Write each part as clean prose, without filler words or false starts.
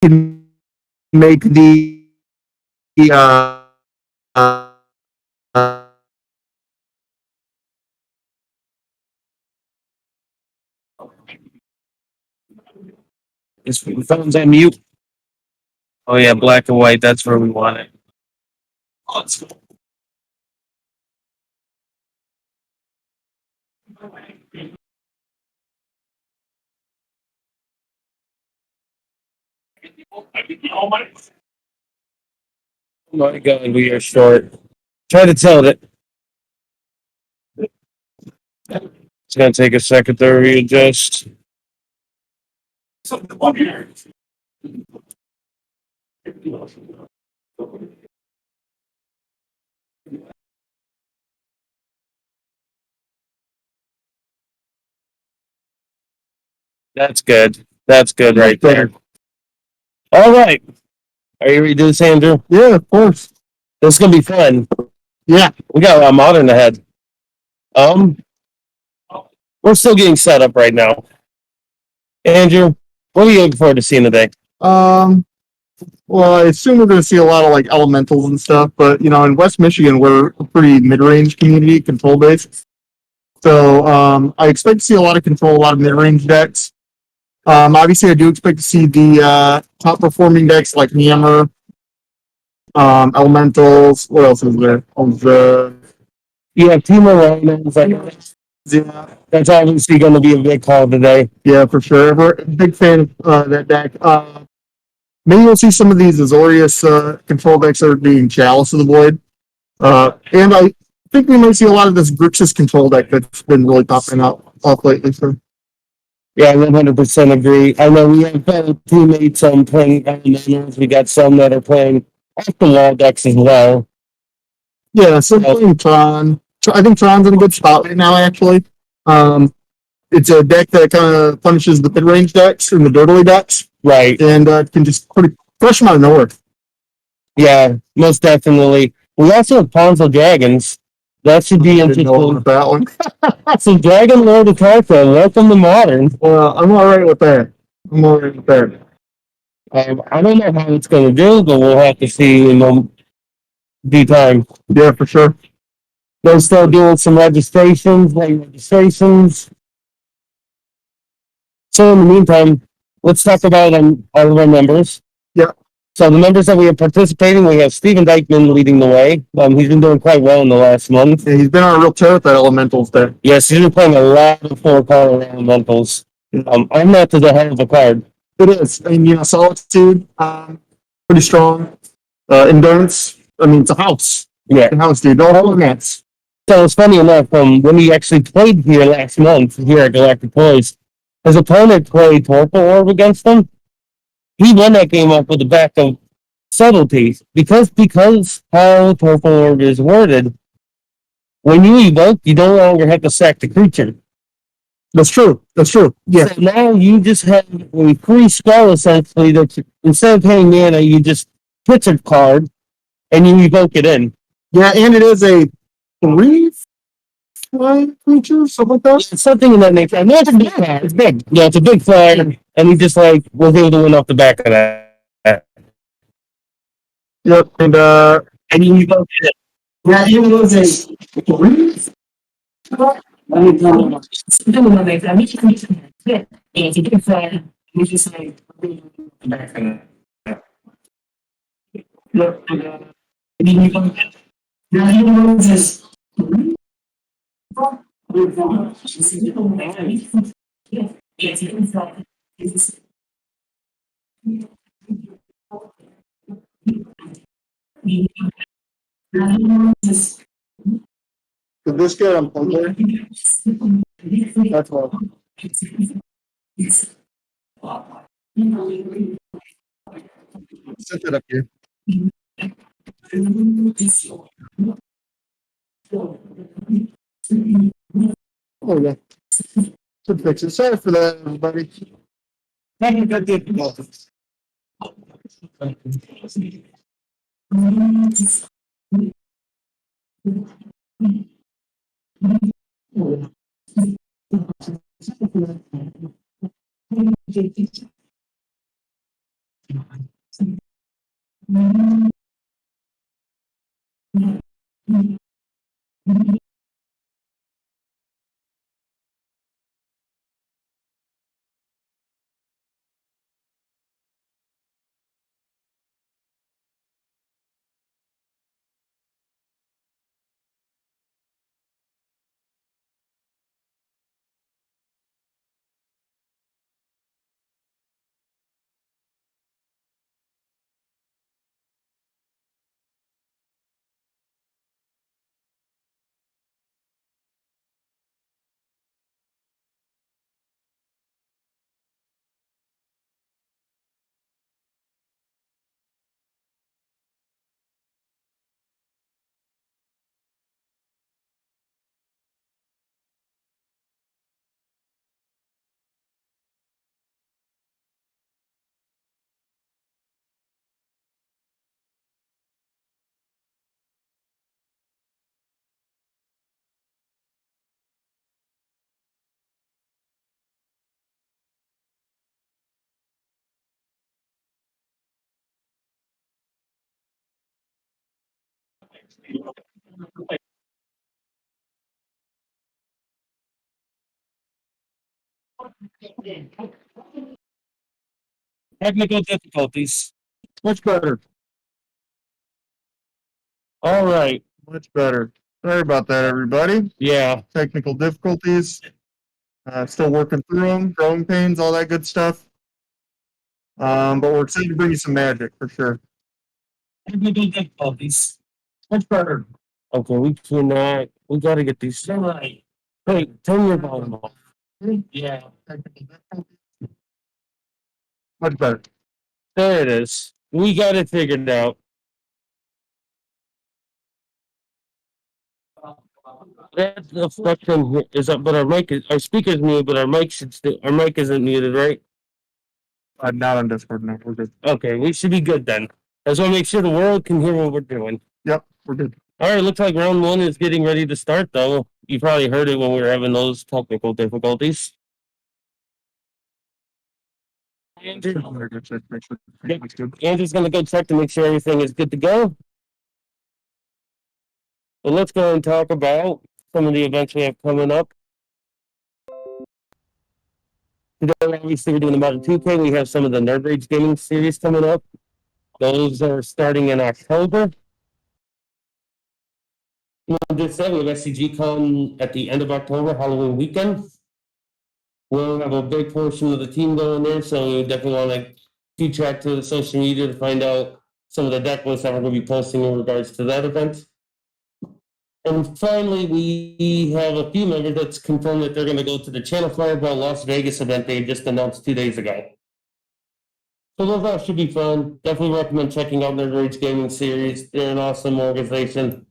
can make the Is the phone's on mute? Oh yeah, black and white. That's where we want it. Awesome. Oh my god, we are short. Try to tell it. It's gonna take a second to readjust. That's good. That's good right there. All right. Are you ready to do this, Andrew? Yeah, of course. This is gonna be fun. Yeah. We got a lot of modern ahead. Um, we're still getting set up right now. Andrew, what are you looking forward to seeing today? Well, I assume we're going to see a lot of like elementals and stuff, but in West Michigan, we're a pretty mid-range community, control based. So I expect to see a lot of control, a lot of mid-range decks. Obviously, I do expect to see the top performing decks like Hammer, Elementals. What else is there? You have Team Rhinos. Yeah, That's obviously going to be a big call today. yeah, for sure. We're a big fan of that deck. Maybe we'll see some of these Azorius control decks that are being Chalice of the Void. And I think we might see a lot of this Grixis control deck that's been really popping up off lately. So. Yeah, I 100% agree. I know we have teammates playing elementals. We got some that are playing off the wall decks as well. Yeah, so playing Tron. I think Tron's in a good spot right now, actually. It's a deck that kind of punishes the mid-range decks and the dirtily decks. Right. And can just crush them out of nowhere. Yeah, most definitely. We also have Ponzo Dragons. That should be interesting. That one. So Dragon Lord of Tarka, welcome to Modern. I'm all right with that. I don't know how it's going to do, but we'll have to see in due time. Yeah, for sure. They're still doing some registrations, late registrations. So in the meantime, let's talk about all of our members. Yeah. So the members that we have participating, we have Steven Dykeman leading the way. He's been doing quite well in the last month. Yeah, he's been on a real tear with that Elementals there. Yes, he's been playing a lot of 4-color Elementals. I'm not to the hell of a card. It is. I mean, Solitude, pretty strong. Endurance, I mean, it's a house. Yeah. It's a house, dude. No elements. So it's funny enough, when he actually played here last month, here at Galactic Toys, his opponent played Torpor Orb against him. He won that game off with the back of Subtleties. Because how Torpor Orb is worded, when you evoke, you no longer have to sack the creature. That's true. Yeah. So now you just have a free spell, essentially, that instead of paying mana, you just pitch a card, and you evoke it in. Yeah, and it is a 3/5 creature, something like that. It's something in that nature. I know it's big. It's big. Yeah, it's a big flyer, and he just was able to win off the back of that. Yep, and you evoke it in. yeah, even though it's a 3. Did this get on Thunder? That's all. Set that up here. Oh yeah. Should fix it. Sorry for that, everybody. Technical difficulties. Much better. All right. Much better. Sorry about that, everybody. Yeah. Technical difficulties. Still working through them. Growing pains, all that good stuff. But we're excited to bring you some magic for sure. Technical difficulties. Much better. Okay, we cannot. We got to get these right. Hey, turn your volume off. Yeah. Much better. There it is. We got it figured out. That reflection is up, but our speaker's muted, but our mic isn't muted, right? Not on Discord now. We're good. Okay, we should be good then. I just want to make sure the world can hear what we're doing. Yep, we're good. All right, looks like round one is getting ready to start, though. You probably heard it when we were having those technical difficulties. Andrew's going to go check to make sure everything is good to go. So let's go and talk about some of the events we have coming up. Today, obviously, we're doing about a 2K. We have some of the Nerd Rage Gaming series coming up. Those are starting in October. Just said, we have SCG Con at the end of October, Halloween weekend. We'll have a big portion of the team going there, so we definitely want to keep track to the social media to find out some of the deck lists that we're going to be posting in regards to that event. And finally, we have a few members that's confirmed that they're going to go to the Channel Fireball Las Vegas event they just announced 2 days ago. So those all should be fun. Definitely recommend checking out their Rage Gaming series. They're an awesome organization.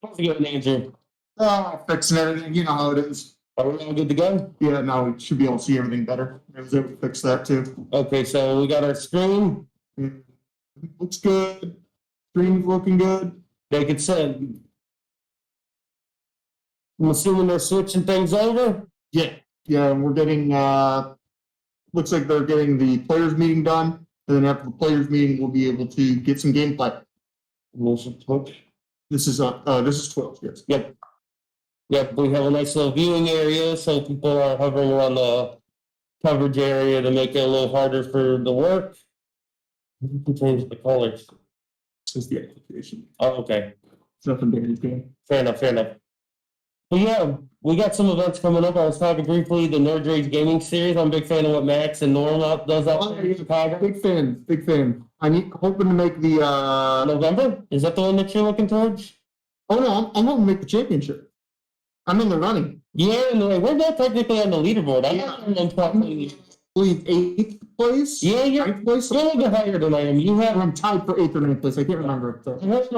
How's it going, Andrew? Fixing everything. You know how it is. Are we all good to go? Yeah, now we should be able to see everything better. I was able to fix that too. Okay, so we got our screen. Looks good. Screen's looking good. They could send. I'm assuming they're switching things over. Yeah, and we're getting. Looks like they're getting the players meeting done, and then after the players meeting, we'll be able to get some gameplay. This is 12. Yes. Yep, we have a nice little viewing area, so people are hovering around the coverage area to make it a little harder for the work. You can change the colors. This is the application. Oh, okay. It's nothing big in game. Fair enough. But yeah, we got some events coming up. I was talking briefly the Nerd Rage Gaming series. I'm a big fan of what Max and Norm does out there in Chicago. Big fan. Hoping to make the November? Is that the one that you're looking towards? Oh no, I'm hoping to make the championship. I'm in the running. Yeah, no, we're not technically on the leaderboard. I believe 8th place. Yeah, you're 9th place. a little bit higher than I am. I'm tied for 8th or 9th place. I can't remember. I had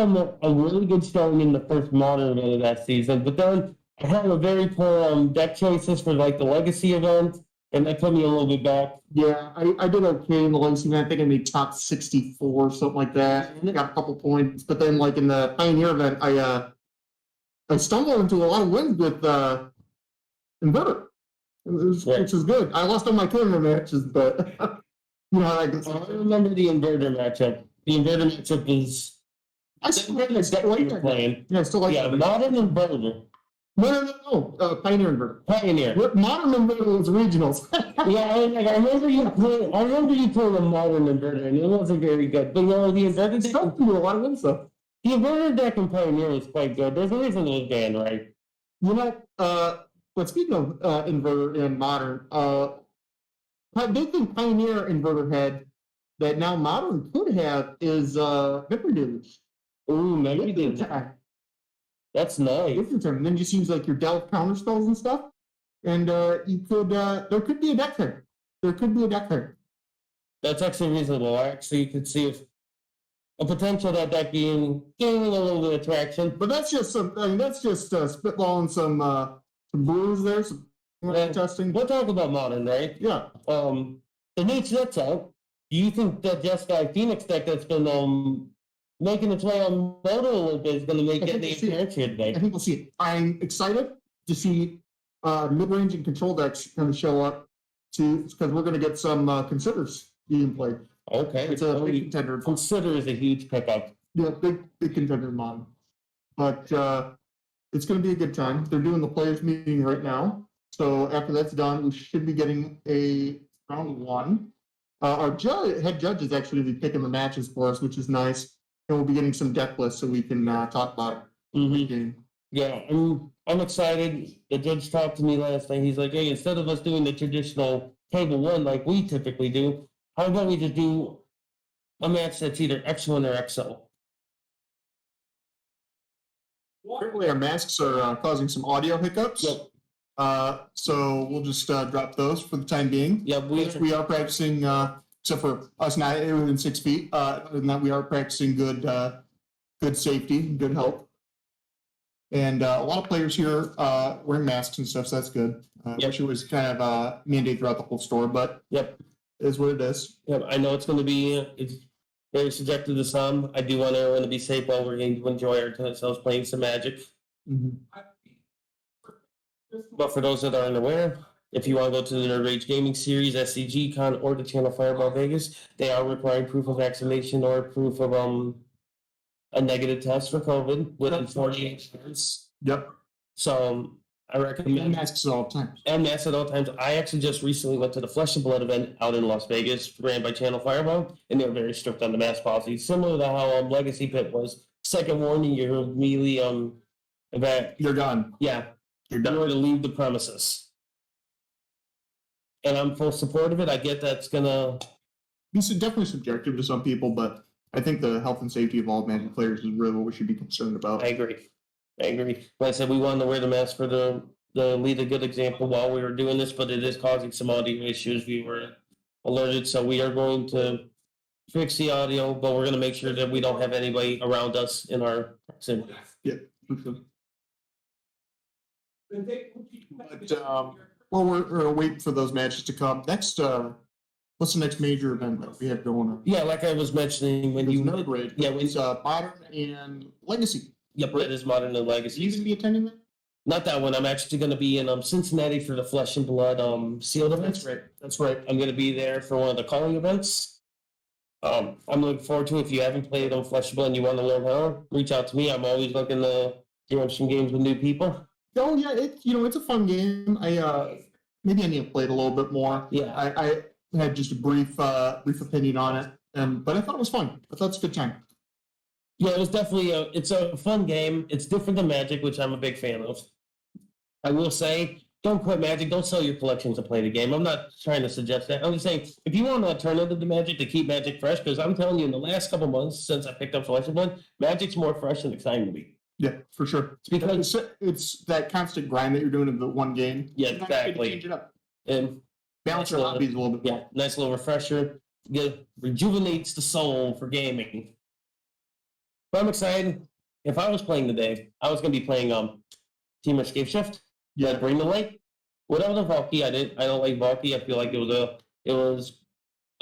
a really good showing in the first modern event of that season, but then I had a very poor deck choices for like the legacy event, and that put me a little bit back. Yeah, I did okay in the legacy event. I think I made top 64, something like that. I got a couple points, but then like in the Pioneer event, I stumbled into a lot of wins with inverter, which is good. I lost all my tournament matches, but you know, like I remember the inverter matchup. The inverter matchup is I still like that playing. Yeah, I still like Yeah, that. modern inverter. No. Pioneer inverter. Pioneer. Modern inverter was regionals. Yeah, I remember you playing. I remember you playing a modern inverter, and it wasn't very good. But you know, the inverter deck, Stuff do a lot of good stuff. the inverter deck in Pioneer is quite good. There's a reason it was banned, right? You know, but speaking of inverter and modern, big thing Pioneer inverter had that now modern could have is Victory Deluge. Ooh, maybe they. That's nice. Different turn. And then just use like your delve counter spells and stuff. And you could there could be a deck there. There could be a deck there. That's actually reasonable. Actually, you could see if a potential that gaining a little bit of traction. But that's just spitballing some brews there, some testing. We'll talk about modern, right? Yeah. The new set's out. Do you think that Jeskai Phoenix deck that's been making its way on Moto a little bit is going to make it the appearance here today? I think we'll see it. I'm excited to see mid-range and control decks kind of show up because we're going to get some considers being played. Okay, it's a big contender. Consider is a huge pickup. Yeah, big contender mod. But it's going to be a good time. They're doing the players meeting right now. So after that's done, we should be getting a round one. Our head judge is actually be picking the matches for us, which is nice. And we'll be getting some deck lists so we can talk about it. Mm-hmm. Yeah, I'm excited. The judge talked to me last night. He's like, hey, instead of us doing the traditional table one like we typically do, how about we just do a match that's either X1 or XO? Currently, our masks are causing some audio hiccups. Yep. So we'll just drop those for the time being. Yeah, we are practicing, except for us now within 6 feet. Other than that, we are practicing good safety, good health. And a lot of players here wearing masks and stuff, so that's good. Wish it was kind of mandate throughout the whole store, but yep, it is what it is. Yep, I know it's going to be it's very subjective to some. I do want everyone to be safe while we're going to enjoy ourselves playing some Magic. Mm-hmm. But for those that are unaware, if you want to go to the Nerd Rage Gaming Series, SCG Con, or the Channel Fireball Vegas, they are requiring proof of vaccination or proof of a negative test for COVID within 48 hours. Yep. So I recommend and masks at all times. And masks at all times. I actually just recently went to the Flesh and Blood event out in Las Vegas, ran by Channel Fireball, and they were very strict on the mask policy, similar to how Legacy Pit was. Second warning, you're immediately you're done. Yeah. You're done. In order to leave the premises. And I'm full support of it. I get that's gonna be definitely subjective to some people, but I think the health and safety of all Magic players is really what we should be concerned about. I agree. Like I said, we wanted to wear the mask for the lead a good example while we were doing this, but it is causing some audio issues. We were alerted, so we are going to fix the audio, but we're going to make sure that we don't have anybody around us in our proximity. Yeah, for sure. But, well, we're waiting for those matches to come. Next, what's the next major event that we have going on? Yeah, like I was mentioning when you Nerd Rage. Yeah, when it's Modern and Legacy. Yep, it is Modern and Legacy. Are you going to be attending that? Not that one. I'm actually going to be in Cincinnati for the Flesh and Blood sealed events. That's right. I'm going to be there for one of the calling events. I'm looking forward to it. If you haven't played on Flesh and Blood and you want to learn how, reach out to me. I'm always looking to do some games with new people. Oh yeah, it's a fun game. Maybe I need to play it a little bit more. Yeah, I had just a brief opinion on it, but I thought it was fun. I thought it's a good time. Yeah, it was definitely it's a fun game. It's different than Magic, which I'm a big fan of. I will say, don't quit Magic. Don't sell your collection to play the game. I'm not trying to suggest that. I'm just saying, if you want an alternative to Magic to keep Magic fresh, because I'm telling you, in the last couple months since I picked up Flesh and Blood, Magic's more fresh and exciting to me. Yeah, for sure. It's because it's that constant grind that you're doing in the one game. Yeah, exactly. Change it up. And balance your hobbies a little bit more. Yeah, nice little refresher. Rejuvenates the soul for gaming. But I'm excited. If I was playing today, I was going to be playing Team Escape Shift. Yeah, Bring the Light. Whatever the Valky, I don't like Valky. I feel like it was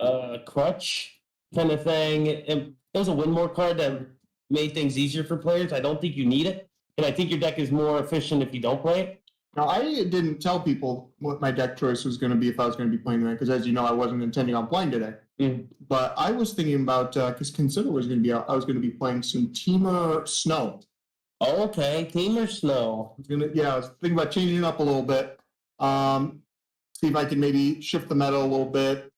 a crutch kind of thing. It was a win more card that made things easier for players. I don't think you need it, and I think your deck is more efficient if you don't play it. Now, I didn't tell people what my deck choice was going to be if I was going to be playing tonight, because as you know, I wasn't intending on playing today. But I was thinking about, because Consider was going to be out, I was going to be playing some Teamer Snow. Oh, okay, Teamer Snow. I was thinking about changing it up a little bit. See if I can maybe shift the meta a little bit.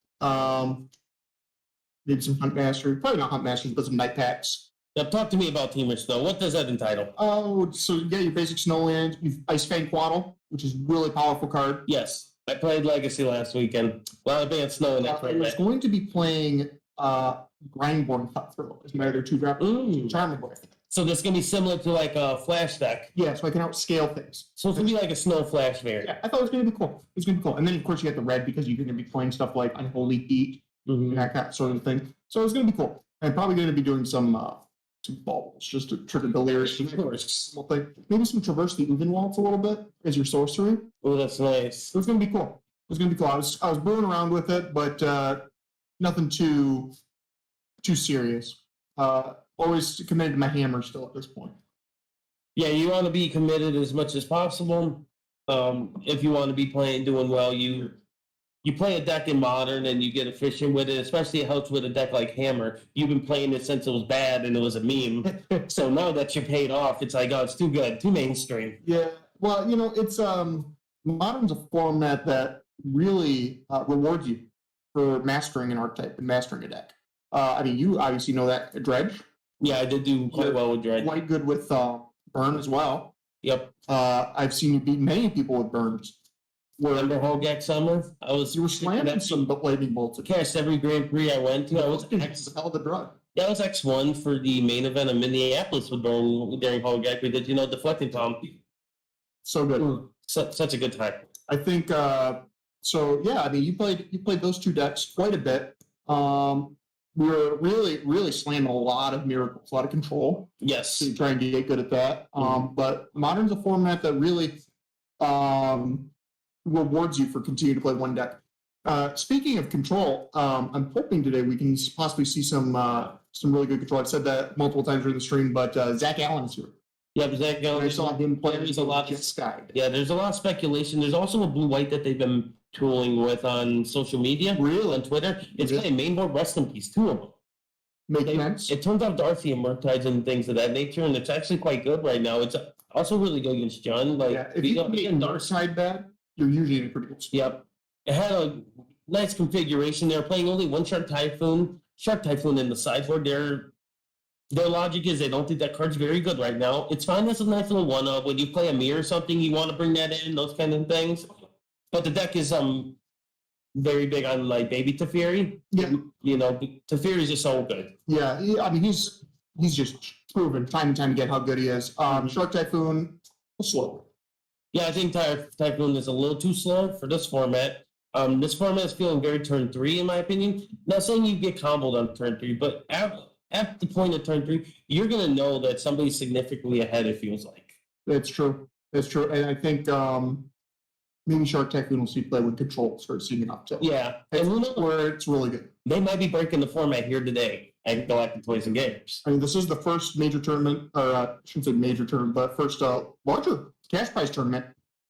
Maybe some Hunt Masters, probably not Hunt Masters, but some Night Packs. Now, talk to me about Teamer Snow. What does that entitle? Oh, so you get your basic Snowland, you've Ice Fang Quaddle, which is a really powerful card. Yes, I played Legacy last weekend. A lot of advanced Snow in that I was going to be playing Grindborn Cutthroat as my other two drop. Charmer Boy. So this is gonna be similar to like a Flash deck. Yeah, so I can outscale things. So it's gonna be like a Snow Flash variant. Yeah, I thought it was gonna be cool. It was gonna be cool. And then of course you get the red because you're gonna be playing stuff like Unholy Heat and that sort of thing. So it's gonna be cool. I'm probably gonna be doing some baubles just to trigger delirious. Maybe some Traverse the Evenwaltz a little bit as your sorcery. Oh, that's nice. It was gonna be cool. It was gonna be cool. I was brewing around with it, but nothing too serious. Always committed to my hammer still at this point. Yeah, you want to be committed as much as possible. If you want to be doing well, you play a deck in Modern and you get efficient with it. Especially it helps with a deck like Hammer. You've been playing it since it was bad and it was a meme. So now that you're paid off, it's like, oh, it's too good, too mainstream. Yeah, well, it's Modern's a format that really rewards you for mastering an archetype and mastering a deck. I mean, you obviously know that Dredge. Yeah, I did do quite well with Dredge. Quite good with Burn as well. Yep. I've seen you beat many people with Burns. Remember Hogak Summer? You were slamming some lightning bolts. Cast every Grand Prix I went to. I was hell of a drug. Yeah, I was X1 for the main event of Minneapolis with Burn during Hogak. We did, Deflecting Tom. So good. Such a good time. I think so. Yeah, I mean, you played those two decks quite a bit. We were really slamming a lot of miracles, a lot of control. Yes. To try and get good at that. But Modern's a format that really rewards you for continuing to play one deck. Speaking of control, I'm hoping today we can possibly see some really good control. I've said that multiple times during the stream, but Zach Allen is here. Yeah, but Zach Allen. I saw him play. There's a lot of Sky. Yeah, there's a lot of speculation. There's also a blue-white that they've been tooling with on social media, on Twitter. It's playing mainboard Rest in Peace, two of them. Makes sense. It turns out Darcy and Murktide and things of that nature, and it's actually quite good right now. It's also really good against John. If you can get Dark Side bad, you're usually in a pretty good spot. Yep. It had a nice configuration. They're playing only one Shark Typhoon in the sideboard. Their logic is they don't think that card's very good right now. It's fine as a nice little one-up. When you play a mirror or something, you want to bring that in, those kind of things. But the deck is very big on like Baby Teferi. Yeah. Teferi is just so good. Yeah, I mean he's just proven time and time again how good he is. Shark Typhoon, slow. Yeah, I think Typhoon is a little too slow for this format. This format is feeling very turn 3 in my opinion. Not saying you get comboed on turn 3, but at the point of turn 3, you're gonna know that somebody's significantly ahead. It feels like. That's true. And I think maybe Shark Typhoon will see play with control, start seeing it up too. Yeah, and who knows where it's really good. They might be breaking the format here today at Galactic Toys and Games. I mean, this is the first major tournament, or I shouldn't say major tournament, but first larger cash prize tournament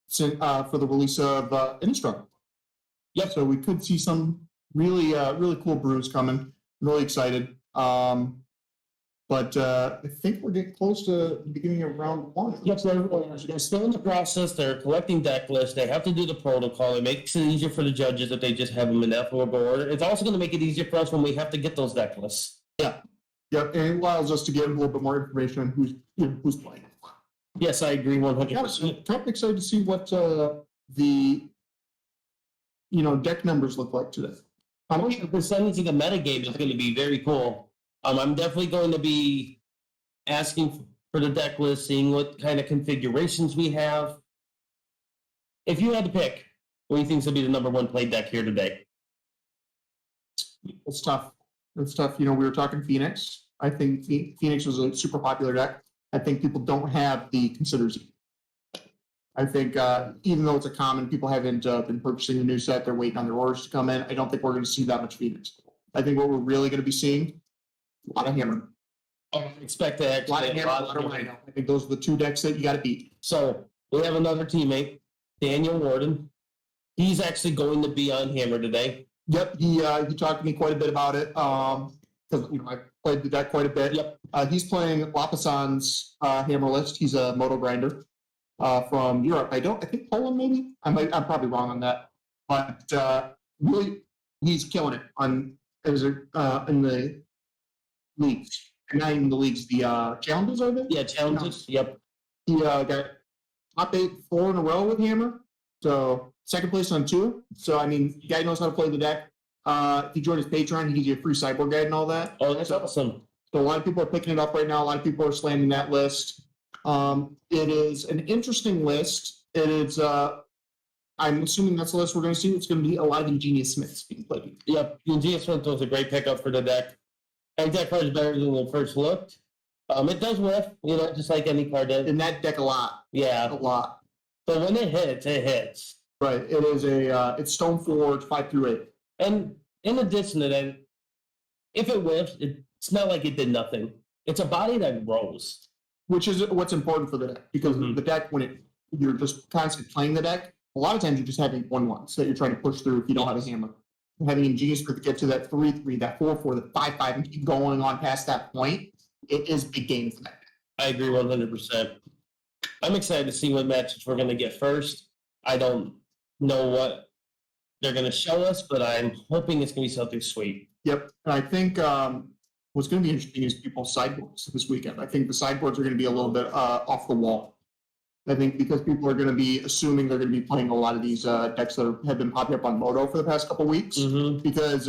for the release of Innistrad. Yep. So we could see some really cool brews coming. I'm really excited. But I think we're getting close to the beginning of round 1. Yes, they're still in the process. They're collecting deck lists. They have to do the protocol. It makes it easier for the judges if they just have them in alphabetical order. It's also going to make it easier for us when we have to get those deck lists. Yeah, and it allows us to get a little bit more information on who's playing. Yes, I agree 100%. I'm excited to see what the deck numbers look like today. How much the percentage of the metagame is going to be very cool. I'm definitely going to be asking for the deck list, seeing what kind of configurations we have. If you had to pick, what do you think will be the number 1 played deck here today? It's tough. We were talking Phoenix. I think Phoenix was a super popular deck. I think people don't have the Considers. I think even though it's a common, people haven't been purchasing the new set. They're waiting on their orders to come in. I don't think we're going to see that much Phoenix. I think what we're really going to be seeing, a lot of Hammer. I expect that. A lot of Hammer, a lot of Rhino. I think those are the 2 decks that you got to beat. So we have another teammate. Daniel Warden. He's actually going to be on Hammer today. Yep, he talked to me quite a bit about it. Because I played the deck quite a bit. Yep. He's playing Lapasan's hammer list. He's a moto grinder from Europe. I think Poland maybe. I'm probably wrong on that, but really he's killing it in the leagues. And not even the leagues, the challenges are there. Yeah, challenges. Yep. He got top 8 4 in a row with hammer. So second place on 2. So I mean, the guy knows how to play the deck. If you join his Patreon, he gives you a free sideboard guide and all that. Oh, that's awesome. So a lot of people are picking it up right now. A lot of people are slamming that list. It is an interesting list. It is. I'm assuming that's the list we're going to see. It's going to be a lot of Ingenious Smiths being played. Yep, Ingenious Smith was a great pickup for the deck. I think that card is better than when it first looked. It does whiff, just like any card does. In that deck, a lot. Yeah, A lot. but when it hits, it hits. Right. It is it's Stoneforge 5 through 8. And in addition to that, if it whiffs, it's not like it did nothing. It's a body that grows. Which is what's important for the deck. Because the deck, when you're just constantly playing the deck, a lot of times you're just having 1/1s that you're trying to push through if you don't have a hammer. Having Ingenious Smith get to that 3/3, that 4/4, the 5/5, and keep going on past that point, it is big game for that. I agree 100%. I'm excited to see what matches we're going to get first. I don't know what they're going to show us, but I'm hoping it's going to be something sweet. Yep. And I think what's going to be interesting is people's sideboards this weekend. I think the sideboards are going to be a little bit off the wall. I think because people are going to be assuming they're going to be playing a lot of these decks that have been popping up on Moto for the past couple weeks. Mm-hmm. Because,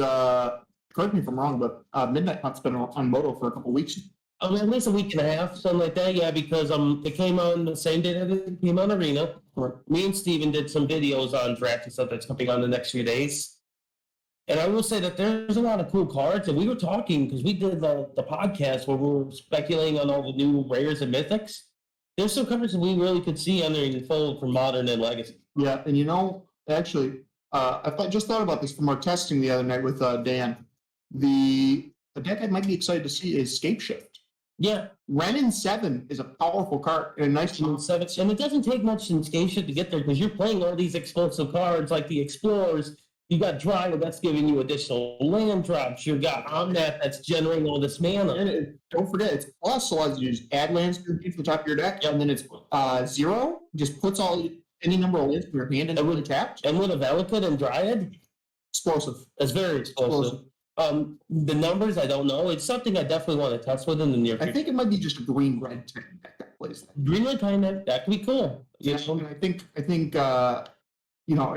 correct me if I'm wrong, but Midnight Hunt's been on Moto for a couple weeks. At least a week and a half, something like that. Yeah, because it came on the same day that it came on Arena. Me and Steven did some videos on draft and stuff that's coming on the next few days. And I will say that there's a lot of cool cards. And we were talking, because we did the podcast where we were speculating on all the new rares and mythics. There's some cards that we really could see entering the fold for Modern and Legacy. Yeah, and actually, I just thought about this from our testing the other night with Dan. The deck I might be excited to see is Scape Shift. Yeah. Renin 7 is a powerful card and a nice And 7, and it doesn't take much in Station to get there because you're playing all these explosive cards like the Explorers. You got Dryad that's giving you additional land drops. You got Omnath that's generating all this mana. And don't forget, it's plus allows you to just add lands to the top of your deck, and then it's 0, just puts any number of lands from your hand and really tapped. And with a Valakut and Dryad, explosive. It's very explosive. The numbers, I don't know. It's something I definitely want to test with in the near future. I think it might be just a green-red deck that plays that. Green-red kind of, that could be cool. Yeah, I think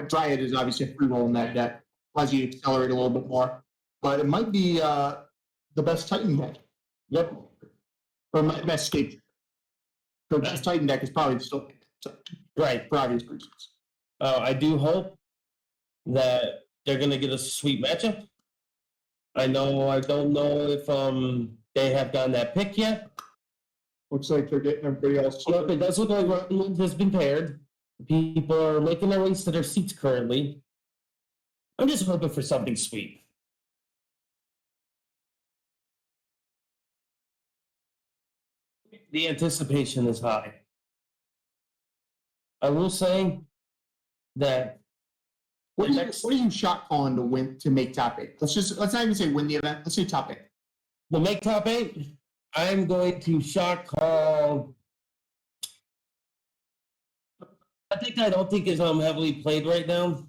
Dryad is obviously a free roll in that deck. Allows you to accelerate a little bit more. But it might be the best Titan deck. Yep. Or my best Scape. The best Titan deck is probably still right, for obvious reasons. I do hope that they're going to get us a sweet matchup. I don't know if they have gotten that pick yet. Looks like they're getting everybody else. Look, it does look like Rutland has been paired. People are making their ways to their seats currently. I'm just hoping for something sweet. The anticipation is high. I will say that what are you shot calling to win to make top 8? Let's not even say win the event. Let's say top 8. We'll make top 8. I'm going to shot call. I don't think is heavily played right now.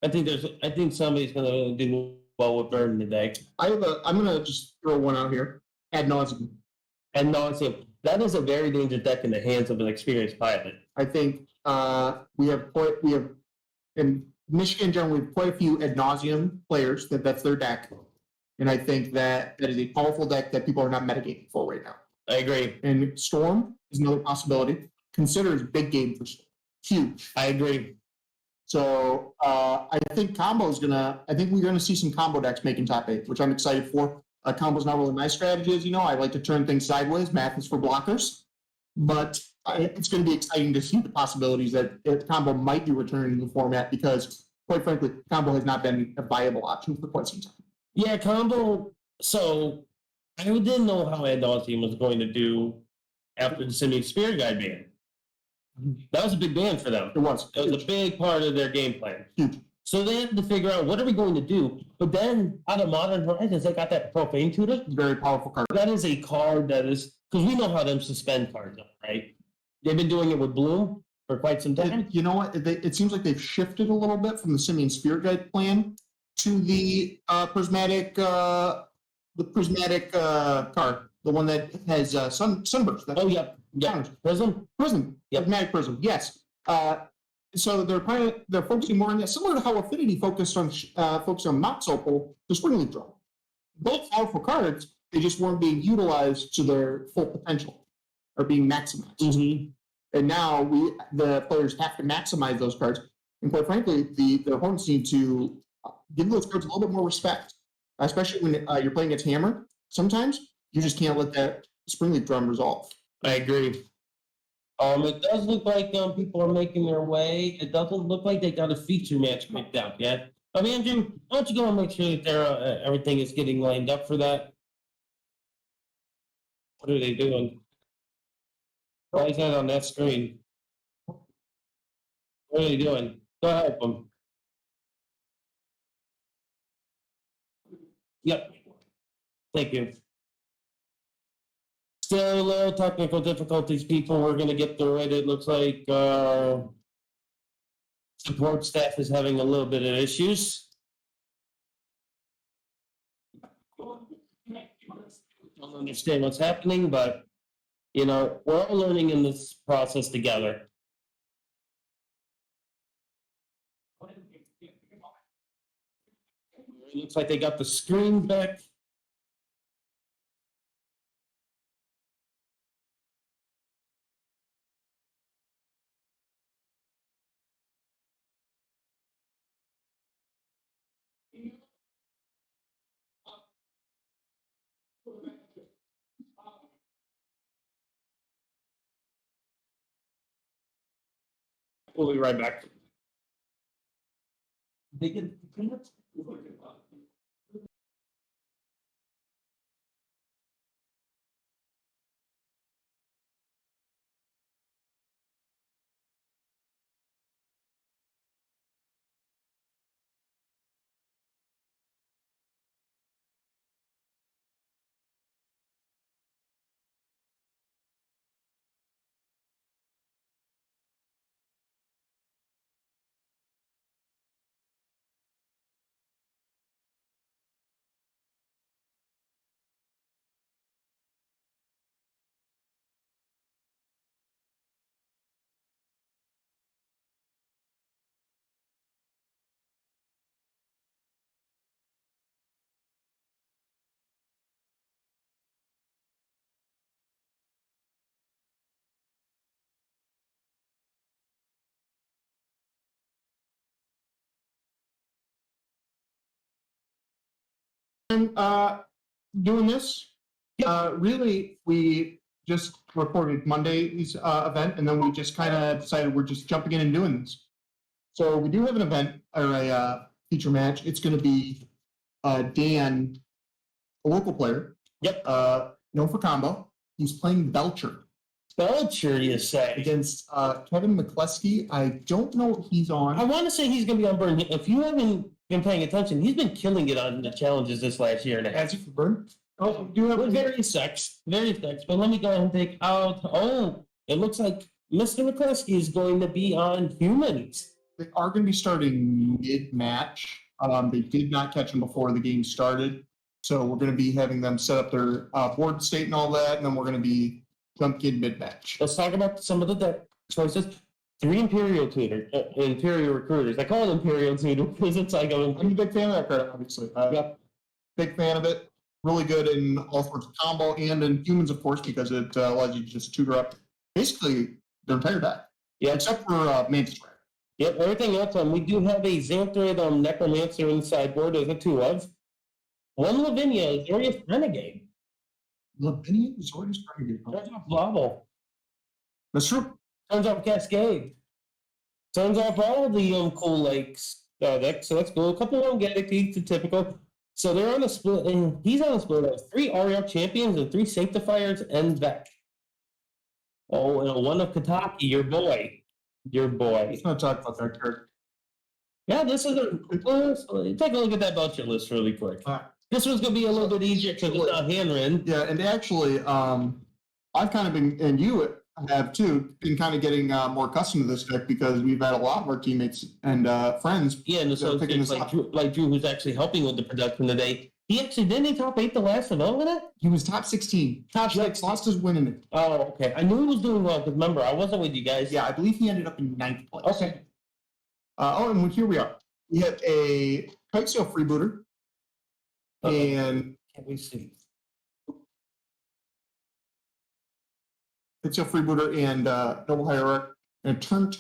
I think somebody's gonna do well with Burn today. I'm gonna just throw one out here. Ad nauseam. Ad nauseam. That is a very dangerous deck in the hands of an experienced pilot. I think we have in Michigan in general, we have quite a few ad nauseum players that's their deck. And I think that is a powerful deck that people are not metagaming for right now. I agree. And Storm is another possibility. Consider it's big game for Storm. Huge. I agree. So I think we're gonna see some combo decks making top 8, which I'm excited for. Combo's not really my strategy, as you know. I like to turn things sideways. Math is for blockers. But it's going to be exciting to see the possibilities that combo might be returning to the format because, quite frankly, combo has not been a viable option for quite some time. Yeah, combo. So I didn't know how Ad Nauseam was going to do after the Simic Spirit Guide ban. That was a big ban for them. It was. It was a big part of their game plan. Huge. So they had to figure out what are we going to do. But then out of Modern Horizons, they got that Profane Tutor. Very powerful card. That is a card that is because we know how them suspend cards are, right? They've been doing it with Bloom for quite some time. You know what? It seems like they've shifted a little bit from the Simian Spirit Guide plan to the prismatic card, the one that has sunburst. Oh yeah, Prism. Prism. Yep. Prismatic Prism. Yes. So they're focusing more on that, similar to how Affinity focused on Mox Opal, the Springleaf Draw. Both powerful cards, they just weren't being utilized to their full potential or being maximized. Mm-hmm. And now the players have to maximize those cards. And quite frankly, their opponents need to give those cards a little bit more respect, especially when you're playing against Hammer. Sometimes you just can't let that Springleaf Drum resolve. I agree. It does look like people are making their way. It doesn't look like they got a feature match picked out yet. I mean, Andrew, why don't you go and make sure that everything is getting lined up for that? What are they doing? Why is that on that screen? What are they doing? Go help them. Yep. Thank you. Still a little technical difficulties, people. We're going to get through it. It looks like support staff is having a little bit of issues. Don't understand what's happening, but you know, we're all learning in this process together. It looks like they got the screen back. We'll be right back. Doing this, really, we just recorded Monday's event, and then we just kind of decided we're just jumping in and doing this. So we do have an event or a feature match. It's going to be Dan, a local player. Yep. Known for combo. He's playing Belcher. Belcher, you say? Against Kevin McCleskey. I don't know what he's on. I want to say he's going to be on Burn. If you haven't been paying attention, he's been killing it on the challenges this last year and a half. Has he for Burn? Oh, do you have very sex. But let me go ahead and take out. Oh, it looks like Mr. McCleskey is going to be on Humans. They are going to be starting mid-match. They did not catch him before the game started. So we're going to be having them set up their board state and all that, and then we're going to be jumping in mid-match. Let's talk about some of the deck choices. 3 Imperial Imperial Recruiters. I call it Imperial Tutor because it's like I'm a big fan of that card, obviously. Big fan of it. Really good in all sorts of combo and in Humans, of course, because it allows you to just tutor up basically their entire deck. Yeah. Except for Mantis Rare. Yep, everything else. We do have a Xanthrid Necromancer in the sideboard as a 2 of. 1 Lavinia, Zorius Renegade. Lavinia, Zorius Renegade. Turns off Blobble. That's true. Turns off Cascade. Turns off all of the cool lakes decks, so that's cool. A couple of Galactic to typical. So they're on a split, and he's on a split of 3 Ariel Champions and 3 Sanctifiers and Vec. Oh, and one of Kataki, your boy. Your boy. Let's not talk about that card. Yeah, this is a. Take a look at that Belcher list really quick. This one's going to be a little bit easier because it's not handwritten. Yeah, and actually, I've kind of been, and you have too, been kind of getting more accustomed to this deck because we've had a lot of our teammates and friends. Yeah, and so it's like Drew, who's actually helping with the production today. He actually didn't he top 8 the last event with it? He was top 16. Top 6. Lost his win in it. Oh, okay. I knew he was doing well because remember, I wasn't with you guys. Yeah, I believe he ended up in 9th place. Okay. And here we are. We have a kite sail freebooter. And can we see? Kite sail freebooter and double hierarch and turn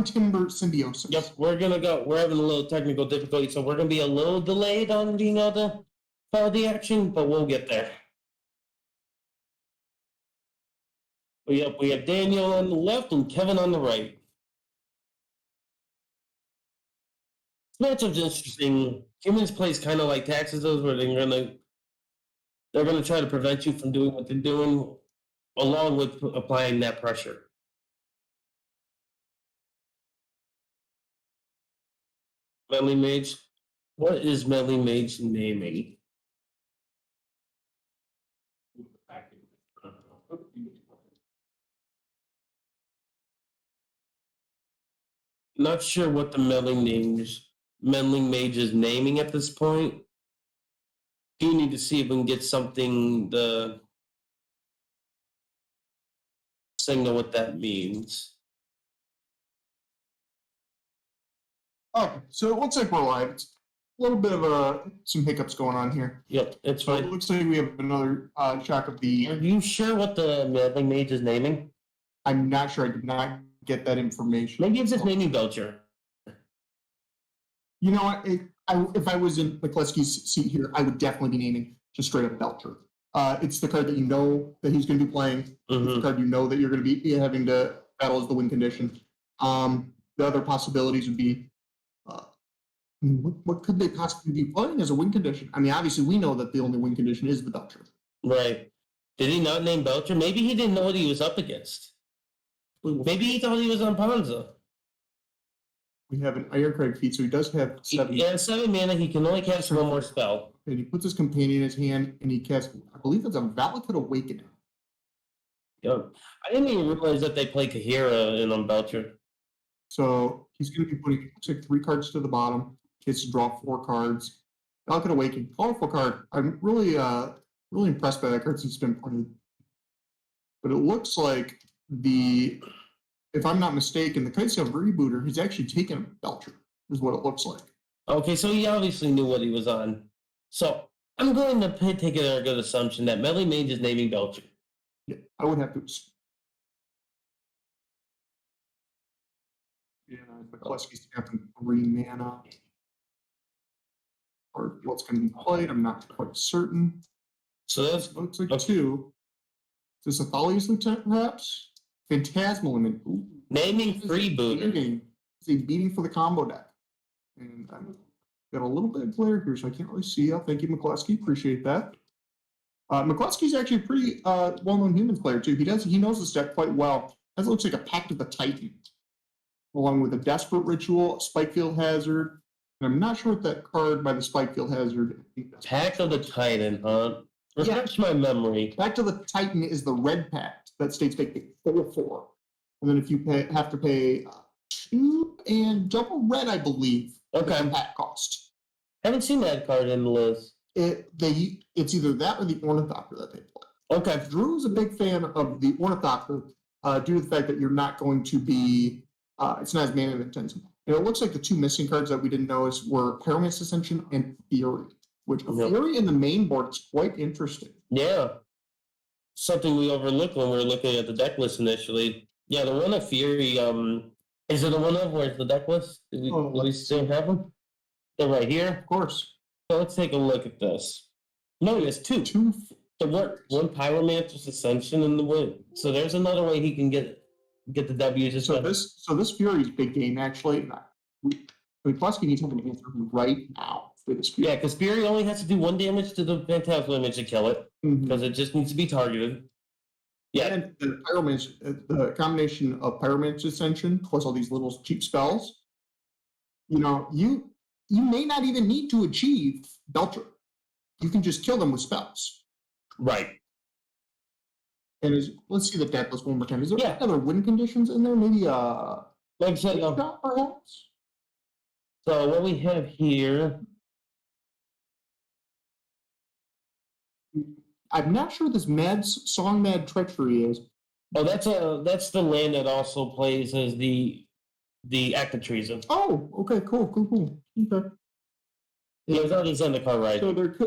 timber symbiosis. Yep, we're having a little technical difficulty, so we're gonna be a little delayed on being able to follow the action, but we'll get there. We have Daniel on the left and Kevin on the right. This matchup's interesting. Humans plays kind of like Taxes does, where they're gonna try to prevent you from doing what they're doing, along with applying that pressure. Melee Mage. What is Melee Mage naming? Not sure what the Meddling Mage is naming at this point. Do need to see if we can get something to signal what that means. Okay, so it looks like we're live. It's a little bit of some hiccups going on here. Yep, it's fine. It looks like we have another shot of the. Are you sure what the Meddling Mage is naming? I'm not sure. I did not get that information. Maybe it's just naming Belcher. You know what? If I was in McCluskey's seat here, I would definitely be naming just straight up Belcher. It's the card that you know that he's going to be playing. It's the card you know that you're going to be having to battle as the win condition. The other possibilities would be, what could they possibly be playing as a win condition? I mean, obviously we know that the only win condition is the Belcher. Right. Did he not name Belcher? Maybe he didn't know what he was up against. Maybe he thought he was on Ponza. We have an Ironcrag feat, so he does have 7. Yeah, 7 mana. He can only cast one more spell. And he puts his companion in his hand, and he casts, I believe it's a Valakut Awakening. Yep. I didn't even realize that they play Kahira in on Belcher. So he's going to be putting, looks like 3 cards to the bottom. He gets to draw 4 cards. Valakut Awakening, powerful card. I'm really impressed by that card since it's been played. But it looks like if I'm not mistaken, the Kite Sail Rebooter, he's actually taken a Belcher, is what it looks like. Okay, so he obviously knew what he was on. So I'm going to take it as a good assumption that Melee Mage is naming Belcher. Yeah, I would have to. Yeah, McCluskey's having 3 mana. Or what's going to be played, I'm not quite certain. So that's looks like 2. Is this a Thalia's Lieutenant, perhaps? Phantasmal Image. Naming Freebooter. It's a beating for the combo deck. And I've got a little bit of glare here, so I can't really see. Thank you, McCluskey. Appreciate that. McCluskey's actually a pretty well-known humans player, too. He knows this deck quite well. That looks like a Pact of the Titan, along with a Desperate Ritual, a Spikefield Hazard. And I'm not sure what that card by the Spikefield Hazard. Pact of the Titan, huh? Refresh my memory. Pact of the Titan is the red pact that states they pay 4/4. And then if you have to pay 2 and double red, I believe. Okay. The pact cost. Haven't seen that card in the list. It's either that or the Ornithopter that they play. Okay. Drew's a big fan of the Ornithopter due to the fact that you're not going to be, it's not as mana intensive. And it looks like the 2 missing cards that we didn't notice were Pyromancer's Ascension and Fury, which Fury in the main board is quite interesting. Yeah. Something we overlooked when we were looking at the deck list initially. Yeah, the one of Fury, is it the one of where's the deck list? Do we still have them? They're right here. Of course. So let's take a look at this. No, there's 2. So one Pyromancer's Ascension in the win. So there's another way he can get the W. So this Fury's big game actually. McCluskey needs something to answer right now for this Fury. Yeah, because Fury only has to do 1 damage to the Phantasmal Image to kill it, because it just needs to be targeted. Yeah. And the Pyromancer, the combination of Pyromancer Ascension plus all these little cheap spells, you know, you may not even need to achieve Belcher. You can just kill them with spells. Right. And let's see the deck list one more time. Is there Yeah. other win conditions in there? Maybe like I said, perhaps? so what we have here, I'm not sure what this Song Mad Treachery is. oh, that's the land that also plays as the Act of Treason. Oh, okay, cool. Okay. Yeah, it's already on the card, right?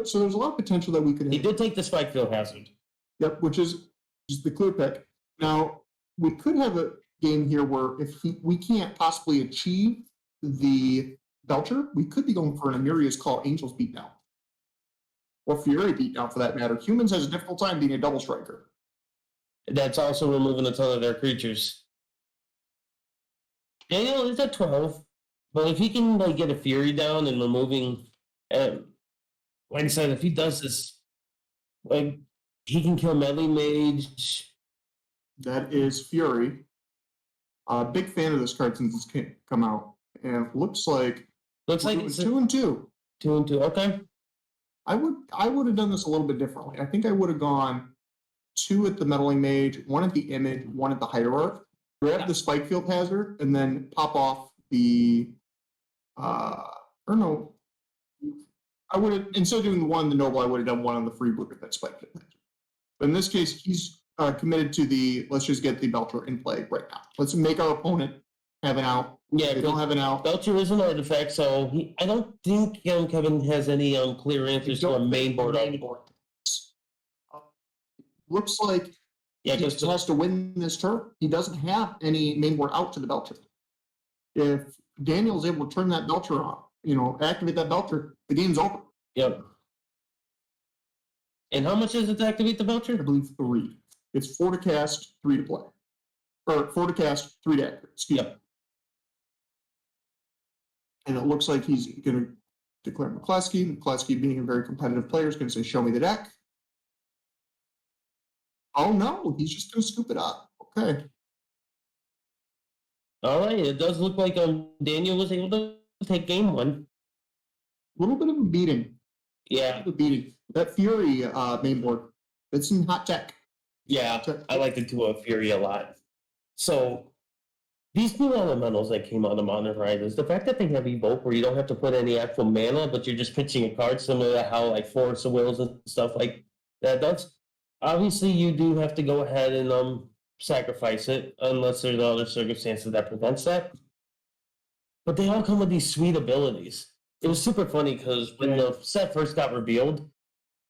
So there's a lot of potential that we could. He did take the Spikefield Hazard. Yep, which is just the clear pick. Now we could have a game here where if we can't possibly achieve the Belcher, we could be going for an Amiria's Call Angels beatdown. Or Fury beatdown for that matter. Humans has a difficult time being a double striker. That's also removing a ton of their creatures. Daniel is at 12, but if he can like get a Fury down and removing, like I said, if he does this, like he can kill Melee Mage. That is Fury. Big fan of this card since it's come out, and it looks like it's 2 and 2. 2 and 2. Okay. I would have done this a little bit differently. I think I would have gone 2 at the Meddling Mage, 1 at the Image, 1 at the Hierarch. Grab the Spikefield Hazard, and then pop off the. Or no. I would have, instead of doing the Noble, I would have done 1 on the Freebooter at that Spikefield Hazard. But in this case, he's committed to let's just get the Belcher in play right now. Let's make our opponent have an out. Yeah, they don't have an out. Belcher is an artifact, so I don't think Kevin has any clear answers to a main board. Looks like he just has to win this turn. He doesn't have any main board out to the Belcher. If Daniel's able to turn that Belcher on, activate that Belcher, the game's over. Yep. And how much is it to activate the Belcher? I believe 3. It's 4 to cast, 3 to play. Or 4 to cast, 3 to activate. Excuse me. And it looks like he's going to declare McCluskey. McCluskey, being a very competitive player, is going to say, show me the deck. Oh, no. He's just going to scoop it up. Okay. All right. It does look like Daniel was able to take game 1. A little bit of a beating. Yeah. A beating. That Fury main board, it's some hot tech. Yeah. I like the 2 of Fury a lot. So these new elementals that came out of Modern Horizons, the fact that they have Evoke where you don't have to put any actual mana, but you're just pitching a card similar to how like Force of Wills and stuff like that does. Obviously, you do have to go ahead and sacrifice it unless there's other circumstances that prevents that. But they all come with these sweet abilities. It was super funny because when the set first got revealed,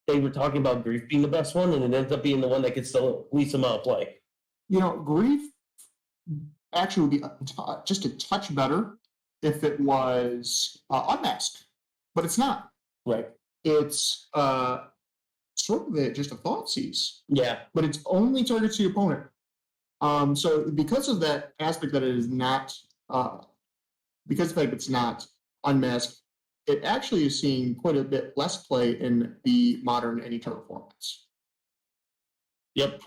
they were talking about Grief being the best one, and it ends up being the one that gets the least amount of play. Grief actually would be just a touch better if it was unmasked, but it's not. Right. It's sort of just a thought seize. Yeah. But it's only targets your opponent. So because of that aspect that it is not, because of the fact it's not unmasked, it actually is seeing quite a bit less play in the modern any turn formats. Yep.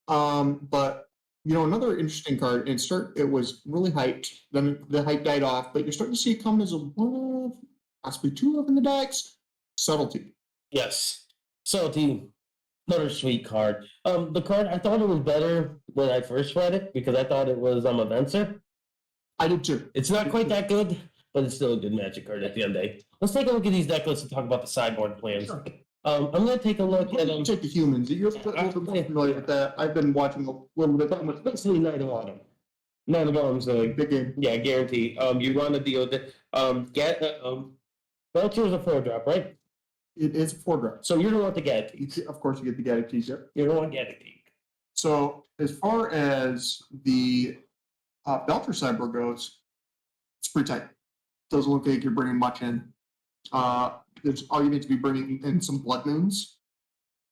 But another interesting card, and it was really hyped, then the hype died off, but you're starting to see it come as a 1 of, possibly 2 of in the decks. Subtlety. Yes. Subtlety. Another sweet card. The card, I thought it was better when I first read it because I thought it was a Venser. I did too. It's not quite that good, but it's still a good Magic card at the end of the day. Let's take a look at these deck lists and talk about the sideboard plans. Sure. I'm going to take a look at Take the humans. You're familiar with that. I've been watching a little bit. Basically, Night of Autumn. Night of Autumn's a big game. Yeah, guarantee. You want to deal with it. Belcher is a 4-drop, right? It is a 4-drop. So you're going to want the Gadgees. Of course, you get the Gadgees. Yep. You're going to want Gadgees. So as far as the Belcher sideboard goes, it's pretty tight. Doesn't look like you're bringing much in. There's argument to be bringing in some Blood Moons.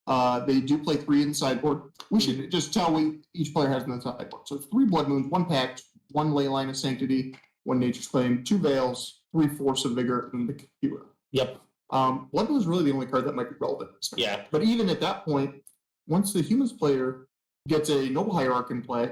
They do play 3 in the sideboard. We should just tell each player has in the sideboard. So 3 Blood Moons, 1 Pact, 1 Leyline of Sanctity, 1 Nature's Claim, 2 Veils, 3 Force of Vigor, and the hero. Yep. Blood Moon is really the only card that might be relevant. Yeah. But even at that point, once the humans player gets a Noble Hierarch in play,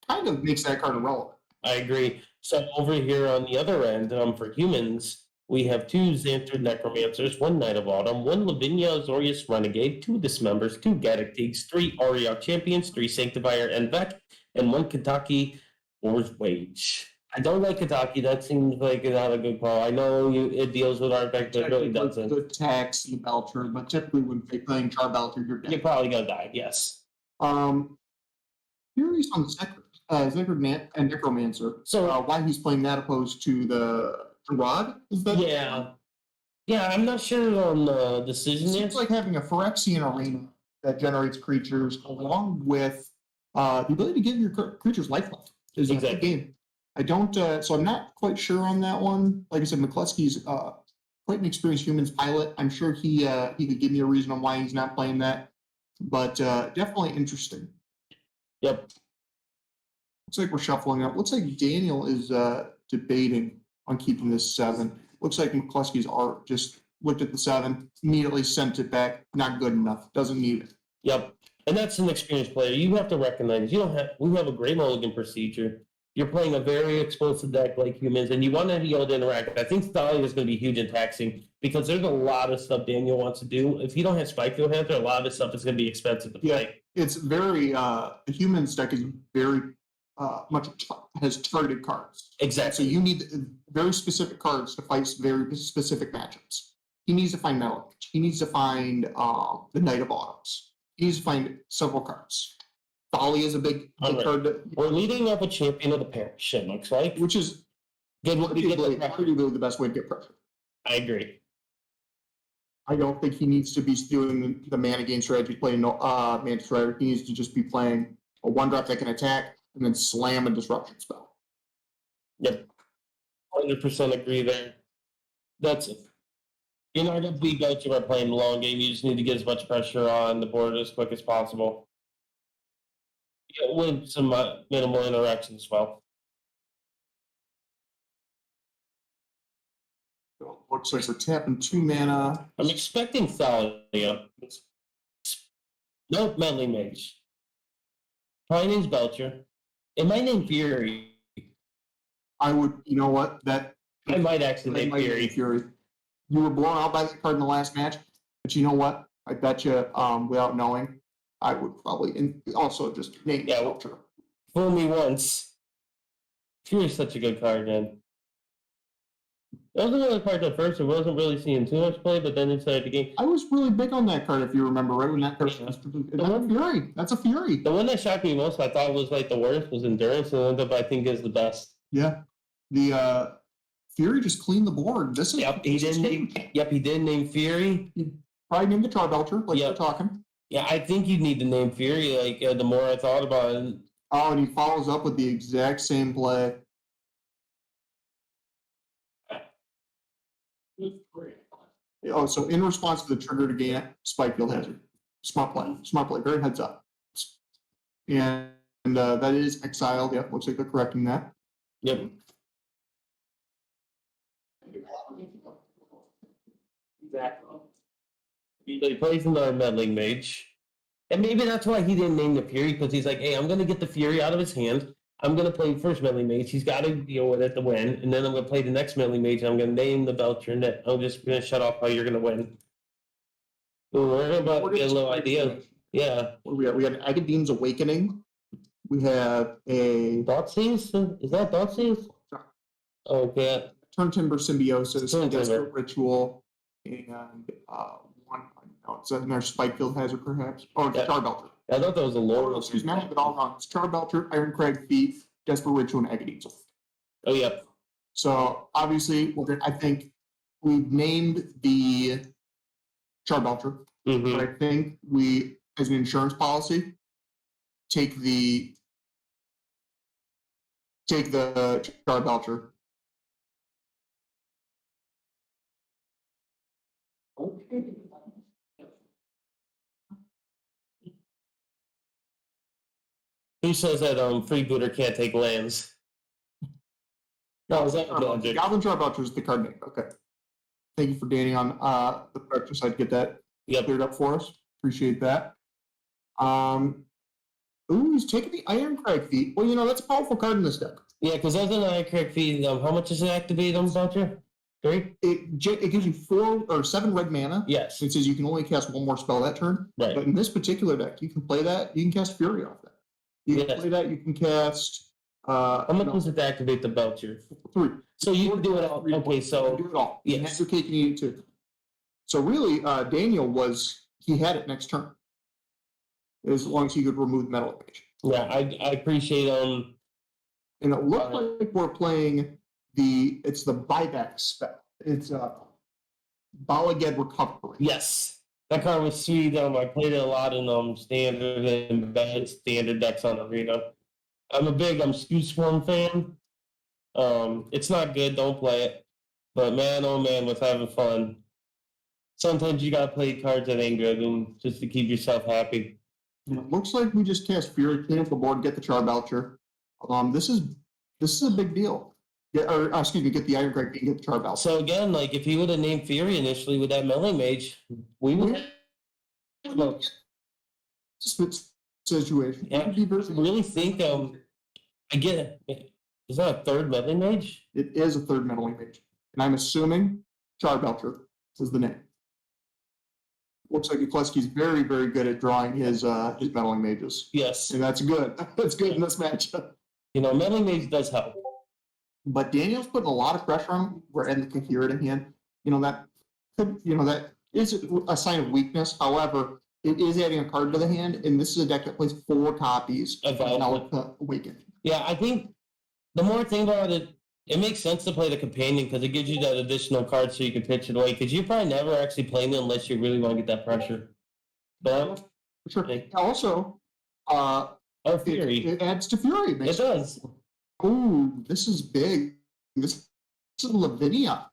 kind of makes that card irrelevant. I agree. So over here on the other end, for humans, we have 2 Xanthid Necromancers, 1 Knight of Autumn, 1 Lavinia Azorius Renegade, 2 Dismembers, 2 Gaddock 3 Auriok Champions, 3 Sanctifier Envec, and 1 Kentucky War's Wage. I don't like Kentucky. That seems like not a good call. I know it deals with artifact, but it really doesn't. The tax, the Belcher, but typically when you're playing Char Belcher, you're dead. You're probably gonna die. Yes. Curious on Zecrid and Necromancer. So why he's playing that opposed to the Rod? Is that? Yeah. I'm not sure on the decision. It's like having a Phyrexian arena that generates creatures along with the ability to give your creatures lifeline. Is a good game. I don't, so I'm not quite sure on that one. Like I said, McCluskey's quite an experienced humans pilot. I'm sure he could give me a reason on why he's not playing that, but definitely interesting. Yep. Looks like we're shuffling up. Looks like Daniel is debating on keeping this 7. Looks like McCluskey's art just looked at the 7, immediately sent it back. Not good enough. Doesn't need it. Yep. And that's an experienced player. You have to recognize we have a Grey Mulligan procedure. You're playing a very explosive deck like humans, and you want to be able to interact. I think Thalia is going to be huge and taxing because there's a lot of stuff Daniel wants to do. If you don't have Spikefield Hunter, a lot of this stuff is going to be expensive to play. It's very the humans deck is very much has targeted cards. Exactly. So you need very specific cards to fight very specific matchups. He needs to find Metal. He needs to find the Knight of Autumns. He needs to find several cards. Thalia is a big card. We're leading up a champion of the parish, it looks like. Which is arguably the best way to get pressure. I agree. I don't think he needs to be doing the mana gain strategy, playing Mana Strider. He needs to just be playing a 1-drop that can attack and then slam a disruption spell. Yep. 100% agree there. That's it. In order to be go to playing the long game, you just need to get as much pressure on the board as quick as possible. With some minimal interaction as well. So looks like we're tapping 2 mana. I'm expecting Thalia. Nope, Meddling Mage. My name's Belcher. And my name Fury. I would, you know what? I might actually name Fury. You were blown out by that card in the last match, but you know what? I bet you, without knowing, I would probably also just name Belcher. Fool me once. Fury's such a good card, man. That was another card at first. I wasn't really seeing too much play, but then inside the game, I was really big on that card. If you remember, right when that card was Fury. That's a Fury. The one that shocked me most, I thought was like the worst, was Endurance, and ended up I think is the best. Yeah, the Fury just cleaned the board. This is he did name Fury. He probably named the Char Belcher, like we're talking. Yeah, I think you'd need to name Fury. Like the more I thought about it. Oh, and he follows up with the exact same play. Oh, so in response to the trigger to gain Spikefield Hazard. Smart play, very heads up. And that is exiled. Yep, looks like they're correcting that. Yep. Exactly. He plays another Meddling Mage. And maybe that's why he didn't name the Fury, because he's like, hey, I'm going to get the Fury out of his hand. I'm going to play first Meddling Mage. He's got to deal with it to win. And then I'm going to play the next Meddling Mage, and I'm going to name the Belcher, and then I'm just going to shut off how you're going to win. We're about to get a little idea. Yeah. What do we have? We have Agadeem's Awakening. We have a... Thoughtseize? Is that Thoughtseize? Okay. Turn Timber Symbiosis, Desperate Ritual, and one, no, it's another Spikefield Hazard, perhaps. Oh, it's Char Belcher. I thought that was a lower. Excuse me, I have it all wrong. It's Char Belcher, Ironcrag Thief, Desperate Ritual, and Agadeem's. Oh, yeah. So, obviously, I think we've named the Char Belcher, but I think we, as an insurance policy, take the Char Belcher. Okay. Who says that Freebooter can't take lands? No, is that Goblin Char Belcher is the card name. Okay. Thank you for Danny on the purchase. I'd get that cleared up for us. Appreciate that. Ooh, he's taking the Ironcrag feat. Well, that's a powerful card in this deck. Yeah, because that's an Ironcrag feed. How much does it activate on Voucher? 3? It gives you 4 or 7 red mana. Yes. It says you can only cast one more spell that turn. Right. But in this particular deck, you can play that. You can cast Fury off that. You can play that. You can cast. How much does it activate the Voucher? 3. So you can do it all. Okay, so you can do it all. yes. You have your cake and eat it too. So really, Daniel he had it next turn. As long as he could remove Metal Mage. Yeah, I appreciate And it looks like we're playing it's the buyback spell. It's Balaged Recovery. Yes. That card was sweet. I played it a lot in standard and bad standard decks on Arena. I'm a big Skew Swarm fan. It's not good, don't play it. But man, oh man, was having fun. Sometimes you gotta play cards that ain't good and just to keep yourself happy. It looks like we just cast Fury, clean up the board, get the Charbelcher. This is a big deal. Get the Ironcrag and get the Charbelcher. So again, if he would have named Fury initially with that Melee Mage, we would have situation. Yeah. Really think I get it. Is that a third Melee Mage? It is a third Meddling Mage. And I'm assuming Charbelcher is the name. Looks like Ukleski's very, very good at drawing his Meddling Mages. Yes. And that's good. That's good in this matchup. Meddling Mage does help. But Daniel's putting a lot of pressure on him. We're in the Coherent in hand. That is a sign of weakness. However, it is adding a card to the hand, and this is a deck that plays 4 copies of Awakened. Yeah, I think the more I think about it, it makes sense to play the companion because it gives you that additional card so you can pitch it away. Because you probably never actually play it unless you really want to get that pressure. But sure. Also, Fury. It adds to Fury. It does. Ooh, this is big. This is Lavinia.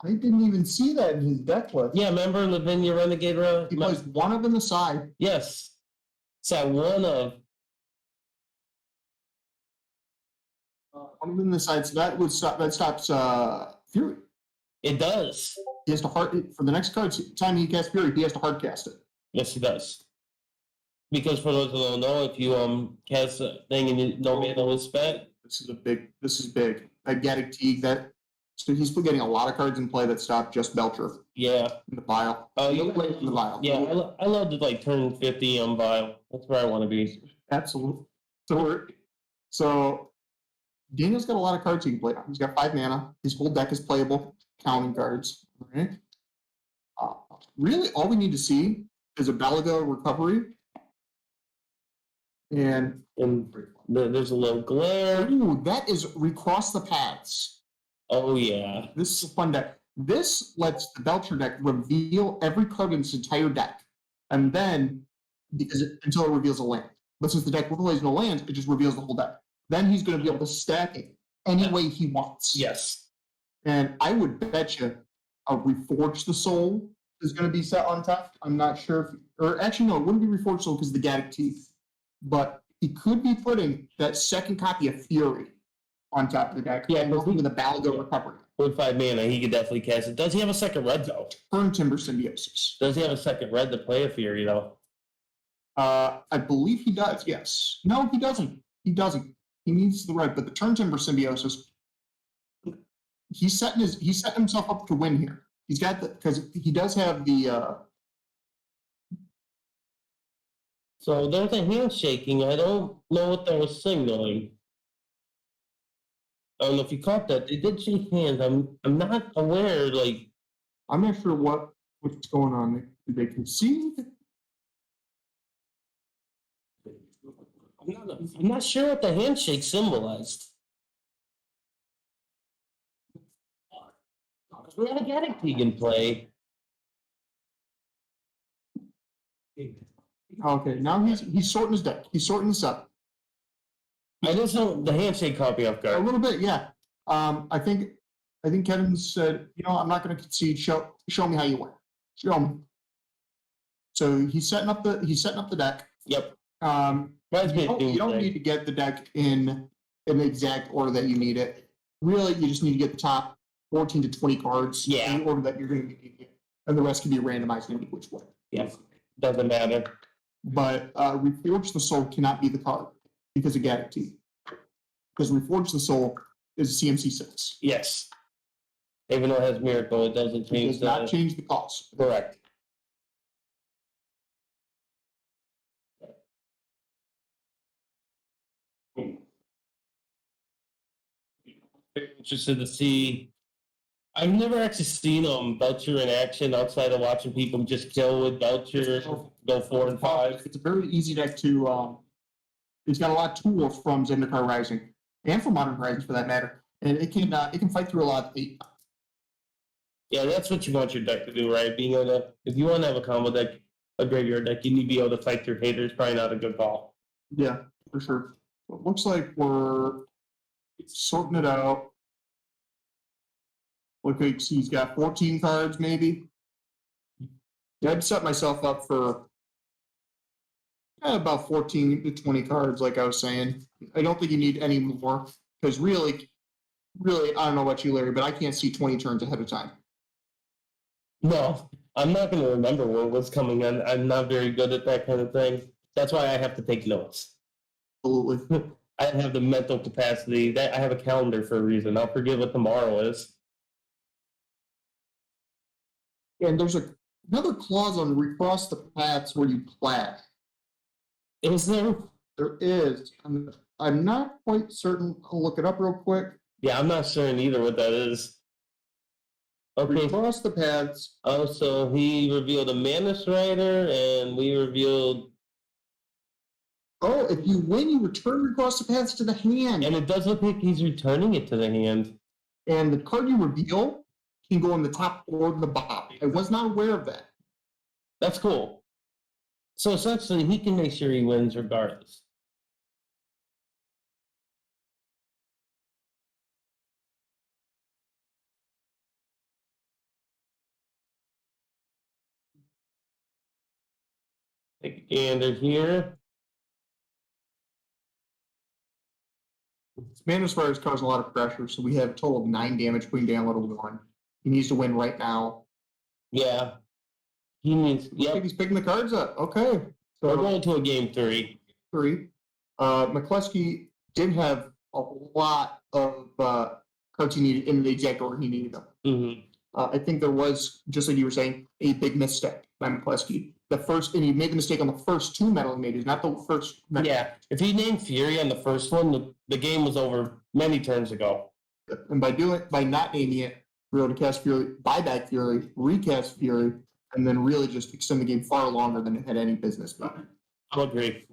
I didn't even see that in his deck list. Yeah, remember Lavinia Renegade? He plays 1 of in the side. Yes. It's that 1 of. 1 of in the side, so that stops Fury. It does. He has to for the next time he casts Fury, he has to hard cast it. Yes, he does. Because for those who don't know, if you cast a thing and you no mana was spent. This is big. Gigantic Teague, so he's getting a lot of cards in play that stop just Belcher. Yeah. In the vial. You play in the vial. Yeah, I love to turn 50 on vial. That's where I want to be. Absolutely. So Daniel's got a lot of cards he can play on. He's got 5 mana. His whole deck is playable. Counting cards. All right. Really, all we need to see is a Balaga Recovery. And there's a little glare. Ooh, that is Recross the Paths. Oh, yeah. This is a fun deck. This lets the Belcher deck reveal every card in its entire deck. And then, until it reveals a land. But since the deck plays no lands, it just reveals the whole deck. Then he's going to be able to stack it any way he wants. Yes. And I would bet you a Reforge the Soul is going to be set on top. I'm not sure or actually, no, it wouldn't be Reforge Soul because of the Gaddock Teeth. But he could be putting that second copy of Fury on top of the deck. Yeah, and with a Balaga Recovery. With 5 mana, he could definitely cast it. Does he have a second red, though? Turn Timber Symbiosis. Does he have a second red to play a Fury, though? I believe he does, yes. No, he doesn't. He needs the red, but the Turn Timber Symbiosis, he's setting himself up to win here. He's got because he does have the So there's a handshaking. I don't know what that was signaling. I don't know if you caught that. They did shake hands. I'm not aware. I'm not sure what's going on. They can see. I'm not sure what the handshake symbolized. We had a Gaddock Teague in play. Okay, now he's sorting his deck. He's sorting this up. I just know the handshake caught me off A guard. little bit, yeah. I think Kevin said, I'm not going to concede. Show me how you win. Show me. So he's setting up the deck. Yep. You don't need to get the deck in the exact order that you need it. Really, you just need to get the top 14 to 20 cards in the order that you're going to need it, and the rest can be randomized in which way. Yeah, doesn't matter. but Reforge the Soul cannot be the card because of Galactic. Because Reforge the Soul is CMC 6. Yes. Even though it has Miracle, it doesn't It change does not change the cost. Correct. Very interested to see. I've never actually seen Belcher in action outside of watching people just kill with Belcher, go 4 and 5. It's a very easy deck to. It's got a lot of tools from Zendikar Rising and from Modern Horizons for that matter, and it can fight through a lot of hate. Yeah, that's what you want your deck to do, right? Being able to, if you want to have a combo deck, a graveyard deck, you need to be able to fight through haters. Probably not a good call. Yeah, for sure. It looks like we're sorting it out. Look, he's got 14 cards, maybe. I'd set myself up for about 14 to 20 cards, like I was saying. I don't think you need any more, because really, I don't know about you, Larry, but I can't see 20 turns ahead of time. No, I'm not going to remember what's coming in. I'm not very good at that kind of thing. That's why I have to take notes. Absolutely. I have the mental capacity. That I have a calendar for a reason. I'll forget what tomorrow is. And there's another clause on recross the paths where you plat. Is there? There is. I'm not quite certain. I'll look it up real quick. Yeah, I'm not certain either what that is. Okay. Recross the paths. Oh, so he revealed a Manus Rider, and we revealed. Oh, if you win, you return recross the paths to the hand. And it does look like he's returning it to the hand. And the card you reveal can go on the top or the bottom. I was not aware of that. That's cool. So essentially, he can make sure he wins regardless. Take a gander here. Manus Rider is causing a lot of pressure, so we have a total of 9 damage putting download to 1. He needs to win right now. Yeah. He needs. Yeah, he's picking the cards up. Okay. So we're going to a game 3. McCluskey did have a lot of cards he needed in the exact order he needed them. Mm-hmm. I think there was, just like you were saying, a big mistake by McCluskey. And he made the mistake on the first 2 meddling mages, not the first. Yeah, if he named Fury on the first one, the game was over many turns ago. And by not naming it, we were able to cast Fury, buy back Fury, recast Fury, and then really just extend the game far longer than it had any business. I'll agree.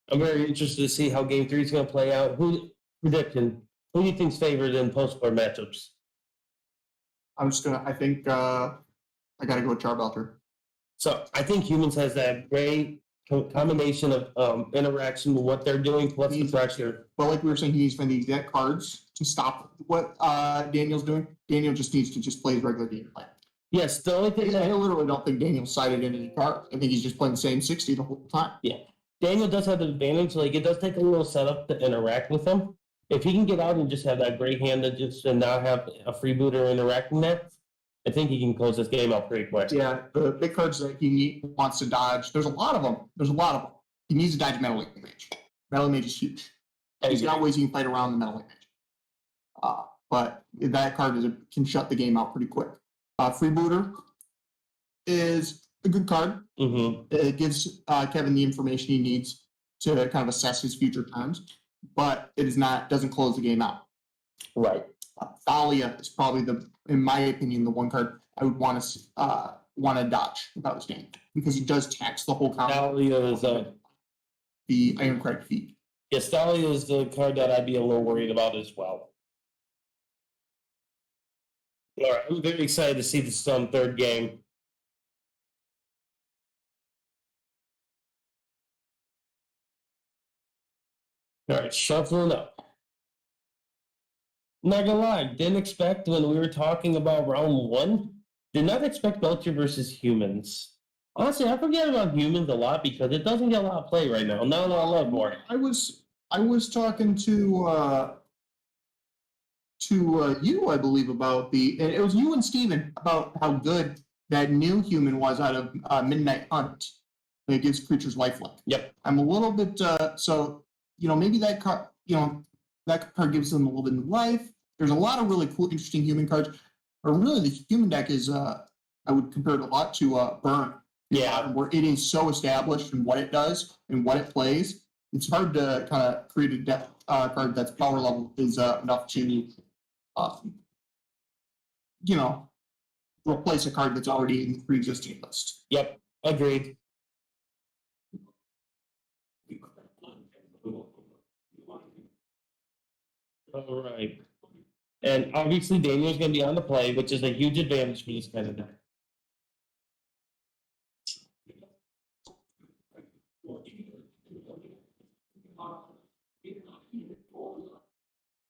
I'm very interested to see how Game 3 is going to play out. Who do you think's favored in post-war matchups? I think I got to go with Charbelter. So I think Humans has that great combination of interaction with what they're doing plus the pressure. Well, like we were saying, he needs to find the exact cards to stop what Daniel's doing. Daniel just needs to play his regular game plan. Yes, the only thing I literally don't think Daniel sided in any card. I think he's just playing the same 60 the whole time. Yeah. Daniel does have the advantage. Like, it does take a little setup to interact with him. If he can get out and just have that great hand and not have a freebooter interacting there, I think he can close this game out pretty quick. Yeah, the big cards that he wants to dodge, there's a lot of them. He needs to dodge Metal Mage. Metal Mage is huge. He's got ways he can fight around the Metal Mage. But that card can shut the game out pretty quick. Freebooter is a good card. Mm-hmm. It gives Kevin the information he needs to kind of assess his future turns, but doesn't close the game out. Right. Thalia is probably in my opinion, the one card I would want to dodge about this game because he does tax the whole card. Thalia is the Ironcrag feat. Yes, Thalia is the card that I'd be a little worried about as well. All right, I'm very excited to see this third game. All right, shuffling up. Not gonna lie, didn't expect when we were talking about round 1, did not expect Belcher versus Humans. Honestly, I forget about Humans a lot because it doesn't get a lot of play right now. Not a lot of love for it. I was talking to you, I believe, and it was you and Steven about how good that new human was out of Midnight Hunt. It gives creatures lifelink. Yep. I'm a little bit so maybe that card that card gives them a little bit of life. There's a lot of really cool, interesting human cards. Or really, the human deck is I would compare it a lot to Burn. Yeah. Where it is so established in what it does and what it plays. It's hard to kind of create a deck card that's power level is enough to, replace a card that's already in the pre-existing list. Yep. Agreed. All right. And obviously Daniel's going to be on the play, which is a huge advantage for this kind of deck.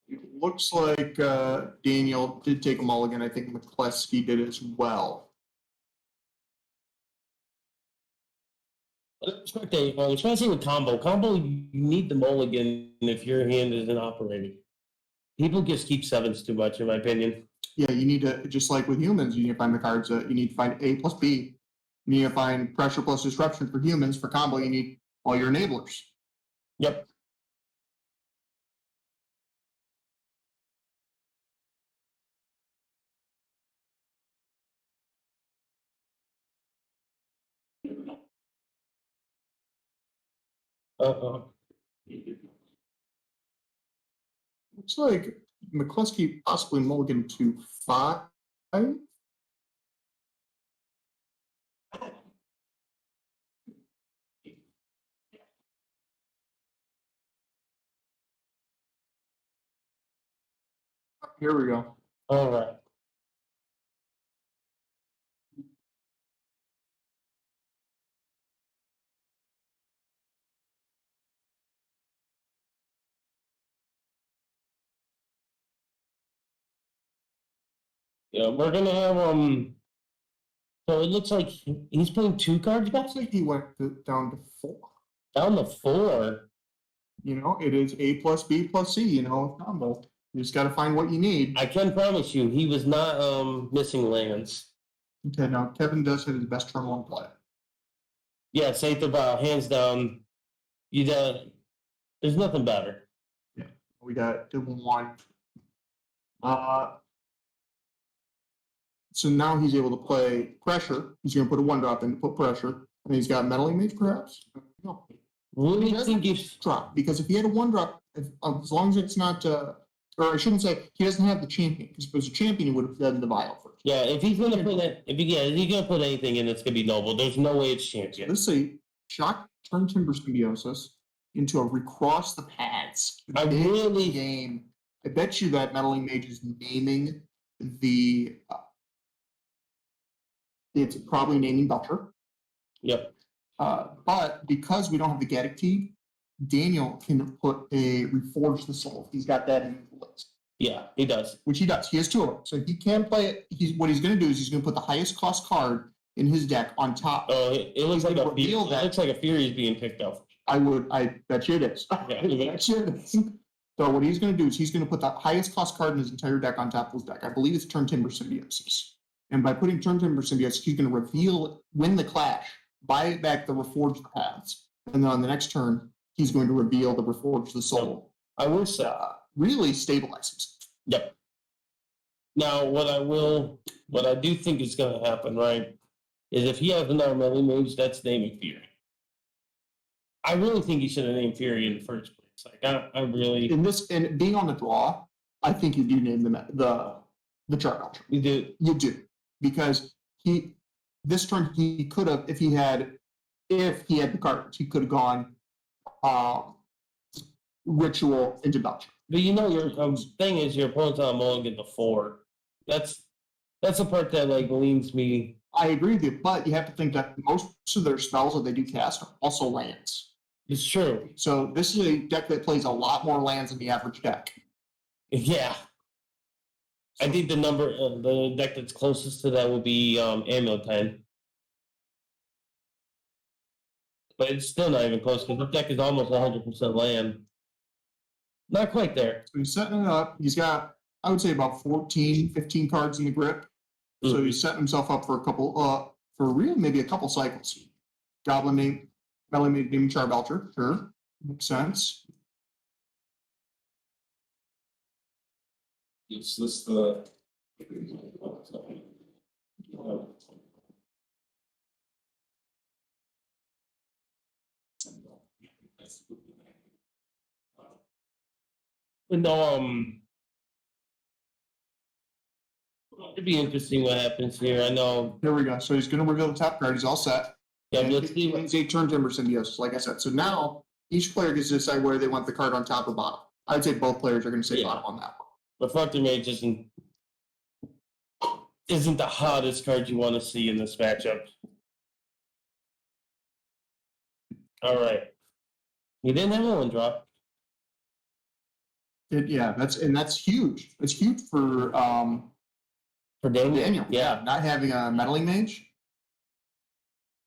It looks like Daniel did take a mulligan. I think McCleskey did as well. Especially with combo. Combo, you need the mulligan if your hand isn't operating. People just keep sevens too much, in my opinion. Yeah, you need to, just like with humans, you need to find the cards. You need to find A plus B. You need to find pressure plus disruption for humans. For combo, you need all your enablers. Yep. Looks like McCluskey possibly mulligan to 5. Here we go. All right. Yeah, we're gonna have so it looks like he's playing 2 cards back. Looks like he went down to 4. Down to 4. It is A plus B plus C. Combo. You just got to find what you need. I can promise you, he was not missing lands. Okay, now Kevin does hit his best turn 1 play. Yeah, safe about hands down. There's nothing better. Yeah, we got double 1. So now he's able to play pressure. He's going to put a 1-drop in to put pressure, and he's got meddling mage, perhaps. No. Really think he's drop, because if he had a 1-drop, as long as it's not, or I shouldn't say he doesn't have the champion, because if it was a champion, he would have done the vial first. Yeah, if he's gonna put that, if he's gonna put anything in, it's gonna be noble. There's no way it's champion. Let's say shock turn timber symbiosis into a recross the paths. I really game. I bet you that meddling mage is naming the. It's probably naming Belcher. Yep. But because we don't have the Galactic, Daniel can put a Reforge the Soul. He's got that in the list. Yeah, he does. Which he does. He has 2 of them. So he can play it. What he's going to do is he's going to put the highest cost card in his deck on top. Oh, it looks like a Fury. It looks like a Fury is being picked up. I bet you it is. Yeah. I bet you it is. So what he's going to do is he's going to put the highest cost card in his entire deck on top of his deck. I believe it's Turn Timber Symbiosis. And by putting Turn Timber Symbiosis, he's going to win the clash, buy back the Reforged Paths, and then on the next turn, he's going to reveal the Reforged the Soul. I will say, really stabilizes. Yep. Now, what I do think is going to happen, right, is if he has another melee mage, that's naming Fury. I really think he should have named Fury in the first place. Like, I really. And being on the draw, I think you do name the Chart Belcher. You do. You do. Because this turn he could have, if he had the cards, he could have gone Ritual into Belcher. But your thing is your opponent's on a mulligan to 4. That's the part that leans me. I agree with you, but you have to think that most of their spells that they do cast are also lands. It's true. So this is a deck that plays a lot more lands than the average deck. Yeah. I think the deck that's closest to that would be Amulet 10. But it's still not even close because the deck is almost 100% land. Not quite there. So he's setting it up. He's got, I would say, about 14, 15 cards in the grip. So he's setting himself up for a couple, maybe a couple cycles. Goblin name, melee mage named Charbelcher. Sure, makes sense. Is this the? But no, it'd be interesting what happens here. I know. Here we go. So he's going to reveal the top card. He's all set. Yeah, And let's see. it's a turn timber symbiosis, like I said. So now each player gets to decide whether they want the card on top or bottom. I'd say both players are going to say bottom on that one. Reflector Mage isn't the hottest card you want to see in this matchup. All right. You didn't have one drop. That's huge. It's huge for Daniel. Yeah. Not having a meddling mage.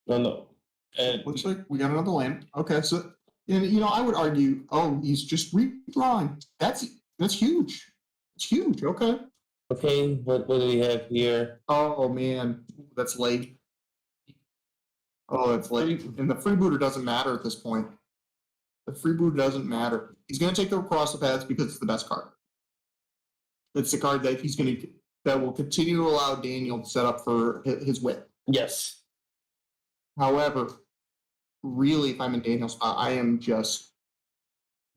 No. Looks like we got another land. Okay, so and I would argue, he's just redrawing. That's huge. It's huge. Okay. Okay, what do we have here? Oh man, that's late. Oh, that's late. And the freebooter doesn't matter at this point. The freebooter doesn't matter. He's going to take the across the paths because it's the best card. It's the card that that will continue to allow Daniel to set up for his win. Yes. However, really, if I'm in Daniel's spot, I am just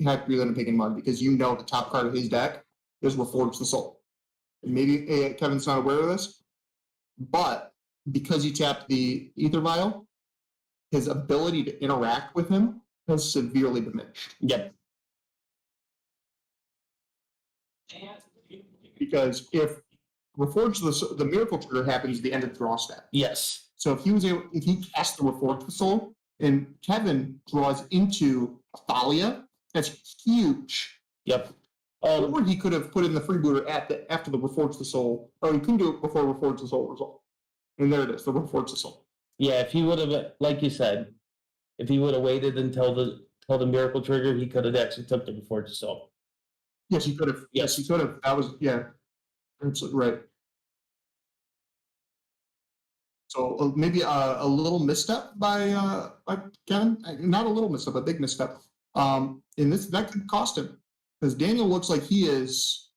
happy than a pig in mud because the top card of his deck is Reforge the Soul. And maybe Kevin's not aware of this, but because he tapped the Ether Vial, his ability to interact with him has severely diminished. Yep. Because if Reforge the Miracle Trigger happens at the end of the draw step. Yes. So if he casts the Reforge the Soul, and Kevin draws into Thalia, that's huge. Yep. Or he could have put in the freebooter after the Reforge the Soul, or he couldn't do it before Reforge the Soul result. And there it is, the Reforge the Soul. Yeah, if he would have, like you said, if he would have waited until the Miracle Trigger, he could have actually took the Reforge the Soul. Yes, he could have. Yes, he could have. That was, absolutely right. So maybe a little misstep by Kevin. Not a little misstep, a big misstep. And that could cost him because Daniel looks like he's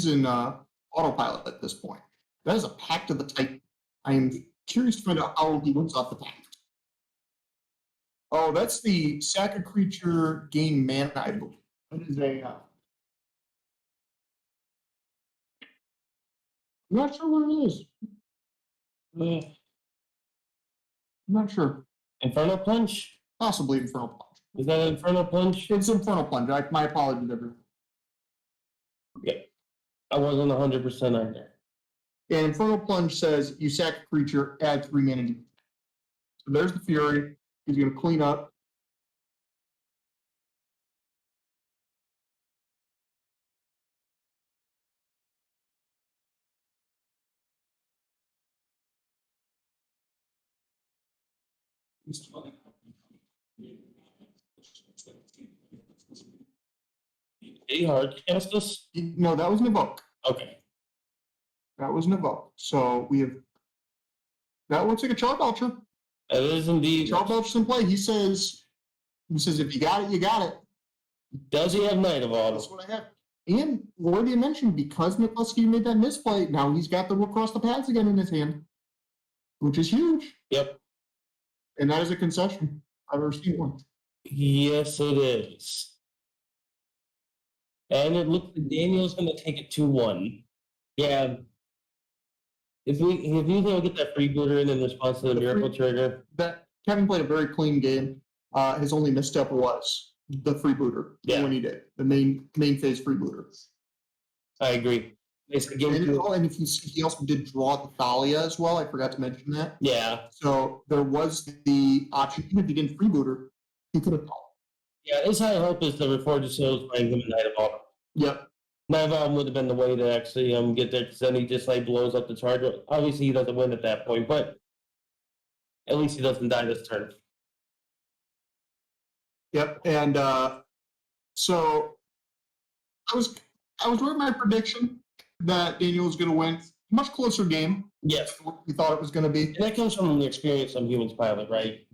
in autopilot at this point. That is a Pact of the Titan. I am curious to find out how he wins off the Pact. Oh, that's the sack a creature, gain mana, I believe. That is a. I'm not sure what it is. I'm not sure. Infernal Punch? Possibly Infernal Plunge. Is that Infernal Punch? It's Infernal Plunge. My apologies, everyone. Yeah. I wasn't 100% on there. And Infernal Plunge says you sack a creature, add 3 mana. So there's the Fury. He's going to clean up. A hard cast us? No, that was an evoke. Okay. That was an evoke. So we have. That looks like a Charbelcher. That is indeed. Charbelcher's in play. He says, if you got it, you got it. Does he have Knight of Autumn? That's what I have. And already mentioned, because McCluskey made that misplay, now he's got the across the paths again in his hand, which is huge. Yep. And that is a concession. I've ever seen one. Yes, it is. And it looks like Daniel's going to take it 2-1. Yeah. If you don't get that freebooter in response to the Miracle Trigger. That Kevin played a very clean game. His only misstep was the freebooter when he did. The main phase freebooter. I agree. And he also did draw the Thalia as well. I forgot to mention that. Yeah. So there was the option, even if he didn't freebooter, he could have called. Yeah, his high hope is the Reforged Souls playing him in Knight of Autumn. Yep. Knight of Autumn would have been the way to actually get there, because then he just blows up the charger. Obviously, he doesn't win at that point, but at least he doesn't die this turn. Yep. And so I was with my prediction that Daniel was going to win. Much closer game. Yes. We thought it was going to be. And that comes from the experience on Humans Pilot, right?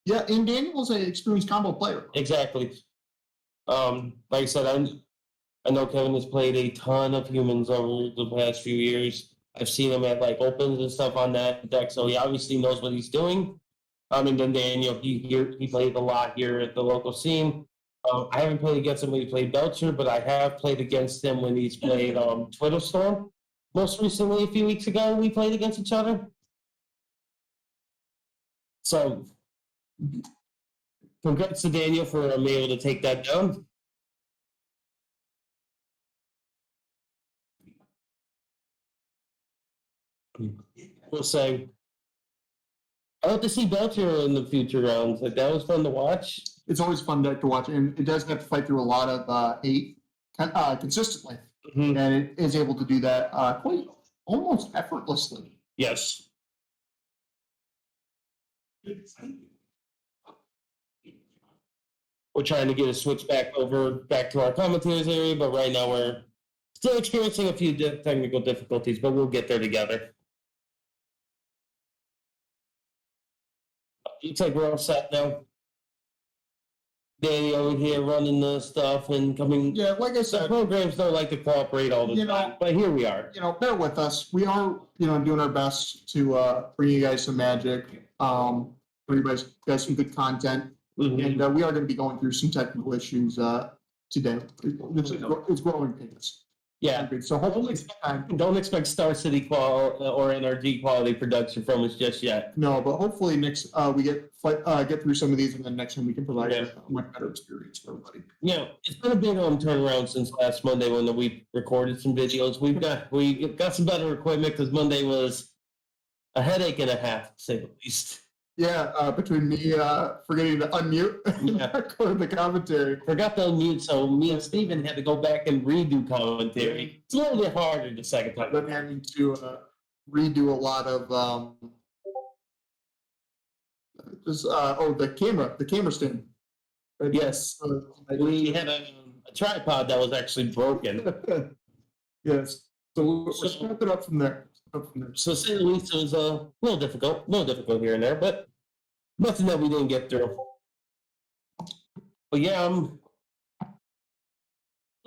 Yeah, and Daniel's an experienced combo player. Exactly. Like I said, I know Kevin has played a ton of humans over the past few years. I've seen him at like opens and stuff on that deck, so he obviously knows what he's doing. And then Daniel, he played a lot here at the local scene. I haven't played against him when he played Belcher, but I have played against him when he's played Twitter Storm. Most recently, a few weeks ago, we played against each other. So, congrats to Daniel for being able to take that down. We'll say, I hope to see Belcher in the future rounds. Like that was fun to watch. It's always fun deck to watch, and it does have to fight through a lot of hate consistently, Mhm. and it is able to do that quite almost effortlessly. Yes. We're trying to get a switch back to our commentators area, but right now we're still experiencing a few technical difficulties, but we'll get there together. Looks like we're all set now. Danny over here running the stuff and coming. Yeah, like I The said, programs don't like to cooperate all the time, but here we are. bear with us. We are, doing our best to bring you guys some magic, bring you guys some good content, Mhm. and we are going to be going through some technical issues today. It's growing pains. Yeah. So hopefully next time. Don't expect Star City or NRG quality production from us just yet. No, but hopefully next we get through some of these, and then next time we can provide a much better experience for everybody. Yeah, it's been a big turnaround since last Monday when we recorded some videos. We got some better equipment because Monday was a headache and a half, to say the least. Yeah, between me forgetting to unmute and record the commentary. Forgot to unmute, so me and Steven had to go back and redo commentary. It's a little bit harder the second time. But having to redo a lot of the camera stand. Right? Yes, we had a tripod that was actually broken. Yes, so we're stepping up from there. So, to say the least, it was a little difficult here and there, but nothing that we didn't get through. But yeah, I'm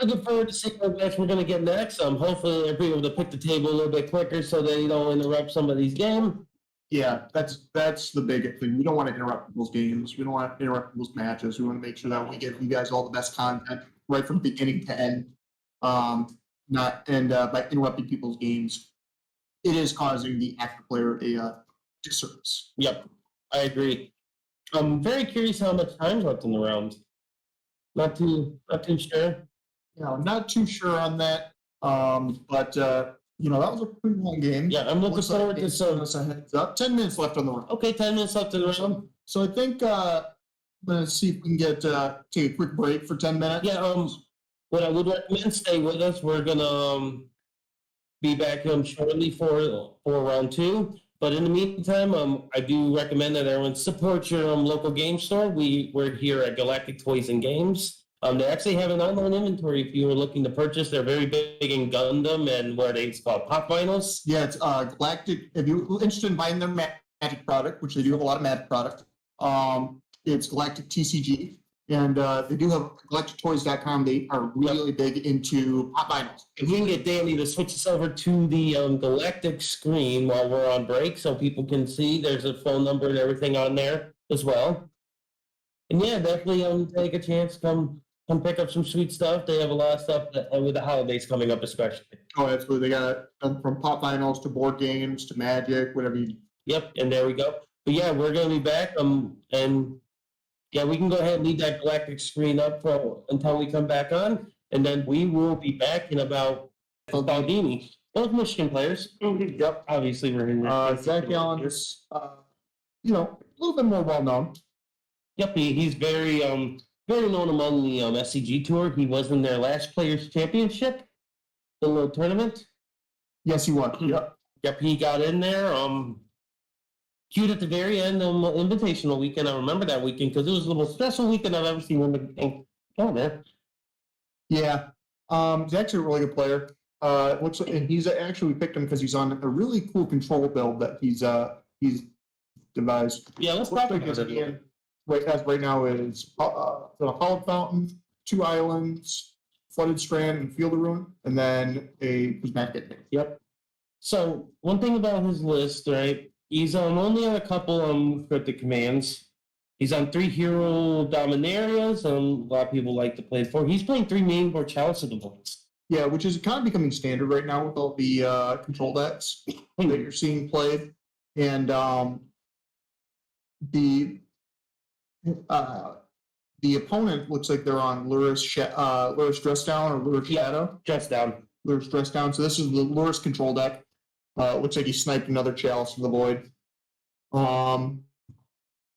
looking forward to seeing what match we're going to get next. Hopefully, they'll be able to pick the table a little bit quicker so they don't interrupt somebody's game. Yeah, that's the big thing. We don't want to interrupt people's games. We don't want to interrupt people's matches. We want to make sure that we give you guys all the best content right from beginning to end. By interrupting people's games, it is causing the active player a disservice. Yep, I agree. I'm very curious how much time's left in the round. Not too sure. Not too sure on that. But that was a pretty long game. Yeah, I'm looking forward to some. Us a heads up. 10 minutes left on the round. Okay, 10 minutes left in the round. So I think I'm gonna see if we can get take a quick break for 10 minutes. Yeah. What I would recommend, stay with us. We're gonna be back shortly for round 2. But in the meantime, I do recommend that everyone support your local game store. We're here at Galactic Toys and Games. They actually have an online inventory if you were looking to purchase. They're very big in Gundam and what it's called pop vinyls. Yeah, it's Galactic. If you're interested in buying their Magic product, which they do have a lot of Magic product, it's Galactic TCG. And they do have GalacticToys.com. They are really big into pop vinyls. If we can get Danny to switch us over to the Galactic screen while we're on break so people can see, there's a phone number and everything on there as well. And yeah, definitely take a chance, come pick up some sweet stuff. They have a lot of stuff with the holidays coming up especially. Oh, absolutely. They got from pop vinyls to board games to Magic, whatever you. Yep, and there we go. But yeah, we're going to be back and yeah, we can go ahead and leave that Galactic screen up until we come back on, and then we will be back in about Baldini. Both Michigan players. Yep. Obviously, we're in there. Zach Allen is, a little bit more well known. Yep, he's very known among the SCG tour. He was in their last Players Championship, the little tournament. Yes, he was. Yep. Yep, he got in there. Queued at the very end of Invitational weekend. I remember that weekend because it was the most special weekend I've ever seen. Oh man. Yeah. He's actually a really good player. And he's actually, we picked him because he's on a really cool control build that he's devised. Yeah, let's talk about it. right now is the Hollow Fountain, 2 islands, Flooded Strand, and Field of Ruin, and then a prismatic. Yep. So one thing about his list, right? He's only on a couple cryptic commands. He's on 3 hero Dominarias, a lot of people like to play 4. He's playing 3 main board Chalice of the Voids. Yeah, which is kind of becoming standard right now with all the control decks that you're seeing played, and the opponent looks like they're on Lurrus Dress Down or Lurrus Shadow. Dress Down. Lurrus Dress Down. So this is the Lurrus control deck. Looks like he sniped another Chalice of the Void.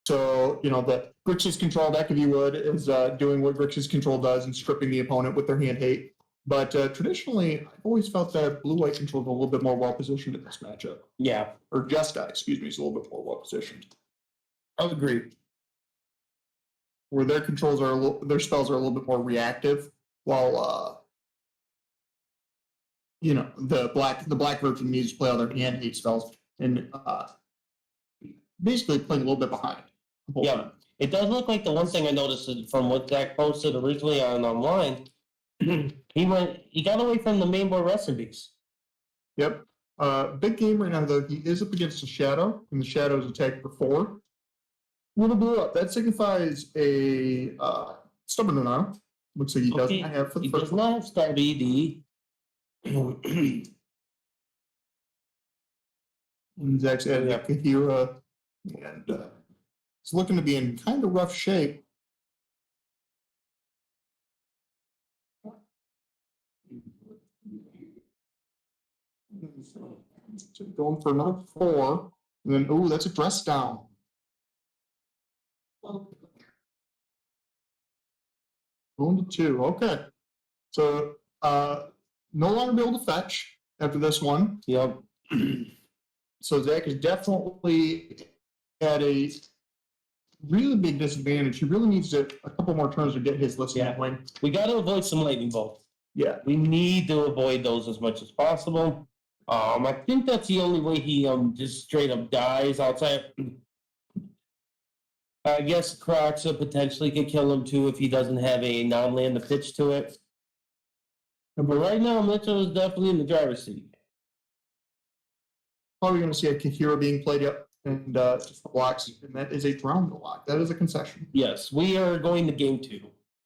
So, the Grixis control deck, if you would, is doing what Grixis control does and stripping the opponent with their hand hate. But traditionally, I've always felt that blue-white control is a little bit more well-positioned in this matchup. Yeah. Or Jeskai, excuse me, is a little bit more well-positioned. I would agree. Where their spells are a little bit more reactive, while the black version needs to play all their hand hate spells and basically playing a little bit behind. Yeah, it does look like the one thing I noticed from what Zach posted originally online. He got away from the main board recipes. Yep. Big game right now though. He is up against a shadow, and the shadow is attacked for 4. Little blew up. That signifies a stubborn denial. Looks like he doesn't have for the first. He does not have Star BD. And Zach's added Kahira, and it's looking to be in kind of rough shape. So going for another 4, and then that's a dress down. Going to 2. Okay. So no longer be able to fetch after this one. Yep. So Zach is definitely at a really big disadvantage. He really needs a couple more turns to get his list win. We got to avoid some lightning bolts. Yeah. We need to avoid those as much as possible. I think that's the only way he just straight up dies outside. I guess Croxa potentially could kill him too if he doesn't have a non-land to pitch to it. But right now, Mitchell is definitely in the driver's seat. Probably going to see a Kahira being played up and just the blocks, and that is a drown block. That is a concession. Yes, we are going to game 2.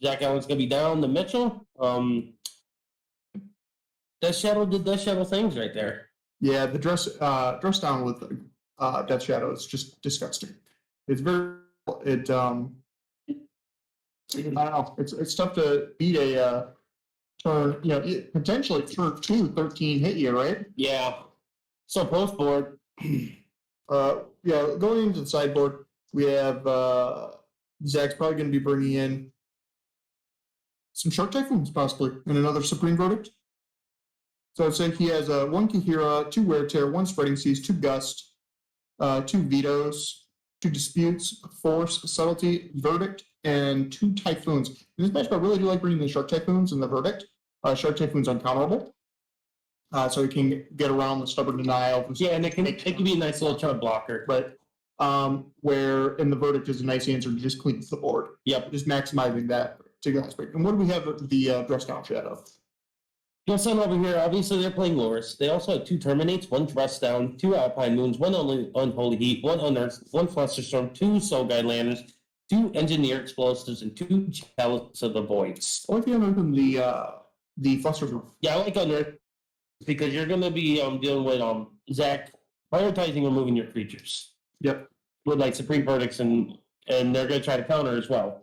Zach Allen's going to be down to Mitchell. Death Shadow did Death Shadow things right there. Yeah, the dress down with Death Shadow is just disgusting. It's very I don't know. It's tough to beat a turn. Potentially turn 2, 13 hit you, right? Yeah. So post board. Going into the sideboard, we have Zach's probably going to be bringing in some Shark Typhoons possibly, and another Supreme Verdict. So I'd say he has 1 Kahira, 2 Wear Tear, 1 Spreading Seas, 2 Gust, 2 Vetoes, 2 Disputes, Force, Subtlety, Verdict, and 2 Typhoons. In this match, I really do like bringing the Shark Typhoons and the Verdict. Shark Typhoon's uncounterable. So he can get around the Stubborn Denial. Yeah, and it can be a nice little chart blocker. But where in the Verdict is a nice answer to just clean the board. Yep. Just maximizing that particular aspect. And what do we have at the Dress Down Shadow? Dress Down over here, obviously they're playing Loris. They also have 2 Terminates, 1 Dress Down, 2 Alpine Moons, 1 Unholy Heat, 1 Unearth, 1 Flusterstorm, 2 Soul Guide Lanterns, 2 Engineer Explosives, and 2 Chalice of the Voids. I like the Unearth and the Flusterstorm. Yeah, I like Unearth because you're going to be dealing with Zach prioritizing removing your creatures. Yep. With like Supreme Verdicts, and they're going to try to counter as well.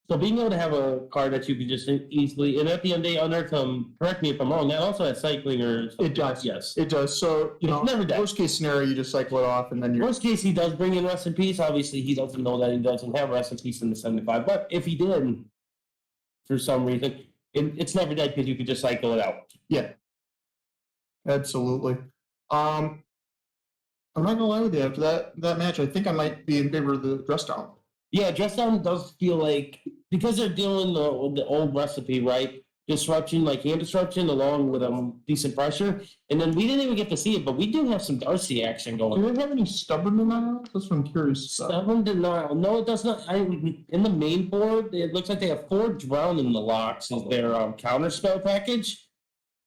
So being able to have a card that you can just easily, and at the end of the day, Unearth, correct me if I'm wrong, that also has cycling or something. It does. Yes. It does. So, never dead. Worst case scenario, you just cycle it off and then you're... Worst case, he does bring in Rest in Peace. Obviously, he doesn't know that he doesn't have Rest in Peace in the 75. But if he did, for some reason, it's never dead because you could just cycle it out. Yeah. Absolutely. I'm not going to lie with you. After that match, I think I might be in favor of the Dress Down. Yeah, Dress Down does feel like, because they're dealing with the old recipe, right? disruption, like hand disruption, along with decent pressure. And then we didn't even get to see it, but we do have some Darcy action going. Do they have any stubborn denial? That's what I'm curious about. Stubborn denial. No, it does not. In the main board, it looks like they have 4 drown in the locks as their counter spell package.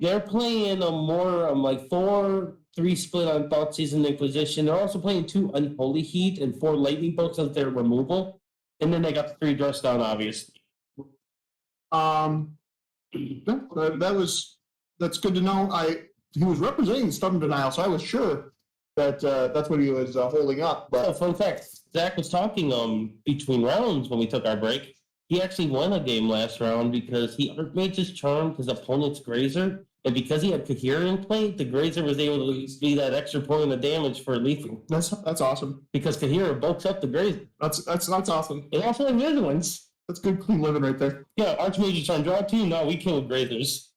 They're playing a more like 4-3 split on Thought Season Inquisition. They're also playing 2 Unholy Heat and 4 Lightning Bolts as their removal. And then they got the 3 Dress Down, obviously. That's good to know. He was representing the stubborn denial, so I was sure that that's what he was holding up. But fun fact, Zach was talking between rounds when we took our break. He actually won a game last round because he Archmage's charmed his opponent's Grazer, and because he had Kahira in play, the Grazer was able to be that extra point of damage for lethal. That's awesome. Because Kahira bulks up the Grazer. That's awesome. And also the other ones. That's good clean living right there. Yeah, Archmage's charm draw 2. No, we killed Grazers.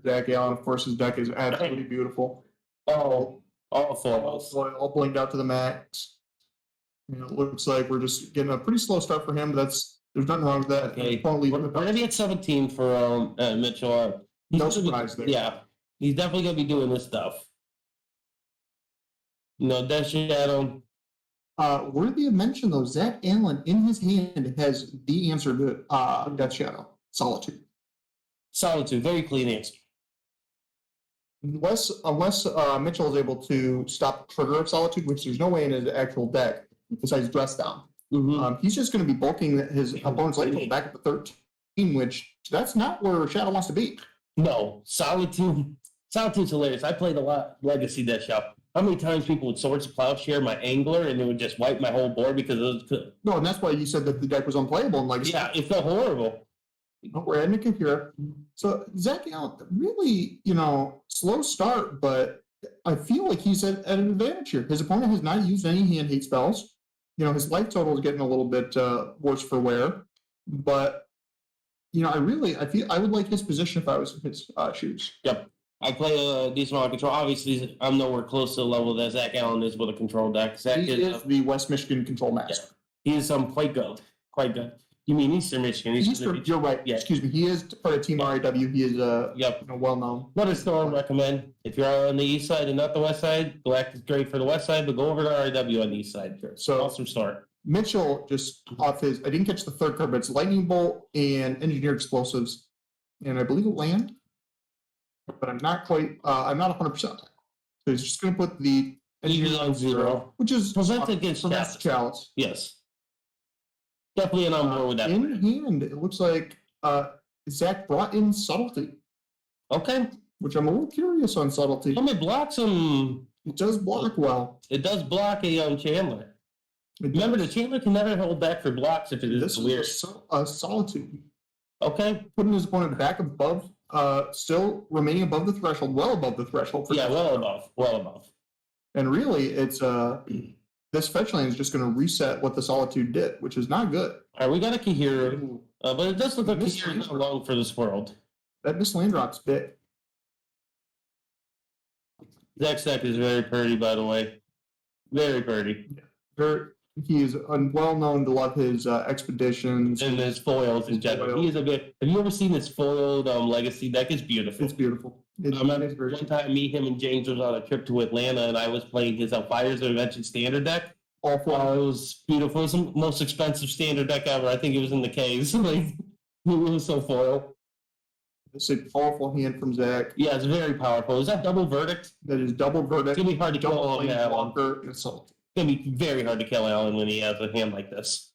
Zach Allen, of course, his deck is absolutely beautiful. All foremost. All blinked out to the max. It looks like we're just getting a pretty slow start for him, but there's nothing wrong with that. Okay. We're going to be at 17 for Mitchell. No surprise there. Yeah, he's definitely going to be doing this stuff. Death Shadow. Worthy of mention, though, Zach Allen in his hand has the answer to Death Shadow, Solitude. Solitude, very clean answer. Unless Mitchell is able to stop the trigger of Solitude, which there's no way in his actual deck besides Dress Down. Mm-hmm. He's just going to be bulking his opponent's life total back up to 13, which that's not where Shadow wants to be. No, Solitude's hilarious. I played a lot Legacy Death Shop. How many times people would Swords of Plowshare my Angler and it would just wipe my whole board because it was... No, and that's why you said that the deck was unplayable in Legacy. Yeah, it felt horrible. We're adding a Kahira. So Zach Allen, really, slow start, but I feel like he's at an advantage here. His opponent has not used any hand hate spells. His life total is getting a little bit worse for wear, but I would like his position if I was in his shoes. Yep. I play a decent amount of control. Obviously, I'm nowhere close to the level that Zach Allen is with a control deck. Zach He is the West Michigan control master. Yeah. He is quite good. Quite good. You mean Eastern Michigan? You're right. Yeah. Excuse me. He is part of Team RAW. He is well known. What does Storm recommend? If you're on the east side and not the west side, Galactic is great for the west side, but go over to RAW on the east side. So awesome start. Mitchell just off his. I didn't catch the third card, but it's Lightning Bolt and Engineered Explosives, and I believe it land. But I'm not quite. I'm not 100%. So he's just going to put the Engineered on 0, which is prevent against Chalice. Yes. Definitely on board with that. In hand, it looks like Zach brought in Subtlety. Okay. Which I'm a little curious on Subtlety. It blocks him. It does block well. It does block a Chandler. Remember, the Chandler can never hold back for blocks if it is weird. A Solitude. Okay. Putting his opponent back above, still remaining above the threshold, well above the threshold. Well above. And really, it's this fetch lane is just going to reset what the Solitude did, which is not good. All right, we got a Kahira, but it does look like Kahira is long for this world. That miss land drop's big. Zach's deck is very pretty, by the way. Very pretty. Yeah. He is well known to love his expeditions. And his foils in general. He is have you ever seen his foiled Legacy deck? It's beautiful. It's beautiful. One time, him and James was on a trip to Atlanta, and I was playing his Fires of Invention standard deck. All four. It was beautiful. It was the most expensive standard deck ever. I think it was in the K's. It was so foil. It's a powerful hand from Zach. Yeah, it's very powerful. Is that double verdict? That is double verdict. It's going to be hard to kill Alan. Walker and Assault. It's going to be very hard to kill Alan when he has a hand like this.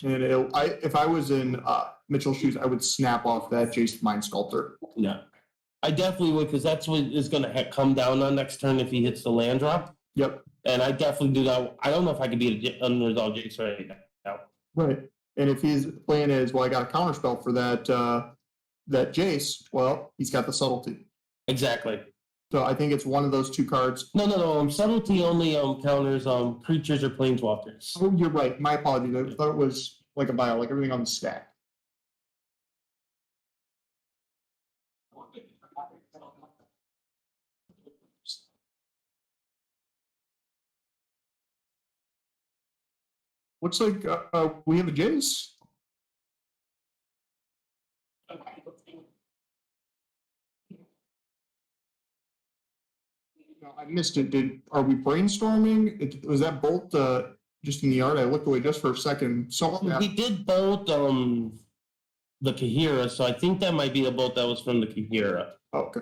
And if I was in Mitchell's shoes, I would snap off that Jace Mind Sculptor. Yeah. I definitely would, because that's what is going to come down on next turn if he hits the land drop. Yep. And I definitely do that. I don't know if I could beat an unresolved Jace right now. Right. And if his plan is, I got a counter spell for that Jace, he's got the Subtlety. Exactly. So I think it's one of those two cards. No. Subtlety only counters creatures or planeswalkers. Oh, you're right. My apologies. I thought it was like a bio, like everything on the stack. Looks like we have a Jace. No, I missed it. Are we brainstorming? Was that bolt just in the yard? I looked away just for a second. So He did bolt the Kahira, so I think that might be a bolt that was from the Kahira. okay.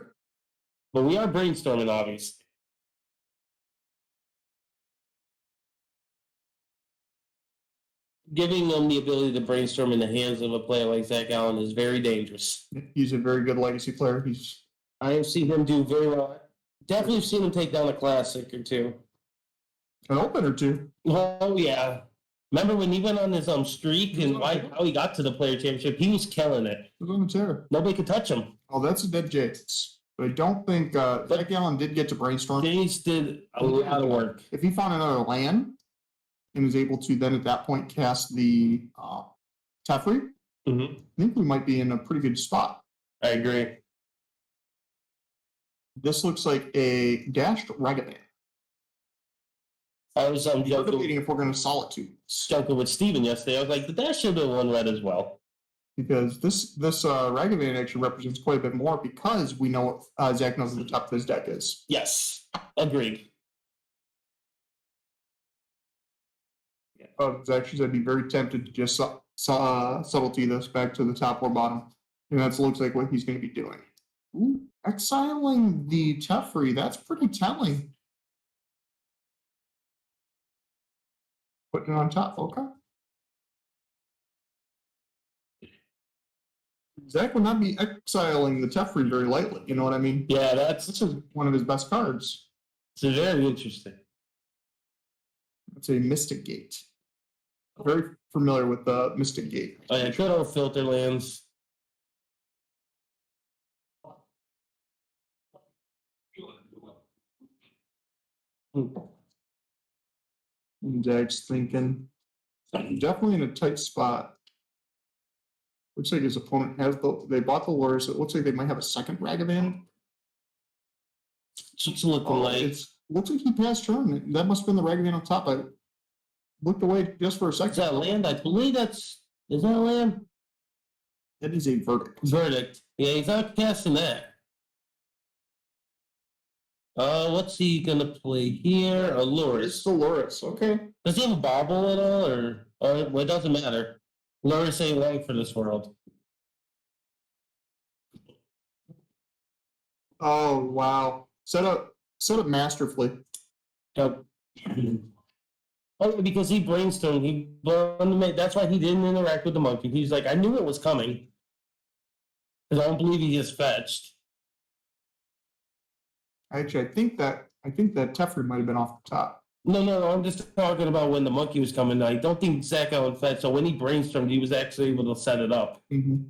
But we are brainstorming, obviously. Giving them the ability to brainstorm in the hands of a player like Zach Allen is very dangerous. He's a very good legacy player. I have seen him do very well. Definitely seen him take down a classic or two. An open or two. Oh yeah. Remember when he went on his streak and how he got to the player championship? He was killing it. He was on the tear. Nobody could touch him. Oh, that's a dead Jace. But I don't think Zach Allen did get to brainstorm. Jace did a lot of work. If he found another land and was able to then at that point cast the Teferi, I think we might be in a pretty good spot. I agree. This looks like a dashed Ragavan. I was debating if we're going to solitude. Joking with Steven yesterday. I was like, the dash should have been one red as well. Because this Ragavan actually represents quite a bit more because we know what Zach knows what the top of his deck is. Yes, agreed. Zach says I'd be very tempted to just subtlety this back to the top or bottom. And that looks like what he's going to be doing. Ooh, exiling the Teferi, that's pretty telling. Putting it on top, okay. Zach would not be exiling the Teferi very lightly, you know what I mean? Yeah, this is one of his best cards. It's very interesting. It's a Mystic Gate. Very familiar with the Mystic Gate. Oh yeah, good old filter lands. Zach's thinking definitely in a tight spot. Looks like his opponent has they bought the lures. It looks like they might have a second Ragavan. It's looking like looks like he passed turn. That must have been the Ragavan on top. I looked away just for a second. Is that land? I believe is that land? That is a verdict. Verdict. Yeah, he's not casting that. What's he gonna play here? A Luris. It's the Luris, okay. Does he have a bobble at all, or well, it doesn't matter. Luris ain't long for this world. Oh wow! Set up masterfully. Yep. Oh, because he brainstormed. That's why he didn't interact with the monkey. He's like, I knew it was coming, because I don't believe he just fetched. Actually, I think that Teferi might have been off the top. No. I'm just talking about when the monkey was coming. I don't think Zach Allen fetched. So when he brainstormed, he was actually able to set it up. Mm-hmm.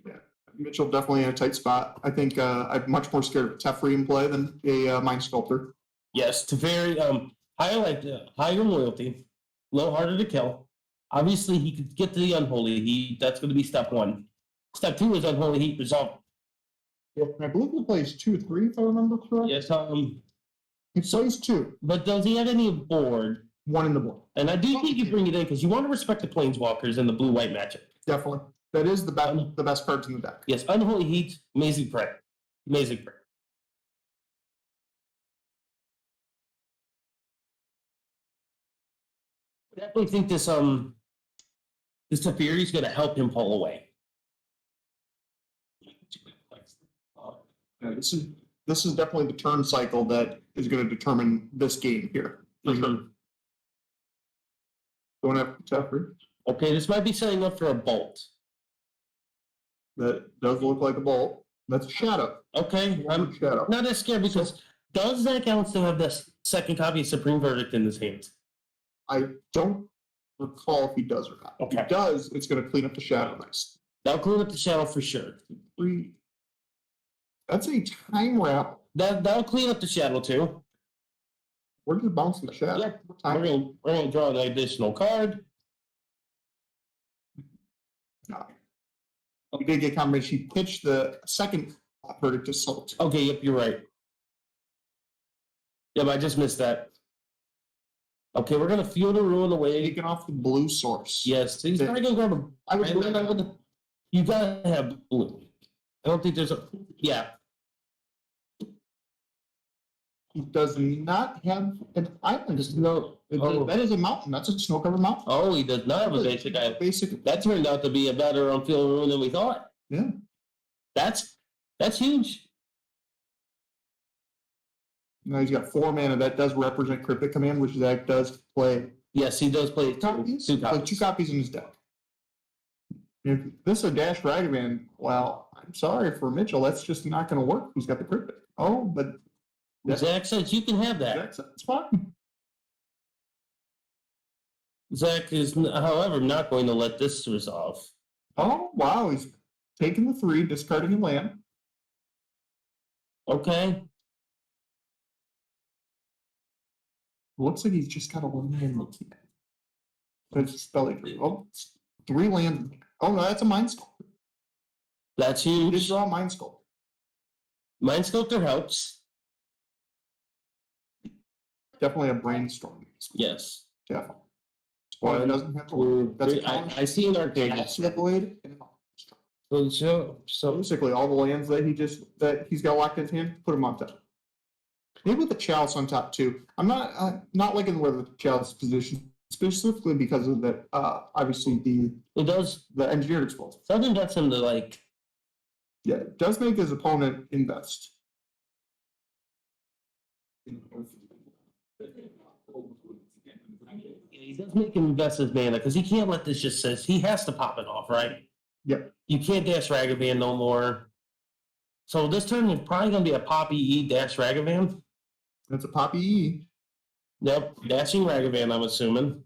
Yeah, Mitchell definitely in a tight spot. I think I'm much more scared of Teferi in play than a Mind Sculptor. Yes, to very higher loyalty, a little harder to kill. Obviously, he could get to the Unholy Heat. That's going to be step one. Step two is Unholy Heat resolved. Yeah, I believe he plays 2-3, if I remember correctly. Yes, he plays 2. But does he have any board? 1 in the board. And I do think you bring it in because you want to respect the Planeswalkers and the blue-white matchup. Definitely. That is the best cards in the deck. Yes, Unholy Heat, amazing prey. Amazing prey. I definitely think this Teferi is going to help him pull away. Yeah, this is definitely the turn cycle that is going to determine this game here. For sure. Going after Teferi. Okay, this might be setting up for a bolt. That does look like a bolt. That's a shadow. Okay, I'm not as scared because does Zach Allen still have this second copy of Supreme Verdict in his hands? I don't recall if he does or not. Okay. If he does, it's going to clean up the shadow nice. That'll clean up the shadow for sure. That's a time wrap. That'll clean up the shadow too. We're just bouncing the shadow. Yeah, we're gonna draw an additional card. No. We did get confirmation. She pitched the second verdict to Salt. Okay, yep, you're right. Yep, I just missed that. Okay, we're gonna feel the ruin away. Taking off the blue source. Yes, he's probably gonna grab a. You gotta have blue. I don't think there's a. Yeah. He does not have an island. No. Oh. That is a mountain. That's a snow-covered mountain. Oh, he does not have a basic island. Basic. That turned out to be a better field rule than we thought. Yeah. That's huge. Now he's got 4 mana. That does represent Cryptic Command, which Zach does play. Yes, he does play copies. Two copies. Like 2 copies in his deck. If this is a Dash Ragavan, well, I'm sorry for Mitchell. That's just not going to work. He's got the Cryptic. Oh, but Zach says you can have that. That's fine. Zach is, however, not going to let this resolve. Oh, wow. He's taking the 3, discarding a land. Okay. Looks like he's just got a land. That's spelling tree. Oh, 3 lands. Oh, no, that's a Mind Sculptor. That's He did huge. draw a Mind Sculptor. Mind Sculptor helps. Definitely a brainstorm. Yes. Definitely. Well, it doesn't have to work. That's I see an arcade. Blade. So basically, all the lands that he's got locked in his hand, put them on top. Maybe with the Chalice on top too. I'm not liking where the Chalice is positioned, specifically because of the obviously the engineered explosive. Something gets him to like. Yeah, it does make his opponent invest. He does make him invest his mana because he can't let this just sit. He has to pop it off, right? Yep. You can't dash Ragavan no more. So this turn is probably going to be a Poppy E dash Ragavan. That's a Poppy E. Yep, dashing Ragavan, I'm assuming.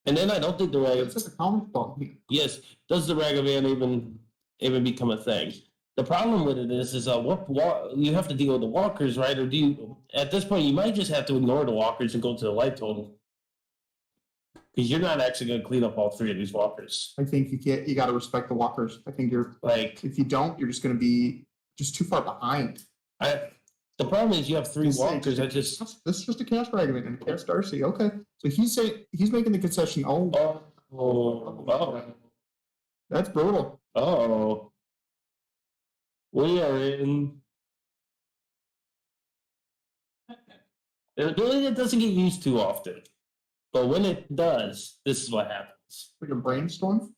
And then I don't think the Ragavan. That's a comic book. Yes, does the Ragavan even become a thing? The problem with it is you have to deal with the walkers, right? Or do you, at this point, you might just have to ignore the walkers and go to the light total. Because you're not actually going to clean up all 3 of these walkers. I think you got to respect the walkers. I think if you don't, you're just going to be just too far behind. The problem is you have 3 walkers. This is just a cast Ragavan and a cast Darcy. Okay. So he's making the concession. Oh. That's brutal. Oh. We are in an ability that doesn't get used too often. But when it does, this is what happens. Like a brainstorm?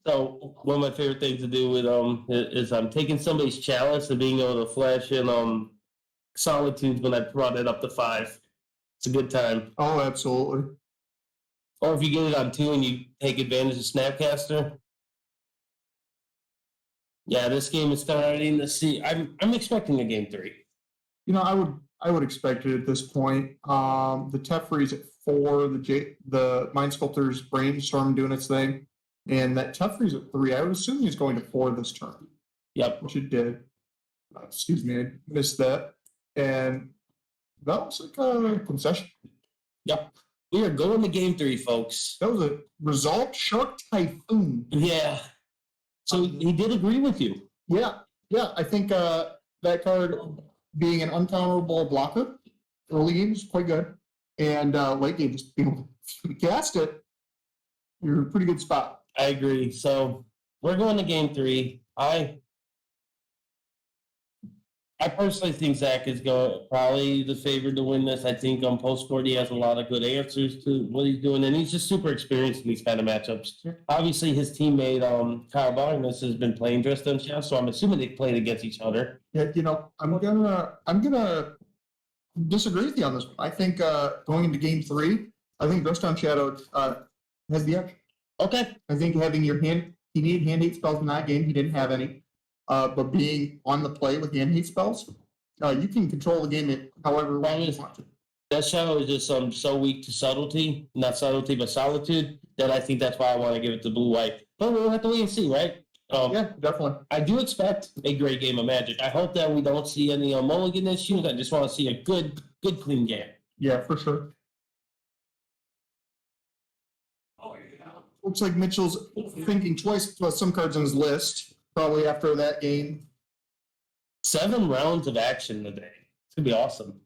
So one of my favorite things to do with is I'm taking somebody's chalice and being able to flash in solitudes when I brought it up to 5. It's a good time. Oh, absolutely. Or if you get it on 2 and you take advantage of Snapcaster. Yeah, this game is starting to see. I'm expecting a game 3. You know, I would expect it at this point. The Teferi's at 4. The Mind Sculptor's Brainstorm doing its thing, and that Teferi's at 3. I would assume he's going to 4 this turn. Yep, which it did. Excuse me, I missed that, and that was like a concession. Yep. We are going to game 3, folks. That was a Resolved Shark Typhoon. Yeah. So he did agree with you. Yeah. I think that card being an uncounterable blocker early game is quite good, and late game just being able to cast it, you're in a pretty good spot. I agree. So we're going to game 3. I personally think Zach is probably the favorite to win this. I think on post-court he has a lot of good answers to what he's doing, and he's just super experienced in these kind of matchups. Sure. Obviously, his teammate Kyle Barnes has been playing Dresden Shadow, so I'm assuming they played against each other. Yeah, you know, I'm gonna disagree with you on this one. I think going into game 3, I think Dresden Shadow has the edge. Okay. I think having your hand, he needed hand 8 spells in that game. He didn't have any. But being on the play with hand hate spells, you can control the game however you want to. That Shadow is just so weak to subtlety, not subtlety, but solitude, that I think that's why I want to give it to blue-white. But we'll have to wait and see, right? Yeah, definitely. I do expect a great game of Magic. I hope that we don't see any mulligan issues. I just want to see a good, clean game. Yeah, for sure. Looks like Mitchell's thinking twice about some cards on his list. Probably after that game. 7 rounds of action today. It's going to be awesome.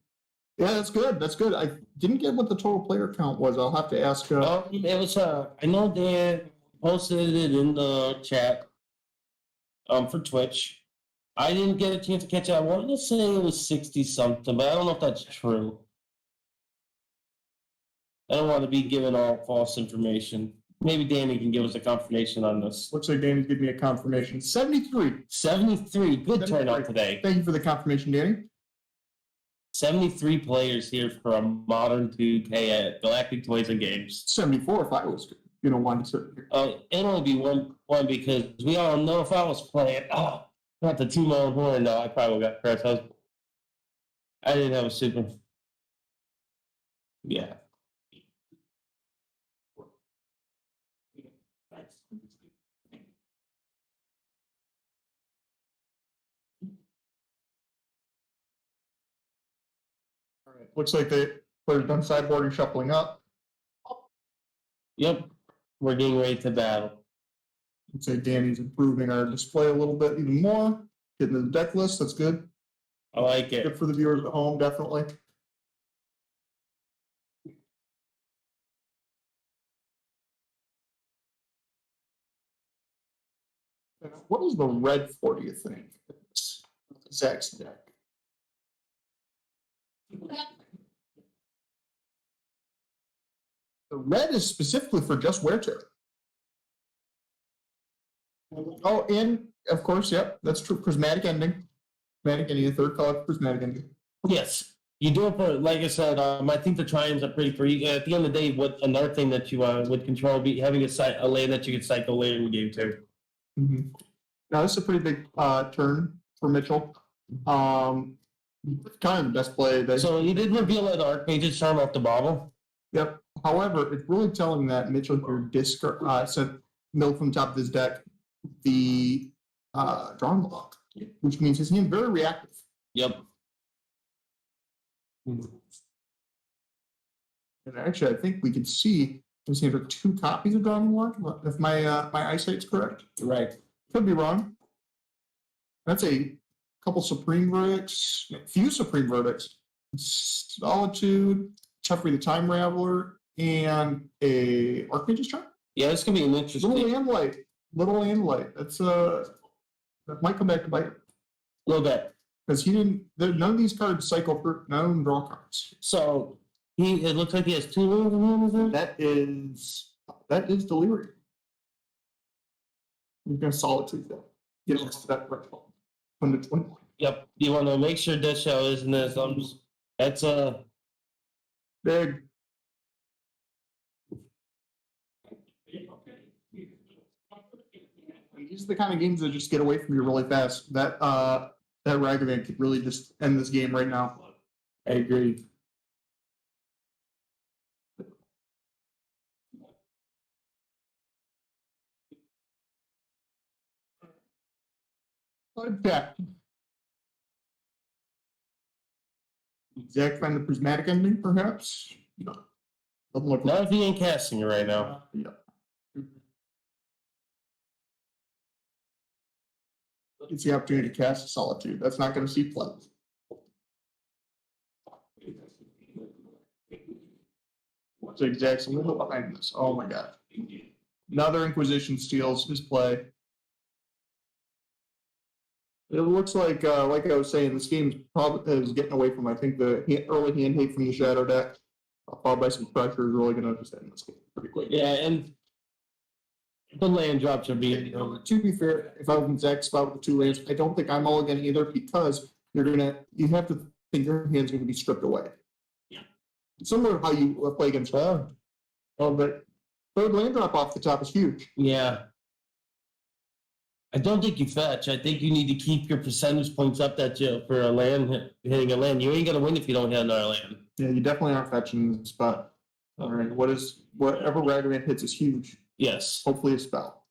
Yeah, that's good. That's good. I didn't get what the total player count was. I'll have to ask. It was, I know Dan posted it in the chat. For Twitch. I didn't get a chance to catch it. I wanted to say it was 60 something, but I don't know if that's true. I don't want to be giving all false information. Maybe Danny can give us a confirmation on this. Looks like Danny's giving me a confirmation. 73. 73. Good 73. turnout today. Thank you for the confirmation, Danny. 73 players here for a modern 2K at Galactic Toys and Games. 74 if I was, wanting to. It'll only be one because we all know if I was playing. Oh, not the 2 mile horn. No, I probably got crushed. I didn't have a super. Yeah. All right. Looks like the players done sideboard and shuffling up. Yep. We're getting ready to battle. I'd say Danny's improving our display a little bit even more. Getting the deck list. That's good. I like it. Good for the viewers at home, definitely. What is the red for, do you think? Zach's deck. The red is specifically for just wear tear. Oh, and of course, yep, that's true. Prismatic ending. Prismatic ending, the third color, prismatic ending. Yes. You do it for, like I said, I think the triumphs are pretty free. At the end of the day, what another thing that you would control be having a lane that you could cycle later in the game too. Mm-hmm. Now this is a pretty big turn for Mitchell. Kind of the best play. That So he did reveal that Archmage's charm off the bottle. Yep. However, it's really telling that Mitchell here sent milled from the top of his deck the drawing block, which means his hand very reactive. Yep. And actually, I think we could see his hand are 2 copies of drawing block, if my eyesight's correct. Right. Could be wrong. That's a couple Supreme Verdicts, a few Supreme Verdicts, Solitude, Chuffrey the Time Raveler, and a Archmage's Charm. Yeah, this could be an interesting. Little and light. That's that might come back to bite. A little bit. Because he didn't. None of these cards cycle for. None of them draw cards. So it looks like he has 2 lands in his hand. That is Delirium. You're gonna Solitude that. Get us to that threshold. 1 to 20. Yep. You want to make sure Death Shell isn't there. That's big. These are the kind of games that just get away from you really fast. That Ragavan could really just end this game right now. I agree. Jack. Zach find the prismatic ending, perhaps? No. Doesn't look Not if he ain't casting it right now. Yeah. It's the opportunity to cast Solitude. That's not going to see play. What's the exact little behind this? Oh my god. Another Inquisition steals his play. It looks like I was saying, this game is getting away from, I think, the early hand hate from the Shadow deck, followed by some pressure, is really going to just end this game pretty quick. Yeah, and the land drops are being. To be fair, if I was in Zach's spot with the 2 lands, I don't think I'm all again either, because you have to think your hand's going to be stripped away. Yeah. Similar to how you play against but third land drop off the top is huge. Yeah. I don't think you fetch. I think you need to keep your percentage points up that for a land hitting a land. You ain't gonna win if you don't hit another land. Yeah, you definitely aren't fetching the spot. All right, whatever Ragavan hits is huge. Yes. Hopefully a spell.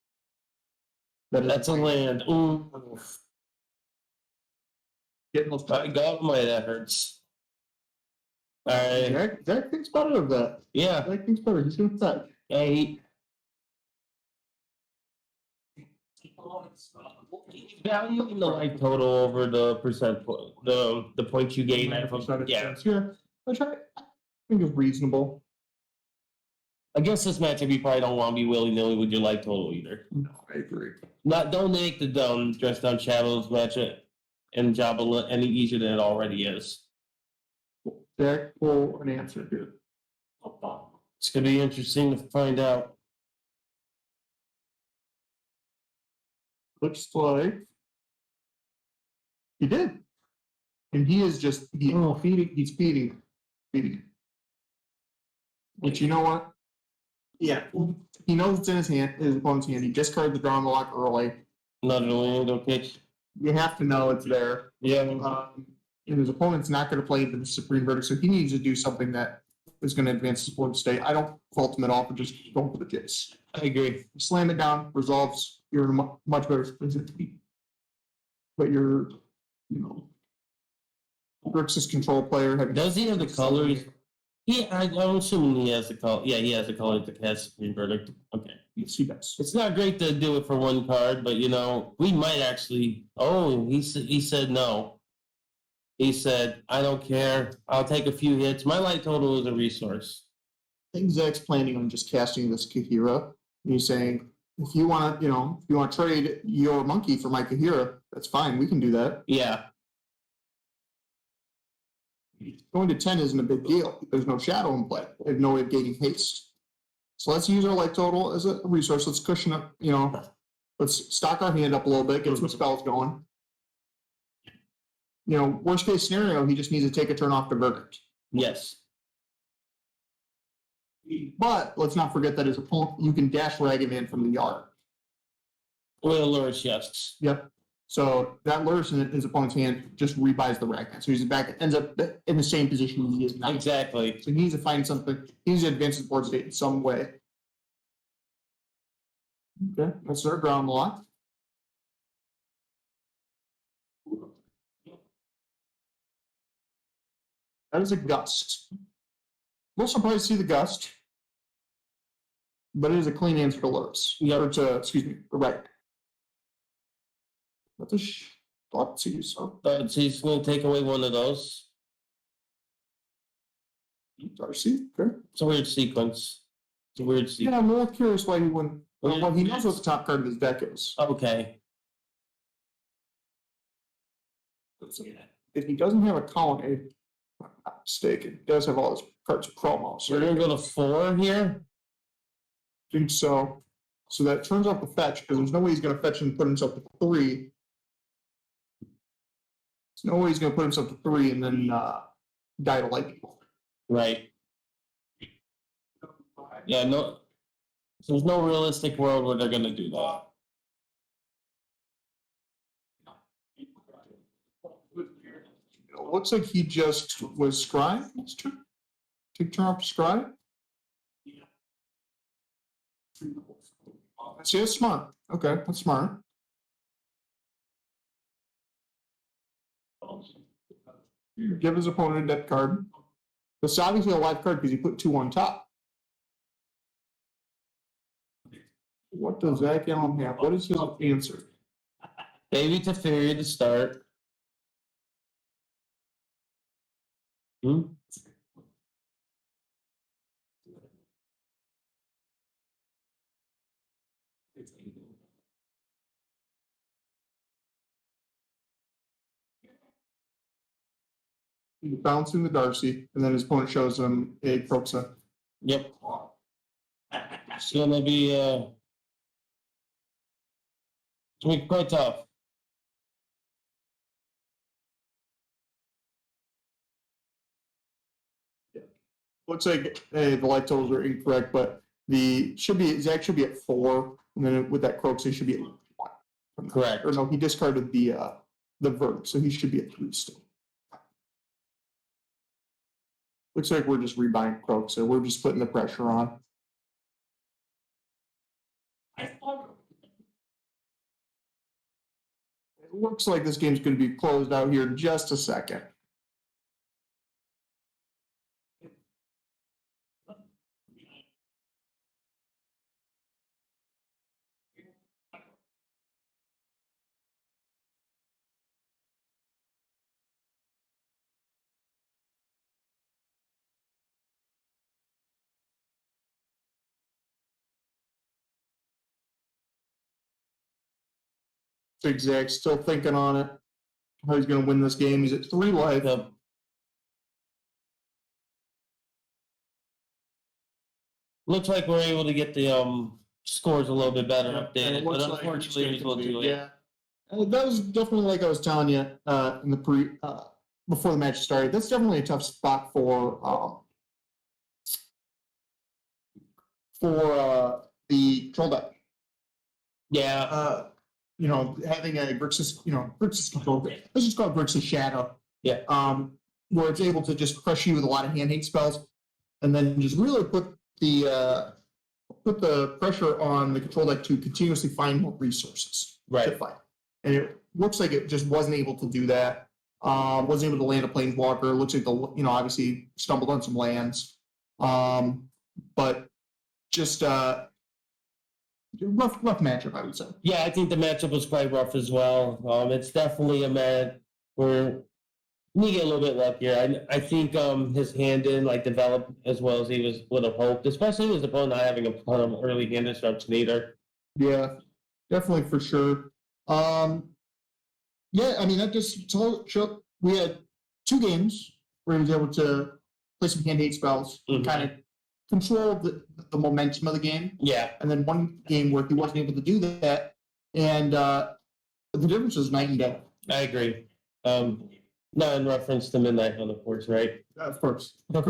That's a land. Ooh. Getting those I got my that hurts. All right. Zach thinks better of that. Yeah. Zach thinks better. He's gonna fetch. Hey. Value in the life total over the percent the points you gain. Yeah, which I think is reasonable. Against this matchup, you probably don't want to be willy-nilly with your life total either. No, I agree. Don't make the dress down shadows matchup and job any easier than it already is. Jack, pull an answer here. It's gonna be interesting to find out. Looks like he did. And he is just feeding. He's feeding. But you know what? Yeah, he knows it's in his opponent's hand. He discarded the draw on the lock early. Another land, okay. You have to know it's there. Yeah. And his opponent's not going to play the Supreme Verdict, so he needs to do something that is going to advance his opponent's state. I don't fault him at all for just going for the Jace. I agree. Slam it down, resolves. You're in a much better position. But you're, Grixis control player. Does he have the colors? Yeah, I'm assuming he has the color. Yeah, he has the color that has Supreme Verdict. Okay. Yes, he does. It's not great to do it for one card, but we might actually. Oh, he said no. He said, I don't care. I'll take a few hits. My light total is a resource. I think Zach's planning on just casting this Kahira. He's saying, if you want to trade your monkey for my Kahira, that's fine. We can do that. Yeah. Going to 10 isn't a big deal. There's no shadow in play. They have no way of gaining haste. So let's use our light total as a resource. Let's cushion up, let's stock our hand up a little bit, get some spells going. Worst case scenario, he just needs to take a turn off the Verdict. Yes. But let's not forget that his opponent, you can dash Ragavan from the yard. With a lure, yes. Yep. So that lures in his opponent's hand just rebuys the Ragavan. So he's back, ends up in the same position he is now. Exactly. So he needs to find something. He needs to advance his board state in some way. Okay, let's start ground lock. That is a gust. We'll surprised to see the gust, but it is a clean answer to lures. Right. That's a thought to use. So he's going to take away one of those. Darcy, okay. It's a weird sequence. Yeah, I'm more curious why he wouldn't. Well, he knows what the top card of his deck is. Okay. If he doesn't have a colonnade, I'm not mistaken, he does have all his cards promo. So we're going to go to 4 here? I think so. So that turns off the fetch, because there's no way he's going to fetch and put himself to 3. There's no way he's going to put himself to 3 and then die to lightning. Right. Yeah, no. There's no realistic world where they're going to do that. It looks like he just was scrying. Take turn off to scry. See, that's smart. Okay, that's smart. Give his opponent a dead card. It's obviously a live card because he put 2 on top. What does Zach Allen have? What is his answer? Baby Teferi to start. He's bouncing the Darcy, and then his opponent shows him a Croxa. Yep. It's gonna be quite tough. Looks like the light totals are incorrect, but Zach should be at 4, and then with that Croxa, he should be at 1. Correct. Or no, he discarded the Verb, so he should be at 3 still. Looks like we're just rebuying Croxa. We're just putting the pressure on. It looks like this game's going to be closed out here in just a second. Zigzag still thinking on it. How he's going to win this game. He's at 3 life. Yep. Looks like we're able to get the scores a little bit better updated, but unfortunately, it was a little too late. Yeah, that was definitely like I was telling you in the before the match started. That's definitely a tough spot for the control deck. Yeah. Having a Grixis control deck. Let's just call it Grixis Shadow. Yeah. Where it's able to just crush you with a lot of hand hate spells, and then just really put the pressure on the control deck to continuously find more resources to fight. And it looks like it just wasn't able to do that. Wasn't able to land a planeswalker. It looks like obviously stumbled on some lands. But just rough matchup, I would say. Yeah, I think the matchup was quite rough as well. It's definitely a match where we get a little bit luckier. I think his hand didn't develop as well as he would have hoped, especially his opponent not having a ton of early hand disruption either. Yeah, definitely for sure. That just showed we had 2 games where he was able to play some hand hate spells, kind of control the momentum of the game. Yeah. And then 1 game where he wasn't able to do that, and the difference is night and day. I agree. Not in reference to Midnight Hunt, of course, right? Of course. Well,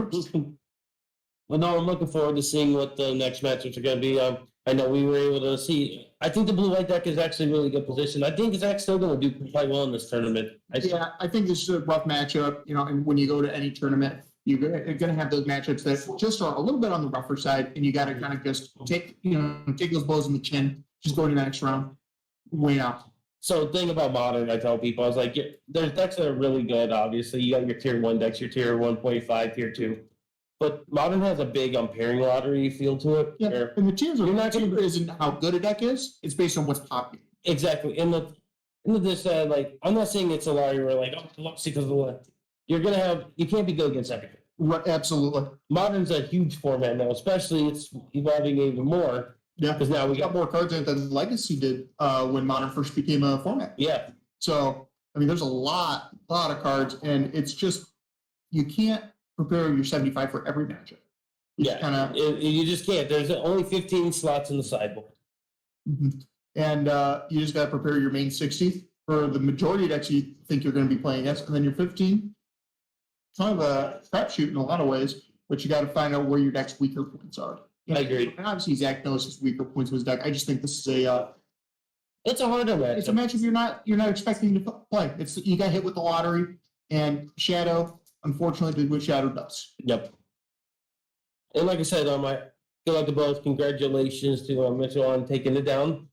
no, I'm looking forward to seeing what the next matchups are going to be. I know we were able to see. I think the blue-white deck is actually really good position. I think Zach's still going to do quite well in this tournament. I think this is a rough matchup. And when you go to any tournament, you're going to have those matchups that just are a little bit on the rougher side, and you got to kind of just take those blows in the chin, just go to the next round, win out. So the thing about Modern, I tell people, I was like, there's decks that are really good, obviously. You got your tier 1 decks, your tier 1.5, tier 2. But Modern has a big pairing lottery feel to it. Yeah, and the tiers isn't how good a deck is. It's based on what's popular. Exactly. I'm not saying it's a lottery where because of you can't be good against everything. Right, absolutely. Modern's a huge format now, especially it's evolving even more. Yeah, because now we got more cards in it than Legacy did when Modern first became a format. Yeah. So there's a lot of cards, and it's just you can't prepare your 75 for every matchup. You just can't. There's only 15 slots in the sideboard, and you just got to prepare your main 60 for the majority of decks you think you're going to be playing against, and then your 15. Kind of a crapshoot in a lot of ways, but you got to find out where your deck's weaker points are. I agree. And obviously, Zach knows his weaker points of his deck. I just think this is it's a harder match. It's a matchup you're not expecting to play. You got hit with the lottery, and Shadow unfortunately did what Shadow does. Yep. And like I said, I feel like the both. Congratulations to Mitchell on taking it down.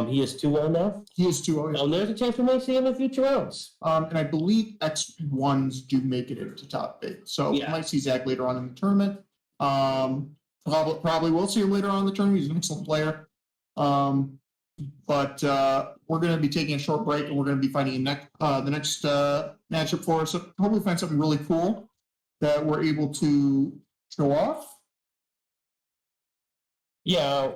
He is 2-0 now. He is 2-0. There's a chance we might see him in future rounds. And I believe X1s do make it into top 8. So we might see Zach later on in the tournament. Probably will see him later on in the tournament. He's an excellent player. But we're going to be taking a short break, and we're going to be finding the next matchup for us. So hopefully find something really cool that we're able to show off. Yeah.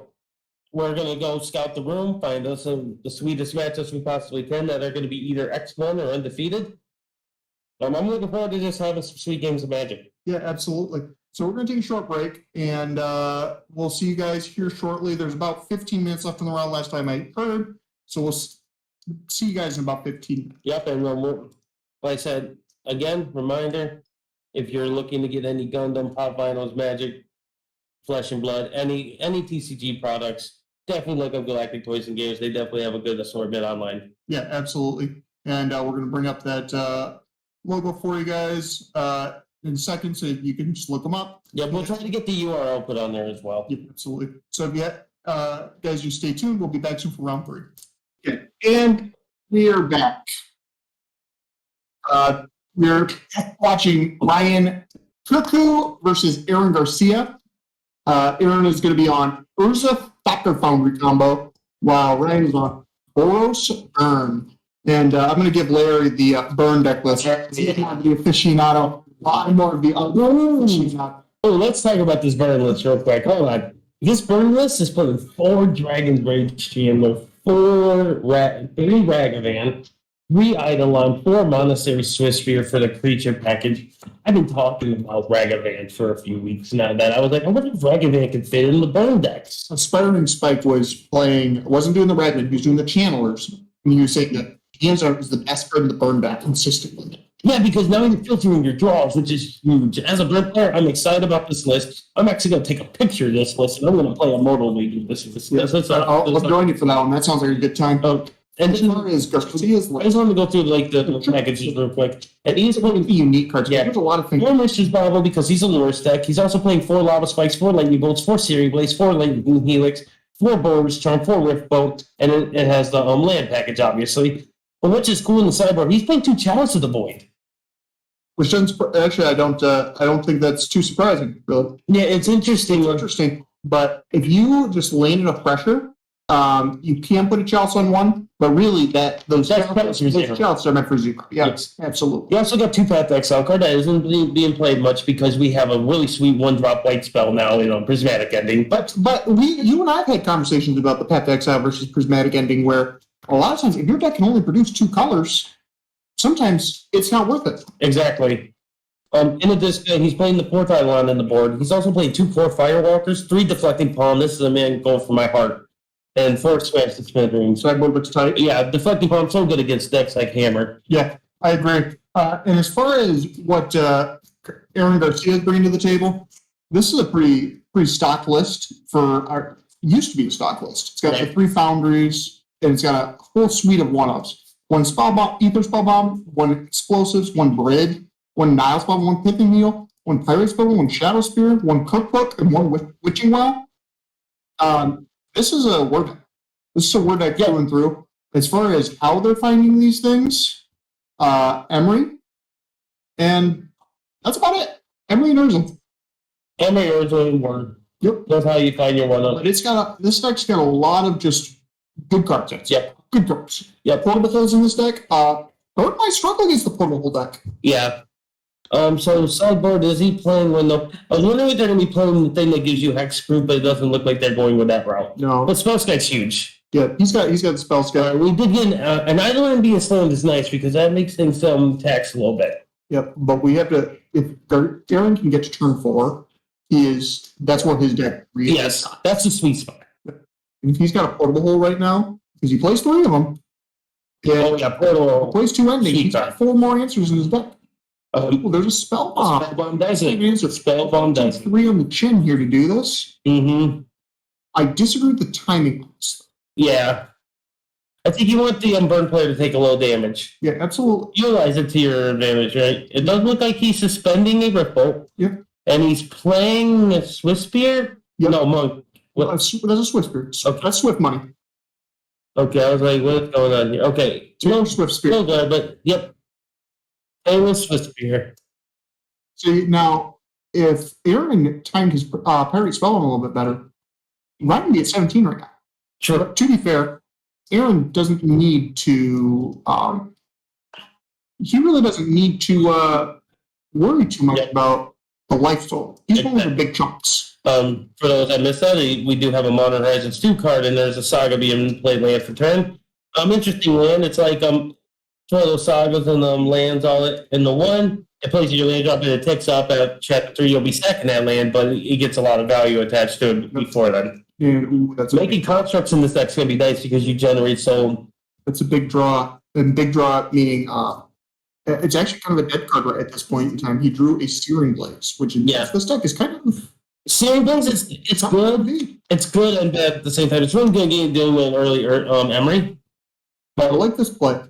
We're going to go scout the room, find us the sweetest matchups we possibly can that are going to be either X1 or undefeated. I'm looking forward to just having some sweet games of Magic. Yeah, absolutely. So we're going to take a short break, and we'll see you guys here shortly. There's about 15 minutes left in the round last time I heard. So we'll see you guys in about 15 minutes. Yep, and like I said, again, reminder, if you're looking to get any Gundam, Pop Vinyls, Magic, Flesh and Blood, any TCG products, definitely look up Galactic Toys and Games. They definitely have a good assortment online. Yeah, absolutely. And we're going to bring up that logo for you guys in a second, so you can just look them up. Yeah, we'll try to get the URL put on there as well. Yeah, absolutely. So if you guys just stay tuned, we'll be back soon for round 3. Okay, and we are back. We're watching Ryan Kirku versus Aaron Garcia. Aaron is going to be on Urza Factor Foundry combo, while Ryan is on Boros Burn. And I'm going to give Larry the burn deck list. He's not the aficionado. A lot more of the aficionado. Oh, let's talk about this burn list real quick. Hold on. This burn list is putting 4 Dragon's Rage Chamber, three Ragavan, 3 Eidolon, 4 Monastery Swiss Beer for the creature package. I've been talking about Ragavan for a few weeks now that I was like, I wonder if Ragavan could fit in the burn decks. Aspiring Spike wasn't doing the Ragman, he was doing the Channelers. And he was saying that hands are the best card in the burn deck consistently. Yeah, because now you're filtering your draws, which is huge. As a burn player, I'm excited about this list. I'm actually going to take a picture of this list, and I'm going to play a Mortal League with this list. I'll join you for that one. That sounds like a good time. And as far as Garcia's I just want to go through like the packages real quick. And he's playing unique cards. Yeah. There's a lot of things. 4 Mistress Bible because he's a lure deck. He's also playing 4 Lava Spikes, 4 Lightning Bolts, 4 Searing Blades, 4 Lightning Helix, 4 Bower's Charm, 4 Rift Bolt, and it has the land package, obviously. But what's just cool in the sideboard, he's playing 2 Chalice of the Void. Which doesn't actually, I don't think that's too surprising, really. Yeah, it's interesting. It's interesting, but if you just land enough pressure, you can put a chalice on one, but really those chalices are meant for 0. Yeah, yes. Absolutely. You also got 2 Path to Exile card that isn't being played much because we have a really sweet 1-drop white spell now in Prismatic Ending. But you and I have had conversations about the Path to Exile versus Prismatic Ending, where a lot of times if your deck can only produce 2 colors, sometimes it's not worth it. Exactly. In addition, he's playing the 4th Eidolon on the board. He's also playing 2 Core Firewalkers, 3 Deflecting Palm. This is a man going for my heart. And 4 Smash the Smithereens. Sideboard looks tight. Yeah, Deflecting Palm so good against decks like Hammer. Yeah, I agree. And as far as what Aaron Garcia is bringing to the table, this is a pretty stock list for our. Used to be a stock list. It's got the 3 Foundries, and it's got a whole suite of 1-ups. 1 Spellbomb, Ether Spellbomb, 1 Explosives, 1 Brid, 1 Nile Spellbomb, 1 Pithing Needle, 1 Pirate Spellbomb, 1 Shadow Spear, 1 Cookbook, and 1 Witching Well. This is a word deck. This is a word deck through and through. As far as how they're finding these things, Emery, and that's about it. Emery and Urza. Emery, Urza, and Word. Yep. That's how you find your 1-up. But this deck's got a lot of just good card sets. Yep. Good cards. Yeah. Portable holes in this deck. Burn might struggle against the portable hole deck. Yeah. So sideboard, is he playing I was wondering if they're going to be playing the thing that gives you Hex Group, but it doesn't look like they're going with that route. No. But Spell Sky's huge. Yeah, he's got the spell sky. We did get an Eidolon being slammed is nice because that makes things tax a little bit. Yep, but we have to, if Aaron can get to turn 4, that's what his deck really Yes, that's a sweet spot. And if he's got a portable hole right now, because he plays 3 of them, portable. Plays 2 endings. He's got 4 more answers in his deck. There's a spell bomb. Spellbomb does it. Spellbomb does it. 3 on the chin here to do this. Mm-hmm. I disagree with the timing. Yeah. I think you want the unburned player to take a low damage. Yeah, absolutely. Utilize it to your advantage, right? It does look like he's suspending a Rift Bolt. Yep. And he's playing a Swiss Spear? Yep. No, Monk. That's a Swift Spear. Okay. That's Swift money. Okay, I was like, what's going on here? Okay. No Swift Spear. Still good, but yep. Famous Swiss Spear. See, now, if Aaron timed his parry spell a little bit better, he might be at 17 right now. Sure. But to be fair, Aaron doesn't need to. He really doesn't need to worry too much about the life total. He's going for big chunks. For those that missed that, we do have a Modern Horizons 2 card, and there's a Saga being played land for turn. Interesting land. It's like one of those sagas and lands all in the 1. It plays your land drop and it ticks up at chapter 3. You'll be stacking that land, but it gets a lot of value attached to it before then. And that's making constructs in this deck's gonna be nice because you generate so. That's a big draw. And big draw meaning it's actually kind of a dead card right at this point in time. He drew a Searing Blaze, which this deck is kind of. Searing Blaze, it's good. It's good and bad at the same time. It's really good dealing with early Emery. But I like this play.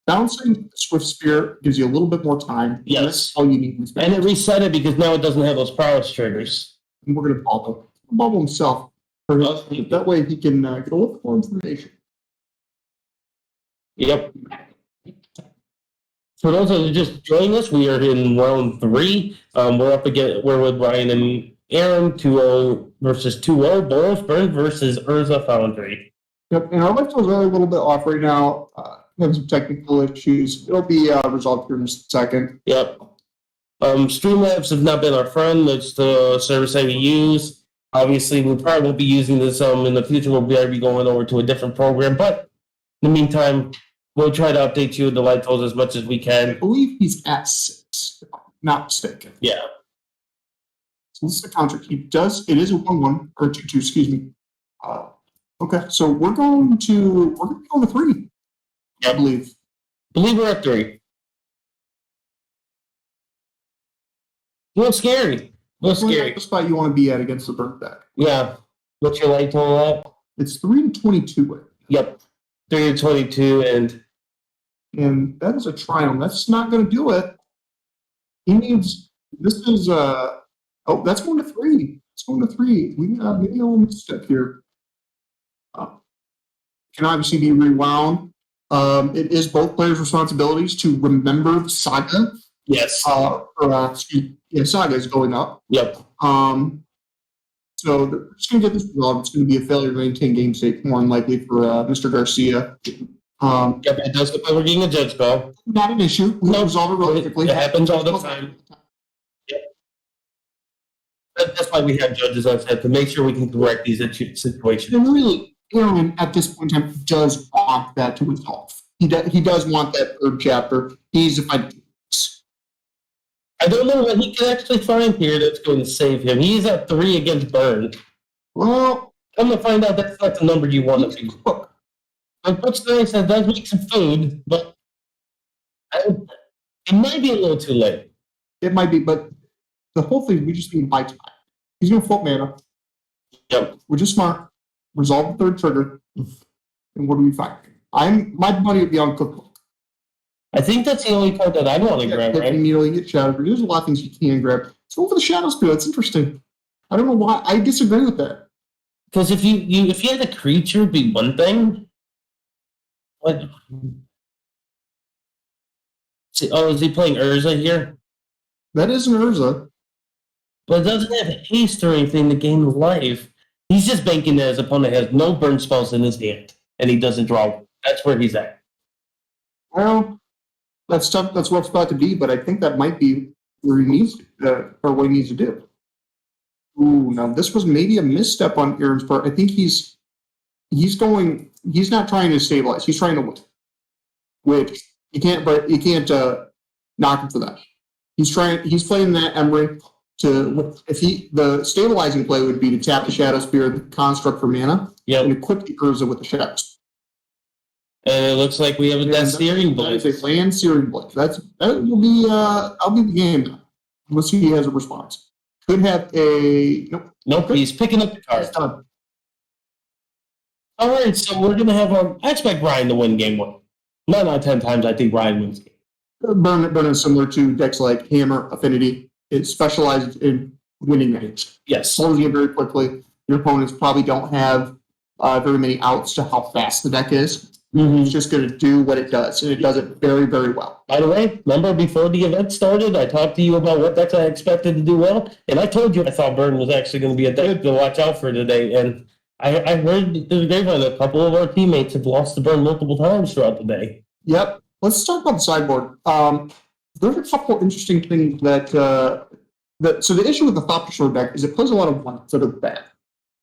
Bouncing Swift Spear gives you a little bit more time. Yes. That's all you need. And it reset it because now it doesn't have those prowess triggers. And we're going to bubble himself. That way he can get a little more information. Yep. For those that are just joining us, we are in round 3. We're with Ryan and Aaron, 2-0 versus 2-0. Boros Burn versus Urza Foundry. Yep, and our life totals are a little bit off right now. Having some technical issues. It'll be resolved here in just a second. Yep. Streamlabs have not been our friend. That's the service that we use. Obviously, we probably won't be using this in the future. We'll be going over to a different program, but in the meantime, we'll try to update you with the light tools as much as we I can. believe he's at 6, if I'm not mistaken. Yeah. So this is the contract. He does. It is a 1-1 or 2-2. Excuse me. Okay, so we're going to go to 3. I believe. Believe we're at 3. A little scary. A little scary. The spot you want to be at against the burnt deck. Yeah. What's your light total at? It's 3-22. Yep. 3-22, and that is a triumph. That's not going to do it. He needs. This is oh, that's going to 3. It's going to 3. We maybe a little misstep here. Can obviously be rewound. It is both players' responsibilities to remember the saga. yes. Saga is going up. Yep. So they're just going to get this resolved. It's going to be a failure to maintain game state, more than likely for Mr. Garcia. Yep, it does look like we're getting a judge call. Not an issue. We'll resolve it really quickly. It happens all the time. Yep. That's why we have judges on set, to make sure we can correct these situations. And really, Aaron, at this point in time, does want that to resolve. He does want that 3rd chapter. He's if I don't know what he can actually find here that's going to save him. He's at 3 against Burn. Well, I'm going to find out that's not the number you want to be. Like, what's nice, that does make some food, but it might be a little too late. It might be, but the whole thing, we just need to buy time. He's going to flip mana. Yep. We're just smart. Resolve the 3rd trigger. And what do we find? My money would be on Cookbook. I think that's the only card that I want to grab, right? Immediately get Shadow. There's a lot of things you can grab. Let's go for the Shadow Spear. That's interesting. I don't know why. I disagree with that. Because if you had a creature be one thing, what? Oh, is he playing Urza here? That is an Urza. But it doesn't have haste or anything to gain life. He's just banking that his opponent has no burn spells in his hand, and he doesn't draw. That's where he's at. Well, that's tough. That's rough spot to be, but I think that might be where he needs or what he needs to do. Ooh, now this was maybe a misstep on Aaron's part. I think he's not trying to stabilize. He's trying to win, which you can't knock him for that. He's playing that Emery the stabilizing play would be to tap the Shadow Spear, the construct for mana, and equip the Urza with the Shadows. And it looks like we have that Searing Blade. That is a land Searing Blade. That will be I'll be the game now. Let's see if he has a response. Could have a nope. He's picking up the card. Done. All right, so we're gonna have I expect Ryan to win game 1. 9 out of 10 times, I think Ryan wins game. Burn is similar to decks like Hammer, Affinity. It specializes in winning games. Yes. Slows you very quickly. Your opponents probably don't have very many outs to how fast the deck is. Mm-hmm. It's just going to do what it does, and it does it very, very well. By the way, remember before the event started, I talked to you about what decks I expected to do well, and I told you I thought Burn was actually going to be a deck to watch out for today, and I heard the grapevine a couple of our teammates have lost to Burn multiple times throughout the day. Yep. Let's talk about the sideboard. There's a couple interesting things so the issue with the Thought Destroyer deck is it plays a lot of ones that are bad.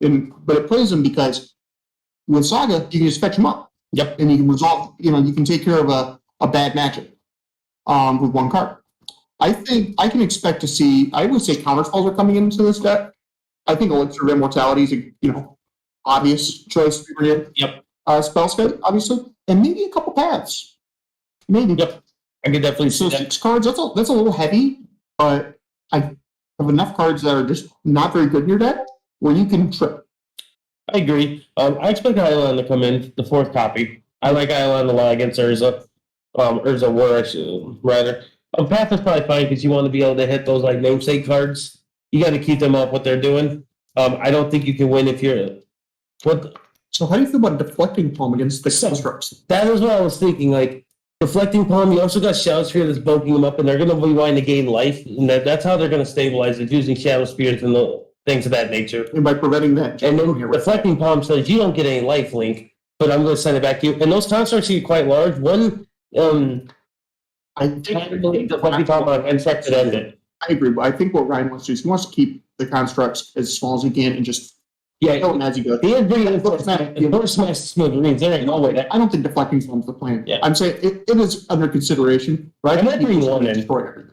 But it plays them because with Saga, you can just fetch them up. Yep. And you can resolve, you can take care of a bad matchup with one card. I think I can expect to see, I would say counterspells are coming into this deck. I think Elixir of Immortality is a, obvious choice to bring. Yep. Spellskite, obviously. And maybe a couple paths. Maybe. Yep. I could definitely see that. 6 cards, that's a little heavy, but I have enough cards that are just not very good in your deck where you can trip. I agree. I expect Ion to come in, the 4th copy. I like Ion a lot against Urza. Urza War, rather. Path is probably fine because you want to be able to hit those like namesake cards. You got to keep them up what they're doing. I don't think you can win if you're... So how do you feel about Deflecting Palm against the constructs? That is what I was thinking. Like, Deflecting Palm, you also got Shadow Spear that's bulking them up, and they're going to rewind to gain life. And that's how they're going to stabilize it, using Shadow Spears and the things of that nature. And by preventing that. And then Deflecting Palm says you don't get any life link, but I'm going to send it back to you. And those constructs are quite large. One, I believe Deflecting Palm on construct could end it. I agree, but I think what Ryan wants to do is he wants to keep the constructs as small as he can and just Yeah, kill them as he goes. he is bringing in force smash smithereens. There ain't no way that. I don't think deflecting is the plan. Yeah. I'm saying it is under consideration, right? I might bring one in. Destroy everything.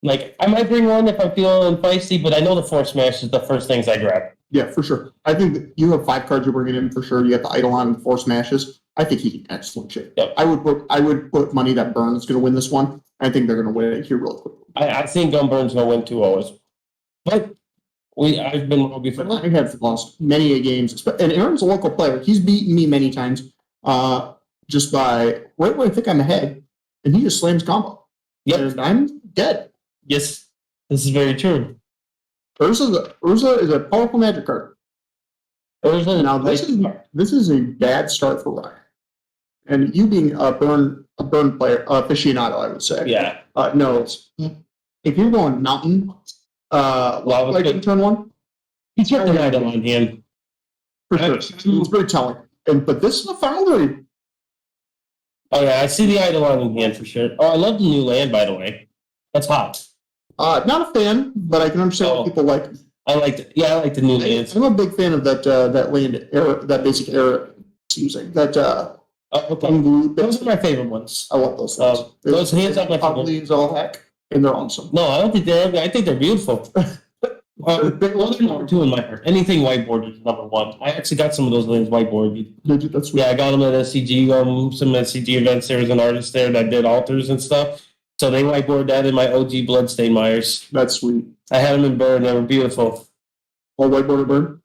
Like, I might bring one if I'm feeling feisty, but I know the force smash is the first things I grab. Yeah, for sure. I think that you have 5 cards you're bringing in for sure. You got the Eidolon and 4 smashes. I think he can excellent shape. Yep. I would put money that Burns going to win this one. I think they're going to win it here real quick. I think Gunburn's gonna win 2-0. But I've been wrong before. I have lost many a games, and Aaron's a local player. He's beaten me many times, just by right where I think I'm ahead, and he just slams combo. Yep. And I'm dead. Yes, this is very true. Urza is a powerful magic card. Now this is a bad start for Ryan, and you being a burn player, aficionado, I would say. Yeah. Knows if you're going mountain, like in turn 1, He's got the idol on him. for sure. It's very telling. But this is a foundry. Oh yeah, I see the Eidolon in hand for sure. Oh, I love the new land, by the way. That's hot. Not a fan, but I can understand what people like. I like the new lands. I'm a big fan of that land era, that basic era it's using. That Okay. Those are my favorite ones. I love those things. Those hands are my favorite. Ugly as all heck, and they're awesome. No, I don't think they're ugly. I think they're beautiful. They're number 2 in my heart. Anything whiteboard is number 1. I actually got some of those lands whiteboard. That's Yeah, I got them at SCG. Some SCG events. There was an artist there that did altars and stuff. So they whiteboard that in my OG Bloodstain Myers. That's sweet. I had them in burn. They were beautiful. All whiteboard burn.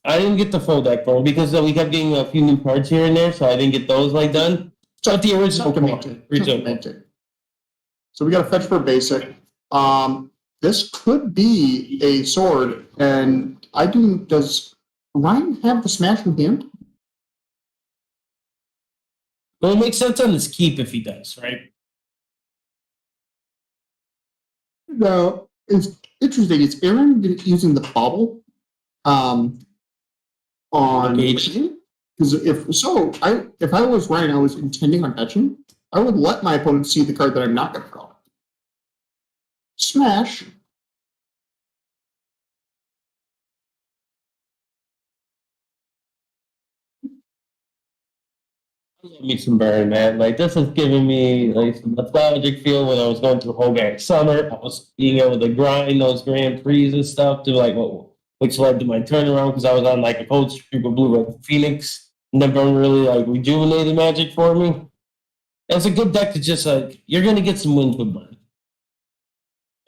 I didn't get the full deck burn because we kept getting a few new cards here and there, so I didn't get those like done. So the original So we got a fetch for basic. This could be a sword, and does Ryan have the smash in hand? Well, it makes sense on his keep if he does, right? No, it's interesting. It's Aaron using the bubble on because if I was Ryan, I was intending on etching. I would let my opponent see the card that I'm not going to draw. Smash. Me some burn, man. Like this is giving me like some nostalgic feel when I was going through whole gang summer. I was being able to grind those Grand Prix and stuff to like which led to my turnaround because I was on like a cold streak of Blue Red Phoenix. And then burn really like rejuvenated Magic for me. And it's a good deck to just like you're gonna get some wins with burn.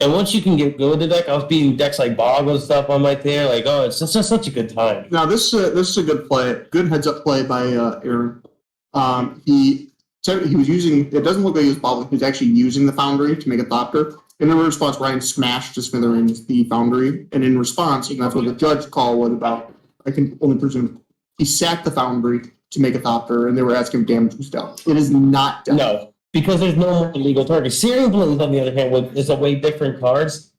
And once you can get good with the deck, I was beating decks like Bog and stuff on my tail. Like, oh, it's just such a good time. Now this is a good play. Good heads up play by Aaron. He said he was using. It doesn't look like he was bobbling. He's actually using the foundry to make a thopter. And in response, Ryan smashed to smithereens the foundry. And in response, and that's what the judge call was about. I can only presume he sacked the foundry to make a thopter, and they were asking if damage was dealt. It is not dealt. No, because there's no more legal targets. Searing Blaze, on the other hand, is a way different cards.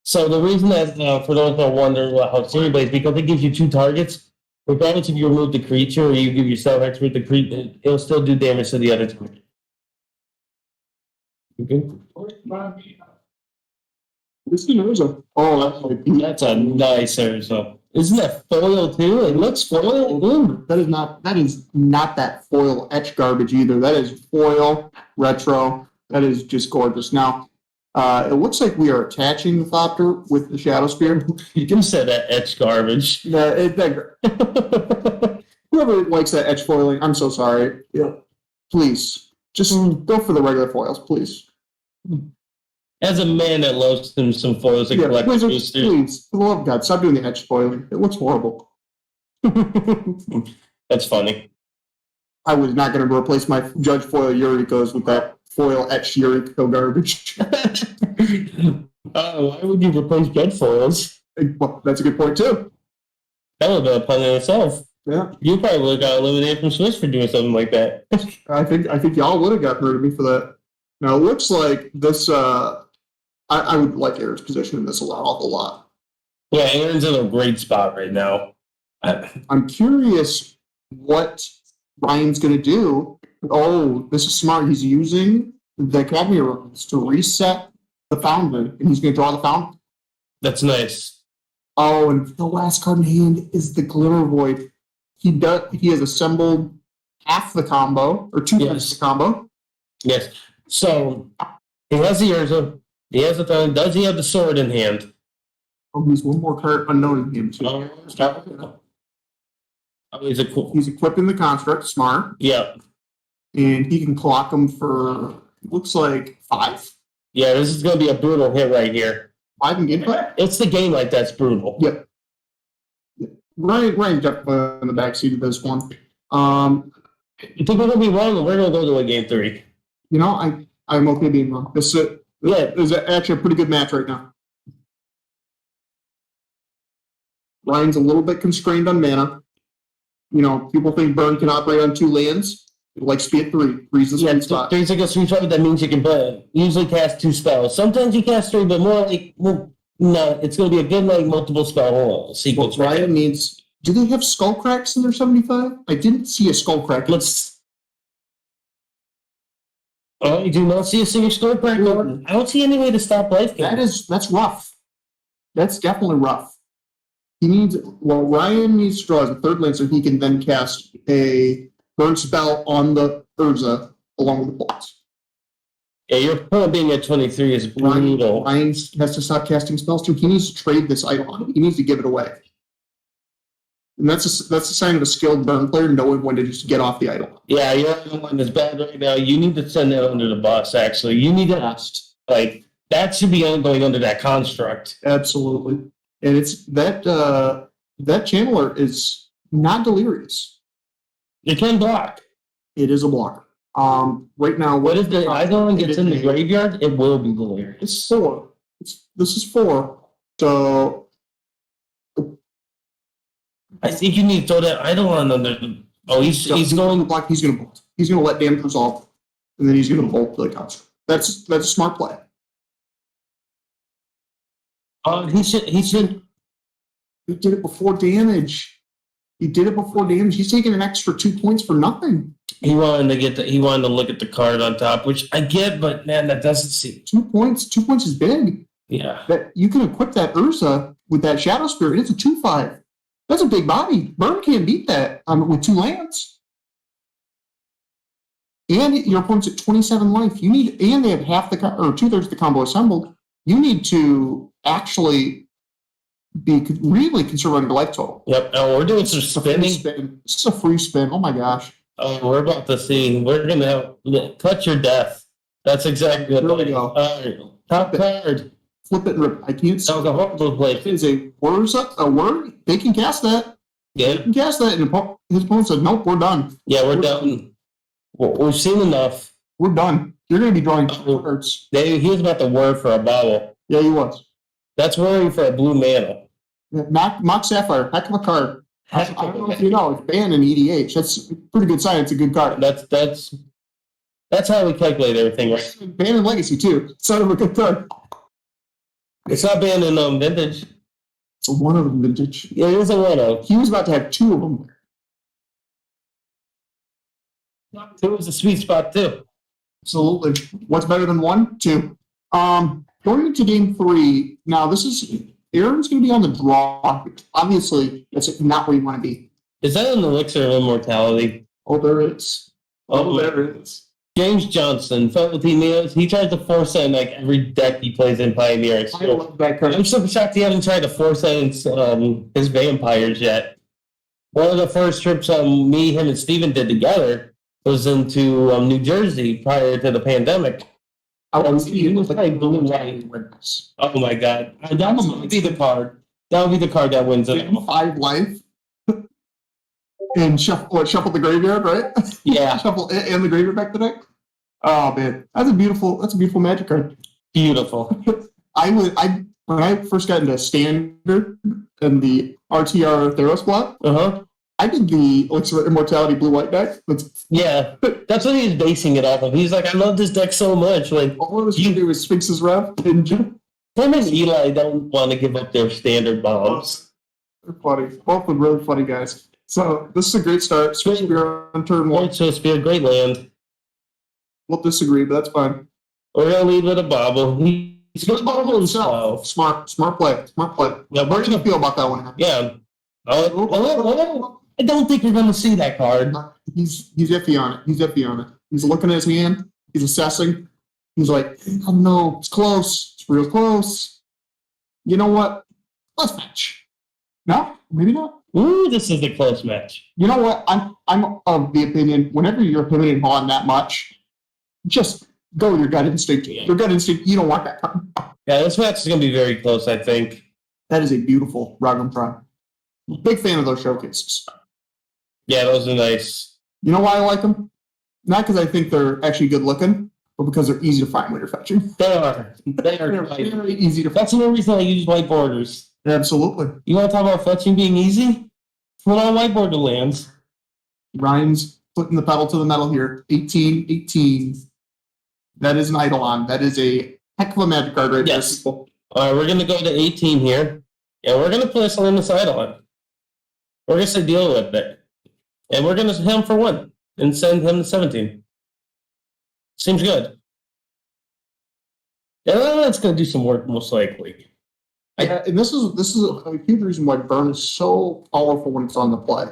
So the reason that for those that wonder how Searing Blaze, because it gives you 2 targets. Regardless if you remove the creature or you give yourself expert the creature, it'll still do damage to the other target. Okay. This is Urza. Oh, That's a nice Urza. Isn't that foil too? It looks foil. Ooh. That is not that foil etch garbage either. That is foil retro. That is just gorgeous. Now, it looks like we are attaching the Thopter with the Shadow Spear. You can say that etch garbage. Whoever likes that etch foiling, I'm so sorry. Yeah. Please, just go for the regular foils, please. As a man that loves some foils and collects boosters. Please, for the love of God, stop doing the etch foiling. It looks horrible. That's funny. I was not going to replace my Judge Foil Yurikos with that foil etched Yuriko garbage. Why would you replace Judge Foils? Well, that's a good point, too. That would have been a plan in itself. Yeah. You probably would have got eliminated from Swish for doing something like that. I think y'all would have gotten rid of me for that. Now, it looks like this, I would like Aaron's position in this a lot. Yeah, Aaron's in a great spot right now. I'm curious what Ryan's going to do. Oh, this is smart. He's using the Academy runs to reset the Foundry, and he's going to draw the Foundry. That's nice. Oh, and the last card in hand is the Glitter Void. He has assembled half the combo, or two-thirds of the combo. Yes. So he has the Urza. He has the thing. Does he have the sword in hand? Oh, he's one more card unknown in him too. He's He's equipping the construct, smart. Yeah. And he can clock him for looks like 5. Yeah, this is gonna be a brutal hit right here. 5 in gameplay? It's the game like that's brutal. Yep. Ryan definitely in the backseat of this one. You think we're gonna be wrong, or we're gonna go to a game 3? You know, I'm okay being wrong. This is actually a pretty good match right now. Ryan's a little bit constrained on mana. You know, people think Burn can operate on 2 lands. Like speed 3. 3's the sweet spot. 3's like a sweet spot. That means you can usually cast 2 spells. Sometimes you cast 3, but more like, well, no, it's going to be a good, like, multiple spell sequence. Well, Ryan needs. Do they have skull cracks in their 75? I didn't see a skull crack. Oh, you do not see a single skull crack? I don't see any way to stop life gain. That's rough. That's definitely rough. Ryan needs to draw as a 3rd land so he can then cast a burn spell on the Urza along with the bolts. Yeah, your point being at 23 is brutal. Ryan has to stop casting spells too. He needs to trade this idol on him. He needs to give it away. And that's a sign of a skilled burn player knowing when to just get off the idol. Yeah, your one is bad right now. You need to send that under the bus, actually. You need to ask. Like, that should be going under that construct. Absolutely. And it's that channeler is not delirious. It can block. It is a blocker. Right now, what if the idol gets in the graveyard? It will be delirious. It's 4. This is 4. So I think you need to throw that idol on under the. Oh, he's going to block. He's going to bolt. He's going to let damage resolve, and then he's going to bolt the construct. That's a smart play. He should. He did it before damage. He's taking an extra 2 points for nothing. He wanted to look at the card on top, which I get, but man, that doesn't seem 2 points. 2 points is big. Yeah. That you can equip that Urza with that Shadow Spirit. It's a 2/5. That's a big body. Burn can't beat that with 2 lands. And your opponent's at 27 life. And they have half or 2/3 of the combo assembled. You need to actually be really conservative on your life total. Yep. We're doing some spinning. This is a free spin. Oh my gosh. Oh, we're about to see. We're going to cut your death. That's exactly what we go. Top card. Flip it and rip. I can't see. That was a horrible play. It is a word. They can cast that. Yeah. They can cast that. And his opponent said, nope, we're done. Yeah, we're done. We've seen enough. We're done. You're going to be drawing cards. He was about to word for a bobble. Yeah, he was. That's worrying for a blue mana. Yeah, Mock Sapphire. Heck of a card. I don't know if you know, it's banned in EDH. That's a pretty good sign. It's a good card. That's how we calculate everything, right? Banned in Legacy, too. Sign of a good card. It's not banned in Vintage. It's a 1 of them Vintage. Yeah, it is a 1 of. He was about to have 2 of them. 2 is a sweet spot, too. Absolutely. What's better than 1? 2. Going into game 3, now this is Aaron's going to be on the draw. Obviously, that's not where you want to be. Is that an elixir of immortality? Oh, there is. There is. James Johnson, fellow teammates, he tries to force in like every deck he plays in Pioneer. I love that card. I'm so shocked he hasn't tried to force in his vampires yet. One of the first trips me, him, and Steven did together was into New Jersey prior to the pandemic. I want to see you with like blue light. Oh my god. That would be the card. That would be the card that wins it. 5 life. And shuffle the graveyard, right? Yeah. Shuffle and the graveyard back to deck. Oh man. That's a beautiful magic card. Beautiful. when I first got into standard and the RTR Theros block, I did the Elixir Immortality blue-white deck. Yeah, that's what he's basing it off of. He's like, I love this deck so much. Like, all I was going to do is Sphinx's Rev and him and Eli don't want to give up their standard bombs. They're funny. Both are really funny guys. So this is a great start. Swish Spear on turn 1. Swish Spear, great land. We'll disagree, but that's fine. We're going to lead with a bobble. He's He's going to bubble himself. Smart play. Yeah, How do you feel about that one? Yeah. I don't think you're going to see that card. He's iffy on it. He's looking at his hand. He's assessing. He's like, oh no, it's close. It's real close. You know what? Let's match. No, maybe not. Ooh, this is a close match. You know what? I'm of the opinion. Whenever you're pivoting on that much, just go with your gut instinct. Your gut instinct. You don't want that. Yeah, this match is going to be very close. I think that is a beautiful Ragam Prime. Big fan of those showcases. Yeah, those are nice. You know why I like them? Not because I think they're actually good looking, but because they're easy to find when you're fetching. They are. They're very easy to find. That's another reason I use white borders. Absolutely. You want to talk about fetching being easy? Put on white border lands. Ryan's putting the pedal to the metal here. 18. That is an Eidolon. That is a heck of a magic card right there, people. All right, we're going to go to 18 here. And we're going to place on this Eidolon. We're going to deal with it. And we're going to hit him for 1 and send him to 17. Seems good. Yeah, that's going to do some work, most likely. Yeah, and this is a huge reason why Burn is so powerful when it's on the play.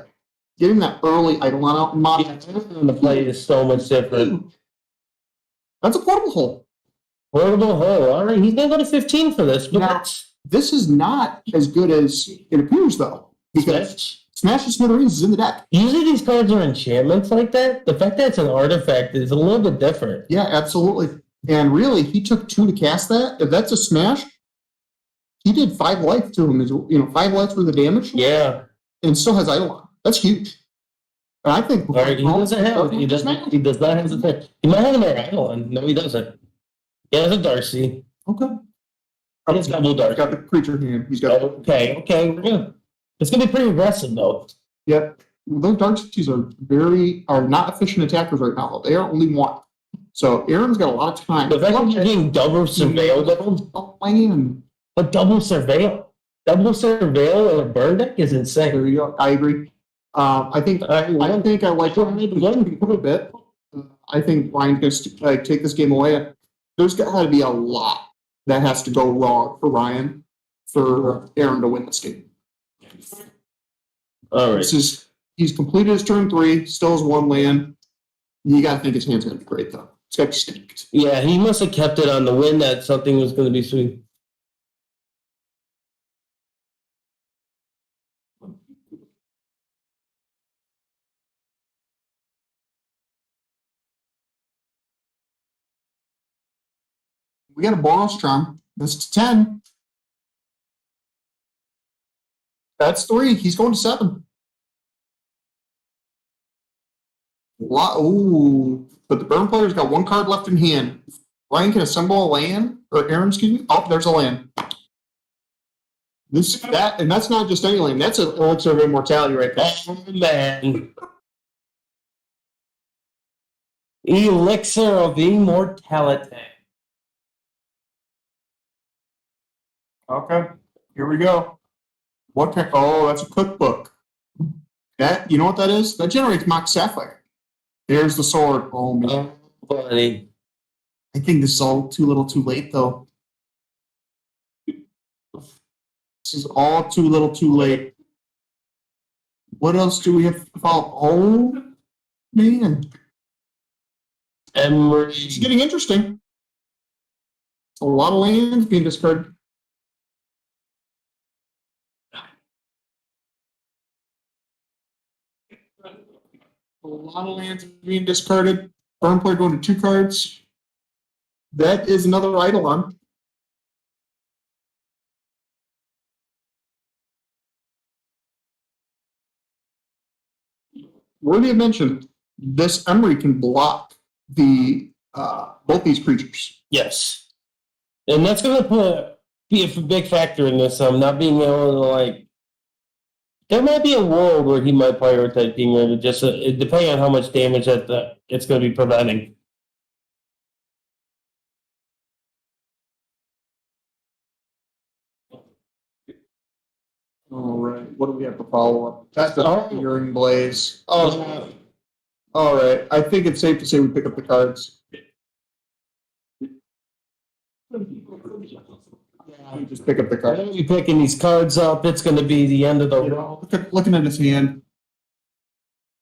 Getting that early Eidolon out in on the play is so much different. That's a portable hole. Portable hole. All right, he's going to go to 15 for this. But now, this is not as good as it appears, though. Because Smash and Smithereens is in the deck. Usually these cards are enchantments like that. The fact that it's an artifact is a little bit different. Yeah, absolutely. And really, he took 2 to cast that. If that's a smash, he did 5 life to him. 5 life for the damage. Yeah. And still has Eidolon. That's huge. And I think... All right, he doesn't have it. He does not have the thing. He might have an Eidolon. No, he doesn't. He has a Darcy. Okay. He's got blue Darcy. He's got the creature hand. He's got... Okay, we're good. It's going to be pretty aggressive, though. Yep. Those Darcy's are not efficient attackers right now. They are only 1. So Aaron's got a lot of time. The fact that you're getting double surveil, oh, man. But double surveil in a burn deck is insane. There you go. I agree. I think I like it a little bit. I think Ryan's going to take this game away. There's got to be a lot that has to go wrong for Ryan for Aaron to win this game. All right. He's completed his turn 3, still has 1 land. You got to think his hand's going to be great, though. It's got to be staked. Yeah, he must have kept it on the win that something was going to be sweet. We got a Borostrom. That's 10. That's 3. He's going to 7. Ooh, but the Burn player's got 1 card left in hand. Ryan can assemble a land, or Aaron, excuse me. Oh, there's a land. And that's not just any land. That's an elixir of immortality right there. Oh, man. Elixir of immortality. Okay, here we go. That's a cookbook. That, you know what that is? That generates Mock Sapphire. There's the sword. Oh, man. Oh, buddy. I think this is all too little too late, though. This is all too little too late. What else do we have to follow? Oh, man. Emery. It's getting interesting. A lot of lands being discarded. A lot of lands being discarded. Burn player going to 2 cards. That is another Eidolon. Worthy of mention, this Emery can block the both these creatures. Yes. And that's going to be a big factor in this, not being able to, there might be a world where he might prioritize being able to just, depending on how much damage that it's going to be preventing. All right, what do we have to follow up? That's the Fury Blaze. Oh, all right. I think it's safe to say we pick up the cards. Just pick up the card. Whenever you're picking these cards up, it's going to be the end of the row. Looking at his hand,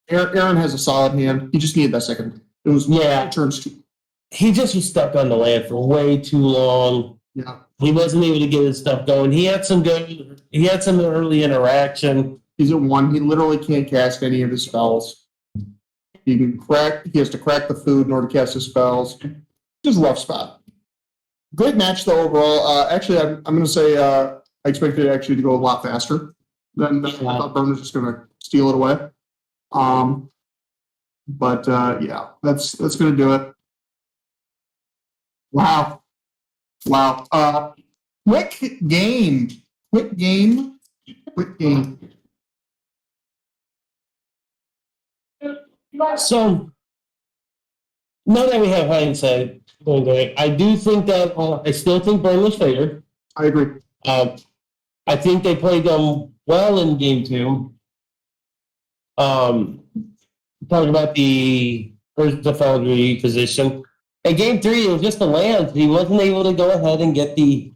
Aaron has a solid hand. He just needed that second. It was turns two. He just was stuck on the land for way too long. Yeah, he wasn't able to get his stuff going. He had some early interaction. He's at 1. He literally can't cast any of his spells. He has to crack the food in order to cast his spells. Just a rough spot. Great match though overall. Actually, I'm going to say I expected it actually to go a lot faster than I thought. Burn was just going to steal it away. But yeah, that's going to do it. Wow. Quick game. So now that we have hindsight, I do think that I still think Burn was favored. I agree. I think they played them well in game 2. Talking about the Foundry position. In game 3, it was just the lands. He wasn't able to go ahead and get the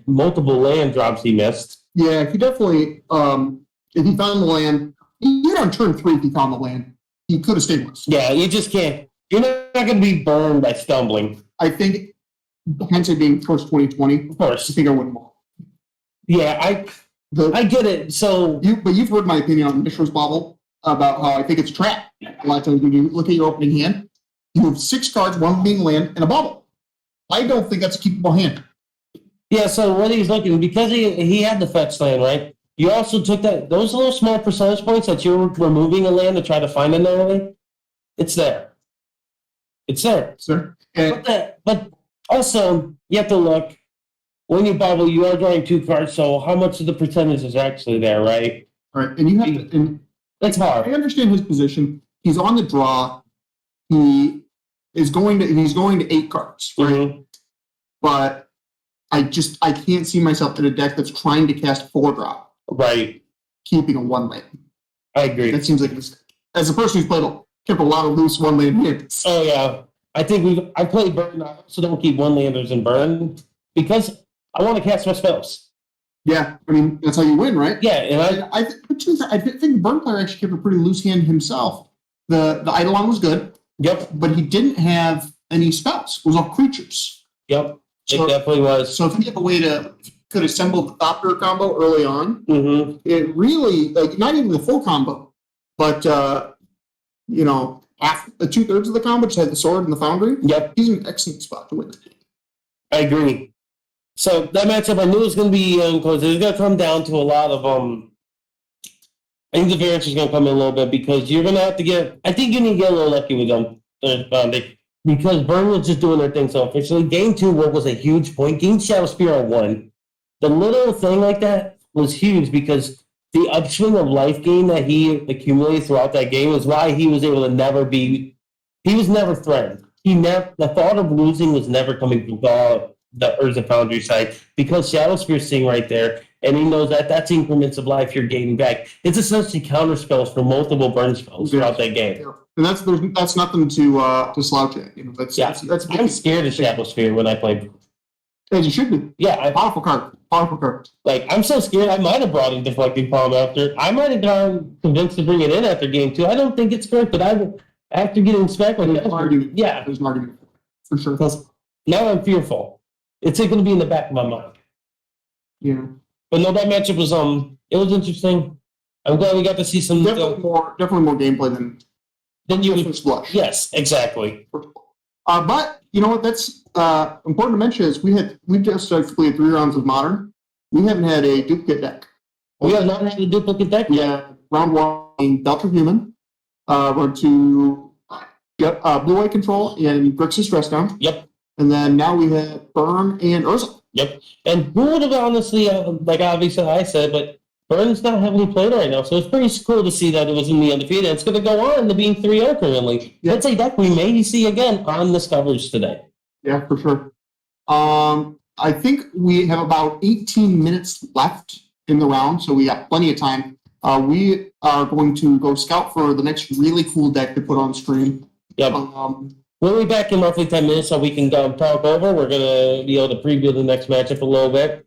multiple land drops he missed. Yeah, he definitely. If he found the land, he on turn 3. If he found the land, he could have stayed with us. Yeah, you just can't. You're not going to be burned by stumbling. I think, hindsight being first 2020, of course, I think I wouldn't. Yeah, I get it. So, but you've heard my opinion on Mishra's Bobble about how I think it's a trap. A lot of times when you look at your opening hand, you have 6 cards, 1 being land, and a bubble. I don't think that's a keepable hand. Yeah, so what he's looking, because he had the fetch land, right? You also took those little small percentage points that you're removing a land to try to find another land. It's there. Sir. But also, you have to look, when you bubble, you are drawing 2 cards, so how much of the percentage is actually there, right? All right, and you have to, and that's hard. I understand his position. He's on the draw. He's going to 8 cards, right? Mm-hmm. But I can't see myself in a deck that's trying to cast 4-drop. Right. Keeping a 1 land. I agree. That seems like as a person who's kept a lot of loose 1 land hands. Oh yeah. I think I play Burn, so don't keep 1-landers in Burn because I want to cast my spells. Yeah, I mean that's how you win, right? Yeah, and I think the Burn player actually kept a pretty loose hand himself. The Eidolon was good. Yep. But he didn't have any spells. It was all creatures. Yep. It definitely was. So if you have a way to could assemble the Thopter combo early on, it really not even the full combo, but half 2/3 of the combo just had the sword and the foundry. Yep. He's in an excellent spot to win. I agree. So that matchup I knew was going to be close. It's going to come down to a lot of I think the variance is going to come in a little bit because you're going to have to get. I think you need to get a little lucky with them because Burn was just doing their thing so officially. Game 2 was a huge point. Game Shadow Spear on 1. The little thing like that was huge because the upswing of life gain that he accumulated throughout that game is why he was able to never be. He was never threatened. The thought of losing was never coming from the Urza Foundry side because Shadow Spear's sitting right there. And he knows that that's increments of life you're gaining back. It's essentially counter spells for multiple burn spells throughout that game. Yeah. And that's nothing to slouch at. That's I'm scared of Shadow Sphere when I play. As you should be. Yeah, powerful card. Like I'm so scared. I might have brought in Deflecting Palm after. I might have gotten convinced to bring it in after game 2. I don't think it's correct, but after getting spec like there's an argument. Yeah, there's an argument for sure. Because now I'm fearful. It's going to be in the back of my mind. Yeah. But no, that matchup was it was interesting. I'm glad we got to see some definitely more gameplay than you first blush. Yes, exactly. But you know what? That's important to mention is we just completed 3 rounds of Modern. We haven't had a duplicate deck. We have not had a duplicate deck yet. Yeah, round 1 Delta Human. Round 2 Blue White Control and Grixis Stress Down. Yep. And then now we have Burn and Urza. Yep. And who would have honestly, obviously I said, but Burn's not heavily played right now, so it's pretty cool to see that it was in the undefeated. It's going to go on to being 3-0 currently. Yeah. That's a deck we may see again on this coverage today. Yeah, for sure. I think we have about 18 minutes left in the round, so we got plenty of time. We are going to go scout for the next really cool deck to put on screen. Yep. We'll be back in roughly 10 minutes so we can talk over. We're going to be able to preview the next matchup a little bit.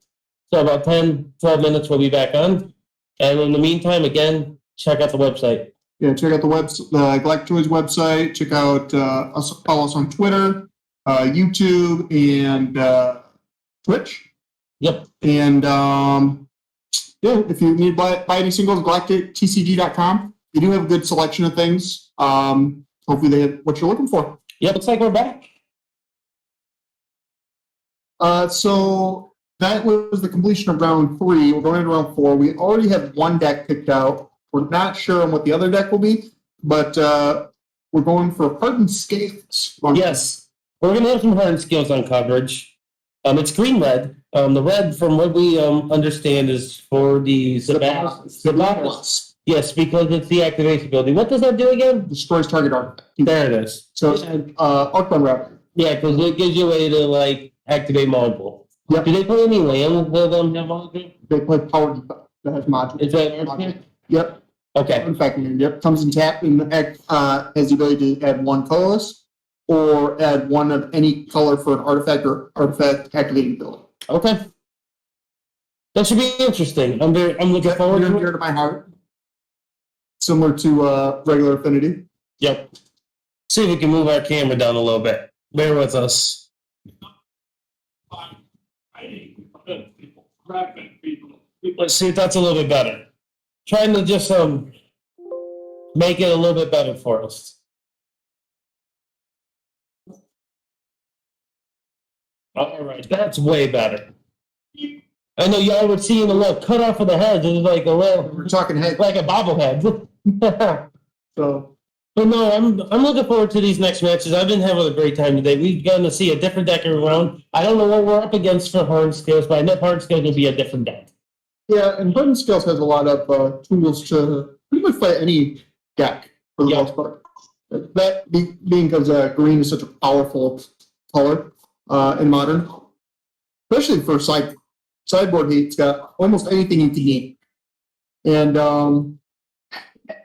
So about 10, 12 minutes, we'll be back on. And in the meantime, again, check out the website. Yeah, check out the Galactic Toys website. Check out follow us on Twitter, YouTube, and Twitch. Yep. And if you need to buy any singles, galactictcg.com. You do have a good selection of things. Hopefully they have what you're looking for. Yeah, looks like we're back. So that was the completion of round 3. We're going into round 4. We already have one deck picked out. We're not sure on what the other deck will be, but we're going for Hardened Scales. Yes, we're going to have some Hardened Scales on coverage. It's green-red. The red, from what we understand, is for the Zabatas. Yes, because it's the activation ability. What does that do again? Destroys target artifact. There it is. So Arcbone Raptor. Yeah, because it gives you a way to activate module. Yep. Do they play any land with them have module? They play Power Defense that has module. Is that Yep. Okay. In fact, yep. Comes in tap and has the ability to add 1 colorless or add 1 of any color for an artifact or artifact activating ability. Okay. That should be interesting. I'm looking forward to it. Dear to my heart. Similar to regular Affinity. Yep. See if we can move our camera down a little bit. Bear with us. Let's see if that's a little bit better. Trying to just make it a little bit better for us. All right, that's way better. I know y'all were seeing a little cut off of the head. It was like a little. We're talking head. Like a bobblehead. So, but no, I'm looking forward to these next matches. I've been having a great time today. We've gotten to see a different deck every round. I don't know what we're up against for Hardened Scales, but I know Hardened Scales will be a different deck. yeah, and Hardened Scales has a lot of tools to pretty much fight any deck for the most part. That being because green is such a powerful color in Modern, especially for sideboard heat. It's got almost anything you can need. And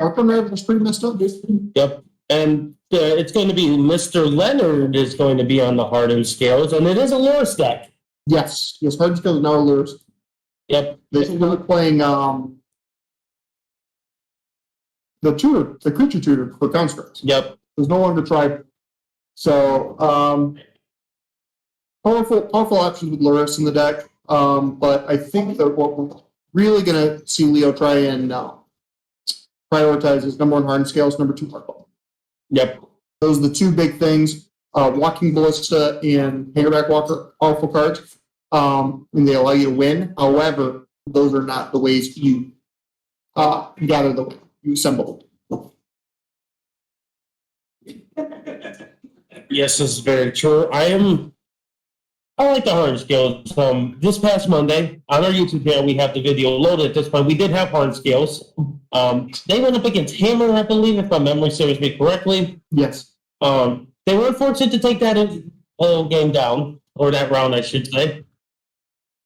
Arkham Raven is pretty messed up, dude. Yep. And it's going to be Mr. Leonard is going to be on the Hardened Scales, and it is a Lure deck. Yes, Hardened Scales now lures. Yep. They still playing the creature tutor for constructs. Yep. There's no longer tribe. So powerful options with Luris in the deck. But I think that what we're really gonna see Leo try and prioritize is number 1 Hardened Scales, number 2 Hardball. Yep. Those are the 2 big things. Walking Ballista and Hangerback Walker, powerful cards. And they allow you to win. However, those are not the ways you gather the win. You assemble. Yes, this is very true. I like the Hardened Scales. This past Monday on our YouTube channel, we have the video loaded at this point. We did have Hardened Scales. They went up against Hammer, I believe, if my memory serves me correctly. Yes. They were unfortunate to take that game down, or that round, I should say.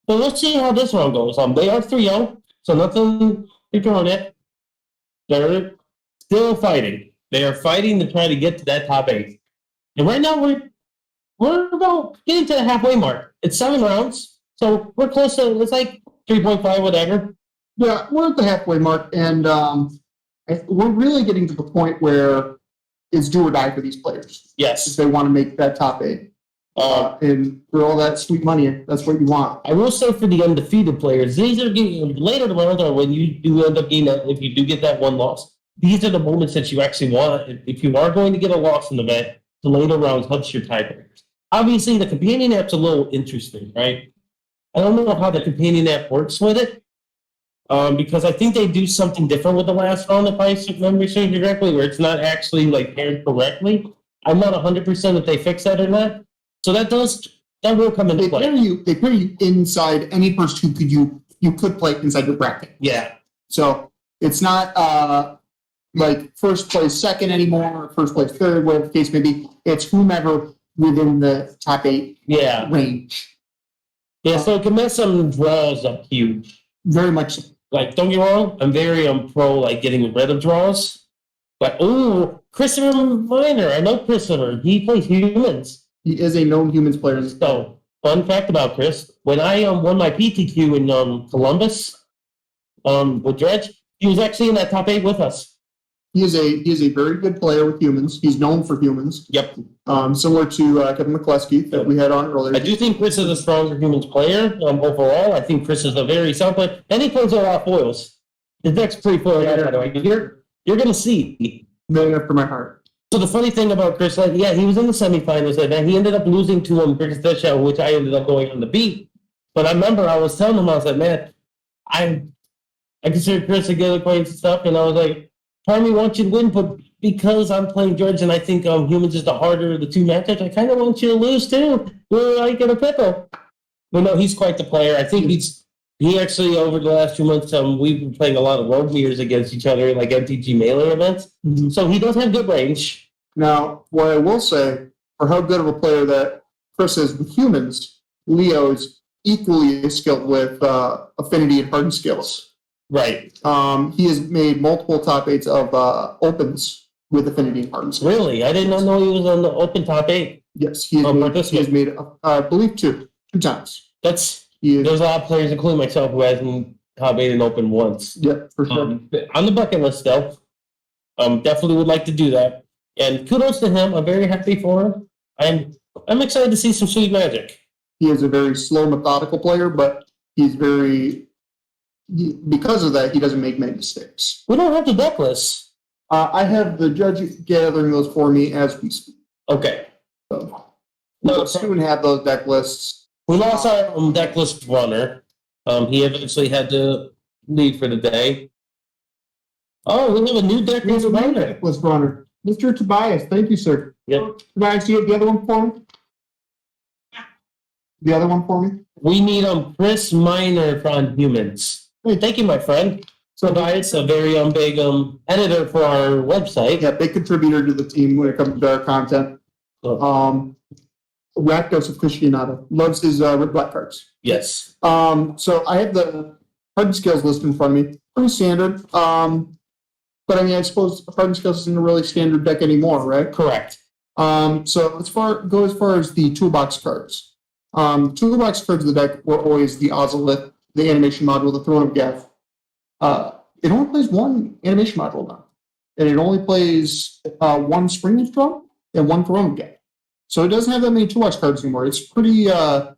But let's see how this round goes. They are 3-0, so nothing to go on it. They're still fighting. They are fighting to try to get to that top 8. And right now, we're about getting to the halfway mark. It's 7 rounds, so we're close to, it's like 3.5, whatever. Yeah, we're at the halfway mark, and we're really getting to the point where it's do or die for these players. If Yes. they want to make that top 8. And for all that sweet money, that's what you want. I will say for the undefeated players, these are getting, later the round, or when you do end up getting that, if you do get that 1 loss, these are the moments that you actually want. If you are going to get a loss in the event, the later rounds helps your tiebreakers. Obviously, the companion app's a little interesting, right? I don't know how the companion app works with it, because I think they do something different with the last round, if I remember saying correctly, where it's not actually paired correctly. I'm not 100% if they fix that or not. So that will come into play. They pair you inside any person who you could play inside your bracket. Yeah. So it's not first place second anymore, or first place third, whatever the case may be. It's whomever within the top 8 range. Yeah, so it can mess some draws up huge. Very much so. Don't get me wrong, I'm very pro getting rid of draws. But Christopher Miner, I know Christopher. He plays humans. He is a known humans player. So, fun fact about Chris: when I won my PTQ in Columbus, with Dredge, he was actually in that top 8 with us. He is a very good player with humans. He's known for humans. Yep. Similar to Kevin McCleskey that we had on earlier. I do think Chris is a stronger humans player overall. I think Chris is a very sound player, and he plays a lot of foils. His deck's pretty foil, by the way. You're going to see. Man after my heart. So the funny thing about Chris, he was in the semifinals, and he ended up losing to Chris Dishow, which I ended up going on the beat. But I remember I was telling him, I was like, man, I consider Chris a good acquaintance and stuff, and I was like, part of me wants you to win, but because I'm playing George and I think humans is the harder of the two matchups, I kind of want you to lose too. We're like in a pickle. But no, he's quite the player. I think he actually, over the last 2 months, we've been playing a lot of road mirrors against each other, like MTG Melee events. Mm-hmm. So he does have good range. Now, what I will say, for how good of a player that Chris is with humans, Leo is equally skilled with affinity and hardened skills. Right. He has made multiple top 8s of opens with affinity and hardened skills. Really? I did not know he was on the open top 8. Yes, he has made I believe, two times. There's a lot of players, including myself, who hasn't top 8 and open once. Yeah, for sure. On the bucket list, though, definitely would like to do that. And kudos to him. I'm very happy for him. I'm excited to see some sweet magic. He is a very slow, methodical player, but he's because of that, he doesn't make many mistakes. We don't have the deck lists. I have the judge gathering those for me as we speak. Okay. So, we'll soon have those deck lists. We lost our deck list runner. He eventually had to leave for the day. Oh, we have a new deck list runner. Mr. Tobias, thank you, sir. Yep. Tobias, do you have the other one for me? The other one for me? We need Chris Miner from Humans. Hey, thank you, my friend. So Tobias, a very big editor for our website. Yeah, big contributor to the team when it comes to our content. Rakdos aficionado. Loves his red black cards. Yes. So I have the hardened skills list in front of me. Pretty standard. But I mean, I suppose hardened skills isn't a really standard deck anymore, right? Correct. So as far as the toolbox cards. Toolbox cards of the deck were always the Ozolith, the animation module, the Throne of Death. It only plays one animation module now. And it only plays one Spring Drum and one Throne of Death. So it doesn't have that many toolbox cards anymore. It's pretty, I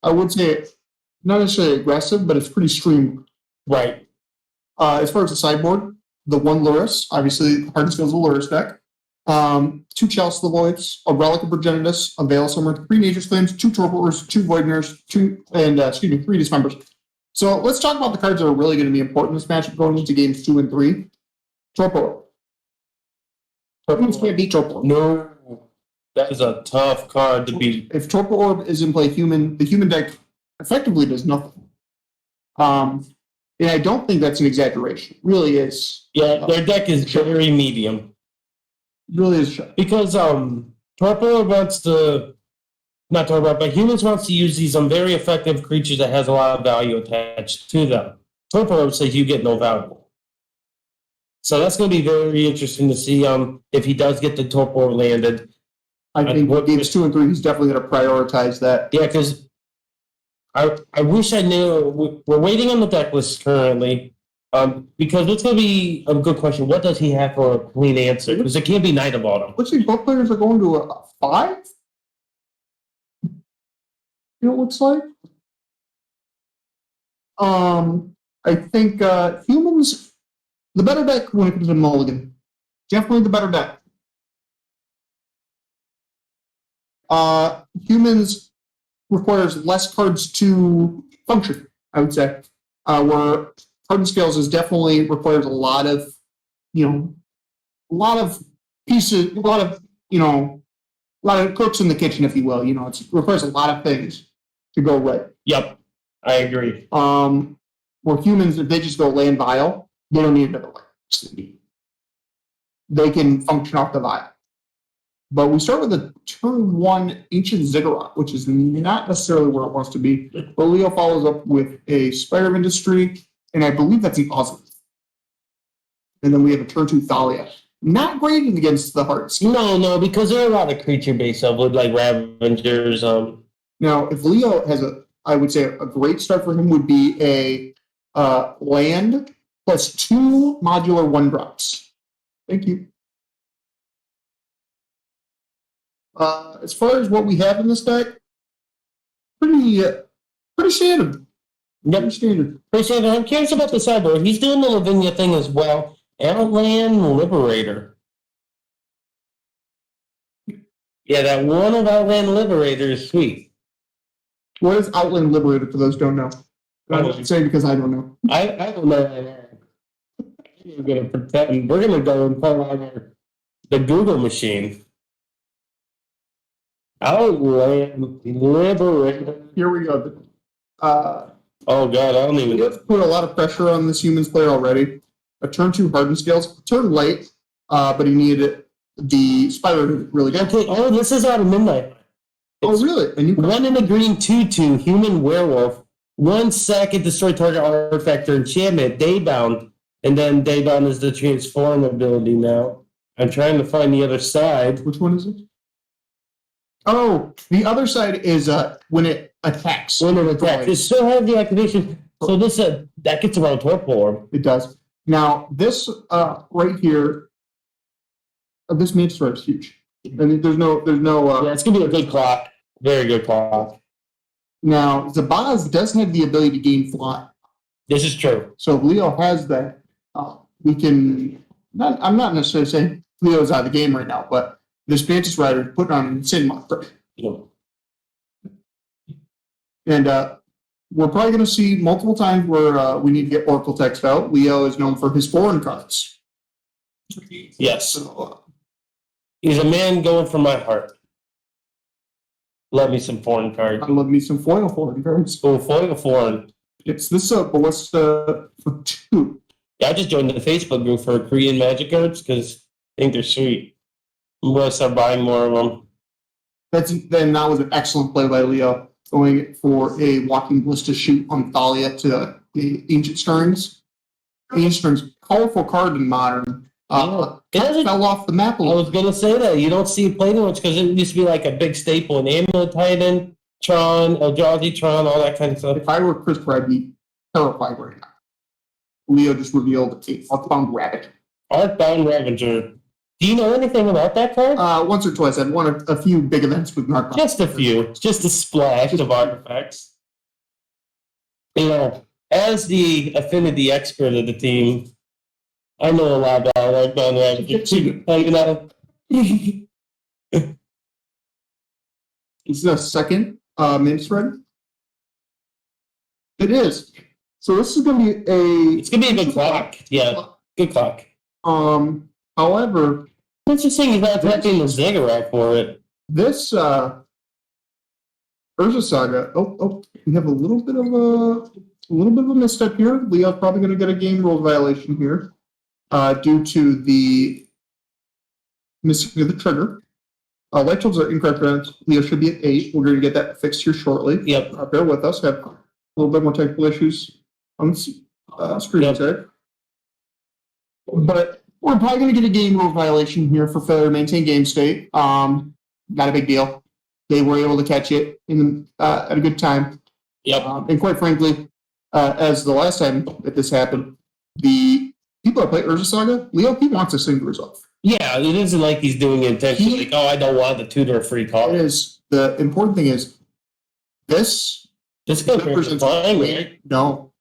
would say, not necessarily aggressive, but it's pretty streamlined. Right. As far as the sideboard, the one Lurrus, obviously, Hardened Skills of the Lurrus deck. 2 Chalice of the Voids, a Relic of Progenitus, a Veil of Summer, 3 Nature's Flames, 2 Torpors, 2 Voidners, 3 Dismembers. So let's talk about the cards that are really going to be important in this matchup going into games 2 and 3. Torpor. Torpors can't beat Torpor. No. That is a tough card to beat. If Torpor Orb is in play, the human deck effectively does nothing. And I don't think that's an exaggeration. It really is. Yeah, their deck is very medium. It really is. Because Torpor wants to, not Torpor, but humans wants to use these very effective creatures that has a lot of value attached to them. Torpor says you get no value. So that's going to be very interesting to see if he does get the Torpor landed. I think games 2 and 3, he's definitely going to prioritize that. Yeah, because I wish I knew. We're waiting on the deck list currently. Because it's going to be a good question. What does he have for a clean answer? Because it can't be Knight of Autumn. Looks like both players are going to a 5? You know what it looks like? I think humans, the better deck when it comes to Mulligan. Definitely the better deck. Humans requires less cards to function, I would say. Where Hardened Scales is definitely requires a lot of pieces, a lot of cooks in the kitchen, if you will. It requires a lot of things to go right. Yep, I agree. Where humans, if they just go land vial, they don't need another layer. They can function off the vial. But we start with a turn 1 Ancient Ziggurat, which is not necessarily where it wants to be. But Leo follows up with a Spire of Industry, and I believe that's an Ozolith. And then we have a turn 2 Thalia. not great against the hearts. No, because there are a lot of creature based stuff with like Ravengers. Now, if Leo has I would say a great start for him would be a land plus 2 modular 1-drops. Thank you. As far as what we have in this deck, pretty standard. Yep. Pretty standard. I'm curious about the sideboard. He's doing the Lavinia thing as well. Outland Liberator. Yeah, that one of Outland Liberator is sweet. What is Outland Liberator for those who don't know? I won't say because I don't know. I don't know. We're going to pretend. We're going to go and pull out the Google machine. Outland Liberator. Here we go. Oh God, I don't even. We have put a lot of pressure on this humans player already. A turn 2 hardened scales, turn late, but he needed the spider to really get. Okay. Oh, this is out of midnight. Oh, really? And you 1 in a green 2/2 human werewolf. 1 second destroy target artifact or enchantment. Daybound, and then Daybound is the transform ability now. I'm trying to find the other side. Which one is it? Oh, the other side is when it attacks. When it attacks, it still has the activation. So this that gets around Torpor Orb. It does. Now this right here, this Mantis Red is huge. I mean, there's no. Yeah, it's gonna be a good clock. Very good clock. Now Zabaz does have the ability to gain fly. This is true. So if Leo has that, we can. I'm not necessarily saying Leo's out of the game right now, but this Mantis Rider put on an insane amount of pressure. Yeah. And we're probably going to see multiple times where we need to get Oracle text out. Leo is known for his foreign cards. Yes. So, He's a man going for my heart. Love me some foreign cards. I love me some foreign cards. Oh, foreign. It's this Ballista for 2. Yeah, I just joined the Facebook group for Korean Magic cards because I think they're sweet. I'm going to start buying more of them. That was an excellent play by Leo, going for a Walking Ballista shoot on Thalia to the Ancient Stirrings. Ancient Stirrings, colorful card in Modern. It fell off the map a I little. was going to say that. You don't see it played much because it used to be like a big staple in Amulet Titan, Tron, Eldrazi Tron, all that kind of stuff. If I were Christopher, I'd be terrified right now. Leo just revealed a Arcbound Rabbit. Arcbound Ravager. Do you know anything about that card? Once or twice. I've won a few big events with Arcbound. Just a few. Just a splash of artifacts. You know, as the affinity expert of the team, I know a lot about Arcbound Ravager. You know. Is the second Mantis Red? It is. So this is going to be It's going to be a good clock. Yeah, good clock. However, interesting he's not attacking the Ziggurat for it. This Urza Saga. We have a little bit of a misstep here. Leo's probably going to get a game rules violation here, due to the missing of the trigger. Light tools are incorrect. Leo should be at 8. We're going to get that fixed here shortly. Yep. Bear with us. Have a little bit more technical issues on the screen tag. But we're probably going to get a game rule violation here for failure to maintain game state. Not a big deal. They were able to catch it at a good time. Yep. And quite frankly, as the last time that this happened, the people that play Urza Saga, Leo, he wants this thing to resolve. Yeah, it isn't like he's doing it intentionally. I don't want the tutor free call. It is. The important thing is this represents flying, right? No.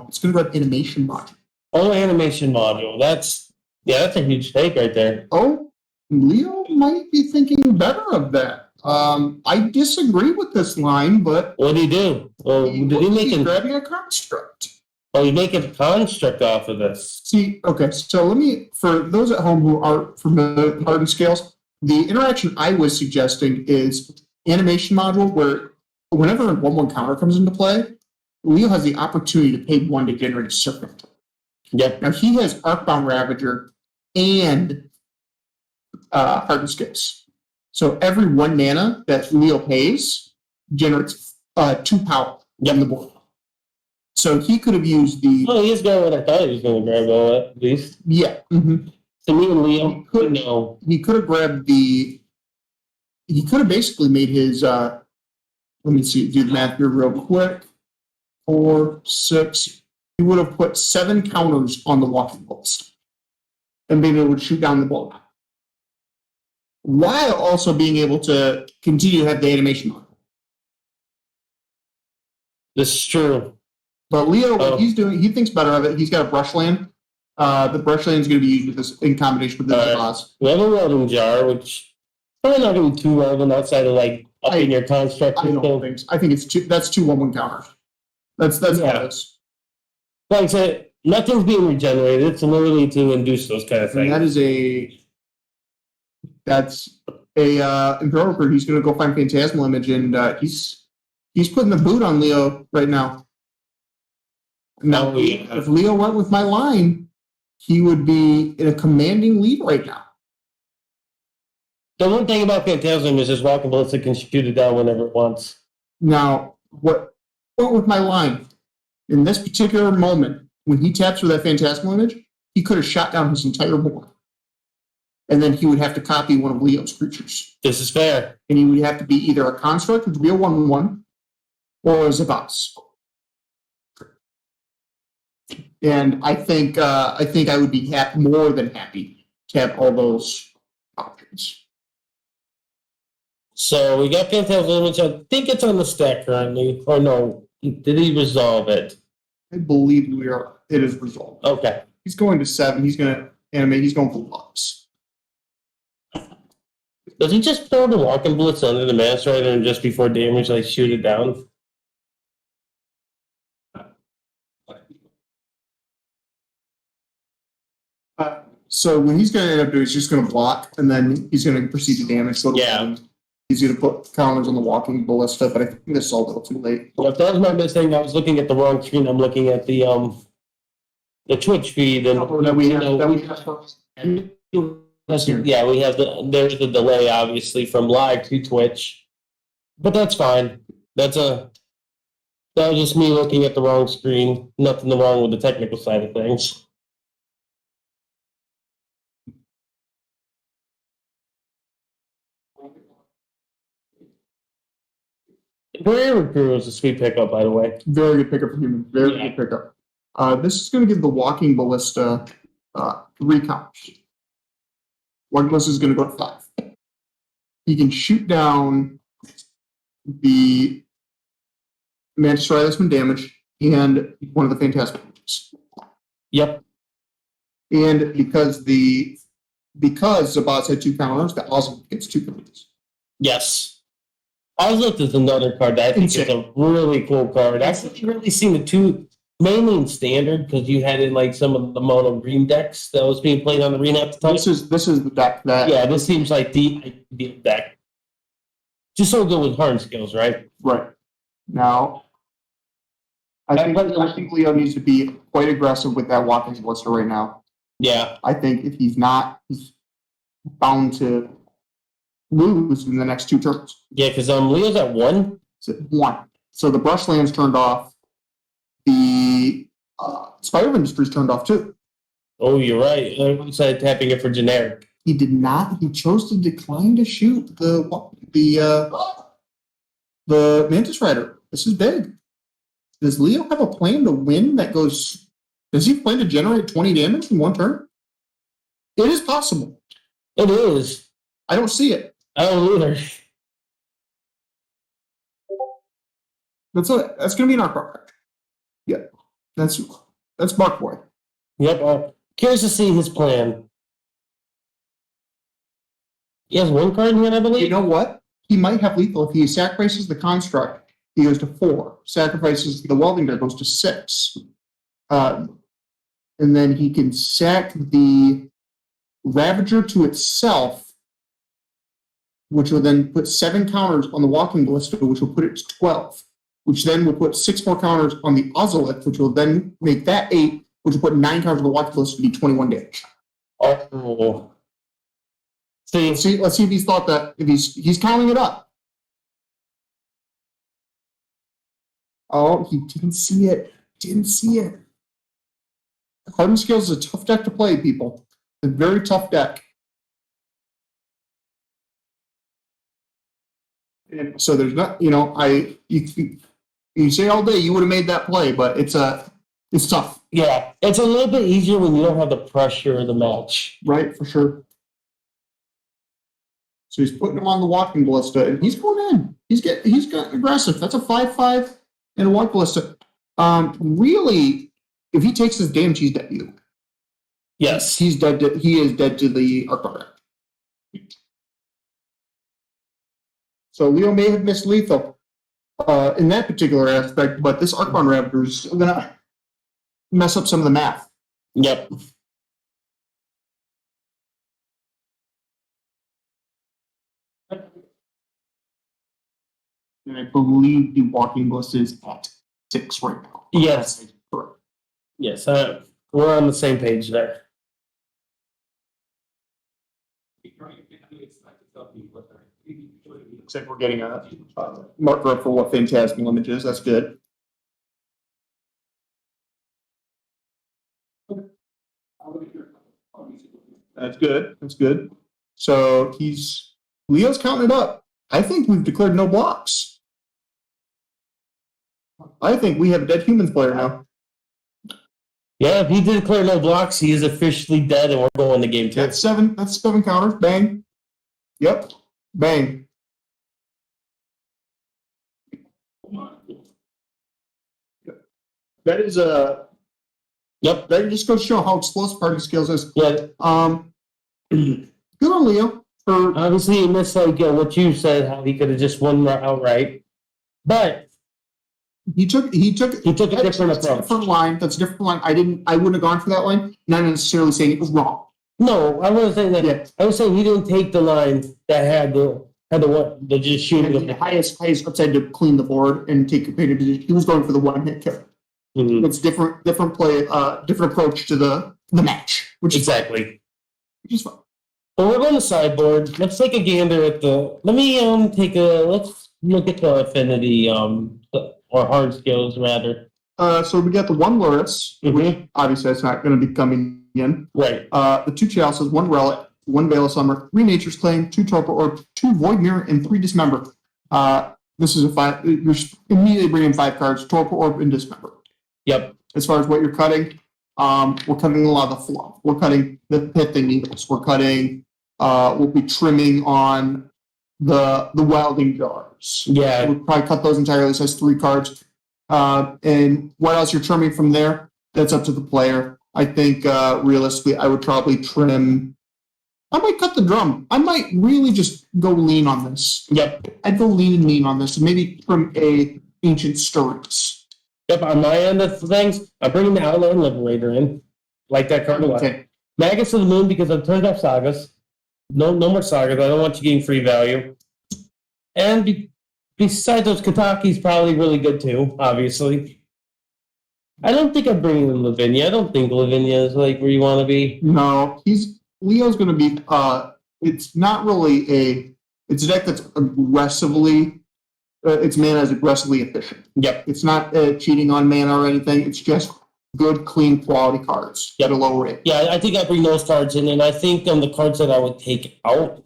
It's going to run animation module. Oh, animation module. That's a huge take right there. Oh, Leo might be thinking better of that. I disagree with this line, but what did he do? Well, did he make grabbing a construct? Oh, you make a construct off of this. See, okay, so for those at home who aren't familiar with hardened scales, the interaction I was suggesting is animation module where whenever a 1/1 counter comes into play, Leo has the opportunity to pay 1 to generate a circuit. Yep. Now he has Arcbound Ravager and hardened scales. So every 1 mana that Leo pays generates 2 power on the board. So he could have used the. Oh, he's going what I thought he was going to grab, at least. Yeah. Mm-hmm. To me and Leo, no. He could have grabbed the. He could have basically made his. Let me see. Do the math here real quick. 4, 6. He would have put 7 counters on the walking post, and been able to shoot down the ball, while also being able to continue to have the animation on. This is true. But Leo, what he's doing, he thinks better of it. He's got a brush land. The brush land is going to be used with this in combination with this boss. We have a welding jar, which probably not going to be too relevant outside of like upping your construct. I don't think so. I think it's that's 2 1-1 counters. That's all it is. Like I said, nothing's being regenerated. It's literally to induce those kind of things. And that's a Imperator. He's going to go find Phantasmal Image, and he's putting the boot on Leo right now. Now, if Leo went with my line, he would be in a commanding lead right now. The one thing about Phantasm is his walking ballistic can shoot it down whenever it wants. Now, what with my line, in this particular moment, when he taps for that Phantasmal Image, he could have shot down his entire board. And then he would have to copy one of Leo's creatures. This is fair. And he would have to be either a construct, which would be a 1-1, or a boss. And I think I would be more than happy to have all those options. So we got Phantasmal Image. I think it's on the stack currently. Or no, did he resolve it? I believe it is resolved. Okay. He's going to 7. He's going to animate. He's going for blocks. Does he just throw the walking blitz under the Master Rider and just before damage, like shoot it down? So what he's going to end up doing is just going to block, and then he's going to proceed to damage. So he's going to put counters on the walking ballista, but I think this is all a little too late. Well, if that was my mistake, I was looking at the wrong screen. I'm looking at the Twitch feed, and we have there's the delay obviously from live to Twitch, but that's fine. That was just me looking at the wrong screen. Nothing wrong with the technical side of things. Imperator Crew is a sweet pickup, by the way. Very good pickup for human. Very good pickup. This is going to give the walking ballista 3 counters. Walking ballista is going to go to 5. He can shoot down the Mantis Rider that's been damaged and one of the Phantasmal Images. Yep. And because Zabaz had 2 counters, the Ozil gets 2 counters. Yes. Ozil is another card that I think is a really cool card. I've really seen the 2 mainly in standard because you had in like some of the mono green decks that was being played on the arena at the time. This is the deck that this seems like the ideal deck. Just so good with Harn skills, right? Right. Now I think Leo needs to be quite aggressive with that walking ballista right now. Yeah. I think if he's not, he's bound to lose in the next 2 turns. Yeah, because Leo's at 1. It's at 1. So the brush land's turned off. The Spider Industry's turned off too. Oh, you're right. I said tapping it for generic. He did not. He chose to decline to shoot the Mantis Rider. This is big. Does Leo have a plan to win that goes? Does he plan to generate 20 damage in 1 turn? It is possible. It is. I don't see it. I don't either. That's going to be an art project. Yeah, that's Mark Boy. Yep. Curious to see his plan. He has 1 card in here, I believe. You know what? He might have lethal if he sacrifices the construct. He goes to 4. Sacrifices the welding there, goes to 6. And then he can sack the Ravager to itself, which will then put 7 counters on the walking ballista, which will put it to 12. Which then will put 6 more counters on the Ozolith, which will then make that 8, which will put 9 counters on the walking ballista to be 21 damage. Oh. Let's see if he's thought that. If he's counting it up. Oh, he didn't see it. Hardened Scales is a tough deck to play, people. a very tough deck. And so there's not, you say all day you would have made that play, but it's tough. Yeah, it's a little bit easier when you don't have the pressure of the match. Right, for sure. So he's putting him on the walking ballista, and he's going in. He's getting aggressive. That's a 5/5 and a walking ballista. Really, if he takes his damage, he's dead to you. Yes. He is dead to the Archon. So Leo may have missed lethal in that particular aspect, but this Archon Raptor is going to mess up some of the math. Yep. And I believe the walking ballista is at 6 right now. Yes. Yes, we're on the same page there. Looks like we're getting a marker up for what Phantasmal image is. That's good. That's good. That's good. So Leo's counting it up. I think we've declared no blocks. I think we have a dead humans player now. Yeah, if he did declare no blocks, he is officially dead, and we're going to game 2. That's 7 counters. Bang. Yep. Bang. That is Yep. That just goes to show how explosive party skills is. Yeah. Good on Leo for Obviously, he missed what you said, how he could have just won outright, but he took a different approach. Different line. That's a different line. I wouldn't have gone for that line. Not necessarily saying it was wrong. No, I wasn't saying that. Yeah. I was saying he didn't take the line that had the just shooting the highest upside to clean the board and take advantage. He was going for the one hit kill. Mm-hmm. It's different play, different approach to the match, which exactly. Is fun. But we're on the sideboard. Let's take a gander at the. Let's look at the affinity or hard skills rather. So we got the 1 Luris, which obviously that's not going to be coming in. Right. The 2 Chalices, 1 Relic, 1 Veil of Summer, 3 Nature's Claim, 2 Torpor Orb, 2 Void Mirror, and 3 Dismember. This is a 5. You're immediately bringing 5 cards: Torpor Orb and Dismember. Yep. As far as what you're cutting, we're cutting a lot of the fluff. We're cutting the pithing needles. We're cutting. We'll be trimming on the welding jars. Yeah. We'll probably cut those entirely. So it's 3 cards. And what else you're trimming from there? That's up to the player. I think realistically, I would probably trim. I might cut the drum. I might really just go lean on this. Yep. I'd go lean on this, and maybe trim a Ancient Stirrings. Yep, on my end of things, I'm bringing the Outland Liberator in. Like that card a lot. Okay. Magus of the Moon because I've turned off sagas. No more sagas. I don't want you getting free value. And besides those, Kataki's probably really good too, obviously. I don't think I'm bringing in Lavinia. I don't think Lavinia is like where you want to be. No, Leo's going to be. It's not really it's a deck that's aggressively. Its mana is aggressively efficient. Yep. It's not cheating on mana or anything. It's just good, clean, quality cards at a low rate. Yeah, I think I bring those cards in, and I think the cards that I would take out,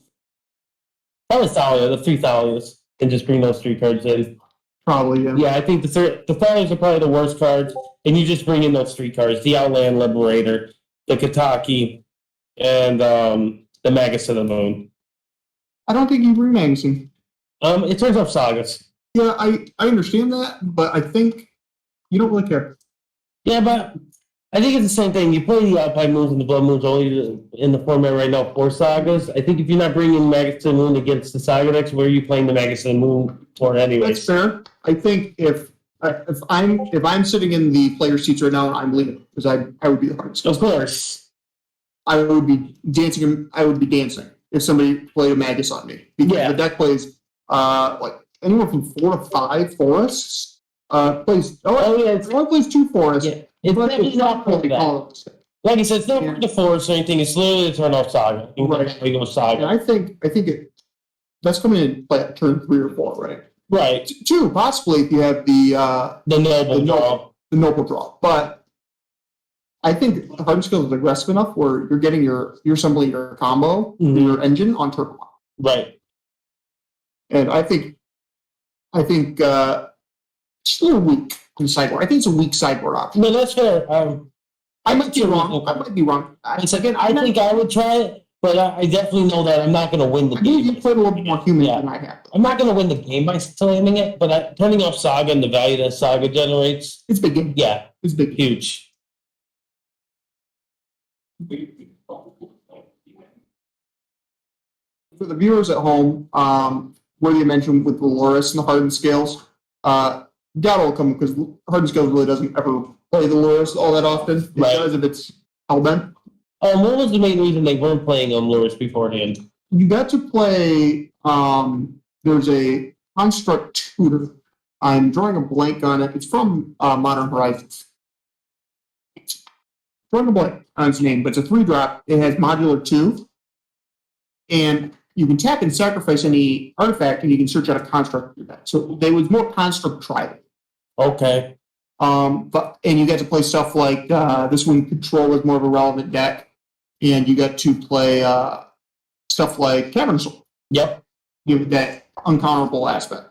probably Thalia, the 3 Thalias, and just bring those 3 cards in. Probably, yeah. Yeah, I think the Thalias are probably the worst cards, and you just bring in those 3 cards: the Outland Liberator, the Kataki, and the Magus of the Moon. I don't think you bring Magazine. It turns off sagas. Yeah, I understand that, but I think you don't really care. Yeah, but I think it's the same thing. You play the Alpine Moons and the Blood Moons only in the format right now 4 sagas. I think if you're not bringing Magus of the Moon against the saga decks, where are you playing the Magus of the Moon for anyways? That's fair. I think if I'm sitting in the player seats right now, I'm leaving because I would be the hardest. Of course. I would be dancing. If somebody played a Magus on me because the deck plays like anywhere from 4 to 5 forests. Plays it only plays 2 forests. Yeah. It's definitely not for that. Like I said, it's not for the forest or anything. It's literally a turn off saga. Right. Go saga. And I think that's coming in like turn 3 or 4, right? Right. 2 possibly if you have the noble draw. The noble draw, but I think Hardened Skills is aggressive enough where you're assembling your combo, Mhm. your engine on turn one. Right. And I think it's a little weak in sideboard. I think it's a weak sideboard option. No, that's fair. I might be wrong. I might be wrong. Again, I think I would try it, but I definitely know that I'm not going to win the I think game. you played a little bit more human Yeah. than I have. I'm not going to win the game by slamming it, but turning off Saga and the value that Saga generates, It's big game. yeah, It's big. huge. For the viewers at home, where you mentioned with the Loris and the Hardened Scales, doubt will come because Hardened Scales really doesn't ever play the Loris all that often. It Right. does if it's Hellbent. What was the main reason they weren't playing Lures beforehand? You got to play, there's a Construct Tutor. I'm drawing a blank on it. It's from Modern Horizons. Drawing a blank on its name, but it's a 3-drop. It has modular 2. And you can tap and sacrifice any artifact, and you can search out a construct with that. So they was more construct tribal. Okay. And you get to play stuff like this one. Control is more of a relevant deck, and you get to play stuff like Cavern Soul. Yep. Give that uncounterable aspect.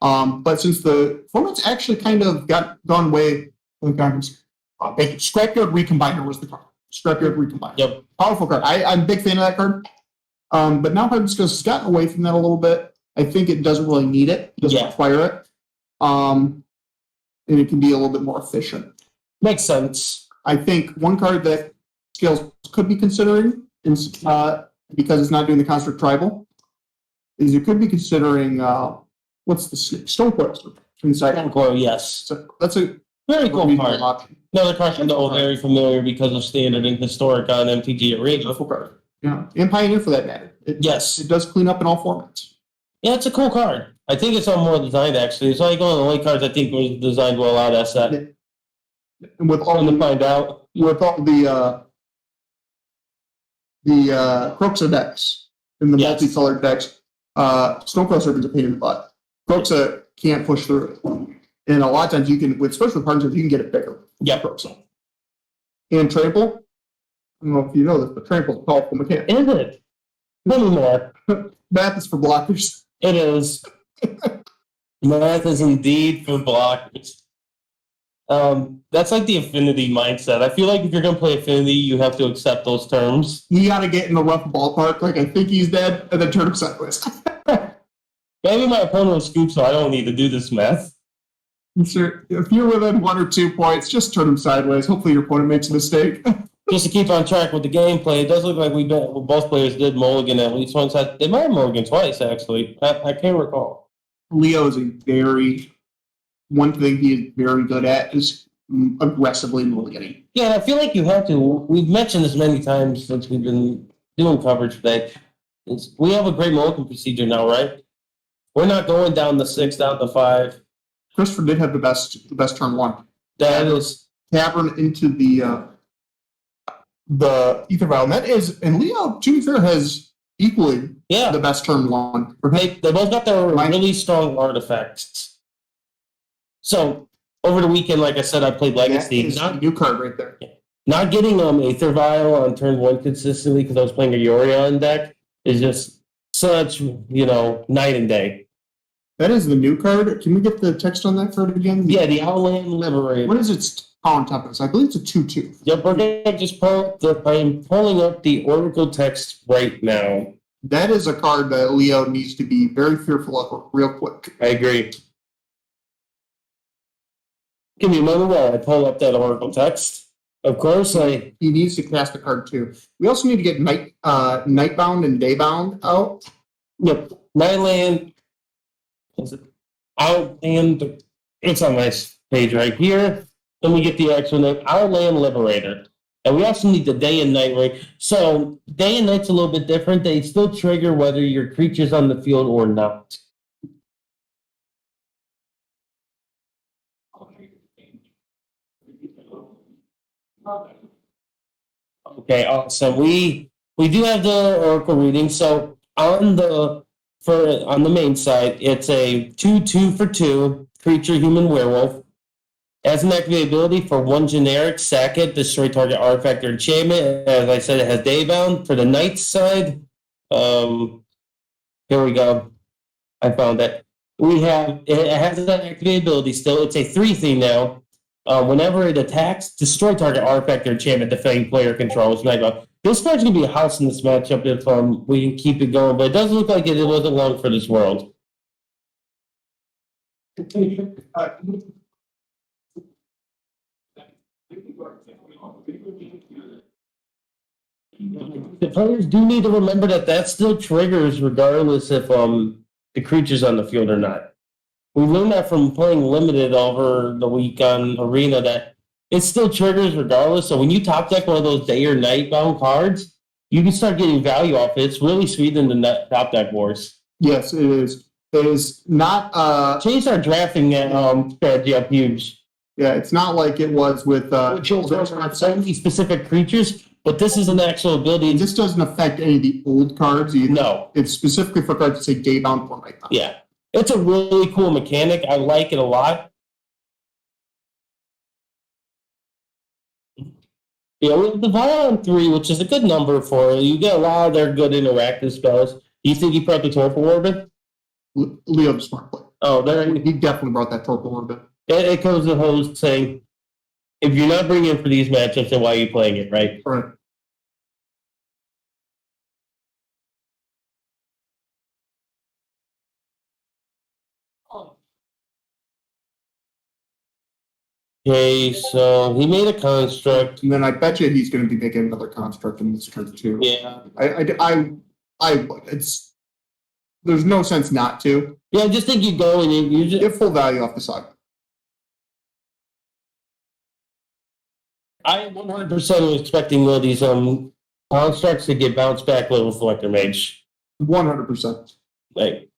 But since the format's actually kind of gone away, Scrapyard Recombiner was the card. Scrapyard Recombiner. Yep. Powerful card. I'm a big fan of that card. But now Hardened Skills has gotten away from that a little bit. I think it doesn't really need it. It doesn't require it. And it can be a little bit more efficient. Makes sense. I think one card that Scales could be considering, because it's not doing the Construct Tribal, is it could be considering, what's the Stonecoil inside. Stonecoil, yes. So that's a very cool card. Option. Another card I know very familiar because of standard and historic on MTG Arena. Beautiful card. Yeah, and Pioneer for that matter. Yes. It does clean up in all formats. Yeah, it's a cool card. I think it's on more designed actually. It's like one of the only cards I think was designed well out of that. And with all to find out. With all the Croxa decks and the multicolored decks, Stonecoil Serpent's a pain in the butt. Croxa can't push through it. And a lot of times you can, especially with partners, you can get it bigger. Yeah. Croxa. And Trample, I don't know if you know this, but Trample's a powerful mechanic. Is it? Tell me more. Math is for blockers. It is. Math is indeed for blockers. That's like the affinity mindset. I feel like if you're going to play affinity, you have to accept those terms. You got to get in the rough ballpark, like I think he's dead, and then turn him sideways. Maybe my opponent will scoop, so I don't need to do this math. Sure. If you're within 1 or 2 points, just turn him sideways. Hopefully your opponent makes a mistake. Just to keep on track with the gameplay, it does look like both players did mulligan at least once. They might have mulligan twice, actually. I can't recall. Leo is one thing he is very good at is aggressively mulliganing. Yeah, and I feel like you have to. We've mentioned this many times since we've been doing coverage today. We have a great mulligan procedure now, right? We're not going down the 6, down the 5. Christopher did have the best turn one. That is Tavern into the Ether Vial. And that is, and Leo, to be fair, has equally the best turn one. They both got their really strong artifacts. So over the weekend, like I said, I played Legacy. That is new card right there. Not getting Aether Vial on turn 1 consistently because I was playing a Yorion deck is just such, night and day. That is the new card. Can we get the text on that card again? Yeah, the Outland Liberator. What is its power tempest? I believe it's a 2/2. Yep, we're gonna just I'm pulling up the Oracle text right now. That is a card that Leo needs to be very fearful of real quick. I agree. Give me a moment while I pull up that Oracle text. Of course, he needs to cast a card too. We also need to get Nightbound and Daybound out. Yep, Nightland. Is it Outland? It's on my page right here. Then we get the actual name, Outland Liberator. And we also need the day and night ring. So day and night's a little bit different. They still trigger whether your creature's on the field or not. Okay, awesome. We do have the Oracle reading. So on the main side, it's a 2/2 for 2 creature human werewolf. As an activated ability for one generic, sack it, destroy target artifact or enchantment. As I said, it has Daybound. For the Knight's side, here we go. I found it. It has an activated ability still. It's a 3 now. Whenever it attacks, destroy target artifact or enchantment defending player controls. This card's gonna be a house in this matchup if we can keep it going, but it doesn't look like it wasn't long for this world. The players do need to remember that still triggers regardless if the creature's on the field or not. We learned that from playing limited over the week on Arena that it still triggers regardless. So when you top deck one of those day or night bound cards, you can start getting value off it. It's really sweet in the top deck wars. Yes, it is. It is not Changed our drafting strategy up huge. Yeah, it's not like it was with specific creatures, but this is an actual ability. This doesn't affect any of the old cards either. No. It's specifically for cards that say Daybound or Nightbound. Yeah. It's a really cool mechanic. I like it a lot. Yeah, with the Violent 3, which is a good number for it, you get a lot of their good interactive spells. Do you think he brought the Torpor Orbit? Leo the smart player. Oh, he definitely brought that Torpor Orbit. It goes the host saying, if you're not bringing it for these matchups, then why are you playing it, right? Right. Okay, so he made a construct. And then I bet you he's going to be making another construct in this turn too. Yeah. There's no sense not to. Yeah, I just think you go and you use it. Get full value off the side. I 100% was expecting one of these constructs to get bounced back with Reflector Mage. 100%. Like,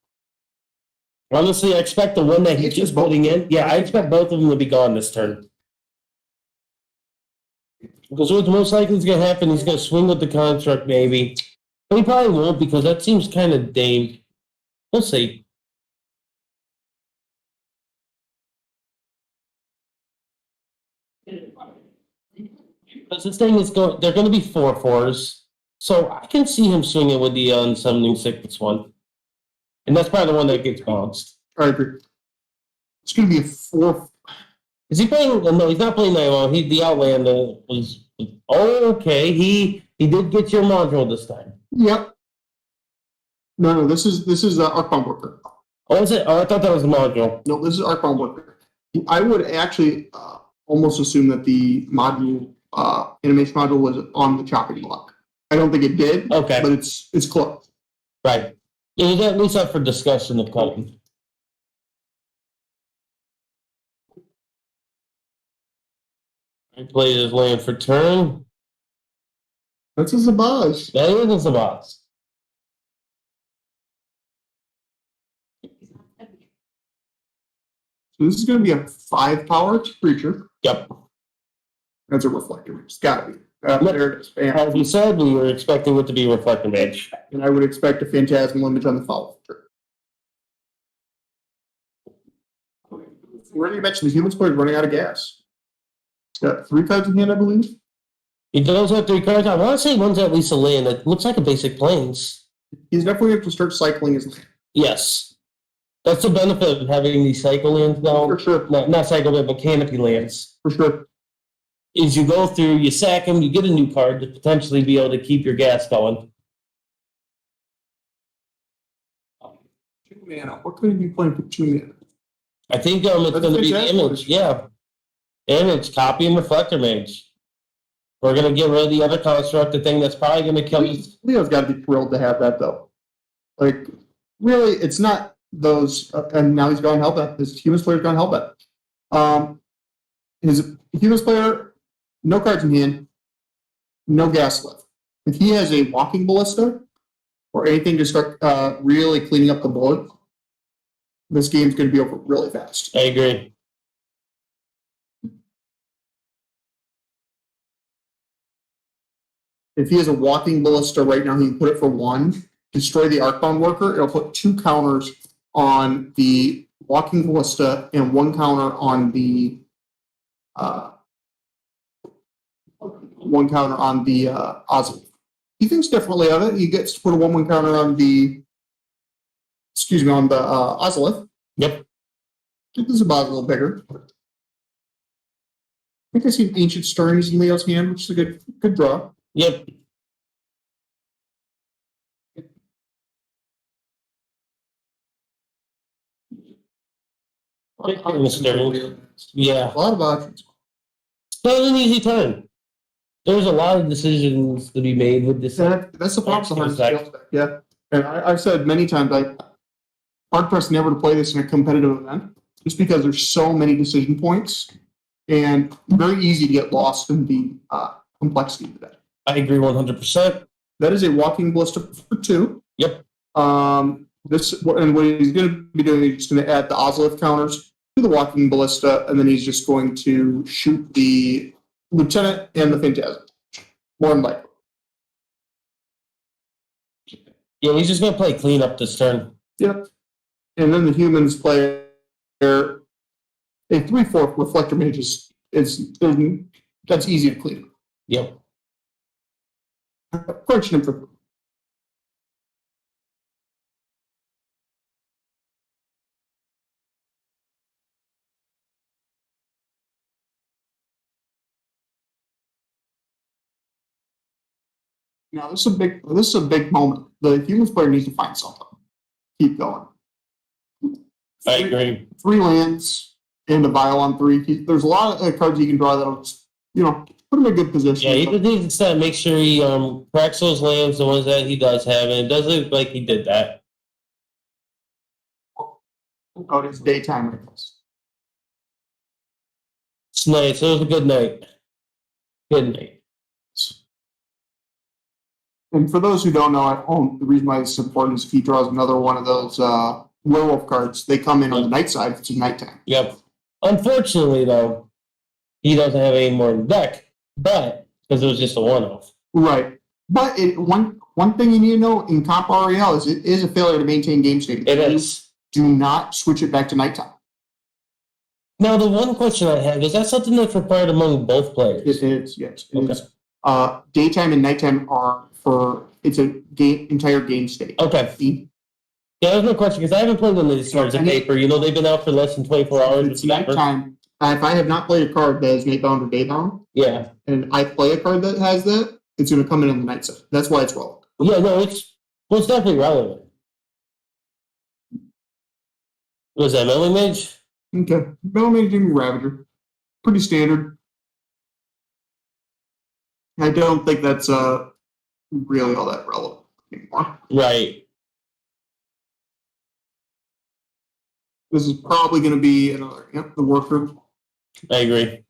honestly, I expect the one that he's just putting in. Yeah, I expect both of them to be gone this turn. Because what's most likely is going to happen, he's going to swing with the construct maybe. But he probably won't because that seems kind of damed. We'll see. Because this thing is going, they're going to be 4/4s. So I can see him swinging with the Unsummoning Sickness one. And that's probably the one that gets bounced. I agree. It's going to be a 4. Is he playing? No, he's not playing that well. The Outlander was. Okay, he did get your module this time. Yep. No, this is Arcbound Worker. Oh, is it? Oh, I thought that was a module. No, this is Arcbound Worker. I would actually almost assume that the module, animation module was on the chopping block. I don't think it did. Okay. But it's close. Right. It was at least up for discussion of cutting. I played his land for turn. That's a Zabaz. That is a boss. So this is going to be a 5 power creature. Yep. That's a Reflector. It's got to be. There it is. Bam. As we said, we were expecting it to be Reflector Mage. And I would expect a Phantasmal Image on the follow turn. Where did you mention the Humans player running out of gas? He's got 3 cards in hand, I believe. He does have 3 cards. I want to say one's at least a land that looks like a basic plains. He's definitely going to start cycling his land. Yes. That's the benefit of having these cycle lands now. For sure. Not cycle land, but canopy lands. For sure. Is you go through, you sack them, you get a new card to potentially be able to keep your gas going. 2 mana. What could he be playing for 2 mana? I think it's going to be the image. Yeah. Image, copy, and Reflector Mage. We're going to get rid of the other construct, the thing that's probably going to kill you. Leo's got to be thrilled to have that, though. Like, really, it's not those, and now he's gone Hellbent. His Humans player's gone Hellbent. His Humans player, no cards in hand, no gas left. If he has a Walking Ballista or anything to start really cleaning up the board, this game's going to be over really fast. I agree. If he has a Walking Ballista right now, he can put it for 1, destroy the Arcbound Worker. It'll put 2 counters on the Walking Ballista and 1 counter on the one counter on the Ozzy. He thinks differently of it. He gets to put a 1/1 counter on the Ozolith. Yep. I think this is about a little bigger. I think I see Ancient Stirrings in Leo's hand, which is a good draw. Yep. Yeah. A lot of options. That was an easy turn. There was a lot of decisions to be made with this. That's the problem with the hard deck. Yeah. And I've said many times, hard pressed never to play this in a competitive event, just because there's so many decision points and very easy to get lost in the complexity of that. I agree 100%. That is a walking ballista for 2. Yep. And what he's going to be doing is just going to add the Ozolith counters to the walking ballista, and then he's just going to shoot the Lieutenant and the Phantasm. More than likely. Yeah, he's just going to play clean up this turn. Yep. And then the humans play a 3/4 Reflector Mage that's easy to clean. Yep. Correction for now, this is a big moment. The humans player needs to find something. Keep going. I agree. 3 lands and a vial on 3. There's a lot of cards you can draw that'll, put him in a good position. Yeah, he just needs to make sure he cracks those lands, the ones that he does have, and it does look like he did that. Oh, it's daytime rifles. It's nice. It was a good night. Good night. And for those who don't know at home, the reason why it's important is if he draws another one of those werewolf cards, they come in on the night side if it's nighttime. Yep. Unfortunately, though, he doesn't have any more in the deck, but because it was just a one-off. Right. But one thing you need to know in Comp REL is it is a failure to maintain game state. It is. Do not switch it back to nighttime. Now, the one question I have, is that something that's required among both players? It is, yes. It Okay. is. Daytime and nighttime are it's a entire game state. Okay. Yeah, there's no question, because I haven't played one of these cards in paper. They've been out for less than 24 hours. It's nighttime. If I have not played a card that is nightbound or daybound, yeah, and I play a card that has that, it's going to come in on the night side. That's why it's relevant. Yeah, no, it's definitely relevant. Was that Melee Mage? Okay. Melee Mage and Ravager. Pretty standard. I don't think that's really all that relevant anymore. Right. This is probably going to be another, the worker. I agree.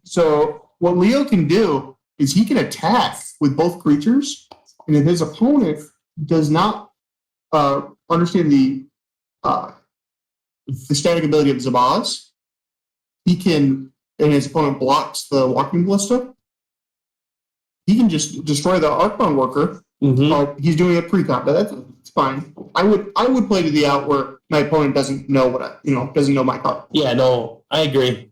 So what Leo can do is he can attack with both creatures, and if his opponent does not understand the static ability of Zabaz, he can, and his opponent blocks the walking ballista, he can just destroy the Arcbound worker. Mm-hmm. He's doing it pre-comp, but that's fine. I would play to the out where my opponent doesn't know doesn't know my card. Yeah, no, I agree.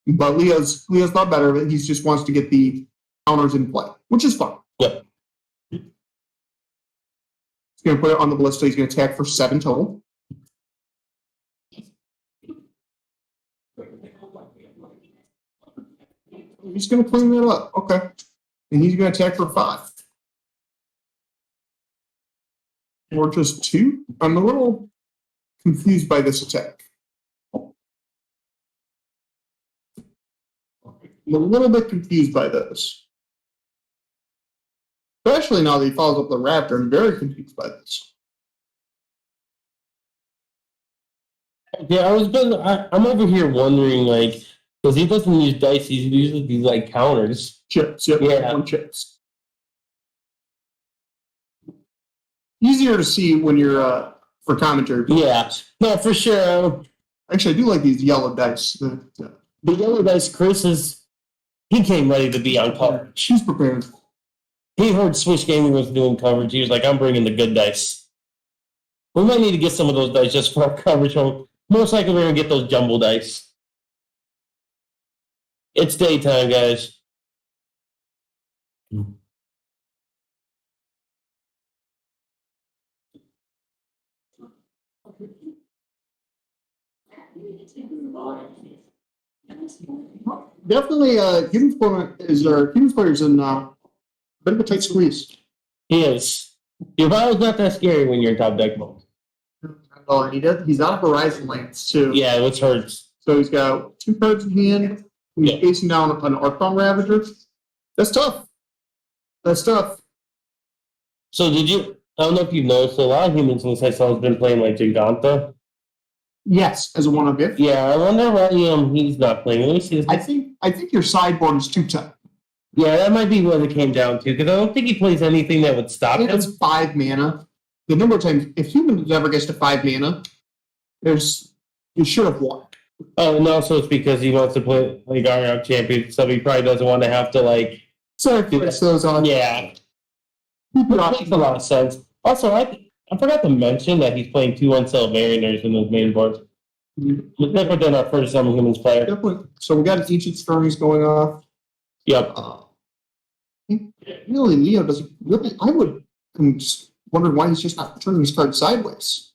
But Leo's not better, but he just wants to get the counters in play, which is fun. Yep. He's going to put it on the ballista. He's going to attack for 7 total. He's going to clean that up. Okay. And he's going to attack for 5. Or just 2? I'm a little confused by this attack. I'm a little bit confused by this. Especially now that he follows up the Raptor, I'm very confused by this. Yeah, I'm over here wondering, because he doesn't use dice, he uses these, counters. Chips, yep. Yeah. 1 chips. Easier to see when you're, for commentary. Yeah. No, for sure. Actually, I do like these yellow dice. The yellow dice, Chris he came ready to be on coverage. She's prepared. He heard Swish Gaming was doing coverage. He was like, I'm bringing the good dice. We might need to get some of those dice just for our coverage. Most likely we're going to get those jumbo dice. It's daytime, guys. Definitely, Human Player's in a bit of a tight squeeze. He is. Your battle's not that scary when you're in top deck mode. Oh, he's out of Horizon Lands too. Yeah, which hurts. So he's got 2 cards in hand. He's facing down an Archon Ravager. That's tough. So did you? I don't know if you've noticed, a lot of humans since I saw has been playing like Giganta. Yes, as a one-up gift. Yeah, I wonder why he's not playing. Let me see. I think your sideboard is too tough. Yeah, that might be what it came down to, because I don't think he plays anything that would stop him. It's 5 mana. The number of times, if humans ever gets to 5 mana, you should have won. Oh, and also it's because he wants to play like our champion, so he probably doesn't want to have to like. So puts those on. Yeah, that makes a lot of sense. Also, I forgot to mention that he's playing 2 Unsettled Mariners in those main boards. It's different than our first Summon Humans player. Definitely. So we got Ancient Skirmies going off. Yep. Really, Leo doesn't really. I'm just wondering why he's just not turning his card sideways.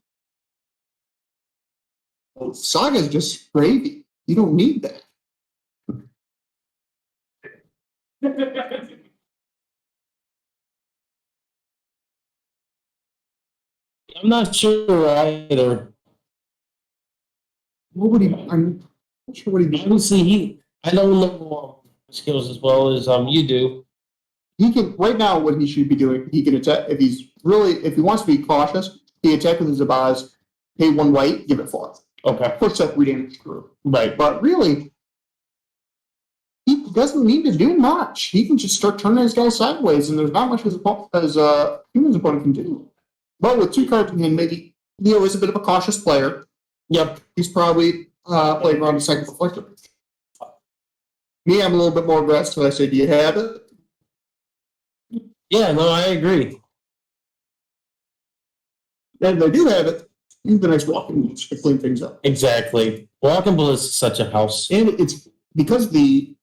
Saga's just gravy. You don't need that. I'm not sure either. I'm not sure what he does. Honestly, I don't know skills as well as you do. He can right now. What he should be doing, he can attack if he wants to be cautious. He attack with his Zabaz, pay 1 white, give it 4. Okay. Push that 3 damage through. Right. But really, he doesn't need to do much. He can just start turning his guy sideways, and there's not much as human's opponent can do. But with 2 cards in hand, maybe Leo is a bit of a cautious player. Yep. He's probably playing around the second reflector. Me, I'm a little bit more aggressive. I say, do you have it? Yeah, no, I agree. And they do have it. Use the next walking to clean things up. Exactly. Walkable is such a house. And it's because the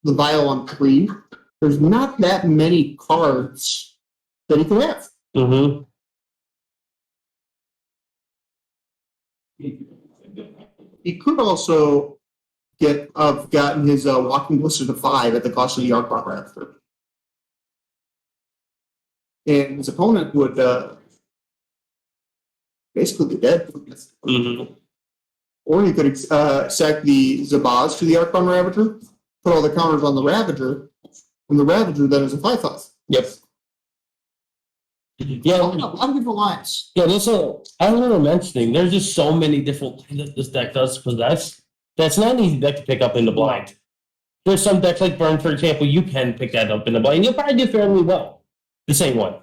vial on green, there's not that many cards that he can have. Mm-hmm. He could also gotten his walking blister to 5 at the cost of the Archon Raptor. And his opponent would basically be dead. Mm-hmm. Or he could sack the Zabaz to the Archon Ravager, put all the counters on the Ravager, and the Ravager then is a 5/5. Yep. Yeah, A lot of different lines. yeah. There's I remember mentioning there's just so many different things that this deck does possess. That's not an easy deck to pick up in the blind. There's some decks like Burn, for example, you can pick that up in the blind. You'll probably do fairly well. This ain't one.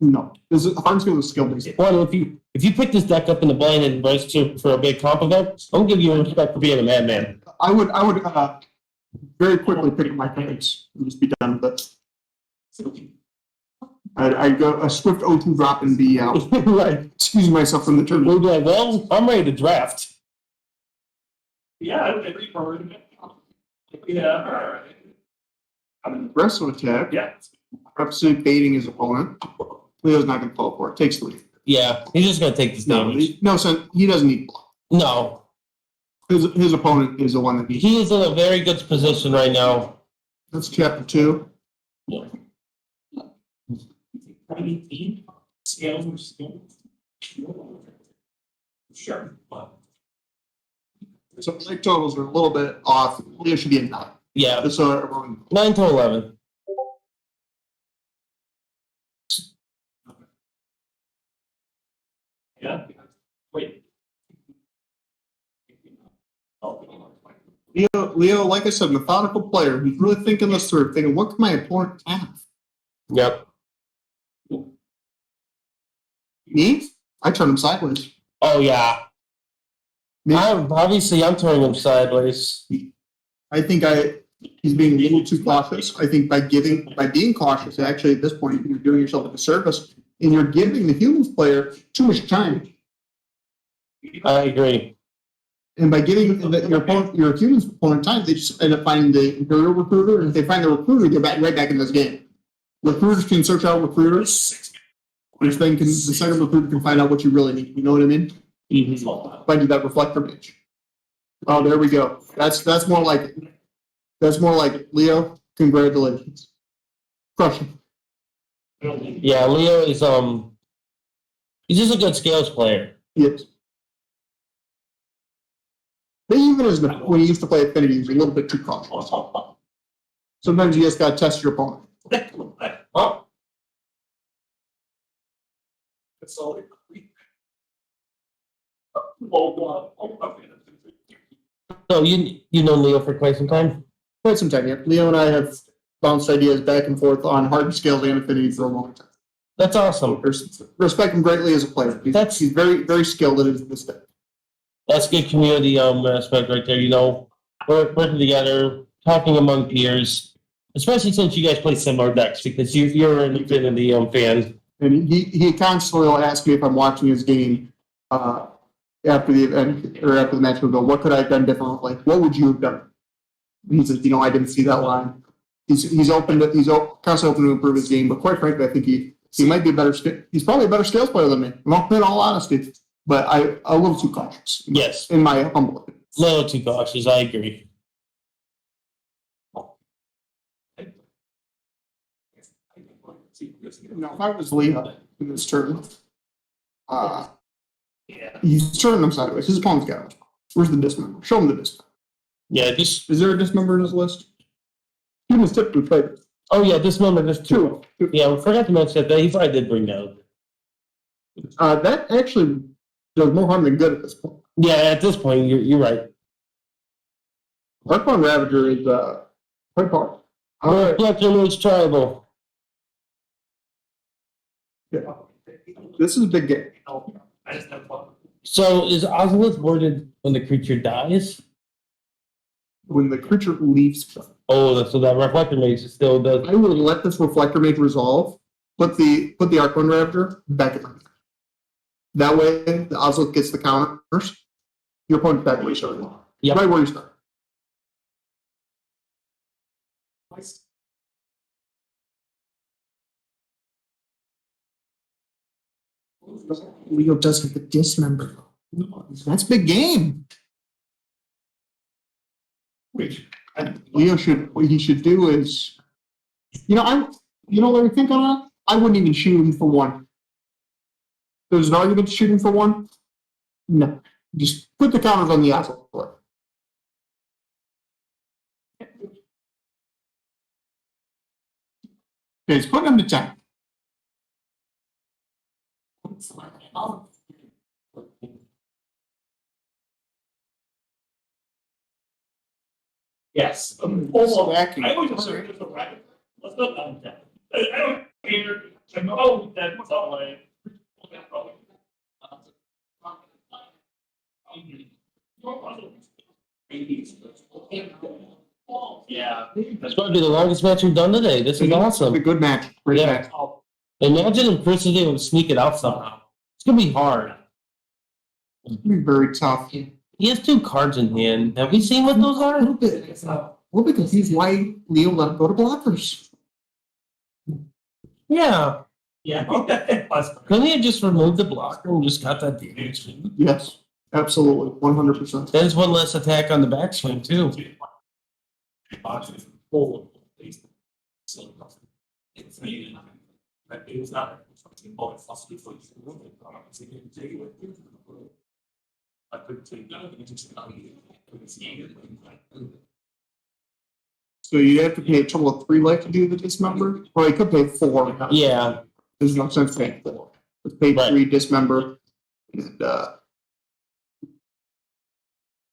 No, this is hard skill with skill based. One, if you pick this deck up in the blind and race for a big comp event, I'll give you respect for being a madman. I would very quickly pick up my cards and just be done with it. I'd go a swift O2 drop and be out. Right. Excuse myself from the tournament. We'll be like, well, I'm ready to draft. Yeah, every card. Yeah, alright. Aggressive attack. Yeah. Absolutely baiting his opponent. Leo's not going to fall for it. Takes 3. Yeah, he's just gonna take this damage. No, son, he doesn't need block. No, His opponent is the one that needs. he is in a very good position right now. That's chapter 2. Yeah. Scales or skills. Sure. So like totals are a little bit off. Leo should be a 9. Yeah, So everyone. 9 to 11. Yeah. Wait. Leo, like I said, methodical player. He's really thinking this through. Thinking, what can my opponent have? Yep. Me? I turn him sideways. Oh yeah. Me? I'm turning him sideways. I think he's being a little too cautious. I think by being cautious, actually at this point, you're doing yourself a disservice and you're giving the humans player too much time. I agree. And by giving your humans opponent time, they just end up finding the Imperial recruiter, and if they find the recruiter, they're right back in this game. Recruiters can search out recruiters, which then the second recruiter can find out what you really need. You know what I mean? Mm-hmm. Find you that reflector mage. Oh, there we go. That's more like Leo. Congratulations, crushing. Yeah, Leo is he's just a good scales player. Yes. They even as when he used to play Affinity, he was a little bit too cautious. Sometimes you just got to test your opponent. So you know Leo for quite some time? Quite some time, yeah. Leo and I have bounced ideas back and forth on hard scales and Affinity for a long time. That's awesome. Respect him greatly as a player. He's very, very skilled at this deck. That's good community aspect right there. You know, working together, talking among peers, especially since you guys play similar decks because you're an Infinity fan. And he constantly will ask me if I'm watching his game after the event or after the match. He'll go, "What could I have done differently? What would you have done?" And he says, "I didn't see that line." He's constantly open to improve his game, but quite frankly, I think he might be a better. He's probably a better scales player than me. In all honesty, but a little too cautious. Yes, in my humble opinion. A little too cautious. I agree. Now, if I was Leo in this turn, he's turning them sideways. His opponent's got him. Where's the dismember? Show him the dismember. Yeah, just is there a dismember in his list? Humans typically play. Oh yeah, dismember. There's two. Yeah, I forgot to mention that he probably did bring down. That actually does more harm than good at this point. Yeah, at this point, you're right. Archon Ravager is quite powerful. All right. Reflector Mage Tribal. Yeah. This is a big game. So is Ozolith worded when the creature dies? When the creature leaves. Oh, so that Reflector Mage still does. I will let this Reflector Mage resolve. Put the Archon Ravager back in my hand. That way, the Ozolith gets the counters. Your opponent's back where you started. Yep. Right where you started. Leo does get the dismember. That's a big game. Leo what he should do is, let me think on that. I wouldn't even shoot him for one. There's an argument to shoot him for one. No, just put the counters on the asshole. Okay, it's putting him to 10. Yes. Also, I always observe it. Let's not done that. I don't care. Oh, that's all I. Yeah. That's probably the longest match we've done today. This is awesome. It's a good match. Great match. Imagine if Chris is able to sneak it out somehow. It's gonna be hard. It's gonna be very tough. He has two cards in hand. Have we seen what those are? A little bit confused why Leo let him go to blockers. Yeah. Yeah. Couldn't he have just removed the blocker and just got that damage? Yes, absolutely, 100%. There's one less attack on the backswing too. So you have to pay a total of 3 life to do the dismember? Or you could pay 4. Yeah. There's no sense paying 4. Let's pay 3 dismember. And I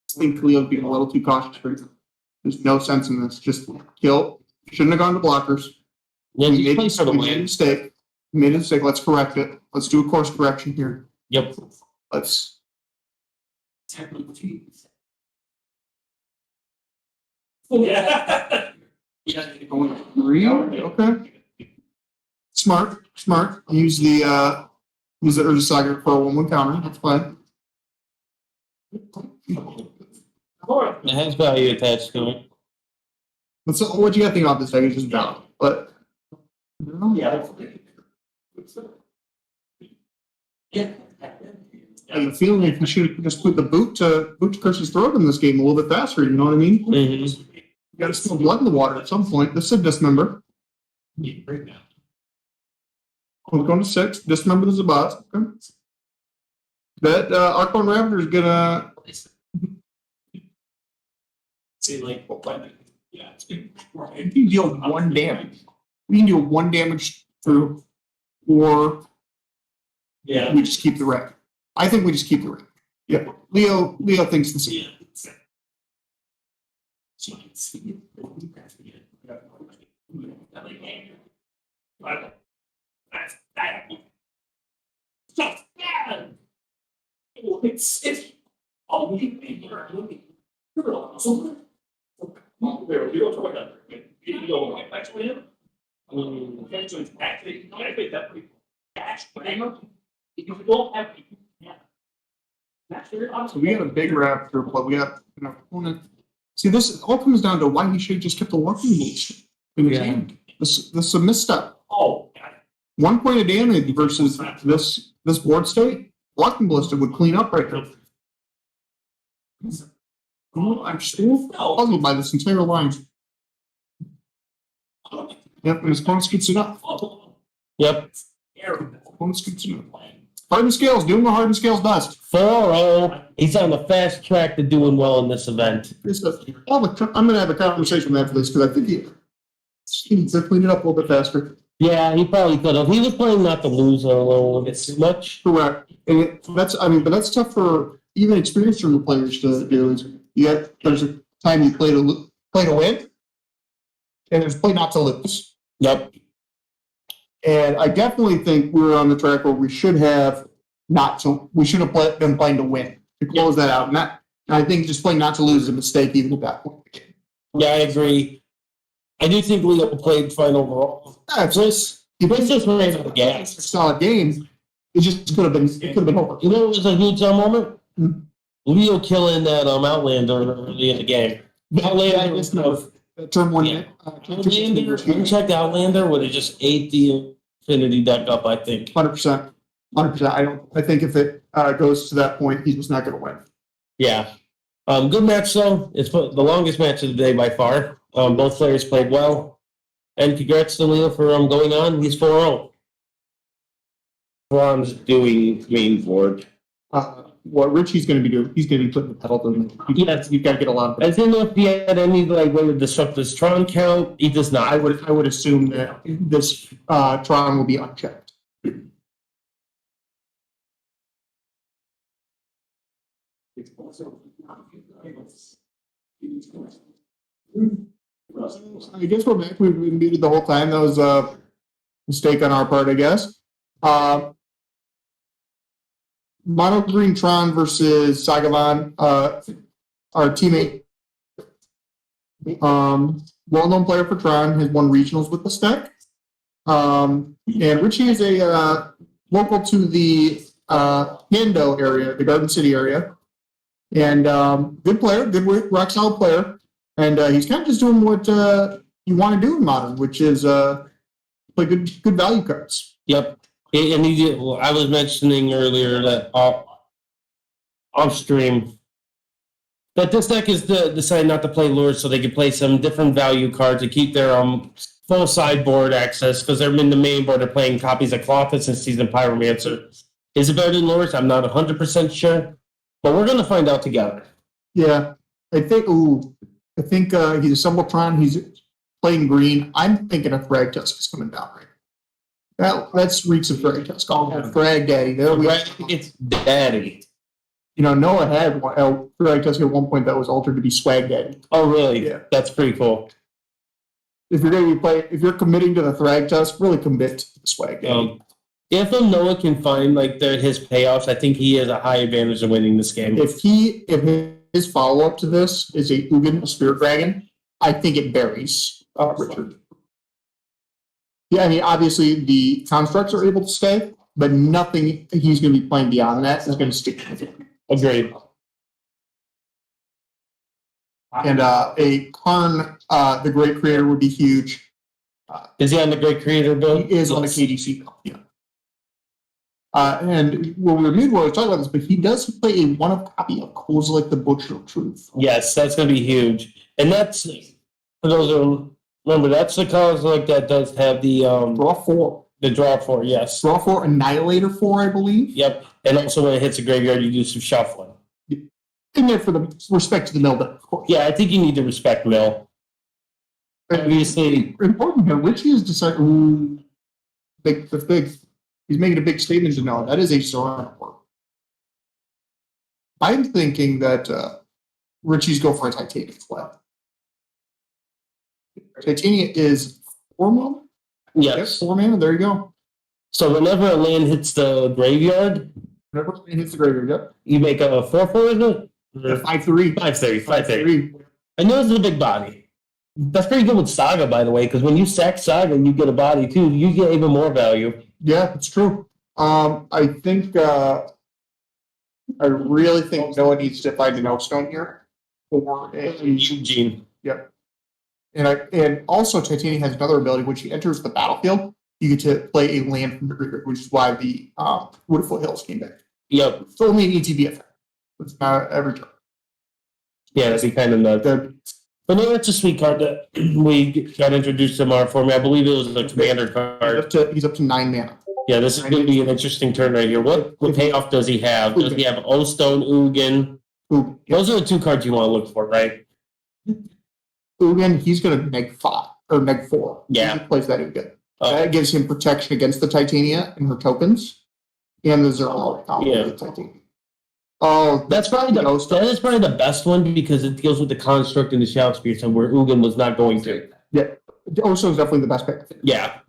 think Leo's being a little too cautious for you. There's no sense in this. Just kill. Shouldn't have gone to blockers. Yeah, we just made, play for the we made a win. mistake. We made a mistake. Let's correct it. Let's do a course correction here. Yep. Let's. Yeah. Only 3? Okay. Smart. Use the Urza Saga for a 1/1 counter. That's fine. It has value attached to it. What you got to think about this deck is just value, but Yeah. I have a feeling if you should just put the boot to Chris's throat in this game a little bit faster. You know what I mean? Mm-hmm. You got to spill blood in the water at some point. This is a dismember. We're going to 6. Dismember the Zabat. Okay. That Archon Raptor is gonna. See, like, yeah, it's been. You can deal 1 damage. We can deal 1 damage through, or Yeah. we just keep the wreck. I think we just keep the wreck. Yeah. Leo thinks the same. It's all we So we got a big raptor, but we got an opponent. See, this all comes down to why he should have just kept the walking moves in his hand. This is a misstep. Oh, 1 point of damage versus this board state. Walking Ballista would clean up right there. I'm still puzzled by this entire line. Yep, and his opponent scoots it up. Yep. Opponent scoots it up. Hardened Scales, doing what Hardened Scales does. 4-0. He's on the fast track to doing well in this event. I'm going to have a conversation after this because I think he needs to clean it up a little bit faster. Yeah, he probably could have. He was playing not to lose a little bit too much. Correct. And but that's tough for even experienced tournament players to do. There's a time you play to win, and there's play not to lose. Yep. And I definitely think we're on the track where we should have been playing to win to close that out. And I think just playing not to lose is a mistake even at that point. Yeah, I agree. I do think Leo played fine overall. It's just ran out of gas. a solid game. It just could have been over. You know, it was a huge moment. Hmm. Leo killing that Outlander early in the game. Turn 1. Yeah. Outlander, unchecked Outlander would have just ate the Infinity deck up, I think. 100%. 100%. I think if it goes to that point, he's just not going to win. Yeah. Good match, though. It's the longest match of the day by far. Both players played well. And congrats to Leo for going on. He's 4-0. Ron's doing main board. What Richie's going to be doing, he's going to be putting the pedal to the metal. Yes. You've got to get a lot of I didn't know if he had any way to disrupt this Tron count. He does not. I would assume that this Tron will be unchecked. I guess we're back. We've been muted the whole time. That was a mistake on our part, I guess. Mono Green Tron versus Sagavan. Our teammate, well-known player for Tron, has won regionals with the deck. And Richie is a local to the Hando area, the Garden City area. And good player, good rock solid player. And he's kind of just doing what you want to do in Modern, which is play good value cards. Yep. And he did, well, I was mentioning earlier that off stream that this deck is decided not to play lures so they can play some different value cards to keep their full sideboard access because they're in the main board. They're playing copies of Clothes and Seasoned Pyromancer. Is it better than lures? I'm not 100% sure, but we're going to find out together. Yeah, I think he's a Sumbletron. He's playing green. I'm thinking a Thrag Tusk is coming down right. That's reeks of Thrag Tusk. Thrag Daddy. There we go. It's daddy. You know, Noah had Thrag Tusk at one point that was altered to be Swag Daddy. Oh, really? Yeah. That's pretty cool. If you're going to be if you're committing to the Thrag Tusk, really commit to the Swag Daddy. If Noah can find his payoffs, I think he has a high advantage of winning this game. If his follow up to this is a Ugin, a Spirit Dragon, I think it buries Richard. Yeah, I mean, obviously the constructs are able to stay, but nothing he's going to be playing beyond that is going to stick with him. Agreed. And a Karn, the Great Creator, would be huge. Is he on the Great Creator build? He is on the KDC build, yeah. And well, we were talking about this, but he does play a one-of copy of Kozilek the Butcher of Truth. Yes, that's going to be huge. And that's, for those who remember, that's the Kozilek that does have the Draw 4. The draw 4, yes. Draw 4, Annihilator 4, I believe. Yep. And also when it hits a graveyard, you do some shuffling. In there for the respect to the mill, but of course. Yeah, I think you need to respect Mill. Obviously. Important here, Richie has decided, ooh, big, he's making a big statement to know. That is a Zoran work. I'm thinking that Richie's go for a Titanic play. Titania is 4 mana? Yes. 4 mana, there you go. So whenever a land hits the graveyard, Whenever it hits the graveyard, yep. you make a 4/4, isn't it? 5/3. 5/3, 5/3. I know it's a big body. That's pretty good with Saga, by the way, because when you sack Saga and you get a body too, you get even more value. Yeah, it's true. I think I really think Noah needs to find an Elfstone here. Or Eugene. Yep. And also Titania has another ability. When she enters the battlefield, you get to play a land from the graveyard, which is why the Woodfoot Hills came back. Yep. It's only an ETB effect. It's not every turn. Yeah, that'd be kind of nuts. But no, that's a sweet card that we got introduced to our format. I believe it was a commander card. He's up to 9 mana. Yeah, this is going to be an interesting turn right here. What payoff does he have? Does he have O-Stone, Ugin? Those are the 2 cards you want to look for, right? Ugin, he's going to neg 5 or neg 4. Yeah. He plays that Ugin. That gives him protection against the Titania and her tokens, and the Zero. Yeah. Oh, that is probably the best one because it deals with the construct and the shout spear, so where Ugin was not going to. Yeah, Oso is definitely the best pick. Yeah.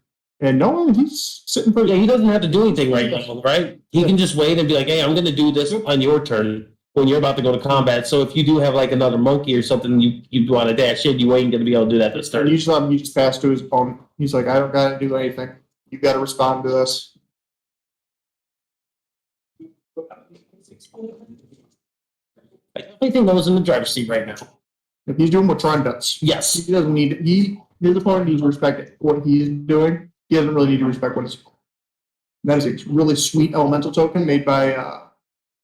And no, he's sitting pretty. Yeah, he doesn't have to do anything right now, right? He can just wait and be like, hey, I'm going to do this on your turn when you're about to go to combat. So if you do have like another monkey or something you want to dash in, you ain't going to be able to do that this turn. Usually I'm just pass to his opponent. He's like, I don't got to do anything. You got to respond to this. I definitely think Noah's in the driver's seat right now. If he's doing what Tron does. Yes. He doesn't need his opponent needs to respect what he's doing. He doesn't really need to respect what he's doing. That is a really sweet elemental token made by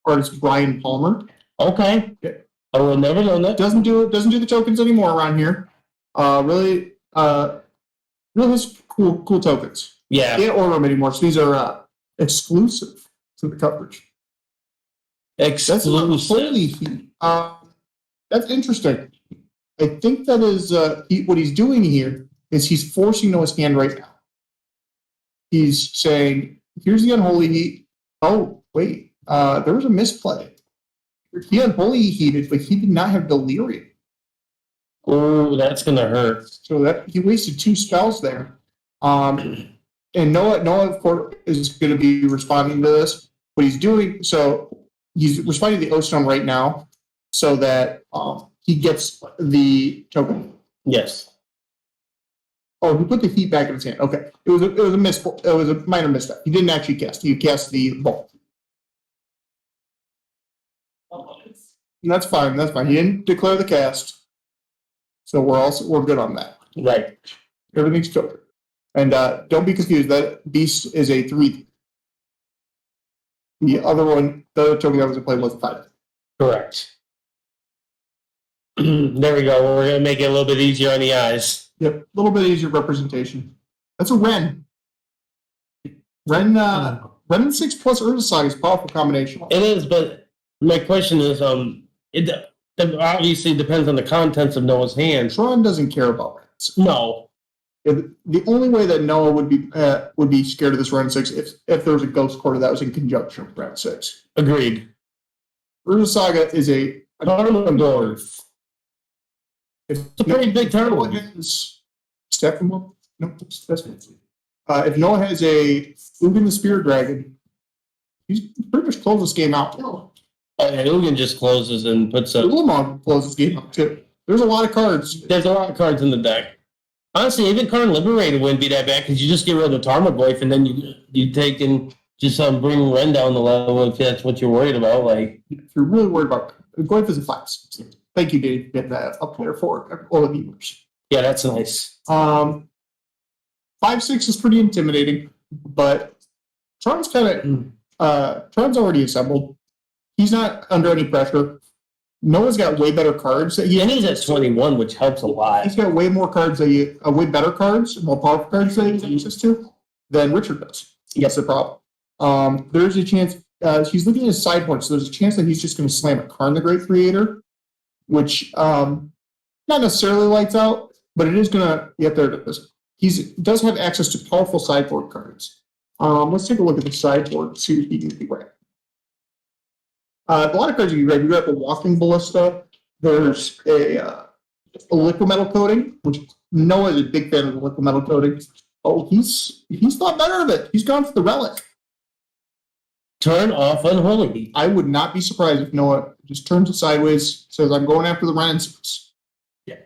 artist Brian Palmer. Okay. Yeah. I will never know that. Doesn't do the tokens anymore around here. Really has cool tokens. Yeah. Can't order them anymore. So these are exclusive to the coverage. Exclusive. That's interesting. I think that is what he's doing here is he's forcing Noah's hand right now. He's saying, here's the Unholy Heat. Oh, wait. There was a misplay. He Unholy Heated, but he did not have Delirium. Oh, that's going to hurt. So that he wasted 2 spells there. And Noah, of course, is going to be responding to this. What he's doing, so he's responding to the O-Stone right now so that he gets the token. Yes. Oh, he put the heat back in his hand. Okay. It was a minor misstep. He didn't actually cast. He cast the bolt. And that's fine. He didn't declare the cast. So we're good on that. Right. Everything's covered. And don't be confused. That beast is a 3. The other token that was in play was a 5. Correct. There we go. We're going to make it a little bit easier on the eyes. Yep, a little bit easier representation. That's a Ren. Ren 6 plus Urza is a powerful combination. It is, but my question is, it obviously depends on the contents of Noah's hand. Tron doesn't care about Rens. No. The only way that Noah would be scared of this Ren 6 if there was a Ghost Quarter that was in conjunction with Ren 6. Agreed. Urza Saga is a Dwarf. It's a pretty big tournament. Steppenwolf? No, that's fancy. If Noah has a Ugin the Spirit Dragon, he's pretty much closed this game out. Oh, yeah, Ugin just closes and puts up. Ulamog closes this game out too. There's a lot of cards. There's a lot of cards in the deck. Honestly, even Karn Liberated wouldn't be that bad because you just get rid of the Tarmogoyf and then you take and just bring Ren down the level if that's what you're worried about. Like, If you're really worried about Goyf is a 5. Thank you, Dave, for getting that up there for all the viewers. yeah, that's nice. 5-6 is pretty intimidating, but Tron's Tron's already assembled. He's not under any pressure. Noah's got way better cards. And he's at 21, which helps a lot. He's got way more cards way better cards, more powerful cards that he has access to than Richard does. That's the problem. There's a chance he's looking at his sideboard, so there's a chance that he's just going to slam a Karn the Great Creator, which not necessarily lights out, but it is going to. Yep, there it is. He does have access to powerful sideboard cards. Let's take a look at the sideboard and see what he can do right. A lot of cards you can grab. You got the Walking Ballista. There's a liquid metal coating, which Noah is a big fan of the liquid metal coating. Oh, he's thought better of it. He's gone for the relic. Turn off Unholy. I would not be surprised if Noah just turns it sideways, says, I'm going after the Renaissance. Yeah.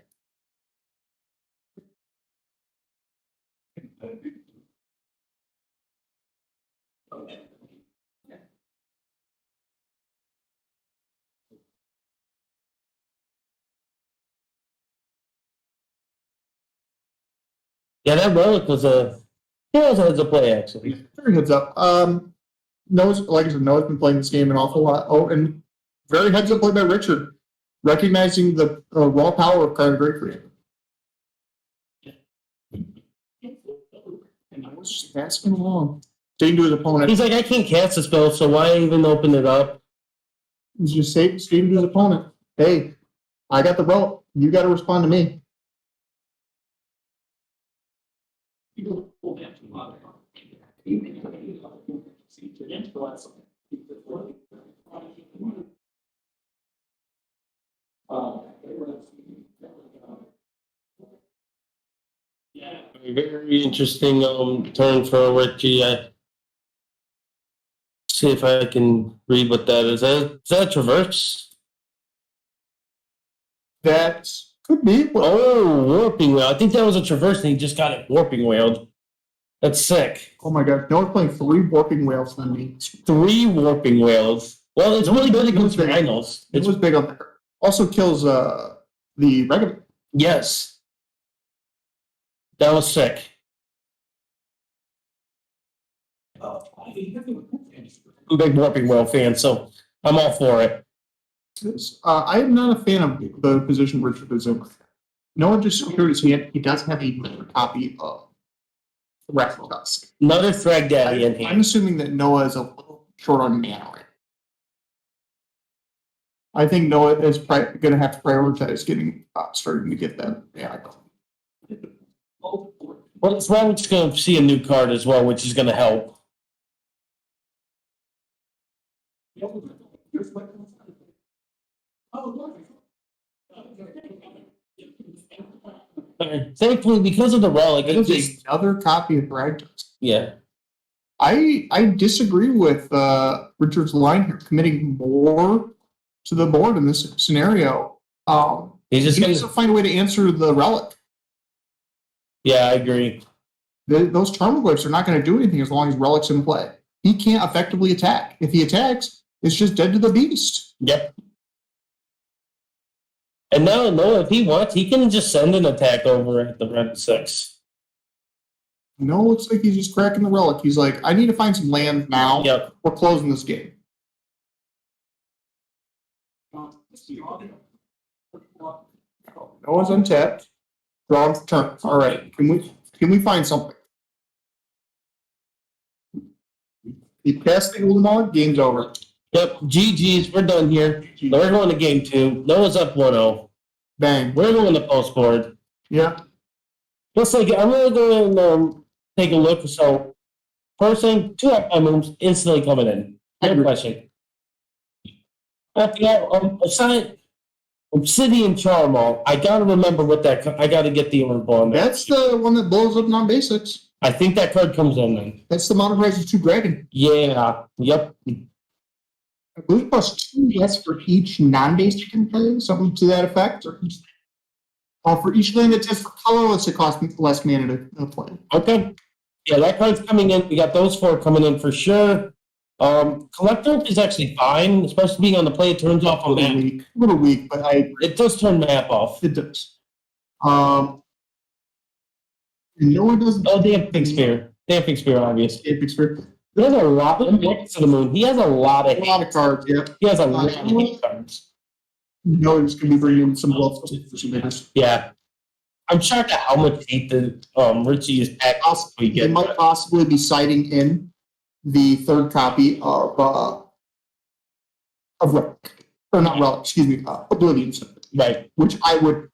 Yeah, that relic was a play, actually. Very heads up. Noah's, like I said, Noah's been playing this game an awful lot. Oh, and very heads up play by Richard, recognizing the raw power of Karn the Great Creator. And I was just passing along. Staying to his opponent. He's like, I can't cast a spell, so why even open it up? He's just staying to his opponent. Hey, I got the rope. You got to respond to me. Very interesting turn for Richie. See if I can read what that is. Is that Traverse? That could be. Oh, Warping Whale. I think that was a Traverse and he just got it Warping Whaled. That's sick. Oh my god. Noah's playing 3 Warping Whales on me. 3 Warping Whales. Well, it's really good against Rhinos. It was big on there. Also kills the regular. Yes. That was sick. I'm a big Warping Whale fan, so I'm all for it. I am not a fan of the position Richard is in. Noah just secured his hand. He does have a copy of Wrathful Tusk. Another Thrag Daddy in here. I'm assuming that Noah is a little short on mana right. I think Noah is going to have to prioritize getting starting to get that mana. Well, it's probably just going to see a new card as well, which is going to help. Thankfully, because of the relic, It it is just, another copy of Bragdon. yeah. I disagree with Richard's line here, committing more to the board in this scenario. He's just He going needs to to, find a way to answer the relic. yeah, I agree. Those Tarmogoyfs are not going to do anything as long as relic's in play. He can't effectively attack. If he attacks, it's just dead to the beast. Yep. And now, no, if he wants, he can just send an attack over at the red 6. No, it looks like he's just cracking the relic. He's like, I need to find some land now. Yep. We're closing this game. Noah's untapped. Draw for turn. All right. Can we find something? He passed the Ulamog, game's over. Yep, GG's, we're done here. We're going to game 2. Noah's up 1-0. Bang. We're going to post board. Yeah. Just like, I'm really going to take a look. So, first thing, 2 up moves instantly coming in. No question. After that, aside Obsidian Charmal, I got to remember what that, I got to get the info on that. That's the one that blows up non-basics. I think that card comes in then. That's the Mono Price of 2 Dragon. Yeah, yep. I believe plus 2 yes for each non-base you can play, something to that effect. Or For each land that tests for colorless, it costs less mana to play. Okay. Yeah, that card's coming in. We got those 4 coming in for sure. Collector is actually fine, especially being on the play. It turns off on map. A little weak, but It does turn map off. it does. No one doesn't. Oh, Damping Spear. Damping Spear, obviously. Damping Spear. There's a lot of to the moon. He has a lot of cards. Yeah. He has a lot of hate cards. No, it's going to be bringing some wealth for some bidders. Yeah. I'm shocked at how much hate the Richie is possibly He getting. might possibly be citing in the 3rd copy of Relic. Or not Relic, excuse me, Oblivion. Right. Which I would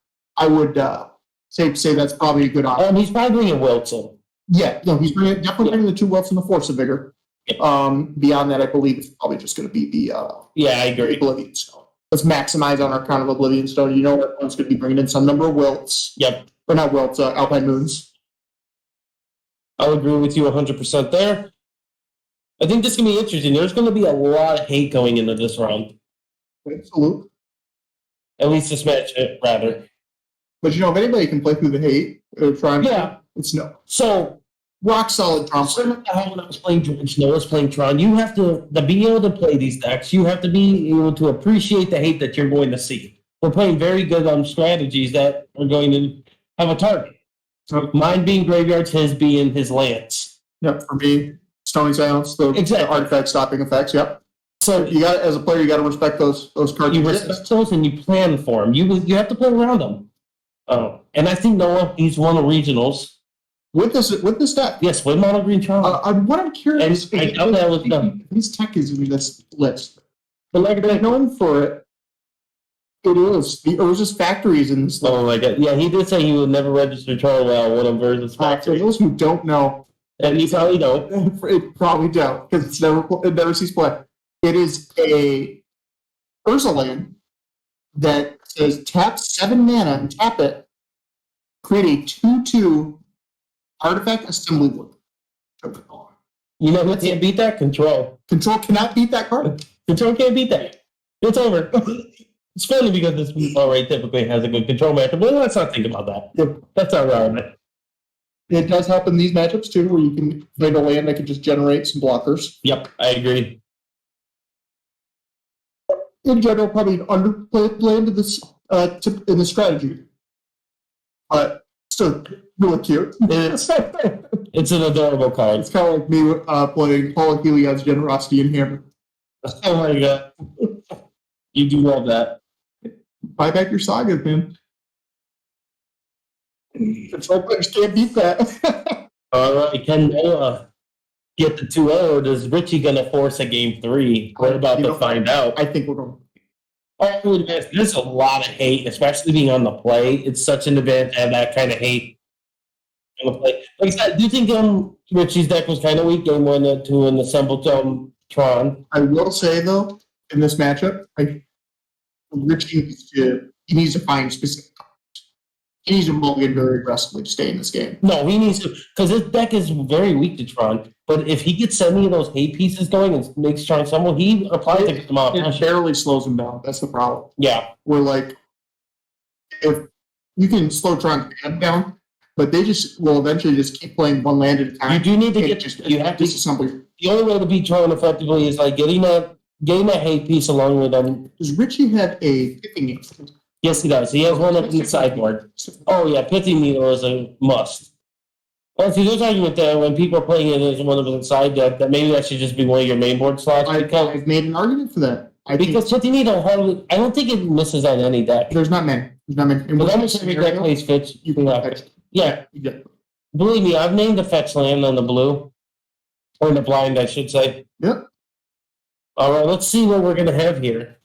say that's probably a good option. He's probably bringing Wilson. Yeah, no, he's definitely bringing the 2 Welts and the Force of Vigor. Beyond that, I believe it's probably just going to be the I agree. Oblivion Stone. Let's maximize on our count of Oblivion Stone. You know, everyone's going to be bringing in some number of Wilts. Yep. Or not Wilts, Alpine Moons. I'll agree with you 100% there. I think this is going to be interesting. There's going to be a lot of hate going into this round. Absolutely. At least this match, rather. But you know, if anybody can play through the hate, it's no. So, rock solid Trump. similar to how when I was playing George Noah's playing Tron, you have to be able to play these decks. You have to be able to appreciate the hate that you're going to see. We're playing very good strategies that are going to have a target. So, mine being graveyards, his being his lands. Yep, for me, Stony Silence, the artifact stopping effects. Yep. So you got, as a player, you got to respect those cards. You respect those and you plan for them. You have to play around them. And I think Noah, he's won the regionals. With this deck. Yes, with Mono Green Tron. What I'm curious, and I doubt that was done. His tech is in this list, but like they're known for it. It is the Urza's Factory is in this list. Oh my god! Yeah, he did say he would never register Tron well one of Urza's For Factory. those who don't know, And you probably don't. it probably don't because it never sees play. It is a Urza land that says tap 7 mana and tap it, create a 2/2 artifact assembly board. You know who can't beat that? Control. Control cannot beat that card. Control can't beat that. It's over. It's funny because this people right typically has a good control matchup, but let's not think about that. Yep. That's not relevant. It does help in these matchups too, where you can find a land that can just generate some blockers. Yep, I agree. In general, probably an underplayed land in this in the strategy, but still really cute. It's an adorable card. It's kind of like me playing Paul Heliod's Generosity in Hammer. Oh my god. You do love that. Buy back your sagas, man. Control players can't beat that. All right, can Noah get the 2-0? Is Richie going to force a game 3? We're about to find out. I think we're going to. There's a lot of hate, especially being on the play. It's such an advantage to have that kind of hate on the play. Like I said, do you think Richie's deck was kind of weak game 1 and 2 in the assembled Tron? I will say, though, in this matchup, Richie needs to find specific cards. He needs to mulligan very aggressively to stay in this game. No, he needs to, because his deck is very weak to Tron. But if he gets any of those hate pieces going and makes Tron stumble, he applies to get them off. It barely slows him down. That's the problem. Yeah. Where, if you can slow Tron down, but they just will eventually just keep playing one land at a time. You do need to you have to disassembly. The only way to beat Tron effectively is getting that hate piece along with them. Does Richie have a pithing needle? Yes, he does. He has one up in the sideboard. Oh yeah, pithing needle is a must. Well, see, there's argument that when people are playing it as one of the side deck, that maybe that should just be one of your main board slots. I've made an argument for that. Because pithing needle hardly, I don't think it misses on any deck. There's not many. And but almost every deck plays fetch. You can fetch. Yeah. Believe me, I've named a fetch land on the blue. Or in the blind, I should say. Yep. All right, let's see what we're going to have here.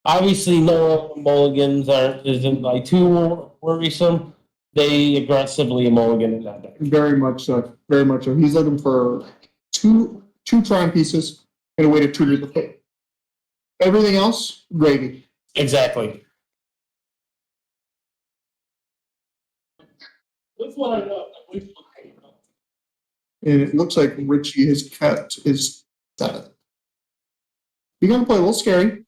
Obviously, no mulligans isn't too worrisome. They aggressively mulligan in that deck. Very much so. Very much so. He's looking for two Tron pieces and a way to tutor the fate. Everything else, gravy. Exactly. Which one I know? And it looks like Richie has kept his 7th. You're going to play a little scary.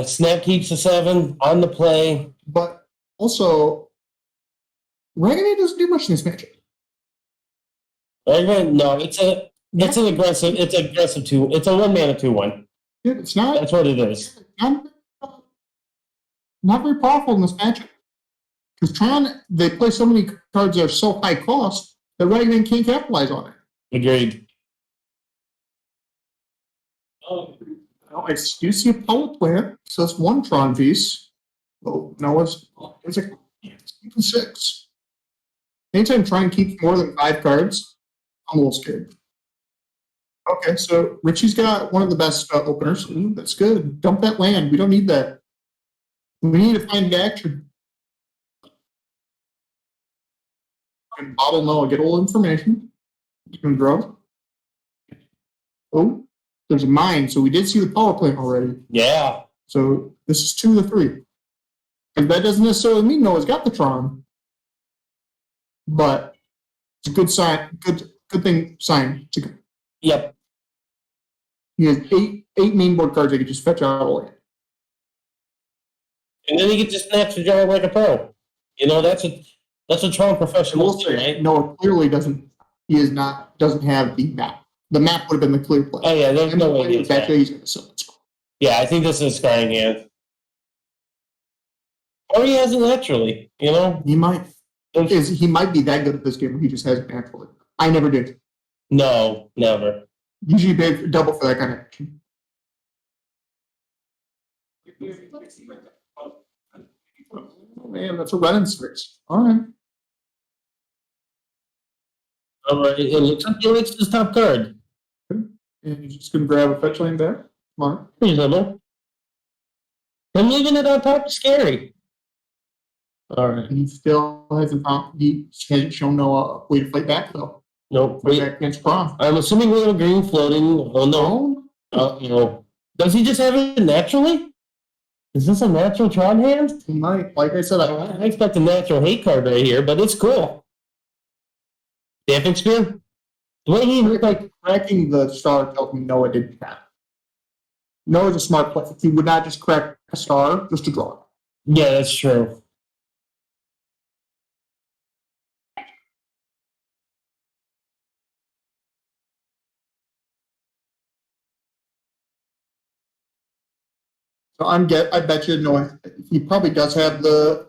Snap keeps a 7 on the play. But Also, Ragavan doesn't do much in this matchup. No, it's an aggressive. It's aggressive two. It's a 1-mana 2/1. Yeah, it's not. That's what it is. Not very powerful in this matchup. Because Tron, they play so many cards that are so high cost that Ragavan can't capitalize on it. Agreed. Oh, I do see a power plant, so that's one Tron piece. Oh, no, it's a 6. Anytime Tron keeps more than 5 cards, I'm a little scared. Okay, so Richie's got one of the best openers. Ooh, that's good. Dump that land. We don't need that. We need to find action. And bottle no, get all information. You can grow. Oh, there's a mine, so we did see the power plant already. Yeah. So this is 2 of the 3. And that doesn't necessarily mean Noah's got the Tron. But it's a good sign, good thing sign. Yep. He has 8 main board cards that he can just fetch out of the land. And then he can just snatch the jar like a pro. You know, that's a Tron professional, right? Noah clearly doesn't have the map. The map would have been the clear play. Oh yeah, there's no way he's going to sell it. Yeah, I think this is Scrying Hand. Or he has it naturally, you know? He might. He might be that good at this game, but he just has it naturally. I never did. No, never. Usually pay double for that kind of action. Oh man, that's a running switch. Alright. Alright, it looks like he likes his top card. And he's just gonna grab a fetch lane there. Smart. Reasonable. And leaving it on top is scary. Alright. He still hasn't shown no way to fight back though. Nope. Fight back against Prom. I'm assuming we have a green floating. Oh no. No. Does he just have it naturally? Is this a natural Tron hand? He might. Like I said, I expect a natural hate card right here, but it's cool. Damping Spear? The way he looked like cracking the star tells me Noah didn't have. Noah's a smart player. He would not just crack a star just to draw it. Yeah, that's true. So I bet you Noah, he probably does have the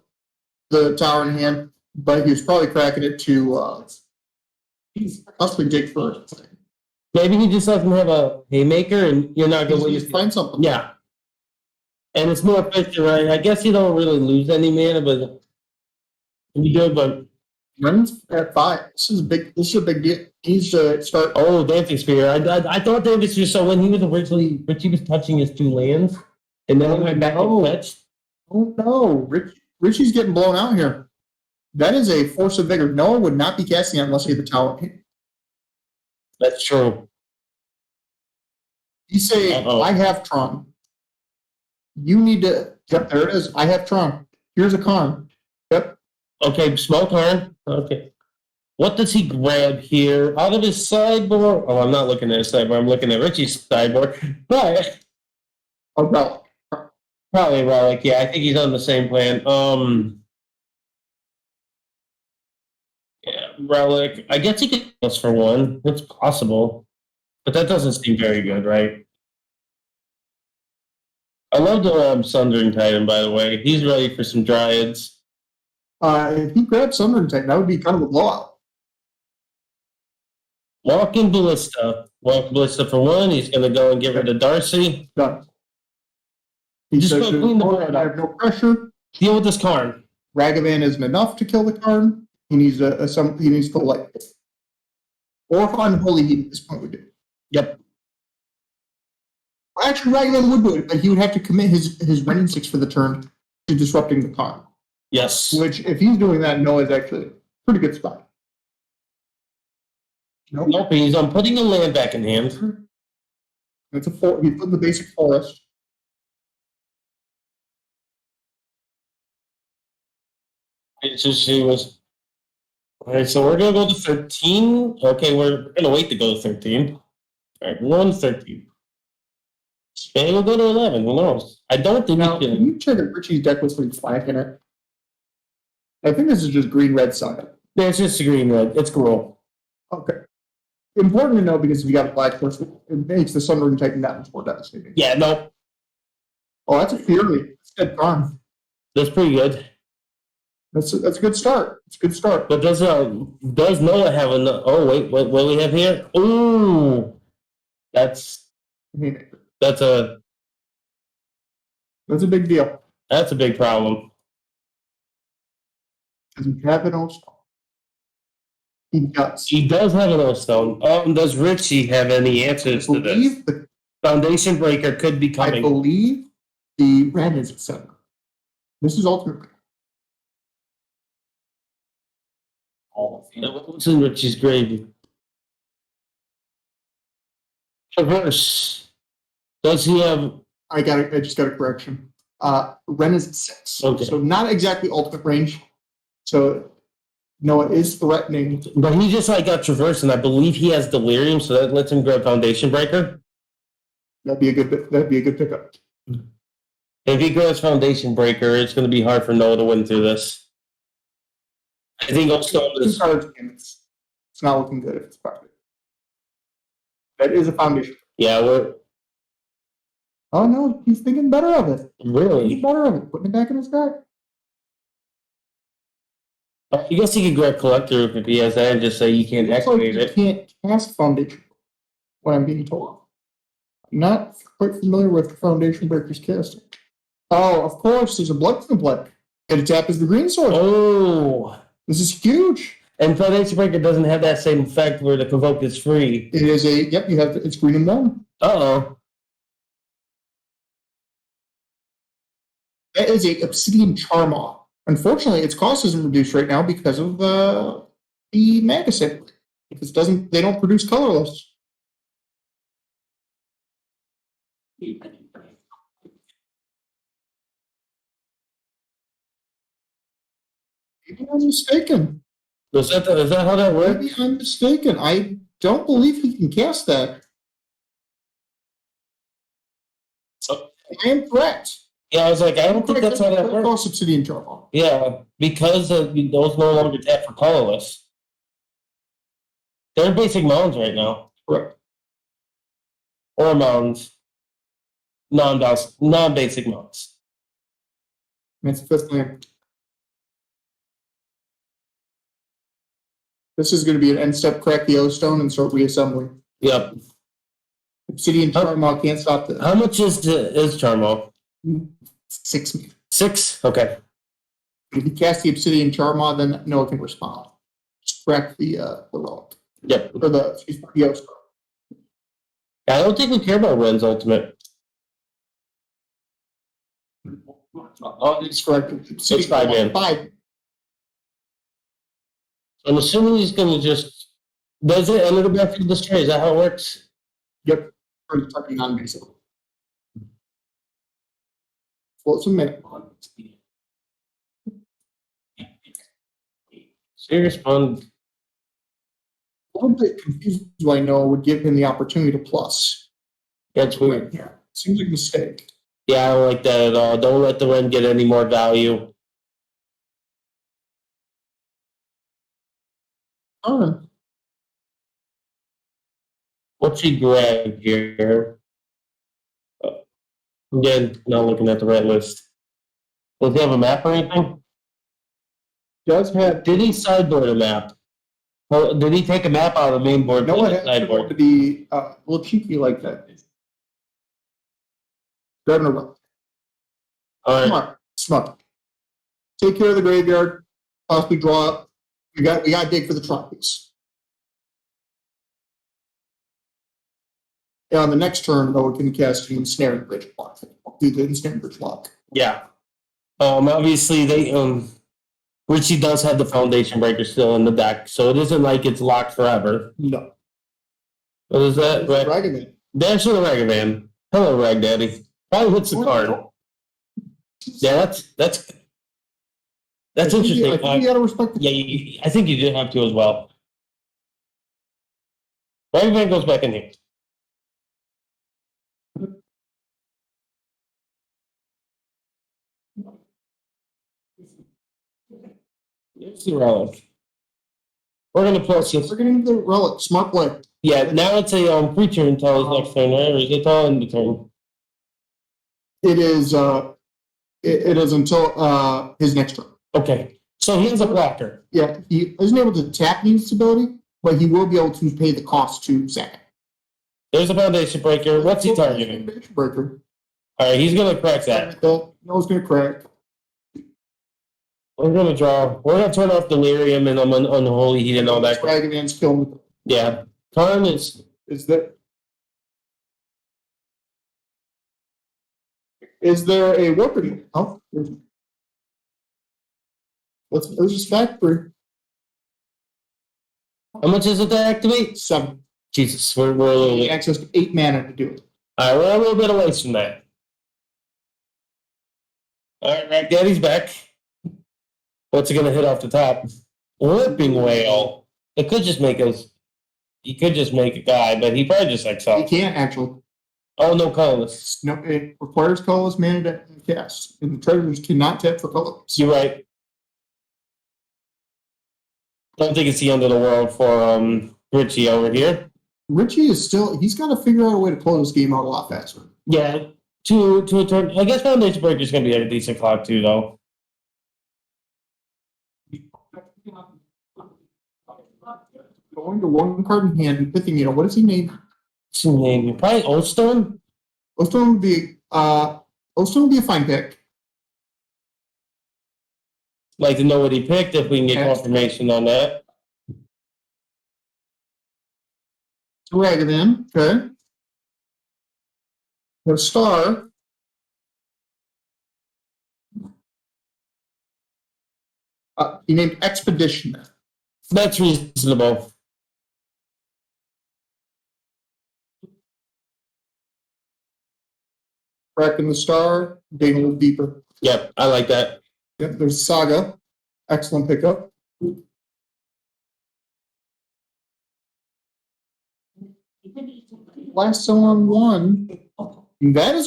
tower in hand, but he was probably cracking it to possibly dig first. Maybe he just doesn't have a haymaker and you're not going to just find something. Yeah. And it's more efficient, right? I guess you don't really lose any mana, but you do, but Ren's at 5. This is a big deal. He's start. Oh, Dancing Spear. I thought Dancing Spear, so when he was originally Richie was touching his 2 lands and then he went back and fetched. Oh no, Richie's getting blown out here. That is a force of vigor. Noah would not be casting it unless he had the tower. That's true. You say, I have Tron. You need to. Yep, there it is. I have Tron. Here's a Karn. Yep. Okay, small Karn. Okay. What does he grab here? Out of his sideboard? Oh, I'm not looking at his sideboard. I'm looking at Richie's sideboard. But a relic. Probably a relic. Yeah, I think he's on the same plan. Yeah, relic. I guess he could plus for 1. It's possible. But that doesn't seem very good, right? I love the Sundering Titan, by the way. He's ready for some Dryads. If he grabs Sundering Titan, that would be kind of a blowout. Walking Ballista. Walking Ballista for 1. He's going to go and get rid of Darcy. Done. He Just says, go clean the board I have no pressure. Deal with this Karn. Ragavan isn't enough to kill the Karn. He needs he needs to light it. Or Unholy Heat at this point would do. Yep. Actually, Ragavan would do it, but he would have to commit his Renin 6 for the turn to disrupting the Karn. Yes. Which, if he's doing that, Noah's actually a pretty good spot. Nope, he's putting a land back in hand. It's a he put the basic forest. It's just she was. Alright, so we're gonna go to 13. Okay, we're gonna wait to go to 13. Alright, we're on 13. Maybe we'll go to 11. Who knows? I don't think Now, we can can. you check if Richie's deck was pretty flank in it? I think this is just green-red saga. Yeah, it's just a green red. It's cool. Okay. Important to know because if you got a black horse, it makes the Sunring Titan that much more devastating. Yeah, no, Oh, that's a Fury. That's dead gone. that's pretty good. That's a good start. It's a good start. But does Noah have an? Oh wait, what do we have here? Ooh, that's I mean, that's a that's a big deal. that's a big problem. Does he have an Ostone? He does. He does have an O-Stone. Does Richie have any answers to this? Foundation Breaker could be I coming. believe the red is etc. This is ultimate. What's in Richie's grave? Reverse. Does he have? I just got a correction. Ren is at 6. Okay. So not exactly ultimate range. So Noah is threatening. But he just got Traverse, and I believe he has Delirium, so that lets him grab Foundation Breaker. That'd be a good pickup. If he grabs Foundation Breaker, it's going to be hard for Noah to win through this. I think O-Stone Two is. cards in. It's not looking good if it's part of it. That is a foundation. Yeah, we're Oh no, he's thinking better of it. really. He's better of it. Putting it back in his deck. I guess he could grab Collector if he has that and just say you can't Looks like activate you it. can't cast foundation. What I'm being told. I'm not quite familiar with Foundation Breaker's casting. Oh, of course, there's a blood complex. And a tap is the green sword. Oh, This is huge. and Foundation Breaker doesn't have that same effect where the Convoke is free. It is it's green and 1. Uh-oh. That is a Obsidian Charmaw. Unfortunately, its cost isn't reduced right now because of the magazine. If it doesn't, they don't produce colorless. Maybe I'm mistaken. Is that how that works? Maybe I'm mistaken. I don't believe he can cast that. So, I am correct. yeah, I was like, I don't think that's how that works. Cost Obsidian Charmaw. Yeah, because those no longer tap for colorless. They're basic mounds right now. Correct. Or mounds. Non-basic mounds. That's the 5th land. This is going to be an end step, crack the O-Stone and start reassembling. Yep. Obsidian Charmaw can't stop this. How much is Charmo? 6 meters. 6? Okay. If you cast the Obsidian Charmaw, then Noah can respond. Just crack the relic. Yep. Or the O-Stone. I don't think we care about Ren's ultimate. Oh, it's correct. It's 5 man. 5. I'm assuming he's going to just. Does it enter the battlefield destroy? Is that how it works? Yep. Or talking on basic. Well, it's a minute. Serious fun. A little bit confused why Noah would give him the opportunity to plus. That's weird. Yeah. Seems like a mistake. Yeah, I don't like that at all. Don't let the Ren get any more value. What's he grab here? Again, not looking at the red list. Does he have a map or anything? Does have Did he sideboard a map? Well, did he take a map out of the main board? Noah to the has to sideboard? be a little cheeky like that. Grabbing a relic. All Come right. on, smart. Take care of the graveyard. Possibly draw up. We got to dig for the trophies. And on the next turn, Noah can cast an ensnaring bridge block. Do the ensnaring bridge block. Yeah. Obviously Richie does have the Foundation Breaker still in the deck, so it isn't like it's locked forever. No. What is that? Ragavan. Dash of the Ragavan. Hello, Rag Daddy. Probably hits the card. Yeah, that's interesting. I think you gotta respect the Yeah, I think you did have to as well. Ragavan goes back in here. Here's the relic. We're gonna plus this. We're getting the relic. Smart play. Yeah, now it's a creature until his next turn, right? Or is it all in the turn? It is. It is until his next turn. Okay. So he has a blocker. Yeah, he isn't able to tap the ability, but he will be able to pay the cost to sack it. There's a foundation breaker. What's he targeting? Foundation breaker. All right, he's gonna crack that. No, it's gonna crack. We're gonna draw. We're gonna turn off delirium and unholy heat and all that. Dragon Man's killing. Yeah. Turn is that? Is there a weapon? Oh, let's just factory. how much is it to activate? 7. Jesus, we're a little late. Access to 8 mana to do it. All right, we're a little bit away from that. All right, Daddy's back. What's it gonna hit off the top? Whipping whale. It could just make us. He could just make a guy, but he probably just You exiles. can't actually. Oh no, colorless. No, it requires colorless mana to cast, and the treasures cannot tap for colorless. You're right. Don't think it's the end of the world for Richie over here. Richie is still. He's got to figure out a way to close this game out a lot faster. Yeah, to a turn. I guess Foundation Breaker is gonna be at a decent clock too, though. Going to one card in hand and picking. What is he named? What's his name? Probably Oldstone. Oldstone would be a fine pick. Like to know what he picked if we can get Yeah. confirmation on that. Dragon in, okay. The star. He named Expedition. That's reasonable. Cracking the star, digging a little deeper. Yep, I like that. Yep, there's Saga. Excellent pickup. Last on one. That is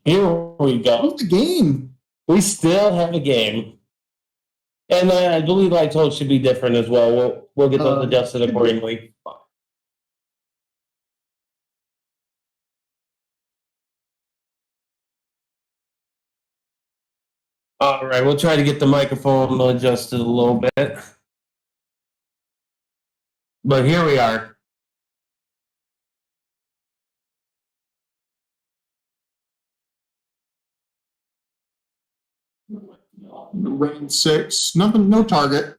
Here we go. the game. We still have a game. And I believe I told should be different as well. We'll get those adjusted accordingly. All right, we'll try to get the microphone adjusted a little bit. But here we are. Rain 6. Nothing, no target.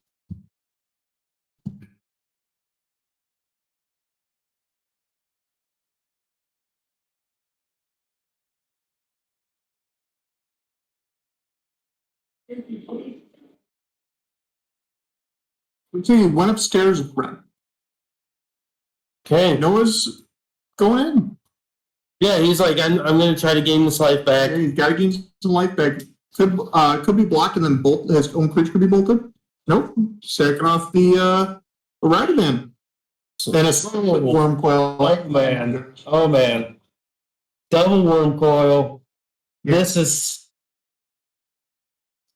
So he went upstairs with Ren. Okay. Noah's going in. Yeah, he's like, I'm going to try to gain this life back. He's got to gain some life back. Could be blocked and then bolt. His own creature could be bolted. Nope. Second off the Ragavan. And a worm coil. Oh man. Oh man. Double worm coil. This is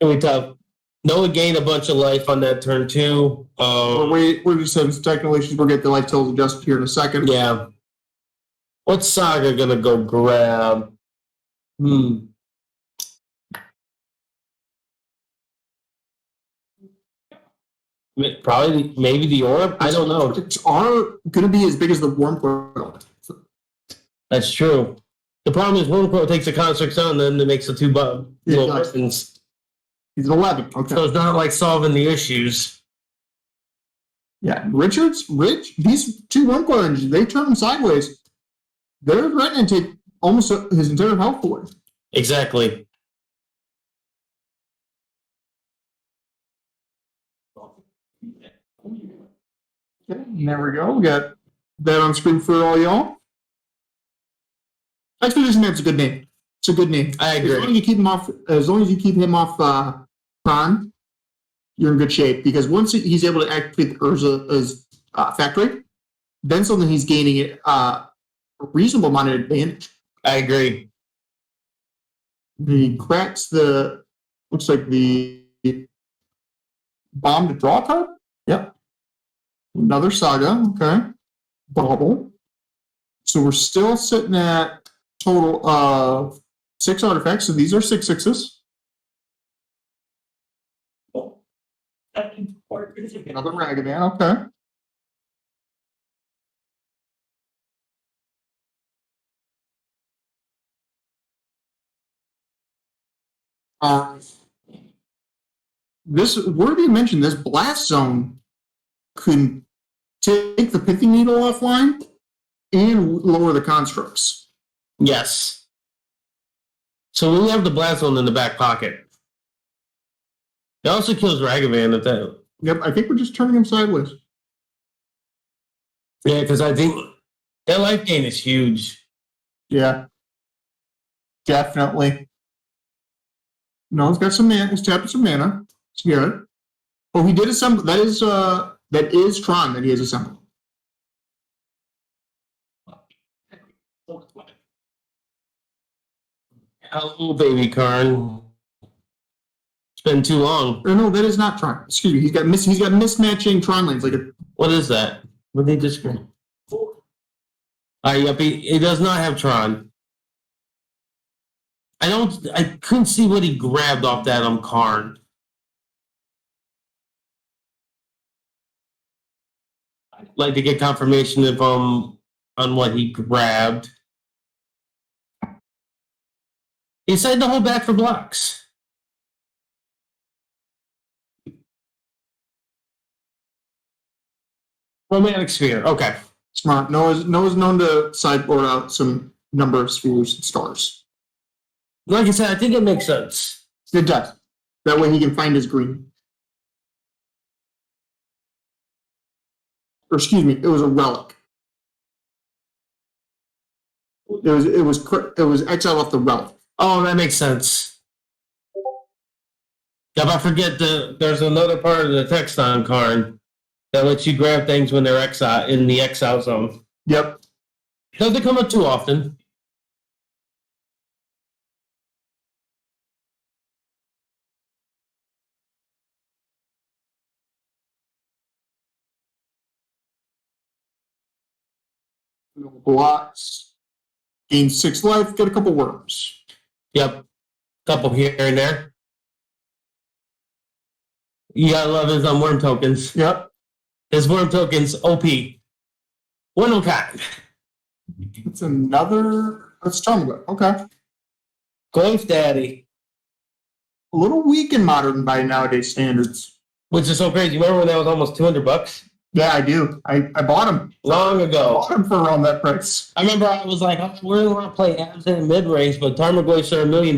gonna be tough. Noah gained a bunch of life on that turn too. We're just having some technical issues. We'll get the life totals adjusted here in a second. Yeah. What's Saga gonna go grab? Probably, maybe the orb. I don't know. It's are going to be as big as the worm coil. That's true. The problem is worm coil takes a construct on, then it makes the two little buttons. He's an 11. Okay. So it's not like solving the issues. Yeah, these two worm coil engines, they turn them sideways. They're threatening to take almost his entire health away. Exactly. Okay, there we go. We got that on screen for all y'all. Expedition Man's a good name. It's a good name. I agree. As long as you keep him off Prawn, you're in good shape. Because once he's able to activate Urza's factory, then suddenly he's gaining a reasonable amount of advantage. I agree. He cracks looks like the Bomb to draw card? Yep. Another Saga, okay. Bauble. So we're still sitting at total of 6 artifacts, so these are 6/6s. Another Ragavan, okay. This worthy of mention, this blast zone could take the Pithing Needle offline and lower the constructs. Yes. So we have the blast zone in the back pocket. It also kills Ragavan at that. Yep, I think we're just turning him sideways. Yeah, because I think that life gain is huge. Yeah. Definitely. No, he's got some mana. He's tapping some mana. It's good. Oh, he did assemble. That is Tron that he has assembled. Hello, baby Karn. It's been too long. Or no, that is not Tron. Excuse me. He's got mismatching Tron lands. What is that? What they just? Yep, he does not have Tron. I couldn't see what he grabbed off that Karn. I'd like to get confirmation if on what he grabbed. He said to hold back for blocks. Romantic Sphere. Okay. Smart. Noah's known to sideboard out some number of spheres and stars. Like I said, I think it makes sense. It does. That way he can find his green. Or excuse me, it was a relic. It was exiled off the relic. Oh, that makes sense. If I forget there's another part of the text on Karn that lets you grab things when they're in the exile zone. Yep. Doesn't come up too often. Blocks. Gain 6 life, get a couple worms. Yep. Couple here and there. You gotta love his worm tokens. Yep. His worm tokens, OP. One of a kind. It's another. Let's tell me. Okay. Ghost Daddy. A little weak in modern by nowadays standards. Which is so crazy. Remember when that was almost $200? Yeah, I do. I bought him. Long ago. I bought him for around that price. I remember I was like, we really want to play abs in mid-range, but Tarmogoyfs are $1 million.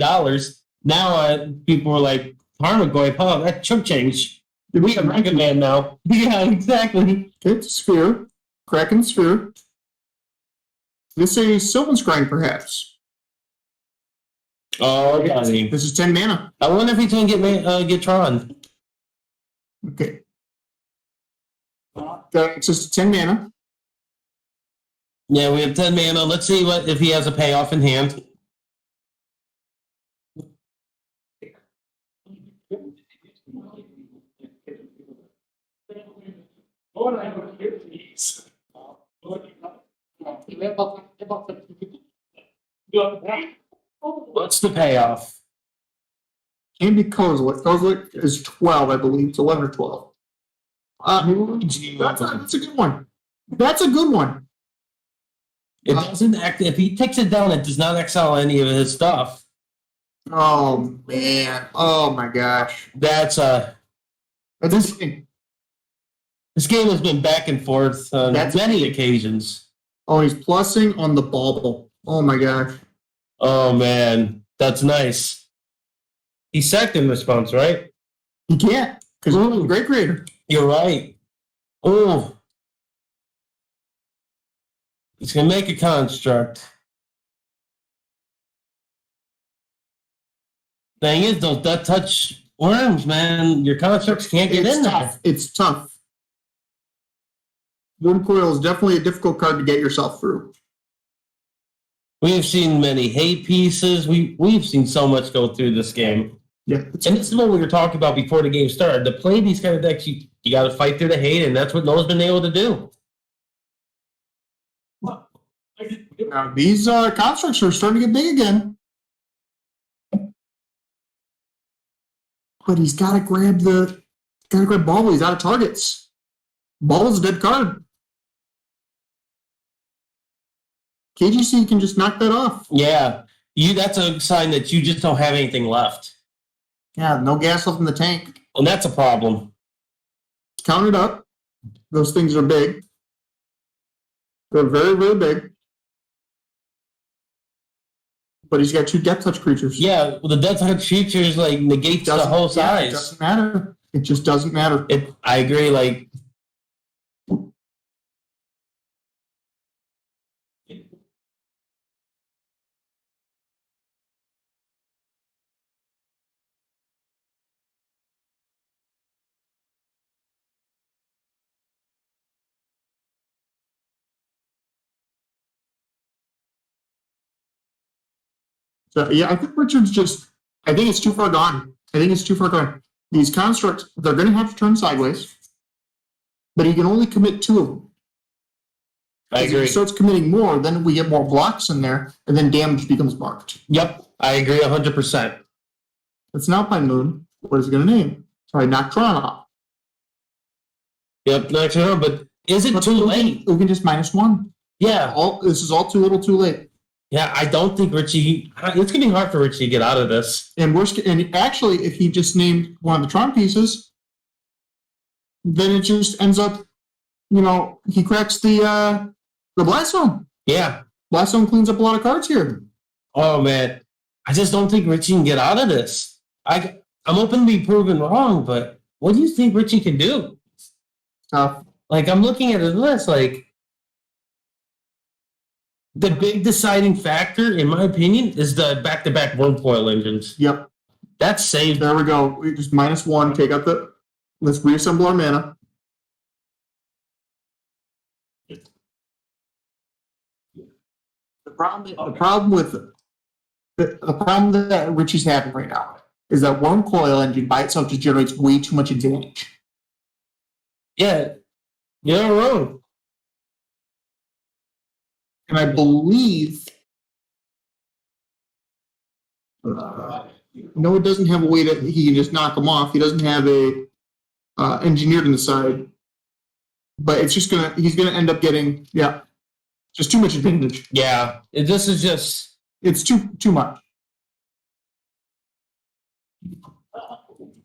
Now people are like, Tarmogoyf, oh, that's chunk change. We have Mega Man now. Yeah, exactly. Okay, Sphere. Kraken Sphere. This is Sylvan Scrying, perhaps. Oh, got him. This is 10 mana. I wonder if he can get Tron. Okay. Got access to 10 mana. Yeah, we have 10 mana. Let's see if he has a payoff in hand. What's the payoff? Can be Kozilek. Kozilek is 12, I believe. It's 11 or 12. That's a good one. That's a good one. It doesn't act. If he takes it down, it does not exile any of his stuff. Oh man! Oh my gosh! That's This This game has been back and forth on many occasions. Oh, he's plussing on the bauble. Oh my gosh! Oh man, that's nice. He sacked in response, right? He can't because he's a great creator. You're right. Oh. He's going to make a construct. Thing is, those that touch worms, man. Your constructs can't get in there. It's tough. Worm Coil is definitely a difficult card to get yourself through. We've seen many hate pieces. We've seen so much go through this game. Yeah. And this is what we were talking about before the game started. To play these kind of decks, you got to fight through the hate, and that's what Noah's been able to do. Now, these constructs are starting to get big again. But he's got to grab Bauble. He's out of targets. Bauble's a dead card. KGC can just knock that off. Yeah, that's a sign that you just don't have anything left. Yeah, no gas left in the tank. And that's a problem. Count it up. Those things are big. They're very, very big. But he's got 2 Death Touch creatures. Yeah, well, the Death Touch creatures like negates the whole size. It doesn't matter. It just doesn't matter. I agree. Like, So, yeah, I think I think it's too far gone. These constructs, they're going to have to turn sideways, but he can only commit 2 of them. I agree. If he starts committing more, then we get more blocks in there, and then damage becomes marked. Yep, I agree 100%. It's an Alpine Moon. What is it going to name? Sorry, Nocturna. Yep, Nocturna, but is it too late? We can just -1. Yeah. This is all too little too late. Yeah, I don't think Richie... It's going to be hard for Richie to get out of this. And actually, if he just named one of the Tron pieces, then it just ends up, he cracks the Blast Zone. Yeah. Blast Zone cleans up a lot of cards here. Oh, man. I just don't think Richie can get out of this. I'm open to be proven wrong, but what do you think Richie can do? Tough. Like, I'm looking at his list, like... The big deciding factor, in my opinion, is the back-to-back Wormcoil engines. Yep. That's saved. There we go. We just -1. Take out let's reassemble our mana. The problem that Richie's having right now is that Wormcoil engine by itself just generates way too much advantage. Yeah. You're not wrong. And I believe it doesn't have a way that he can just knock them off. He doesn't have a engineered on the side, but he's gonna end up getting just too much advantage. Yeah, this is just it's too much.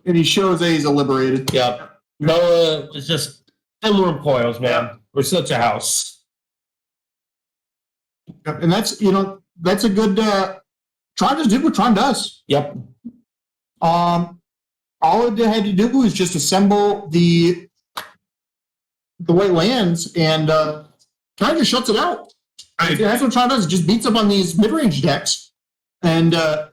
And he shows that he's liberated. Yeah, Noah is just them Wormcoils, man. We're such a house. And that's a good Tron just did what Tron does. Yep. All it had to do was just assemble the white lands, and Tron just shuts it out. That's what Tron does. It just beats up on these mid-range decks, and I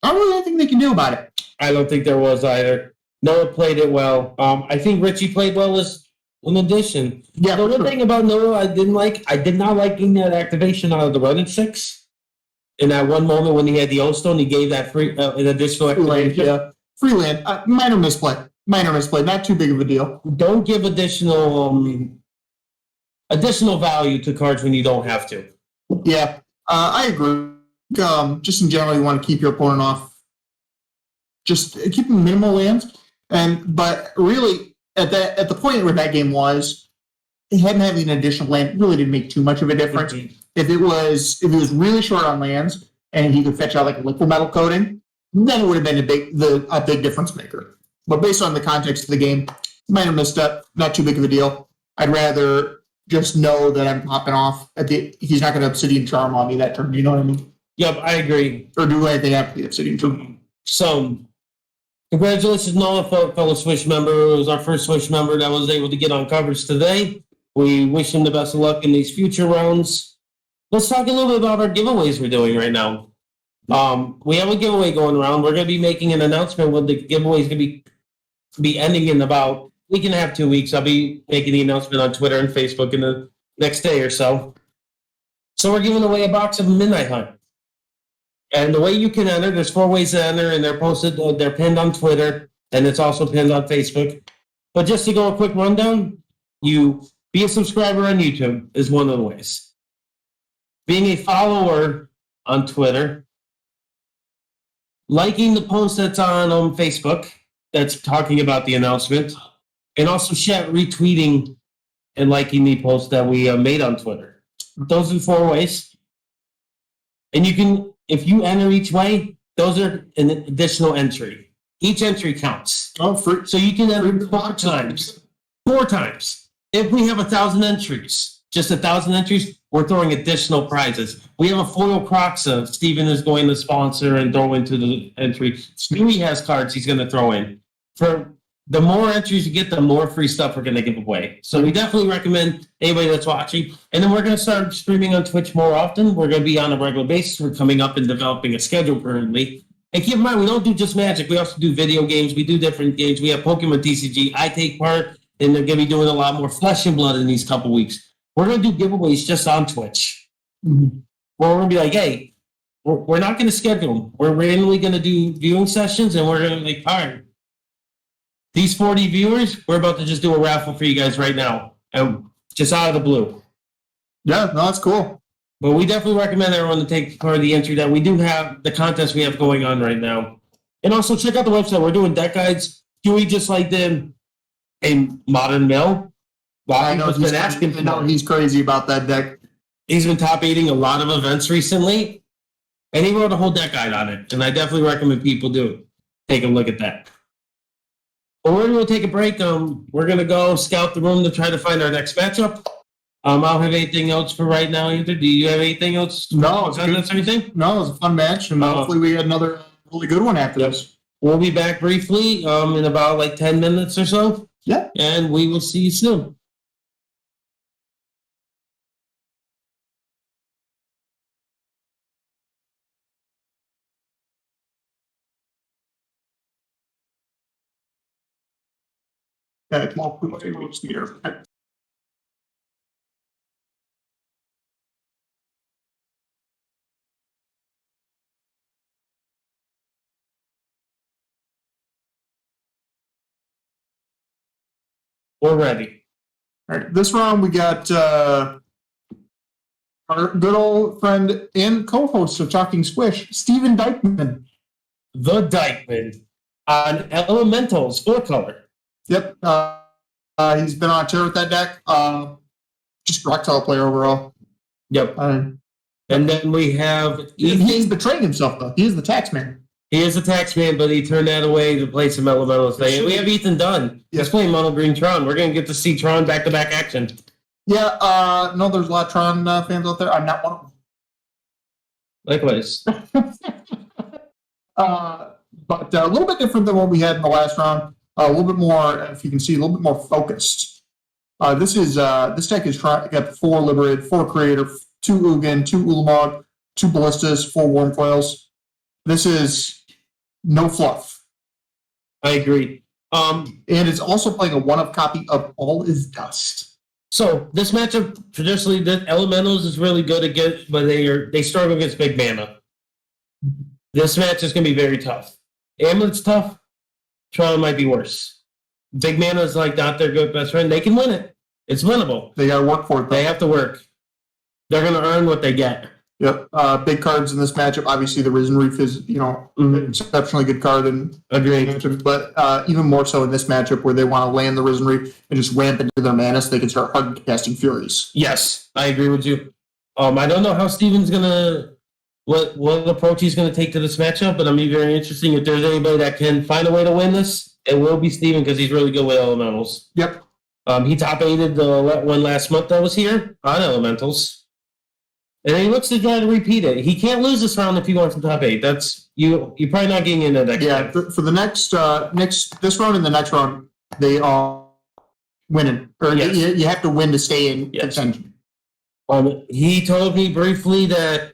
don't really think they can do about it. I don't think there was either. Noah played it well. I think Richie played well as an addition. Yeah, the one thing about Noah I did not like getting that activation out of the running 6. In that one moment when he had the O-Stone, he gave that free an additional activation. Yeah, free land. Minor misplay. Not too big of a deal. Don't give additional value to cards when you don't have to. Yeah, I agree. Just in general, you want to keep your opponent off. Just keep minimal lands, but really at the point where that game was, him having an additional land really didn't make too much of a difference. Mm-hmm. If he was really short on lands and he could fetch out like a liquid metal coating, then it would have been a big difference maker. But based on the context of the game, minor misstep, not too big of a deal. I'd rather just know that I'm popping off he's not going to Obsidian Charm on me that turn. You know what I mean? Yep, I agree. Or do anything after the Obsidian Charm. So, congratulations, Noah, fellow Swish member. It was our first Swish member that was able to get on coverage today. We wish him the best of luck in these future rounds. Let's talk a little bit about our giveaways we're doing right now. We have a giveaway going around. We're going to be making an announcement when the giveaway is going to be ending in about a week and a half, 2 weeks. I'll be making the announcement on Twitter and Facebook in the next day or so. So we're giving away a box of Midnight Hunt. And the way you can enter, there's 4 ways to enter, and they're posted, they're pinned on Twitter, and it's also pinned on Facebook. But just to go a quick rundown, you be a subscriber on YouTube is one of the ways. Being a follower on Twitter, liking the post that's on Facebook that's talking about the announcement, and also retweeting and liking the post that we made on Twitter. Those are 4 ways. And you can, if you enter each way, those are an additional entry. Each entry counts. Oh, free. So you can enter 4 times. 4 times. If we have 1,000 entries, just 1,000 entries, we're throwing additional prizes. We have a foil Croxa Steven is going to sponsor and throw into the entry. Stewie has cards he's going to throw in. For the more entries you get, the more free stuff we're going to give away. So we definitely recommend anybody that's watching. And then we're going to start streaming on Twitch more often. We're going to be on a regular basis. We're coming up and developing a schedule currently. And keep in mind, we don't do just Magic. We also do video games. We do different games. We have Pokemon TCG. I take part, and they're going to be doing a lot more Flesh and Blood in these couple weeks. We're going to do giveaways just on Twitch. Mm-hmm. Where we're going to be like, hey, we're not going to schedule them. We're randomly going to do viewing sessions, and we're going to be like, all right, these 40 viewers, we're about to just do a raffle for you guys right now. And just out of the blue. Yeah, no, that's cool. But we definitely recommend everyone to take part of the entry that we do have, the contest we have going on right now. And also check out the website. We're doing deck guides. Huey just like did a Modern Mill. I know he's been asking. I know he's crazy about that deck. He's been top 8ing a lot of events recently. And he wrote a whole deck guide on it. And I definitely recommend people do take a look at that. But we're going to take a break. We're going to go scout the room to try to find our next matchup. I don't have anything else for right now either. Do you have anything else? No, anything? No, it was a fun match, and hopefully we get another really good one after this. We'll be back briefly in about like 10 minutes or so. Yeah. And we will see you soon. Okay, well, we must be here. We're ready. All right, this round we got our good old friend and co-host of Talking Swish, Steven Dykeman. The Dykeman on Elementals 4-color. Yep, he's been on a tear with that deck. Just rock solid player overall. Yep. And then we have Ethan. He's betraying himself though. He is the tax man. He is a tax man, but he turned that away to play some Elementals. We have Ethan Dunn. Yeah. He's playing Mono Green Tron. We're going to get to see Tron back-to-back action. Yeah, no, there's a lot of Tron fans out there. I'm not one of them. Likewise. But a little bit different than what we had in the last round. A little bit more, if you can see, a little bit more focused. This deck is got 4 Liberated, 4 Creator, 2 Ugin, 2 Ulamog, 2 Ballistas, 4 Worm Foils. This is no fluff. I agree. And it's also playing a 1-of copy of All Is Dust. So this matchup, traditionally, the Elementals is really good against, but they struggle against big mana. This match is going to be very tough. Amulet's tough. Tron might be worse. Big mana is like not their good best friend. They can win it. It's winnable. They got to work for it, though. They have to work. They're going to earn what they get. Yep. Big cards in this matchup. Obviously, the Risen Reef is, an exceptionally good card in matchups, but even more so in this matchup where they want to land the Risen Reef and just ramp into their mana so they can start hard casting Furies. Yes, I agree with you. I don't know how Steven's gonna what approach he's gonna take to this matchup, but I'm be very interesting. If there's anybody that can find a way to win this, it will be Steven because he's really good with Elementals. Yep. He top-8'd the one last month that was here on Elementals. And he looks to try to repeat it. He can't lose this round if he wants to top 8. That's you're probably not getting into that. Yeah, for the next this round and the next round, they are winning. Or yes. you have to win to stay in contention. He told me briefly that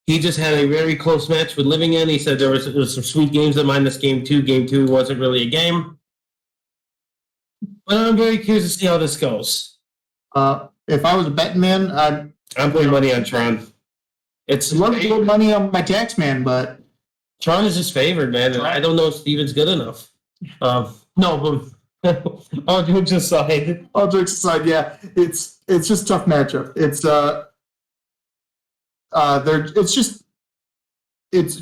he just had a very close match with Living In. He said there was some sweet games in mind. This game 2. Game 2 wasn't really a game. But I'm very curious to see how this goes. If I was a betting man, I'm putting money on Tron. It's I'd love to put money on my tax man, but Tron is his favorite, man. And I don't know if Steven's good enough. No, but all jokes aside, all jokes aside, yeah, it's just a tough matchup. It's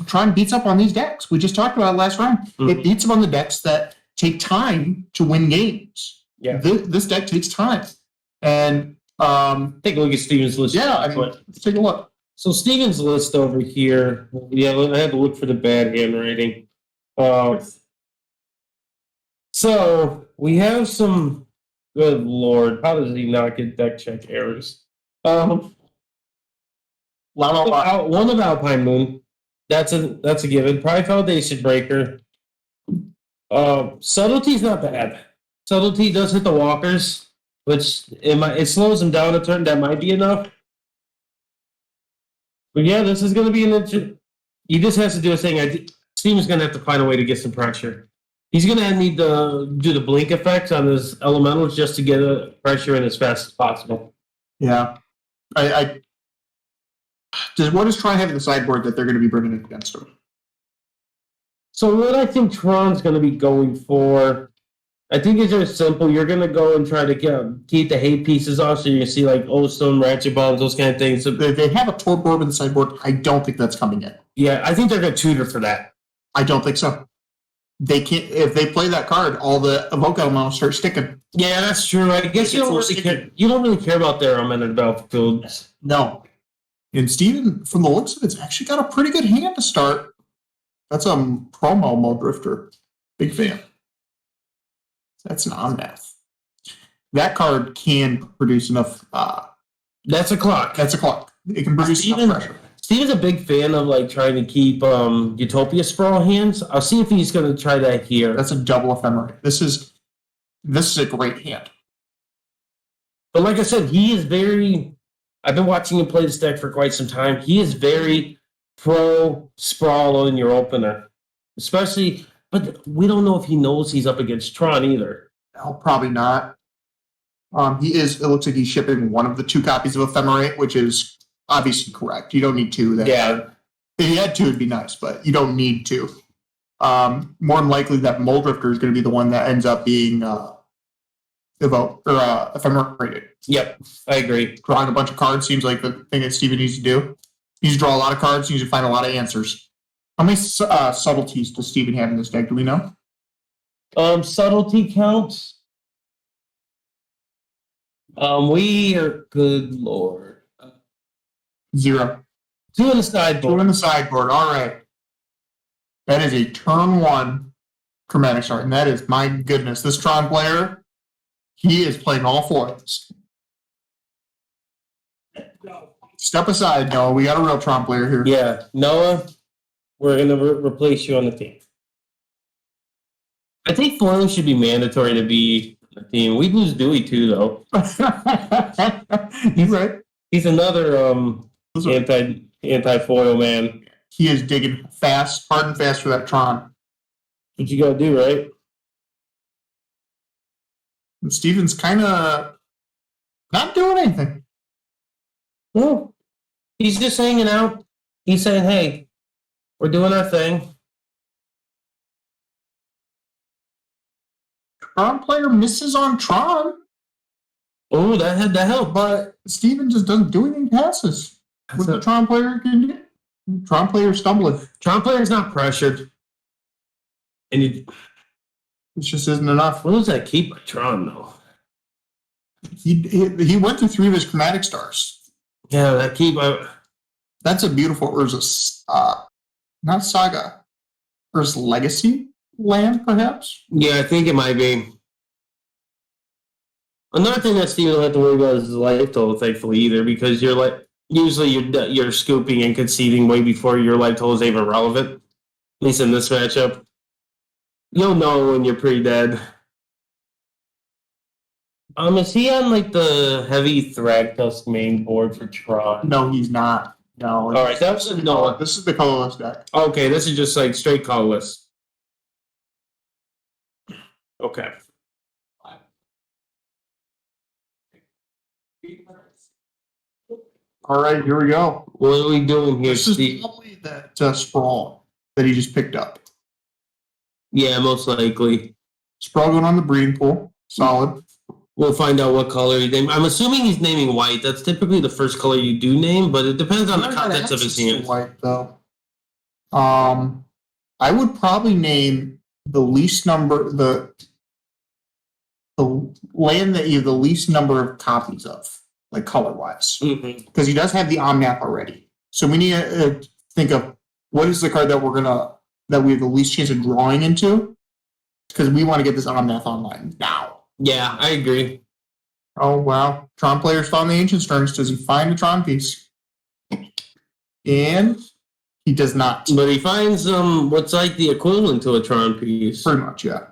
Tron beats up on these decks. We just talked about it last round. Mhm. It beats up on the decks that take time to win games. Yeah. This deck takes time. And take a look at Steven's list. yeah, I mean, let's take a look. So Steven's list over here. Yeah, I had to look for the bad handwriting. So we have some. Good lord, how does he not get deck check errors? One of Alpine Moon. That's a given. Probably Foundation Breaker. Subtlety's not bad. Subtlety does hit the walkers, which it slows them down a turn. That might be enough. But yeah, this is going to be an interesting. He just has to do a thing. Steven's going to have to find a way to get some pressure. He's going to need to do the blink effects on his elementals just to get a pressure in as fast as possible. Yeah. What is Tron have in the sideboard that they're going to be bringing in against him? So what I think Tron's going to be going for, I think it's just simple. You're going to go and try to keep the hate pieces off, so you see like Oldstone, Ratchet Bombs, those kind of things. So they have a Torp Orb in the sideboard. I don't think that's coming in. Yeah, I think they're going to tutor for that. I don't think so. They can't. If they play that card, all the evoke elementals start sticking. Yeah, that's true. I guess you don't really care about their augmented battlefield. No. And Steven, from the looks of it, it's actually got a pretty good hand to start. That's a promo mode drifter. Big fan. That's an on-math. That card can produce enough. That's a clock. That's a clock. It can produce enough pressure. Steven's a big fan of like trying to keep Utopia Sprawl hands. I'll see if he's going to try that here. That's a double ephemerate. This is a great hand. But like I said, he is very. I've been watching him play this deck for quite some time. He is very pro Sprawl in your opener, especially. But we don't know if he knows he's up against Tron either. No, probably not. He is. It looks like he's shipping one of the 2 copies of Ephemerate, which is obviously correct. You don't need 2. Yeah. If you had 2, it'd be nice, but you don't need 2. More than likely, that Mole Drifter is going to be the one that ends up being ephemerated. Yep, I agree. Drawing a bunch of cards seems like the thing that Steven needs to do. He needs to draw a lot of cards. He needs to find a lot of answers. How many subtleties does Steven have in this deck? Do we know? Subtlety counts. We are good lord. 0. 2 in the sideboard. 2 in the sideboard. All right. That is a turn 1 chromatic start, and that is, my goodness, this Tron player, he is playing all 4 of this. Step aside, Noah. We got a real Tron player here. Yeah, Noah, we're going to replace you on the team. I think foiling should be mandatory to be on the team. We lose Dewey too, though. He's right. He's another anti-foil man. He is digging fast, hard and fast for that Tron. What you got to do, right? And Steven's kind of not doing anything. No. He's just hanging out. He's saying, hey, we're doing our thing. Tron player misses on Tron. Oh, that helped. But Steven just doesn't do anything passes. What the Tron player can do? Tron player stumbling. Tron player's not pressured. And it just isn't enough. What was that keep by Tron, though? He went through 3 of his chromatic stars. Yeah, that keep. That's a beautiful Urza's, not Saga, Urza's Legacy land, perhaps? Yeah, I think it might be. Another thing that Steven will have to worry about is his life total, thankfully, either, because usually you're scooping and conceding way before your life total is even relevant. At least in this matchup. You'll know when you're pretty dead. Is he on like the heavy Thragtusk main board for Tron? No, he's not. No. All right, that was no. This is the colorless deck. Okay, this is just like straight colorless. Okay. All right, here we go. What are we doing here, This is Steve? probably that sprawl that he just picked up. Yeah, most likely. Sprawl going on the breeding pool. Solid. We'll find out what color he named. I'm assuming he's naming white. That's typically the first color you do name, but it depends on the contents of his hand. White though. I would probably name the least number the land that you have the least number of copies of, like color wise, because he does have the Omnath already. So we need to think of what is the card that we have the least chance of drawing into, because we want to get this Omnath online now. Yeah, I agree. Oh wow! Tron players found the Ancient Strings. Does he find a Tron piece? And he does not. But he finds what's like the equivalent to a Tron piece. Pretty much, yeah.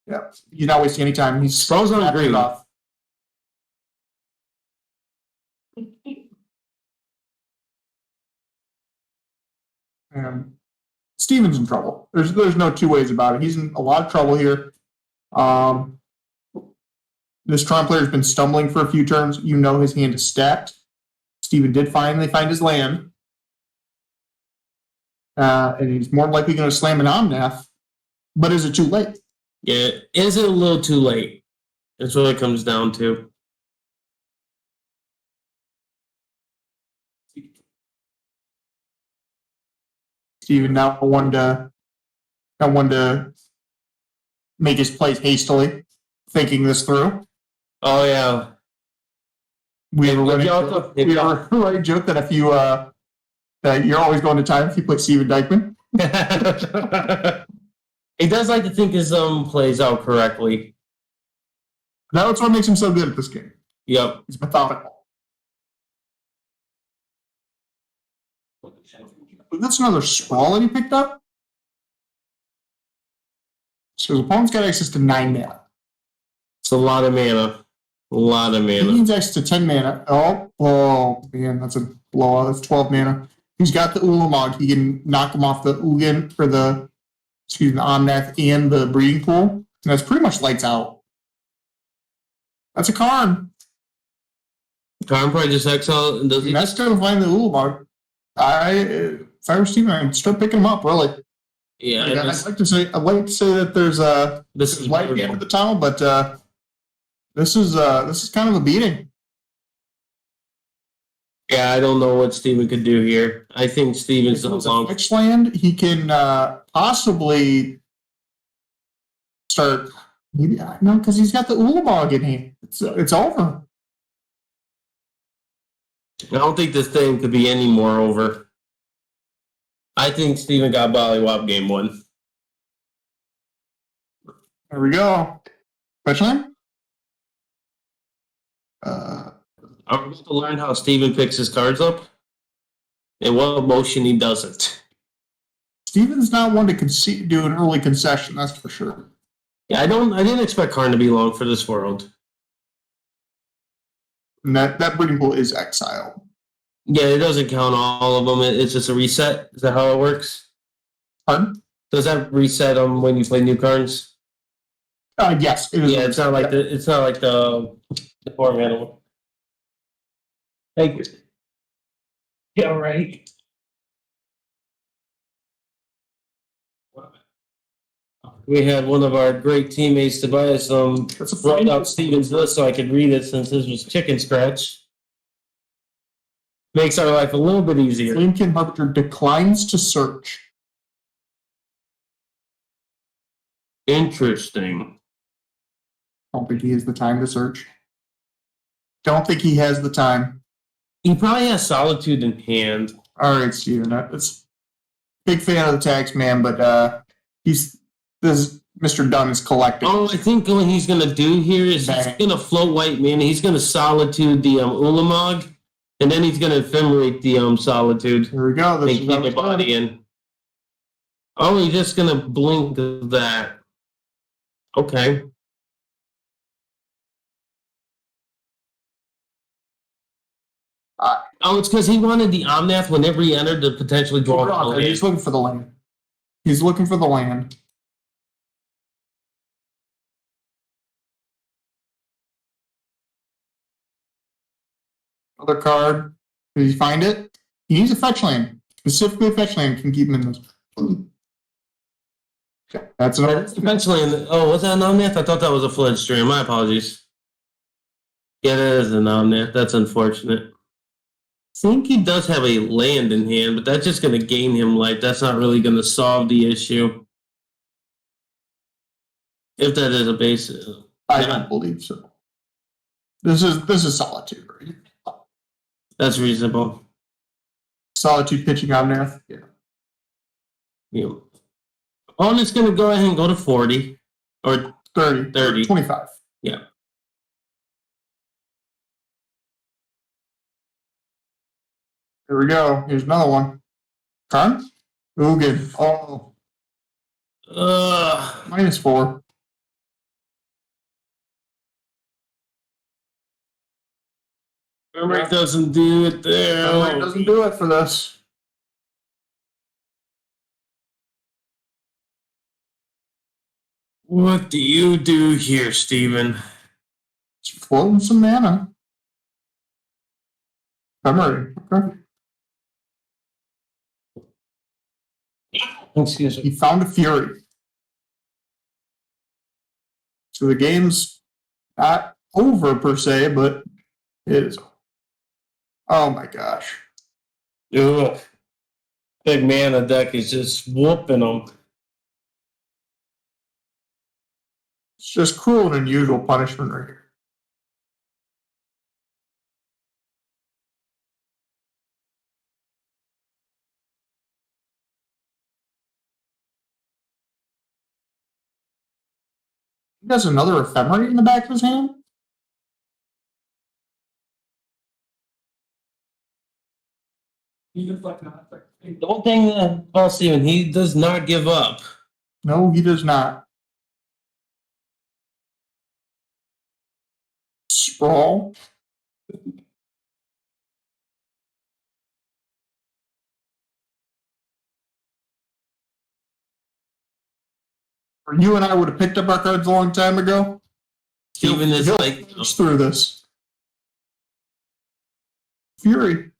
Yeah, he's not wasting any time. He's Throws on green. off. And Steven's in trouble. There's no two ways about it. He's in a lot of trouble here. This Tron player's been stumbling for a few turns. You know his hand is stacked. Steven did finally find his land. And he's more likely going to slam an Omnath. But is it too late? Yeah, is it a little too late? That's what it comes down to. Steven now one to make his plays hastily, thinking this through. Oh yeah. We have a running joke that if you that you're always going to time if you play Steven Dykeman. He does like to think his plays out correctly. That's what makes him so good at this game. Yep. He's methodical. That's another sprawl that he picked up. So his opponent's got access to 9 mana. It's a lot of mana. A lot of mana. He needs access to 10 mana. Oh man, that's a blowout. That's 12 mana. He's got the Ulamog. He can knock him off the Ugin for the Omnath and the breeding pool. And that's pretty much lights out. That's a Karn. Karn probably just exile and does he? That's going to find the Ulamog. If I were Steven, I'd start picking him up, really. Yeah, I'd like to say that there's this is light at the end of the tunnel, but this is kind of a beating. Yeah, I don't know what Steven could do here. I think Steven's a fixed land. He can possibly start. Maybe no, because he's got the Ulamog in hand. It's over. I don't think this thing could be any more over. I think Steven got Bollywop game 1. There we go. Fetch land? Are we going to learn how Steven picks his cards up? And what motion he doesn't? Steven's not one to do an early concession, that's for sure. Yeah, I didn't expect Karn to be long for this world. And that breeding pool is exile. Yeah, it doesn't count all of them. It's just a reset. Is that how it works? Pardon? Does that reset them when you play new cards? Yes. It is. Yeah, it's not like the 4-mana one. Thank you. Yeah, right. We had one of our great teammates, Tobias, wrote out Steven's list so I could read it since his was chicken scratch. Makes our life a little bit easier. Flamekin Harbinger declines to search. Interesting. Don't think he has the time to search. Don't think he has the time. He probably has Solitude in hand. All right, Steven. That's big fan of the tax man, but Mr. Dunn is collecting. Oh, I think what he's going to do here is he's going to float white mana. He's going to Solitude the Ulamog, and then he's going to ephemerate the Solitude. Here we go. This and keep a body in. Oh, he's just going to blink that. Okay. It's because he wanted the Omnath whenever he entered to potentially draw. He's looking for the land. He's looking for the land. Other card. Did you find it? He needs a fetch land. Specifically, a fetch land can keep him in this. Okay, that's another. Eventually, oh, was that an Omnath? I thought that was a Fledged Stream. My apologies. Yeah, that is an Omnath. That's unfortunate. I think he does have a land in hand, but that's just going to gain him life. That's not really going to solve the issue. If that is a base. I don't believe so. This is Solitude, right? That's reasonable. Solitude pitching Omnath. Yeah. Yeah. Opponent's going to go ahead and go to 40 or 30. 30. 25. Yeah. Here we go. Here's another one. Karn? Ugin. Oh. -4. Memory doesn't do it there. It doesn't do it for this. What do you do here, Steven? It's floating some mana. Memory. Okay. Excuse me. He found a Fury. So the game's not over per se, but it is. Oh my gosh. Ugh. Big mana deck is just whooping them. It's just cruel and unusual punishment right here. He has another Ephemerate in the back of his hand? The one thing about Steven, he does not give up. No, he does not. Sprawl. Or you and I would have picked up our cards a long time ago. Steven is like Push through this. Fury.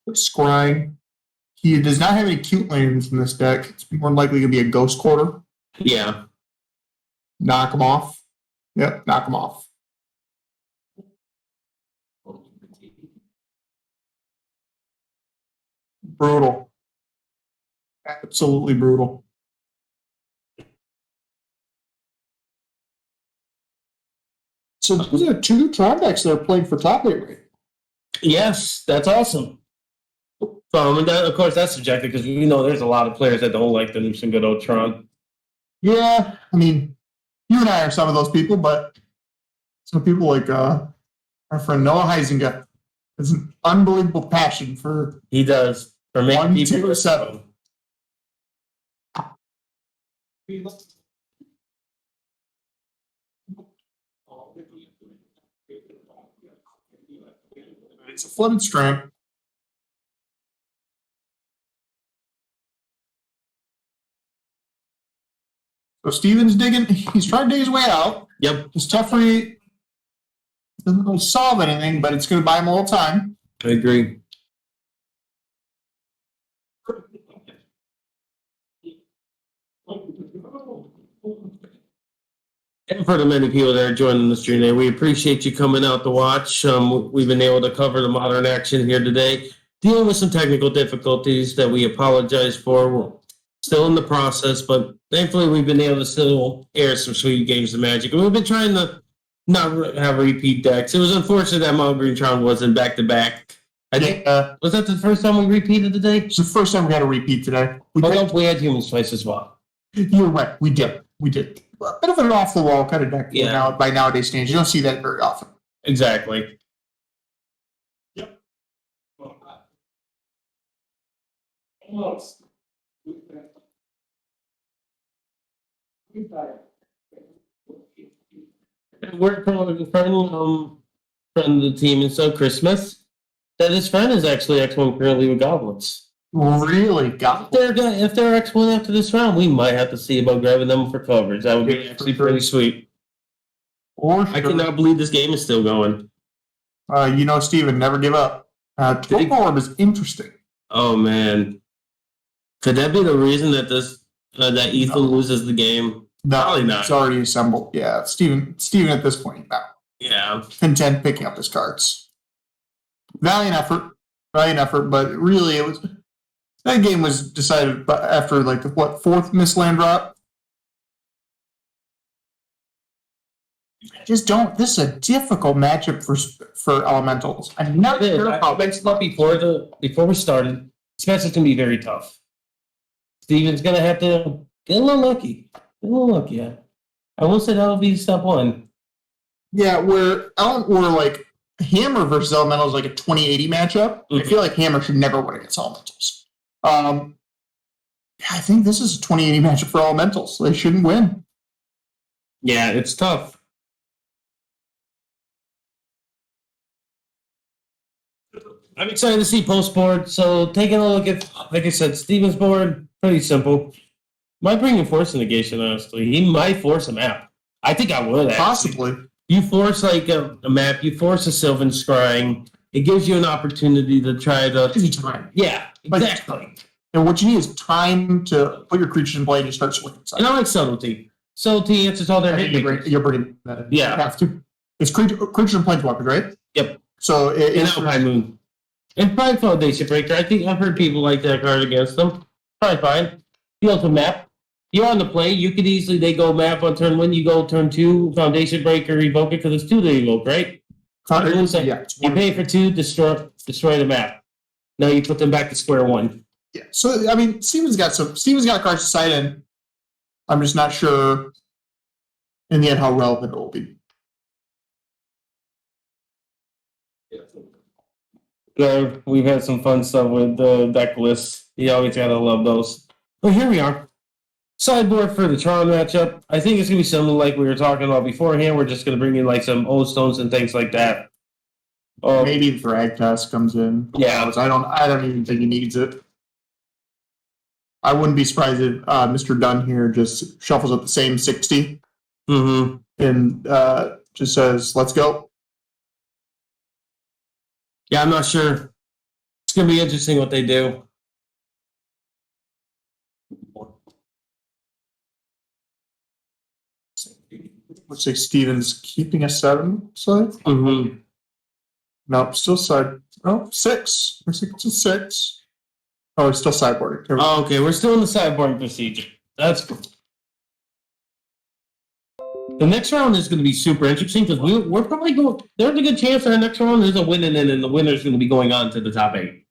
Scrying. He does not have any cute lands in this deck. It's more likely going to be a Ghost Quarter. Yeah. Knock him off. Yep, knock him off. Brutal. Absolutely brutal. So those are 2 Tribex that are playing for top 8 right? Yes, that's awesome. And that, of course, that's subjective because we know there's a lot of players that don't like the new some good old Tron. Yeah, I mean, you and I are some of those people, but some people like our friend Noah Heisinger has an unbelievable passion for. He does. For making 1, people 2, 7. It's a flooded strand. So Steven's digging. He's trying to dig his way out. Yep. His Teferi doesn't really solve anything, but it's going to buy him a little time. I agree. And for the many people that are joining the stream today, we appreciate you coming out to watch. We've been able to cover the modern action here today, dealing with some technical difficulties that we apologize for. We're still in the process, but thankfully we've been able to still air some sweet games of Magic. And we've been trying to not have repeat decks. It was unfortunate that Mountain Green Tron wasn't back-to-back. I think, was that the first time we repeated today? It's the first time we had a repeat today. We had Humans twice as well. You're right. We did. We did. A bit of an off-the-wall kind of deck by nowadays standards. You don't see that very often. Exactly. Almost. We're calling a friend of the team, and so Christmas, that his friend is actually X1 currently with goblins. Really got If they're X1 after this round, we might have to see about grabbing them for coverage. That would be Yeah, actually for sure. pretty sweet. or I cannot believe this game is still going. Steven, never give up. Big- Torpor Orb is interesting. Oh man, could that be the reason that that Ethan loses the game? No, Probably not. it's already assembled. Yeah, Steven at this point now. Yeah, Content picking up his cards. Valiant effort, but really that game was decided after like the fourth Mistland drop. Just don't. This is a difficult matchup for elementals. I'm not sure I how. mentioned that before we started. This matchup's gonna be very tough. Steven's gonna have to get a little lucky. Yeah. I will say that'll be step one. Yeah, where like Hammer versus Elementals is like a 20-80 matchup. I feel like Hammer should never win against Elementals. I think this is a 20-80 matchup for Elementals. They shouldn't win. Yeah, it's tough. I'm excited to see post board. So taking a look at, like I said, Steven's board, pretty simple. Might bring in force negation, honestly. He might force a map. I think I would, actually. Possibly. You force like a map, you force a Sylvan Scrying. It gives you an opportunity to try to. Gives you time. Yeah, exactly. And what you need is time to put your creatures in play and you start swinging. And I like subtlety. Subtlety answers all their hit. You're bringing that in. Yeah. You have to. It's creatures and planeswalkers, right? Yep. So And Alpine Moon. And Pride Foundation Breaker. I think I've heard people like that card against them. Probably fine. The ultimate map. You're on the play. You could easily, they go map on turn 1. You go turn 2, Foundation Breaker, evoke it, because it's 2 to evoke, right? Yeah. You pay for 2, destroy the map. Now you put them back to square 1. Yeah. So I mean, Steven's got cards to side in. I'm just not sure in the end how relevant it will be. Yeah, we've had some fun stuff with the deck lists. You always gotta love those. But here we are. Sideboard for the Tron matchup. I think it's gonna be something like we were talking about beforehand. We're just gonna bring in like some old stones and things like that. Maybe Drag Test comes in. Yeah. I don't even think he needs it. I wouldn't be surprised if Mr. Dunn here just shuffles up the same 60 and just says, "Let's go." Yeah, I'm not sure. It's gonna be interesting what they do. Looks like Steven's keeping a 7 side. Nope, still side. Oh, 6. Looks like it's a 6. Oh, it's still sideboarding. Oh, okay, we're still in the sideboarding procedure. That's cool. The next round is going to be super interesting because we're probably going. There's a good chance our next round is a winning, and the winner's going to be going on to the top 8.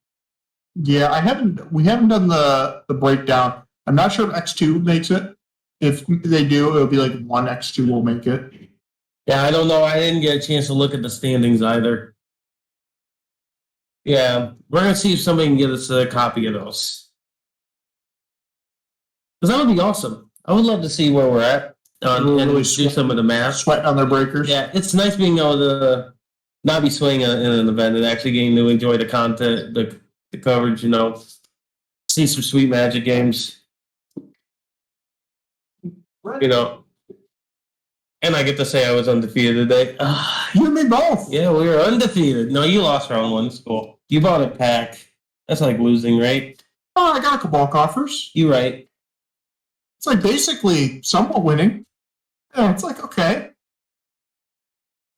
Yeah, we haven't done the breakdown. I'm not sure if X2 makes it. If they do, it'll be like one X2 will make it. Yeah, I don't know. I didn't get a chance to look at the standings either. Yeah, we're going to see if somebody can get us a copy of those. Because that would be awesome. I would love to see where we're at and Really do some of the math. Sweating on their breakers. Yeah, it's nice being able to not be swinging in an event and actually getting to enjoy the content, the coverage, see some sweet Magic games. And I get to say I was undefeated today. You and me both. Yeah, we were undefeated. No, you lost round 1. It's cool. You bought a pack. That's like losing, right? Oh, I got a couple of offers. You right. It's like basically somewhat winning. Yeah, it's like, okay.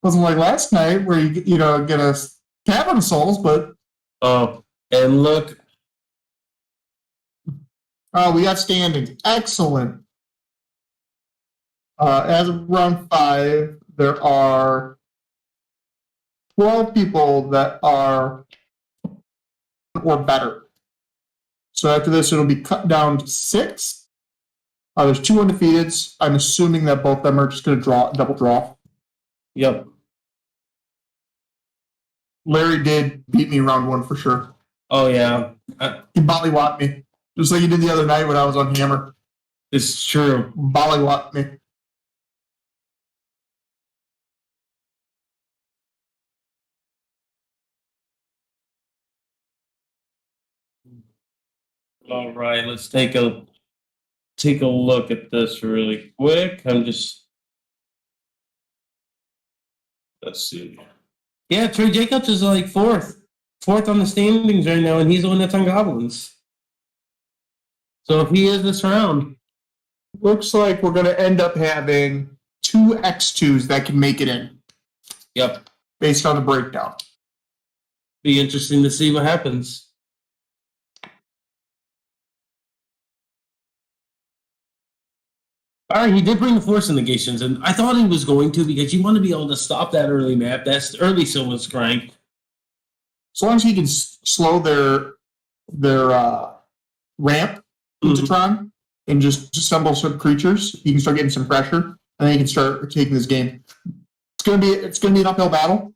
Wasn't like last night where you get a Cavern of Souls, but Oh, and look. we got standings. Excellent. As of round 5, there are 12 people that are or better. So after this, it'll be cut down to 6. There's 2 undefeateds. I'm assuming that both of them are just going to double draw. Yep. Larry did beat me round 1 for sure. Oh, yeah. He mollywopped me. Just like you did the other night when I was on Hammer. It's true. Bollywop me. All right, let's take a look at this really quick. Let's see. Yeah, Trey Jacobs is like fourth on the standings right now, and he's the one that's on Goblins. So if he is this round, Looks like we're going to end up having 2 X2s that can make it in. Yep. Based on the breakdown. Be interesting to see what happens. All right, he did bring the force negations, and I thought he was going to because you want to be able to stop that early map. That's early Silver Scrank. As long as he can slow their ramp into Tron and just assemble some creatures, he can start getting some pressure, and then he can start taking this game. It's gonna be an uphill battle.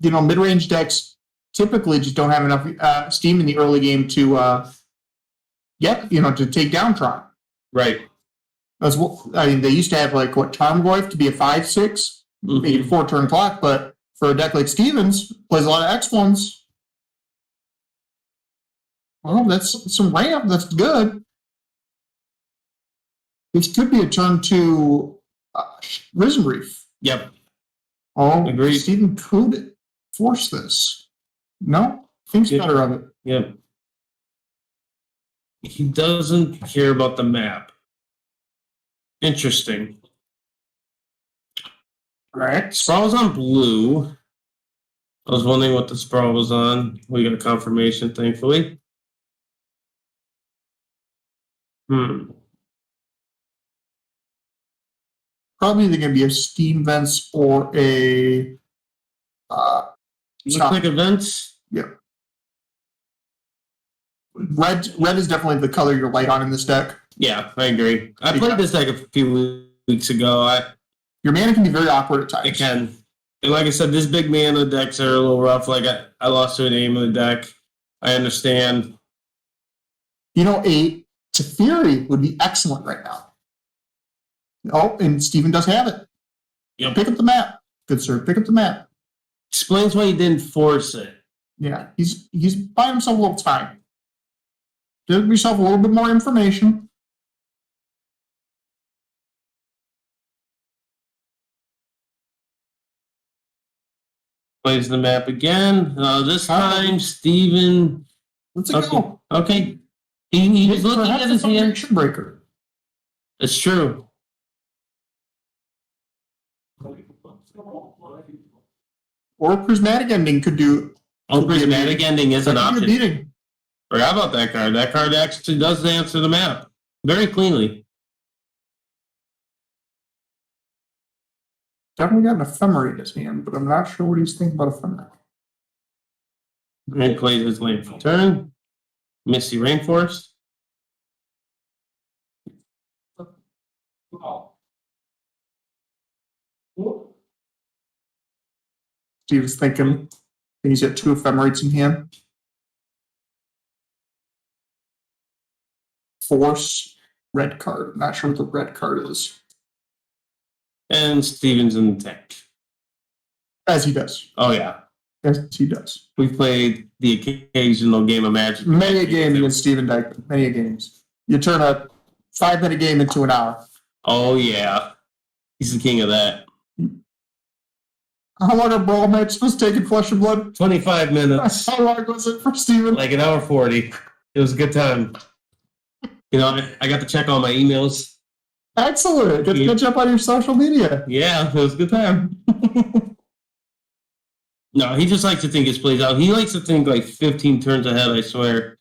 Mid-range decks typically just don't have enough steam in the early game to take down Tron. Right. They used to have Tarmogoyf to be a 5/6, maybe 4-turn clock, but for a deck like Stevens, plays a lot of X1s. Well, that's some ramp. That's good. This could be a turn to Risen Reef. Yep. Oh, agreed. Steven could force this. No, thinks better of it. Yep. He doesn't care about the map. Interesting. Right. Sprawl's on blue. I was wondering what the sprawl was on. We got a confirmation, thankfully. Probably either going to be a Steam Vents or a. Looks like events. Yeah. Red is definitely the color you're light on in this deck. Yeah, I agree. I played this deck a few weeks ago. Your mana can be very awkward at times. It can. And like I said, this big mana decks are a little rough. Like I lost to an aim of the deck. I understand. A Teferi would be excellent right now. Oh, and Steven does have it. Yep. Pick up the map. Good sir, pick up the map. Explains why he didn't force it. Yeah, he's buying himself a little time. Give yourself a little bit more information. Plays the map again. This time, Steven. Let's go. Okay. He was looking at his hand. Breaker. It's true. Or Prismatic Ending could do. Oh, Prismatic Ending is an option. Beating. Forgot about that card. That card actually does answer the map very cleanly. Definitely got an Ephemerate in his hand, but I'm not sure what he's thinking about Ephemerate. And plays his land for turn. Misty Rainforest. Steve's thinking he's got 2 Ephemerates in hand. Force, red card. Not sure what the red card is. And Steven's in the tank. As he does. Oh, yeah. As he does. We've played the occasional game of Magic. Many a game against Steven Dyke. Many a games. You turn a 5-minute game into an hour. Oh, yeah. He's the king of that. How long a brawl match was taking Flesh and Blood? 25 minutes. How long was it for Steven? Like an hour 40. It was a good time. I got to check all my emails. Excellent. Get to catch up on your social media. Yeah, it was a good time. No, he just likes to think his plays out. He likes to think like 15 turns ahead, I swear.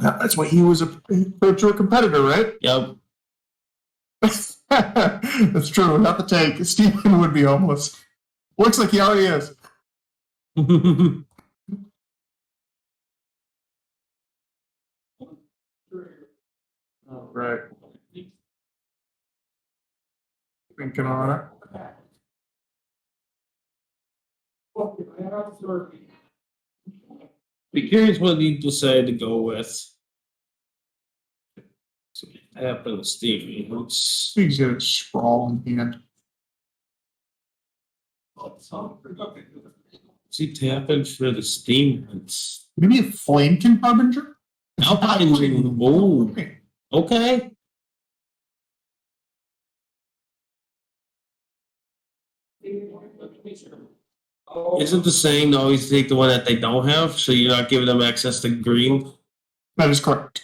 That's why he was a virtual competitor, right? Yep. That's true. Not the tank. Steven would be homeless. Looks like he already is. All right. Thinking on it. Be curious what you decide to go with. So happen, Stevie. Let's He's got a sprawl in hand. see tapping for the steam hunts. Maybe a Flamekin Harbinger? Alpine Ring. Oh, okay. Isn't the saying to always take the one that they don't have, so you're not giving them access to green? That is correct.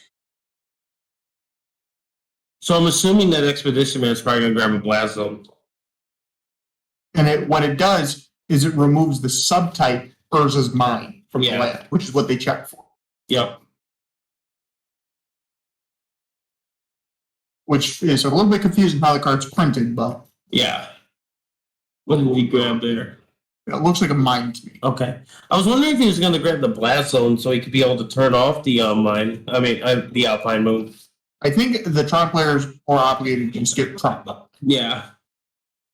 So I'm assuming that Expedition Man is probably going to grab a Blast Zone. And what it does is it removes the subtype Urza's Mine from the Yeah. land, which is what they check for. Yep. Which is a little bit confusing how the card's printed, but Yeah. What did he grab there? it looks like a mine to me. Okay. I was wondering if he was going to grab the Blast Zone so he could be able to turn off the mine. The Alpine Moon. I think the Tron players are obligated to just get Tron. Yeah.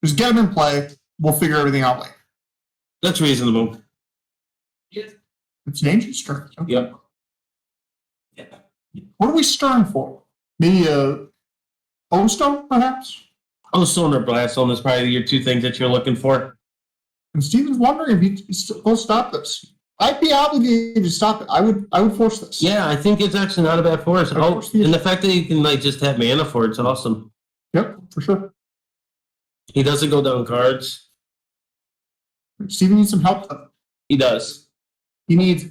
Just get them in play. We'll figure everything out later. That's reasonable. It's dangerous turn. Okay. Yep. What are we stirring for? Maybe a O-Stone, perhaps? Oh, Stone or Blast Zone is probably your two things that you're looking for. And Steven's wondering if he'll stop this. I'd be obligated to stop it. I would force this. Yeah, I think it's actually not a bad force. Of Oh, course he is. and the fact that you can just have mana for it's awesome. Yep, for sure. He doesn't go down cards. Steven needs some help, though. He does. He needs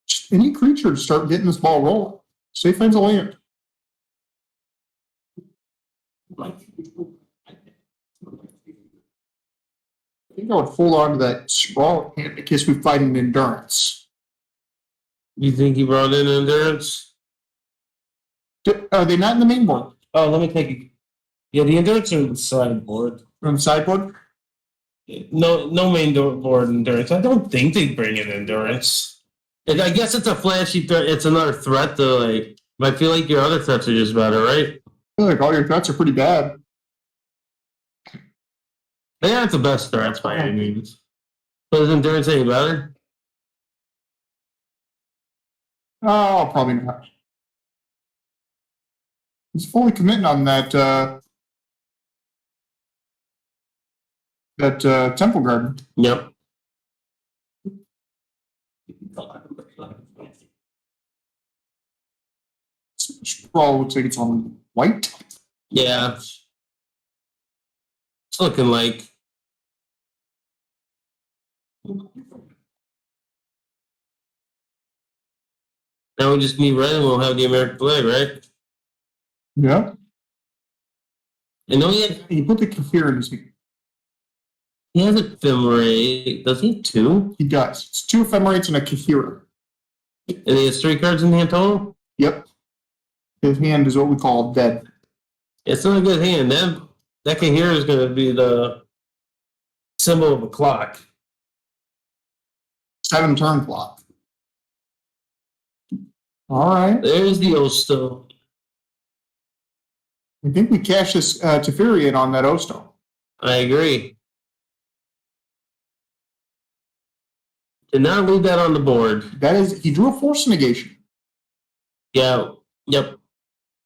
just any creature to start getting this ball rolling. Say finds a land. I think I would hold on to that sprawl in case we fight an endurance. You think he brought in Endurance? Are they not in the main board? Oh, let me take it. Yeah, the Endurance are in the sideboard. On the sideboard? No main board Endurance. I don't think they bring in Endurance. I guess it's a flashy threat. It's another threat to I feel like your other threats are just better, right? I feel like all your threats are pretty bad. They aren't the best threats by any means. But is Endurance any better? Oh, probably not. He's fully committing on that Temple Garden. Yep. Sprawl looks like it's on white. Yeah. It's looking like. Now we just need red and we'll have the American flag, right? Yeah. I know He put the Kathir in his hand. he has Ephemerate. Does he have two? He does. It's 2 Ephemerates and a Kathir. And he has 3 cards in hand total? Yep. His hand is what we call dead. It's not a good hand. That Kahira is going to be the symbol of a clock. 7 turn clock. All right. There's the Osto. I think we cash this Teferi in on that O-Stone. I agree. Did not leave that on the board. That is, he drew a force negation. Yeah. Yep.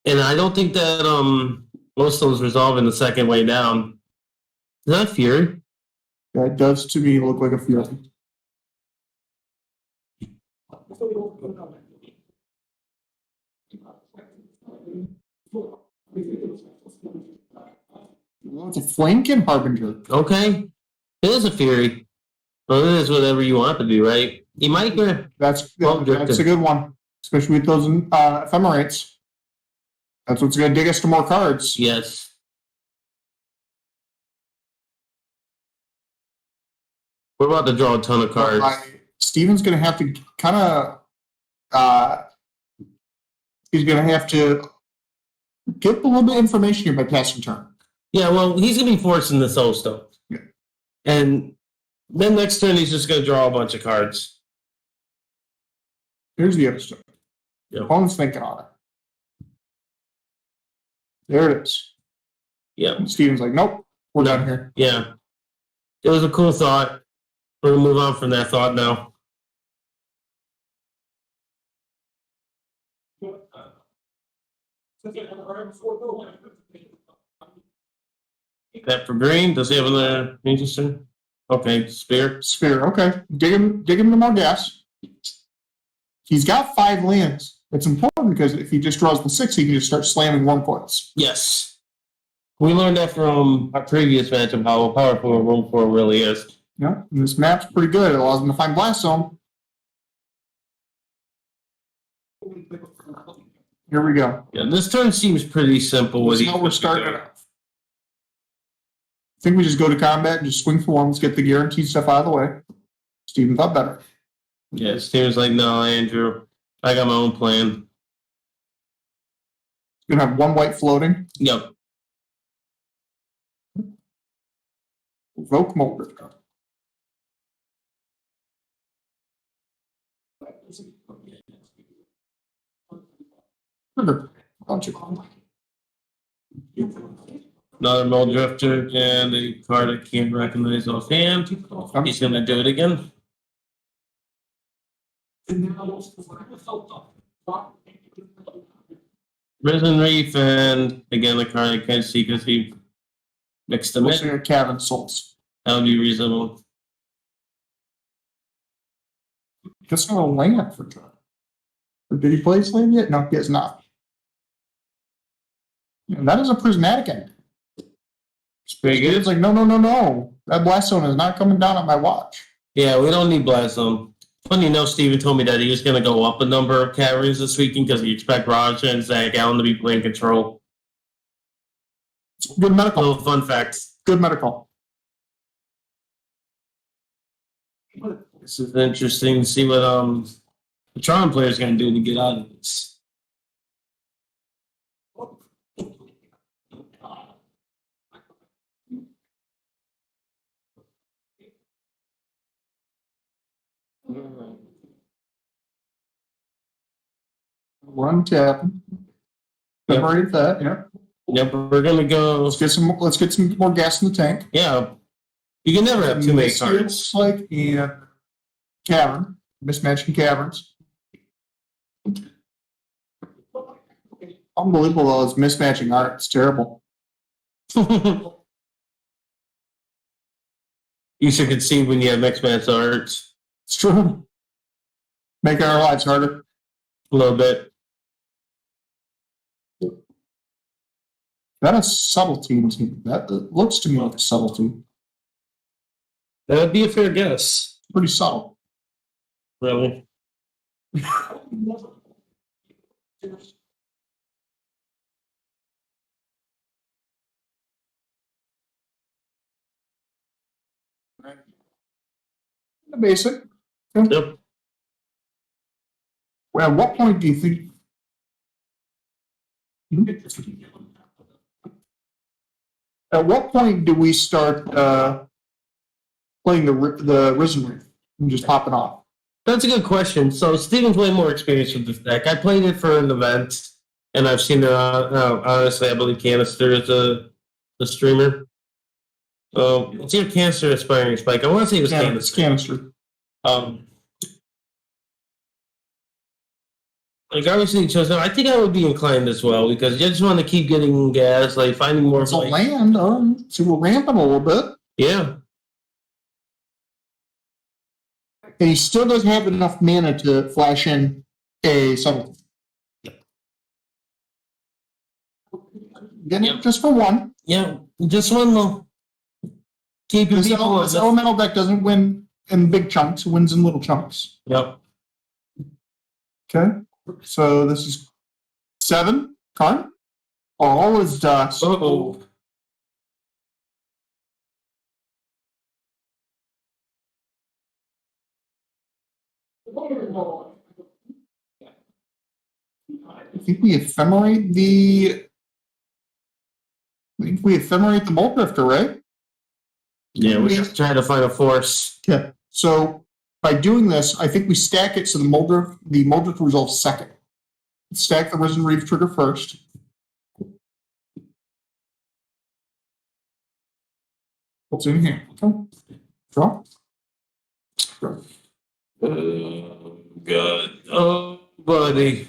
And I don't think that Ostone's resolving the second way down. Is that Fury? That does to me look like a Fury. Well, it's a Flamekin Harbinger. Okay. It is a Fury. Well, it is whatever you want it to be, right? You might go. That's Well, that's a good one, especially with those Ephemerates. That's what's going to dig us to more cards. Yes. We're about to draw a ton of cards. Steven's going to have to kind of, he's going to have to get a little bit of information here by passing turn. Yeah, well, he's going to be forcing this Osto. Yeah. And then next turn, he's just going to draw a bunch of cards. Here's the episode. Yep. Opponent's thinking on it. There it is. Yeah. And Steven's like, nope, we're done here. Yeah. It was a cool thought. We're going to move on from that thought now. That for green. Does he have another interesting? Okay, spear. Sphere. Okay. Dig him to more gas. He's got 5 lands. It's important because if he just draws the 6, he can just start slamming 1 points. Yes. We learned that from our previous matchup how powerful a room 4 really is. Yeah. And this map's pretty good. It allows him to find Blast Zone. Here we go. Yeah, this turn seems pretty simple. This is how we're starting off. I think we just go to combat and just swing for 1. Let's get the guaranteed stuff out of the way. Steven thought better. Yeah, Steven's like, no, Andrew, I got my own plan. Gonna have 1 white floating. Yep. Evoke Molder. Bunch of Another Mold Drifter and a card I can't recognize offhand. He's going to do it again. Risen Reef and again a card I can't see because he mixed them Looks in. like a Cavern Souls. That would be reasonable. Just not a land for turn. Or did he play his land yet? No, he has not. And that is a prismatic end. It's pretty good. It's like, no. That Blast Zone is not coming down on my watch. Yeah, we don't need Blast Zone. Funny enough, Steven told me that he was going to go up a number of caverns this weekend because he expects Roger and Zach Allen to be playing control. Good medical. Little fun facts. Good medical. This is interesting to see what the Tron player is going to do to get out of this. Run tap. Separate that, yeah. Yep, we're going to go. Let's get some more gas in the tank. Yeah. You can never have too many cards. It's like in Cavern, mismatching caverns. Unbelievable though, it's mismatching art. It's terrible. You should concede when you have mixed match arts. It's true. Making our lives harder. A little bit. That is subtlety in team. That looks to me like a subtlety. That would be a fair guess. Pretty subtle. Really? The basic. Yep. Well, at what point do you think? At what point do we start playing the Risen Reef and just hopping off? That's a good question. So Steven's way more experienced with this deck. I played it for an event, and I've seen it on, honestly, I believe Canister is the streamer. It's either Canister or Aspiring Spike. I want to say it was Canister. It's Canister. Like obviously chose. I think I would be inclined as well because you just want to keep getting gas, like finding more. It's a land, so we're ramping a little bit. Yeah. And he still doesn't have enough mana to flash in a subtlety. Getting it just for 1. Yeah, just one though. Keep your people. This elemental deck doesn't win in big chunks; it wins in little chunks. Yep. Okay, so this is 7 card. All is dust. Uh-oh. I think we ephemerate the. Bolt Drifter, right? Yeah, we just try to find a force. Yeah. So by doing this, I think we stack it so the Mold Drifter resolves second. Stack the Risen Reef trigger first. What's in here? Okay. Draw. Draw. Oh, God. Oh, buddy.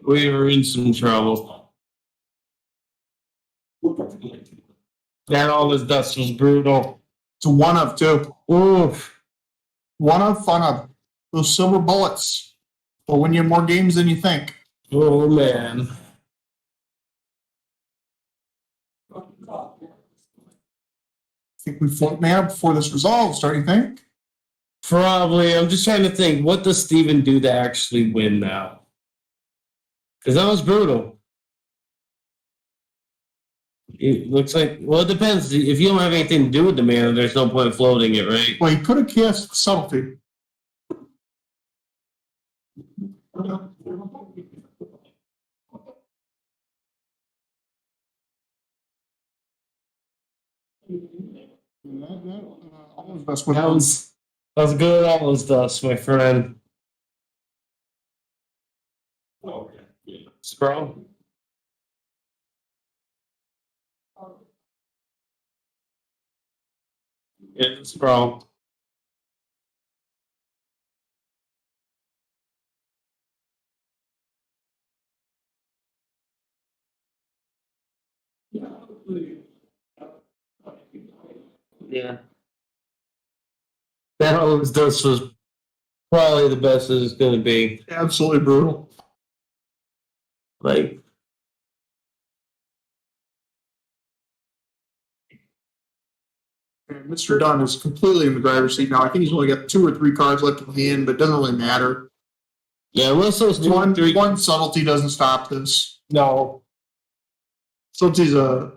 We were in some trouble. That all this dust was brutal. It's a one of two. Oof. One of, fun of. Those silver bullets will win you more games than you think. Oh, man. I think we float mana before this resolves, don't you think? Probably. I'm just trying to think, what does Steven do to actually win now? Because that was brutal. It looks like, well, it depends. If you don't have anything to do with the mana, there's no point floating it, right? Well, he could have cast subtlety. Almost best with That was good almost dust, my friend. Sprawl. Yeah, sprawl. Yeah. That always dust was probably the best that it's going to be. absolutely brutal. Like, And Mr. Dunn is completely in the driver's seat now. I think he's only got 2 or 3 cards left in hand, but it doesn't really matter. yeah, unless those two or three. One subtlety doesn't stop this. No. Subtlety's a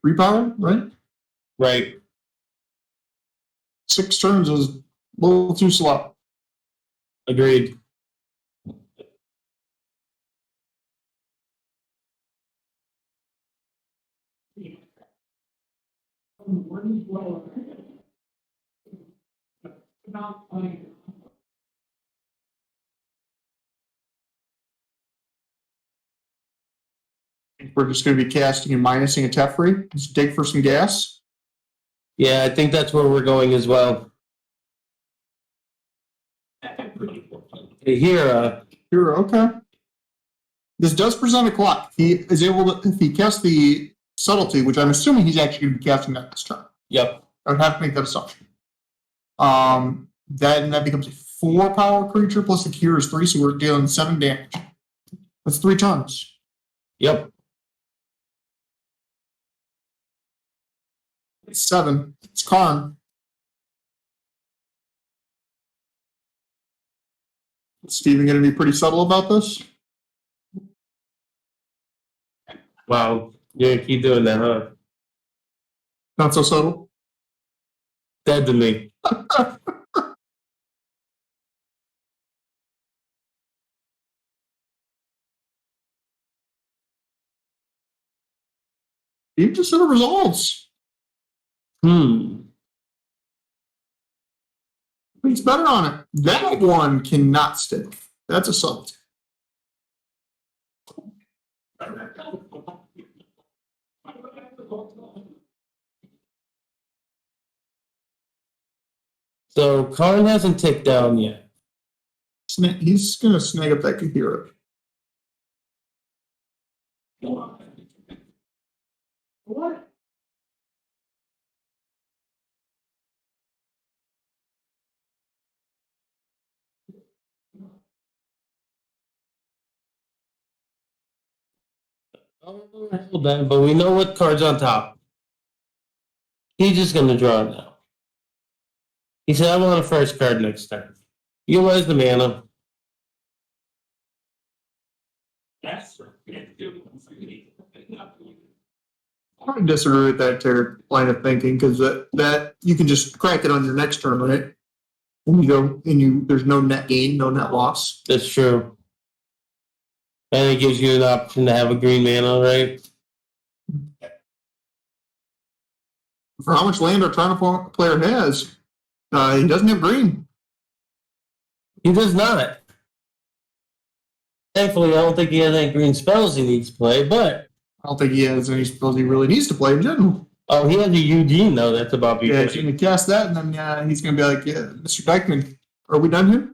3 power, right? Right. 6 turns is a little too slow. Agreed. We're just going to be casting and minusing a Teferi. Just dig for some gas. Yeah, I think that's where we're going as well. Here, Here, okay. This does present a clock. He is able to, if he casts the subtlety, which I'm assuming he's actually going to be casting that this turn. yep. I would have to make that assumption. Then that becomes a 4 power creature plus the cure is 3, so we're dealing 7 damage. That's 3 turns. Yep. It's 7. It's Karn. Is Steven going to be pretty subtle about this? Wow. You're gonna keep doing that, huh? Not so subtle. Dead to me. You just said the results. He's better on it. That one cannot stick. That's a subtlety. So Karn hasn't ticked down yet. He's going to snag up that Kahira. What? Oh, hold on, but we know what card's on top. He's just gonna draw it now. He said, I want a first card next time. Utilize the mana. I disagree with that line of thinking because that you can just crack it on your next turn, right? And you go and there's no net gain, no net loss. That's true. And it gives you an option to have a green mana, right? For how much land our Toronto player has, he doesn't have green. He does not. Thankfully, I don't think he has any green spells he needs to play, but... I don't think he has any spells he really needs to play in general. Oh, he has a Eugene, though. That's about Yeah, he's going to cast that, and then he's going to be like, Mr. Dykeman, are we done here?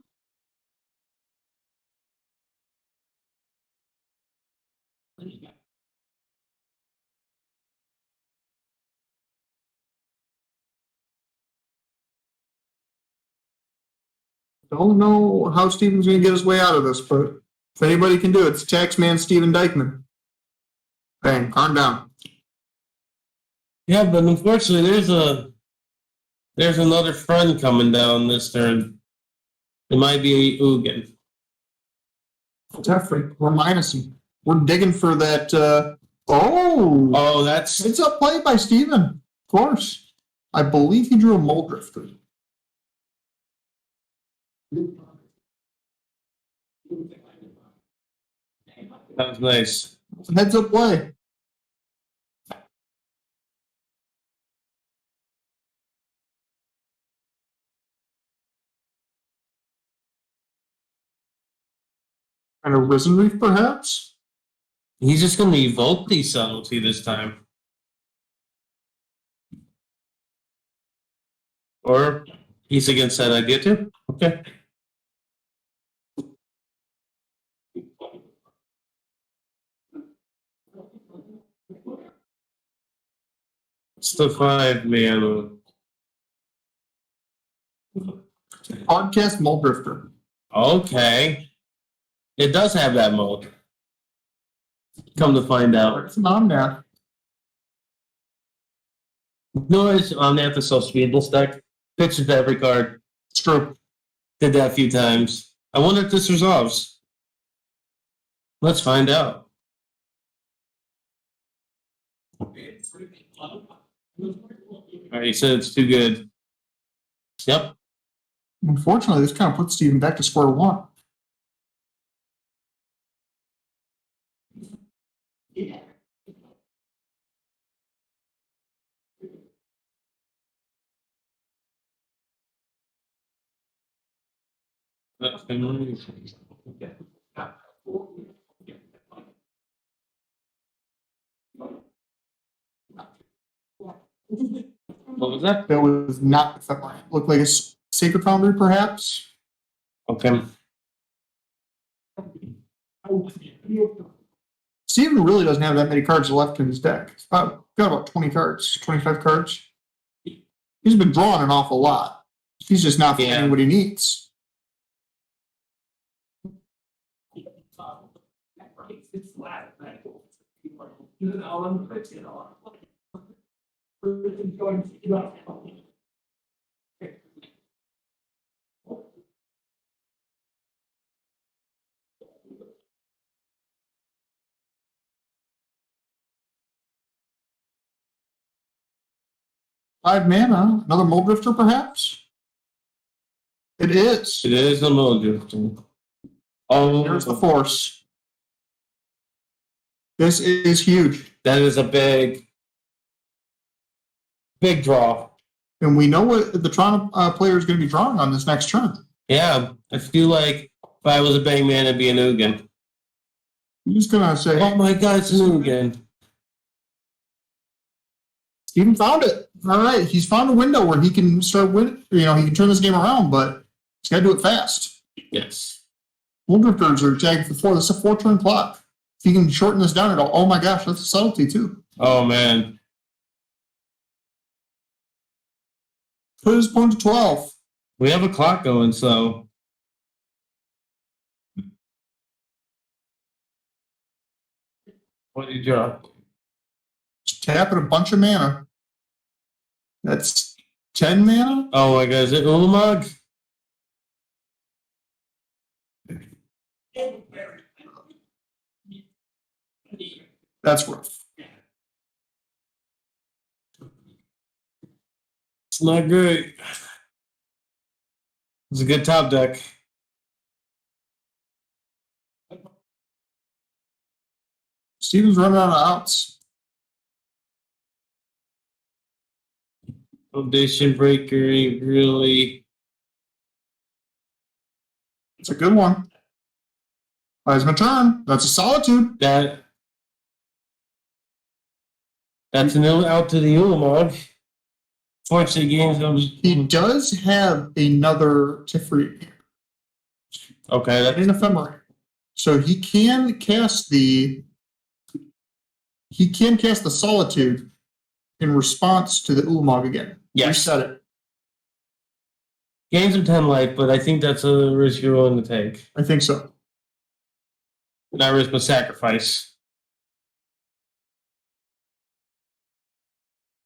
don't know how Steven's going to get his way out of this, but if anybody can do it, it's taxman Steven Dykeman. Bang, calm down. Yeah, but unfortunately, there's another friend coming down this turn. It might be Ugin. Jeffrey, we're minusing. We're digging for that. Oh, that's It's a play by Steven. Of course. I believe he drew a Mole Drifter. that was nice. It's a heads up play. And a Risen Reef, perhaps? He's just going to evoke the subtlety this time. Or he's against that idea too. Okay. It's the 5-mana. Podcast Mole Drifter. Okay. It does have that mode. Come to find out. It's on there. No, it's on the episode Speedless deck. Pictures to every card. It's true. Did that a few times. I wonder if this resolves. Let's find out. Alright, you said it's too good. Yep. Unfortunately, this kind of puts Steven back to square one. That's been really- What was that? That was not ephemeral. Looked like a Sacred Foundry, perhaps. Okay. Steven really doesn't have that many cards left in his deck. He's got about 20 cards, 25 cards. He's been drawing an awful lot. He's just not finding what he needs. Five mana, another Mole Drifter, perhaps? It is. It is a mode drifting. Oh, There's the Force. This is huge. that is a big draw. And we know what the Toronto player is going to be drawing on this next turn. Yeah, I feel like if I was a bang man, it'd be an Ugin. I'm just going to say, Oh my god, it's an Ugin. Steven found it. All right, he's found a window where he can start winning. He can turn this game around, but he's got to do it fast. Yes. Mole Drifters are tagged for 4. This is a 4-turn clock. If he can shorten this down at all, oh my gosh, that's a subtlety too. Oh man. Put his opponent to 12. We have a clock going, so. What do you draw? Just tapping a bunch of mana. That's 10 mana? Oh my god, is it Ulamog? That's rough. It's not great. It's a good top deck. Steven's running out of outs. Foundation Breaker ain't really. It's a good one. Plasma Turn. That's a Solitude. That's an out to the Ulamog. Fortunately, games. He does have another Tiferet Okay, that's in Ephemera. So he can cast the Solitude in response to the Ulamog again. Yes. Reset it. Games are 10 life, but I think that's a risk you're willing to take. I think so. Not risk, but sacrifice.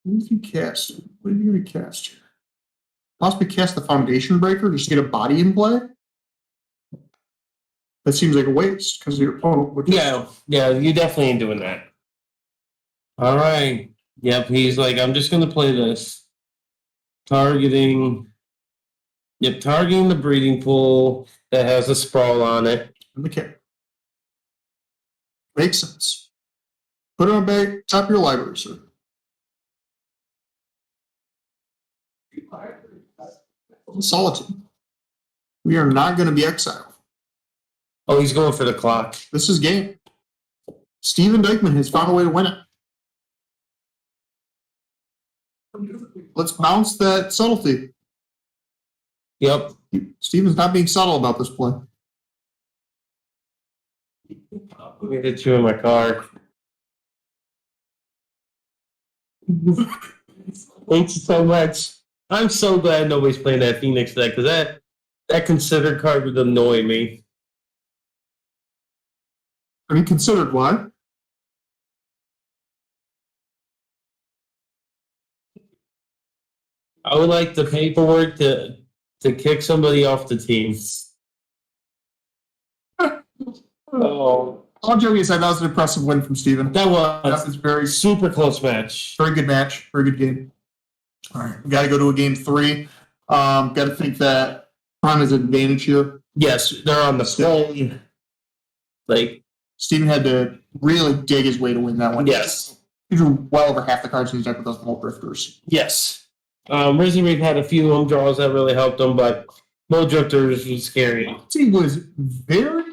What did he cast? What did he going to cast here? Possibly cast the Foundation Breaker, just get a body in play? That seems like a waste, because your opponent would just... Yeah, you definitely ain't doing that. All right. Yep, he's like, I'm just going to play this. Targeting the breeding pool that has a sprawl on it. Okay. Makes sense. Put it on back, top of your library, sir. Solitude. We are not going to be exiled. Oh, he's going for the clock. This is game. Steven Dykeman has found a way to win it. Let's bounce that subtlety. Yep. Steven's not being subtle about this play. Let me hit you in my car. Thanks so much. I'm so glad nobody's playing that Phoenix deck, because that considered card would annoy me. I mean, considered why? I would like the paperwork to kick somebody off the team. Oh, All joking aside, that was an impressive win from Steven. that That was was very, super close match. very good match. Very good game. All right. We got to go to a game 3. Got to think that Prime has an advantage here. Yes, they're on the play. Like, Steven had to really dig his way to win that one. yes. He drew well over half the cards in his deck with those Mold Drifters. Yes. Rizzy Reed had a few home draws that really helped him, but Mold Drifters was scary. He was very,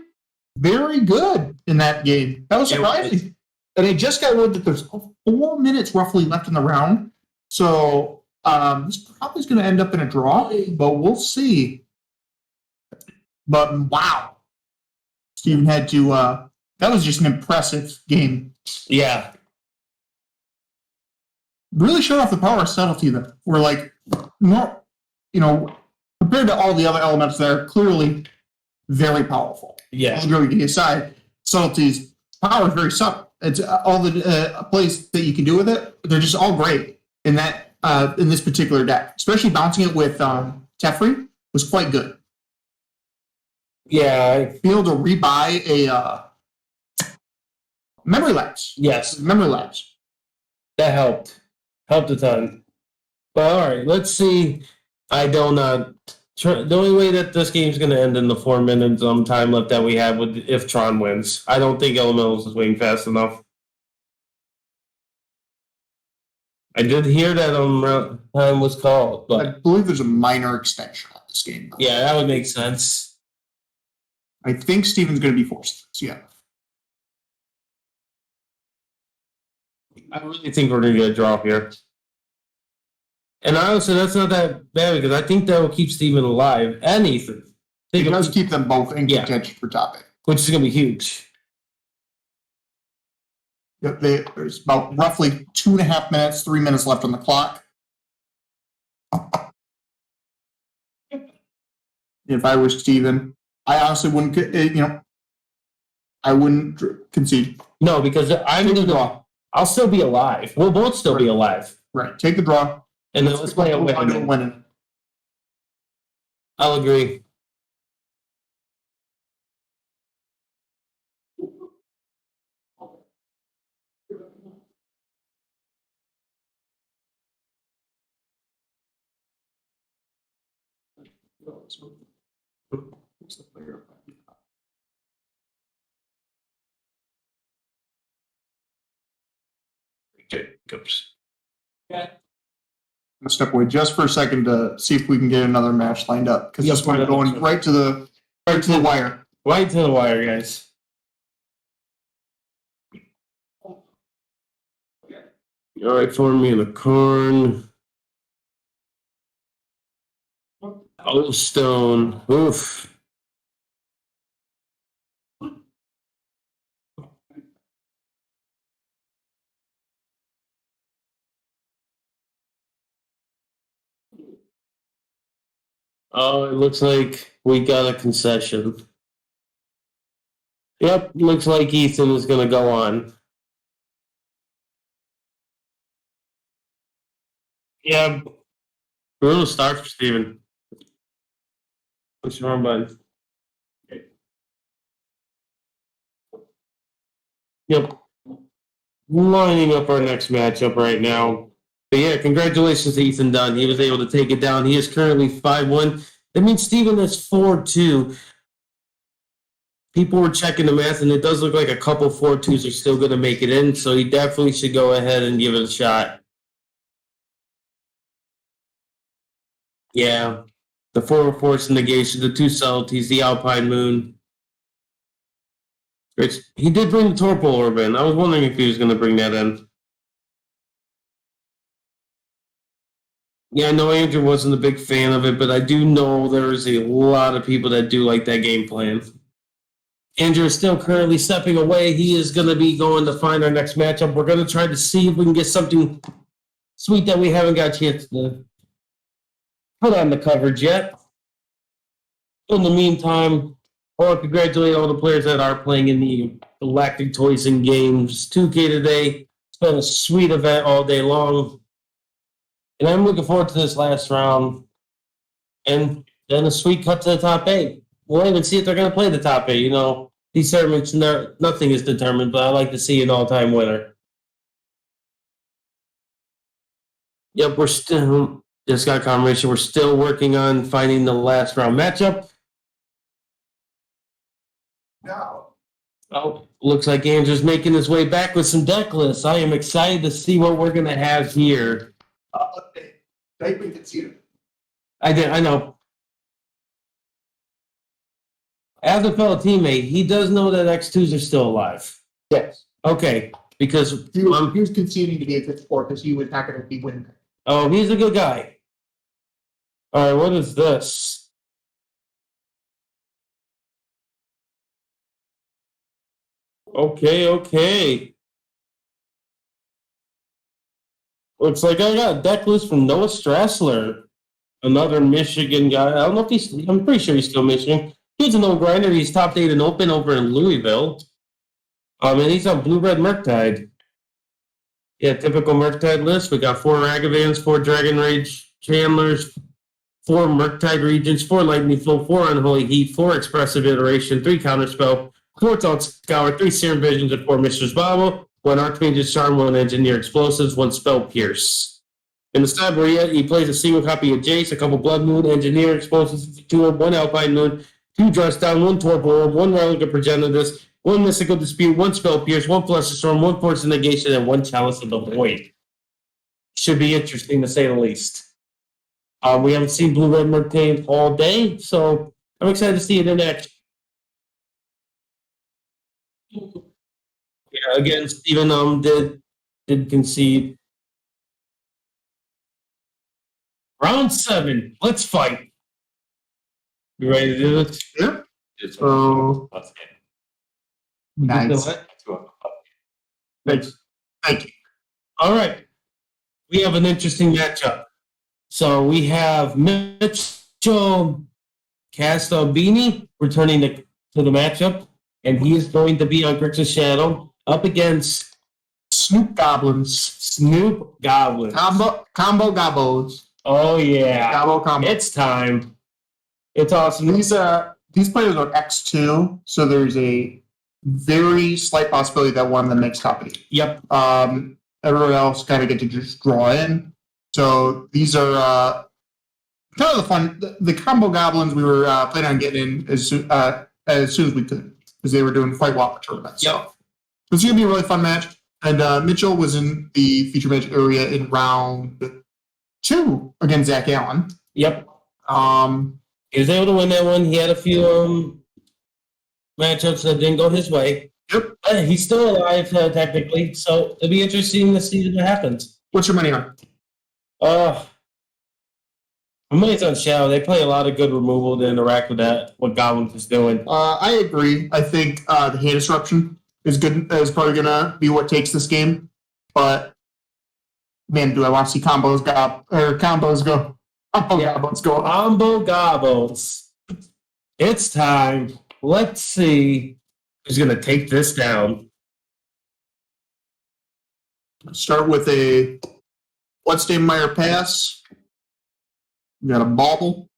very good in that game. That was It was. surprising. And I just got word that there's 4 minutes roughly left in the round. So this probably is going to end up in a draw, but we'll see. But wow. Steven had to, that was just an impressive game. Yeah. Really showed off the power of subtlety though. We're like, more, compared to all the other elements that are clearly very powerful. Yeah. Joking aside, subtlety's power is very subtle. It's all the plays that you can do with it. They're just all great in that in this particular deck. Especially bouncing it with Teferi was quite good. Yeah. Be able to rebuy a memory lapse. Yes. Memory lapse. That helped. Helped a ton. But all right, let's see. I don't the only way that this game's going to end in the 4 minutes time left that we have would if Tron wins. I don't think Elementals is waiting fast enough. I did hear that time was called, I but believe there's a minor extension on this game. yeah, that would make sense. I think Steven's going to be forced. So yeah. I really think we're going to get a draw here. And honestly, that's not that bad because I think that will keep Steven alive and Ethan. It does keep them both in contention for top 8. Which is going to be huge. Yep, there's about roughly 2.5 minutes, 3 minutes left on the clock. If I were Steven, I honestly wouldn't, I wouldn't concede. No, because I'm going to draw. I'll still be alive. We'll both still be alive. Right. Take the draw. And then let's play a win. Winning. I'll agree. Jacobs. I'm gonna step away just for a second to see if we can get another match lined up because this one's going right to the wire. Right to the wire, guys. All right, for me the corn. Oh, stone. Oof. Oh, it looks like we got a concession. Yep, looks like Ethan is going to go on. Yeah, we're a little starved for Steven. What's your wrong button? Yep. Lining up our next matchup right now. But yeah, congratulations to Ethan Dunn. He was able to take it down. He is currently 5-1. That means Steven is 4-2. People were checking the math, and it does look like a couple 4-2s are still going to make it in, so he definitely should go ahead and give it a shot. Yeah. The 4 force negation, the 2 subtleties, the Alpine Moon. He did bring the Torpor Orb in. I was wondering if he was going to bring that in. Yeah, I know Andrew wasn't a big fan of it, but I do know there's a lot of people that do like that game plan. Andrew is still currently stepping away. He is going to be going to find our next matchup. We're going to try to see if we can get something sweet that we haven't got a chance to put on the coverage yet. In the meantime, I want to congratulate all the players that are playing in the Galactic Toys and Games 2K today. It's been a sweet event all day long. And I'm looking forward to this last round. And then a sweet cut to the top 8. We'll even see if they're going to play the top 8. You know, these tournaments, nothing is determined, but I like to see an all-time winner. Yep, we're still, just got confirmation, we're still working on finding the last round matchup. No. Oh, looks like Andrew's making his way back with some deck lists. I am excited to see what we're going to have here. They can see it. I know. As a fellow teammate, he does know that X2s are still alive. Yes. Okay, because He was conceding to be a good sport because he was not going to be winning. oh, he's a good guy. All right, what is this? Okay. Looks like I got a deck list from Noah Strassler, another Michigan guy. I don't know if I'm pretty sure he's still Michigan. He's an old grinder. He's top 8 and open over in Louisville. And he's on Blue Red Murktide. Yeah, typical Murktide list. We got 4 Ragavans, 4 Dragon Rage Chandlers, 4 Murktide Regents, 4 Lightning Flow, 4 Unholy Heat, 4 Expressive Iteration, 3 Counterspell, 4 Taunt Scour, 3 Serum Visions, and 4 Mistress Bobble, 1 Archmage's Charm, 1 Engineer Explosives, 1 Spell Pierce. In the side where he plays a single copy of Jace, a couple Blood Moon, Engineer Explosives, 2 1 Alpine Moon, 2 Dress Down, 1 Torpor, 1 Relic of Progenitus, 1 Mystical Dispute, 1 Spell Pierce, 1 Fluster Storm, 1 Force of Negation, and 1 Chalice of the Void. Should be interesting to say the least. We haven't seen Blue Red Murktide all day, so I'm excited to see it in action. Yeah, again, Steven did concede. Round 7. Let's fight. You ready to do this? Yeah. So nice. Thanks. Thank you. All right. We have an interesting matchup. So we have Mitchell Castabini returning to the matchup, and he is going to be on Grixis Shadow up against Snoop Goblins. Snoop Goblin. Combo Gobos. Oh yeah. Gobbo combo. It's time. It's awesome. These players are X2, so there's a very slight possibility that one of them makes top 8. Yep. Everyone else kind of get to just draw in. So these are kind of the fun. The combo goblins we were planning on getting in as soon as we could, because they were doing quite well at tournaments. Yep. So it's going to be a really fun match. And Mitchell was in the feature match area in round 2 against Zach Allen. Yep. He was able to win that one. He had a few matchups that didn't go his way. Yep. He's still alive technically, so it'll be interesting to see what happens. What's your money on? I'm money's on Shadow. They play a lot of good removal to interact with that, what Goblins is doing. I agree. I think the hand disruption is good. Is probably going to be what takes this game. But man, do I want to see combos go Oh yeah, let's go. Combo gobbles. It's time. Let's see who's gonna take this down. Start with a Bloodstained pass. You got a bauble.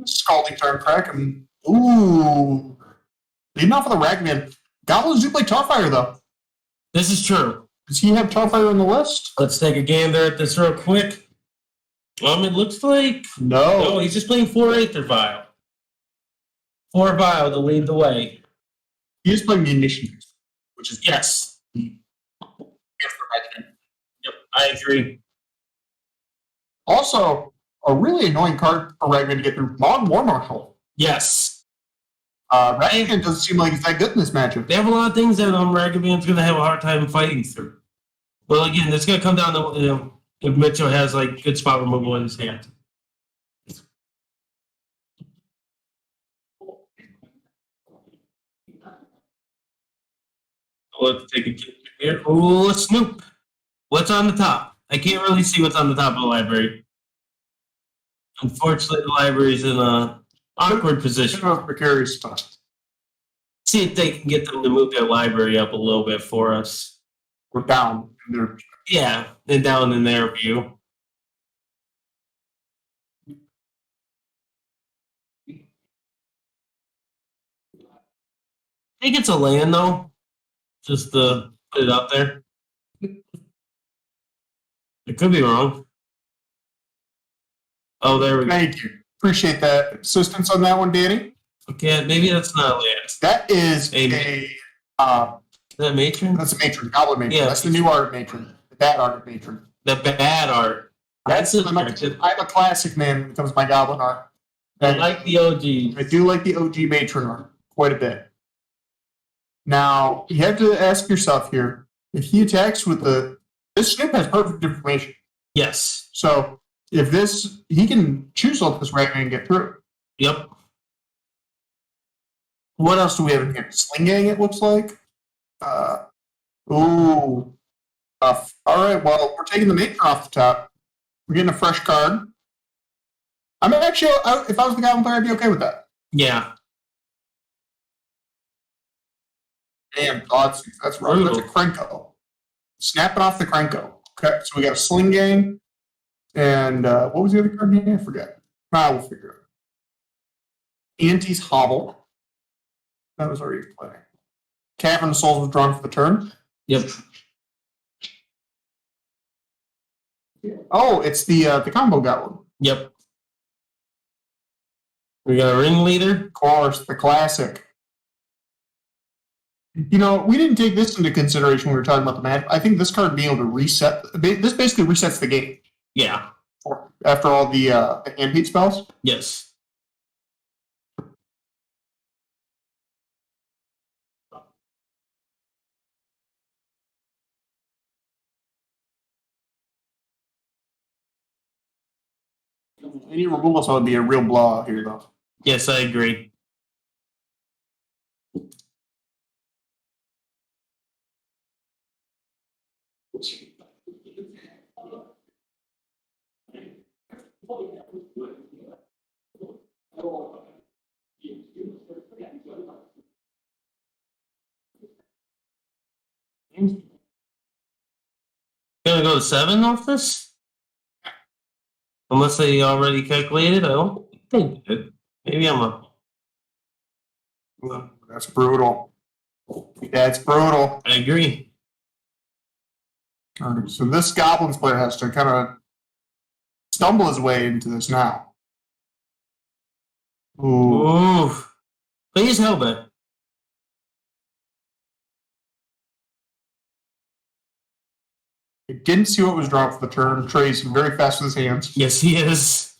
Scalding Turn Crack. Ooh. Leading off with a Ragman. Goblins do play Tarfire, though. This is true. Does he have Tarfire on the list? Let's take a gander at this real quick. It looks like No. he's just playing 4 Aether Vial. 4 Vial to lead the way. He is playing Munitions, which is Yes. Yep, I agree. also a really annoying card for Ragman to get through. Mon War Marshal. Yes. Ragman doesn't seem like he's that good in this matchup. They have a lot of things that Ragavan's going to have a hard time fighting through. Well, again, it's going to come down to if Mitchell has like good spot removal in his hand. Let's take a look here. Ooh, Snoop. What's on the top? I can't really see what's on the top of the library. Unfortunately, the library's in a awkward position. Precarious stuff. See if they can get them to move their library up a little bit for us. We're down. Yeah, and down in their view. I think it's a land, though. Just to put it out there. It could be wrong. Oh, there we go. Thank you. Appreciate that assistance on that one, Danny. Okay, maybe that's not land. That is A- a Is that matron? that's a matron, goblin matron. Yeah. That's the new art matron. The bad art matron. The bad art. That's it. I'm a classic man when it comes to my goblin art. I like the OG. I do like the OG matron art quite a bit. Now, you have to ask yourself here, if he attacks with this Snoop has perfect information. Yes. So, if he can choose off this Ragman and get through. Yep. What else do we have in here? Sling Gang, it looks like. All right, well, we're taking the matron off the top. We're getting a fresh card. I'm actually, if I was the goblin player, I'd be okay with that. Yeah. Damn, that's right. That's a Krenko. Snapping off the Krenko. Okay, so we got a Sling Gang. And what was the other card name? I forget. We'll figure it out. Auntie's Hobble. That was already playing. Cavern of Souls was drawn for the turn. Yep. Oh, it's the combo goblin. Yep. We got a ringleader. Of course, the classic. You know, we didn't take this into consideration when we were talking about the match. I think this card being able to reset, this basically resets the game Yeah. after all the hand spells. Yes. Any removals would be a real blowout here, though. Yes, I agree. Gonna go to 7 off this? Unless they already calculated, I don't think they did. Maybe I'm a. That's brutal. That's brutal. I agree. All right, so this Goblins player has to kind of stumble his way into this now. Ooh. Ooh. Please help it. I didn't see what was drawn for the turn. Trey's very fast with his hands. Yes, he is.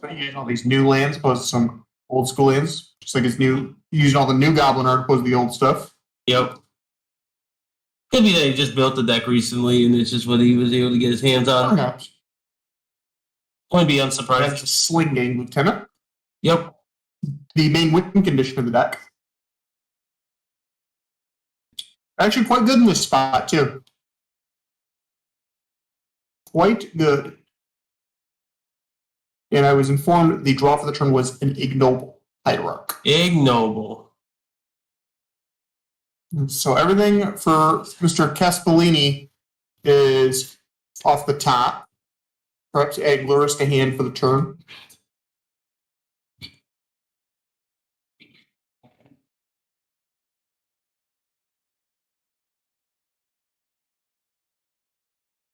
Using all these new lands opposed to some old school lands. Just like it's new, using all the new Goblin art opposed to the old stuff. Yep. Could be that he just built the deck recently and it's just what he was able to get his hands on. Perhaps. Wouldn't be That's unsurprised. a Sling Gang Lieutenant. Yep. The main win condition of the deck. Actually, quite good in this spot, too. Quite good. And I was informed the draw for the turn was an Ignoble Hierarch. Ignoble. So everything for Mr. Caspellini is off the top. Perhaps add Lurrus to hand for the turn.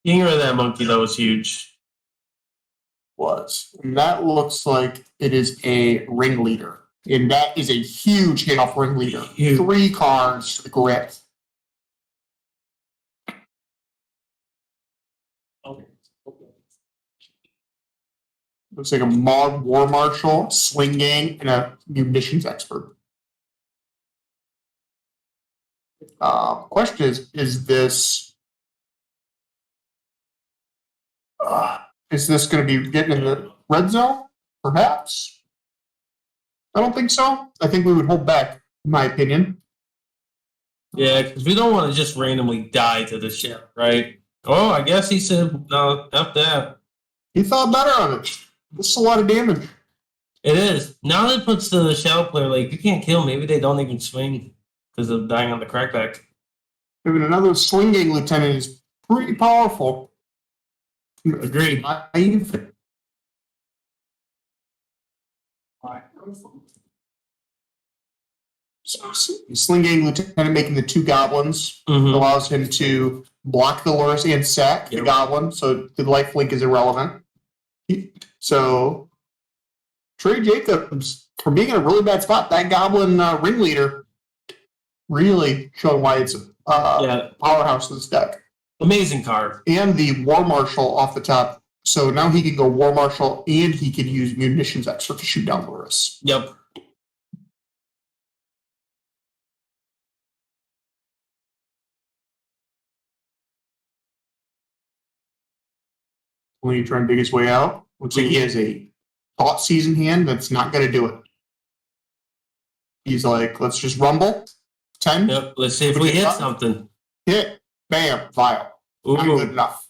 Getting rid of that monkey, that was huge. And that looks like it is a ringleader. And that is a huge hit off ringleader. Huge. 3 cards, grit. Looks like a Mod War Marshal, Sling Gang, and a munitions expert. Question is this going to be getting in the red zone? Perhaps. I don't think so. I think we would hold back, in my opinion. Yeah, because we don't want to just randomly die to the ship, right? Oh, I guess he said, no, not that. He thought better of it. This is a lot of damage. It is. Now that puts the shadow player, like, you can't kill. Maybe they don't even swing because of dying on the crackback. Even another Sling Gang Lieutenant is pretty powerful. Agreed. Naive. So, Sling Gang Lieutenant making the 2 goblins allows him to block the Lurrus and sack the goblin, so the life link is irrelevant. So, Trey Jacobs, for being in a really bad spot, that goblin ringleader really showing why it's a powerhouse of this deck. Amazing card. And the War Marshal off the top. So now he can go War Marshal and he can use munitions extra to shoot down Lurrus. Yep. When you try and dig his way out, looks like he has a Thought Season hand that's not going to do it. He's like, let's just rumble. 10. Yep. Let's see if we hit something. Hit. Bam. Vial. Not good enough.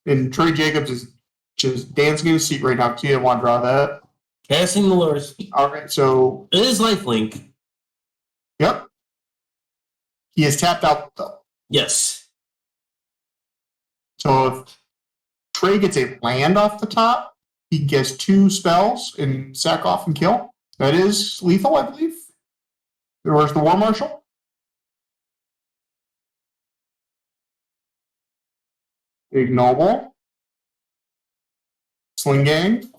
And Trey Jacobs is just dancing in his seat right now because he didn't want to draw that. Casting the Lurrus. All right, so. It is lifelink. Yep. He is tapped out, though. Yes. So if Trey gets a land off the top, he gets 2 spells and sack off and kill. That is lethal, I believe. Where's the War Marshal? Ignoble. Sling Gang.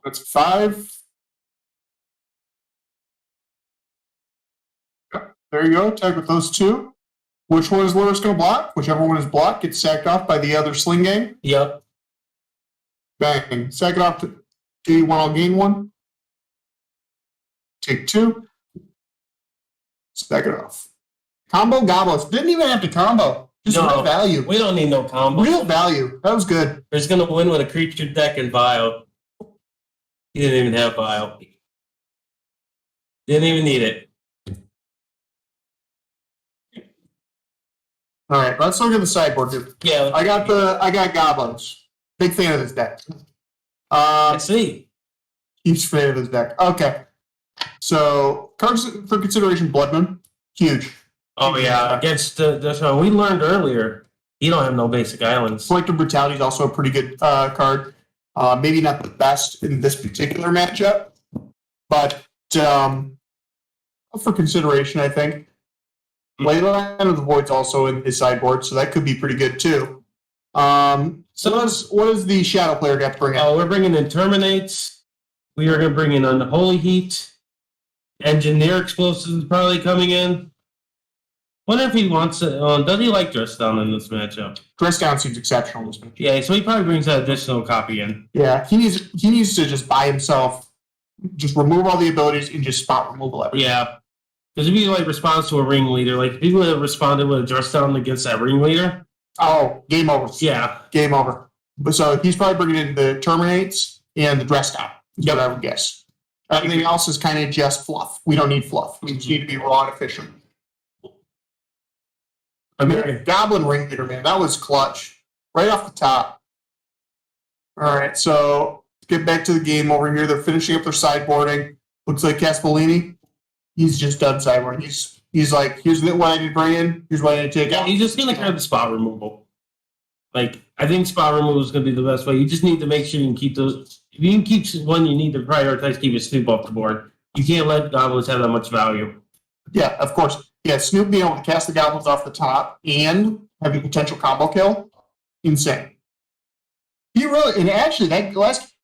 That's 5. Yep, there you go. Tag with those 2. Which one is Lurrus going to block? Whichever one is blocked gets sacked off by the other Sling Gang. Yep. Bang. Sack it off to do you want to gain 1? Take 2. Sack it off. Combo goblins. Didn't even have to combo. Just real value. We don't need no combo. Real value. That was good. He's going to win with a creature deck and Vial. He didn't even have Vial. Didn't even need it. All right, let's look at the sideboard here. Yeah. I got goblins. Big fan of this deck. I see. Huge fan of this deck. Okay. So cards for consideration, Bloodman. Huge. Oh yeah. Against that's what we learned earlier. You don't have no basic islands. Collective Brutality is also a pretty good card. Maybe not the best in this particular matchup, but for consideration, I think. Leyline of the Void's also in his sideboard, so that could be pretty good too. So what does the Shadow player got to bring in? Oh, we're bringing in Terminates. We are going to bring in Unholy Heat. Engineer Explosives probably coming in. Wonder if he wants it. Does he like Dress Down in this matchup? Dress Down seems exceptional in this matchup. Yeah, so he probably brings that additional copy in. Yeah, he needs to just buy himself, just remove all the abilities and just spot removal everything. Yeah. Because if he responds to a ringleader, like if he would have responded with a Dress Down against that ringleader, Oh, game over. Yeah. Game over. But so he's probably bringing in the Terminates and the dress down. Is what I would guess. Everything else is kind of just fluff. We don't need fluff. We just need to be raw and efficient. Goblin Ringleader, man, that was clutch. Right off the top. All right, so let's get back to the game over here. They're finishing up their sideboarding. Looks like Caspellini, he's just done sideboarding. He's like, here's what I need to bring in. Here's what I need to take out. He's just going to have the spot removal. Like, I think spot removal is going to be the best way. You just need to make sure you can keep those. If you can keep one, you need to prioritize keep your Snoop off the board. You can't let goblins have that much value. Yeah, of course. Yeah, Snoop being able to cast the goblins off the top and having potential combo kill, insane. He really, and actually, that last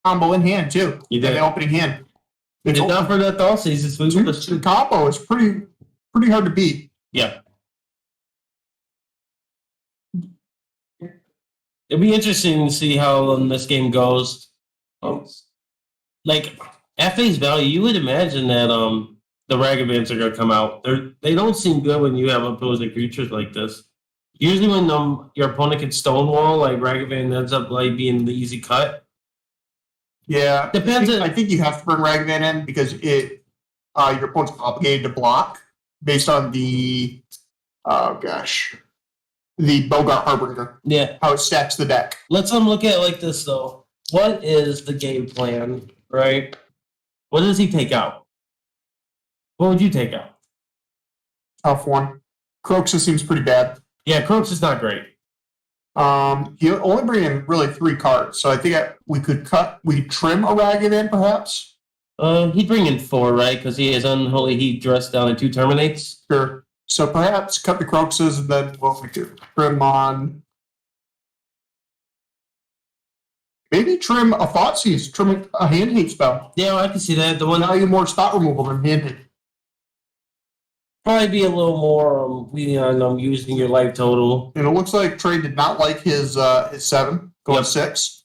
combo in hand, too. You did. The opening hand. It's not for that all season. The combo is pretty hard to beat. Yeah. It'll be interesting to see how this game goes. Like, at face value, you would imagine that the Ragavans are going to come out. They don't seem good when you have opposing creatures like this. Usually when your opponent can stonewall, like Ragavan ends up like being the easy cut. Yeah. Depends. I think you have to bring Ragavan in because your opponent's obligated to block based on the Bogart Harbinger. Yeah. How it stacks the deck. Let's look at it like this, though. What is the game plan, right? What does he take out? What would you take out? Tough one. Croxus seems pretty bad. Yeah, Croaks is not great. You only bring in really 3 cards, so I think we could trim a Ragavan perhaps. He'd bring in 4, right? Because he has Unholy Heat dressed down and 2 Terminates. Sure. So perhaps cut the Croxus and then what we do? Trim on. Maybe trim a Thoughtseize, trim a hand hate spell. Yeah, I can see that. The one Now you more spot removal than hand hate. probably be a little more leaning on using your life total. And it looks like Trey did not like his 7, going 6.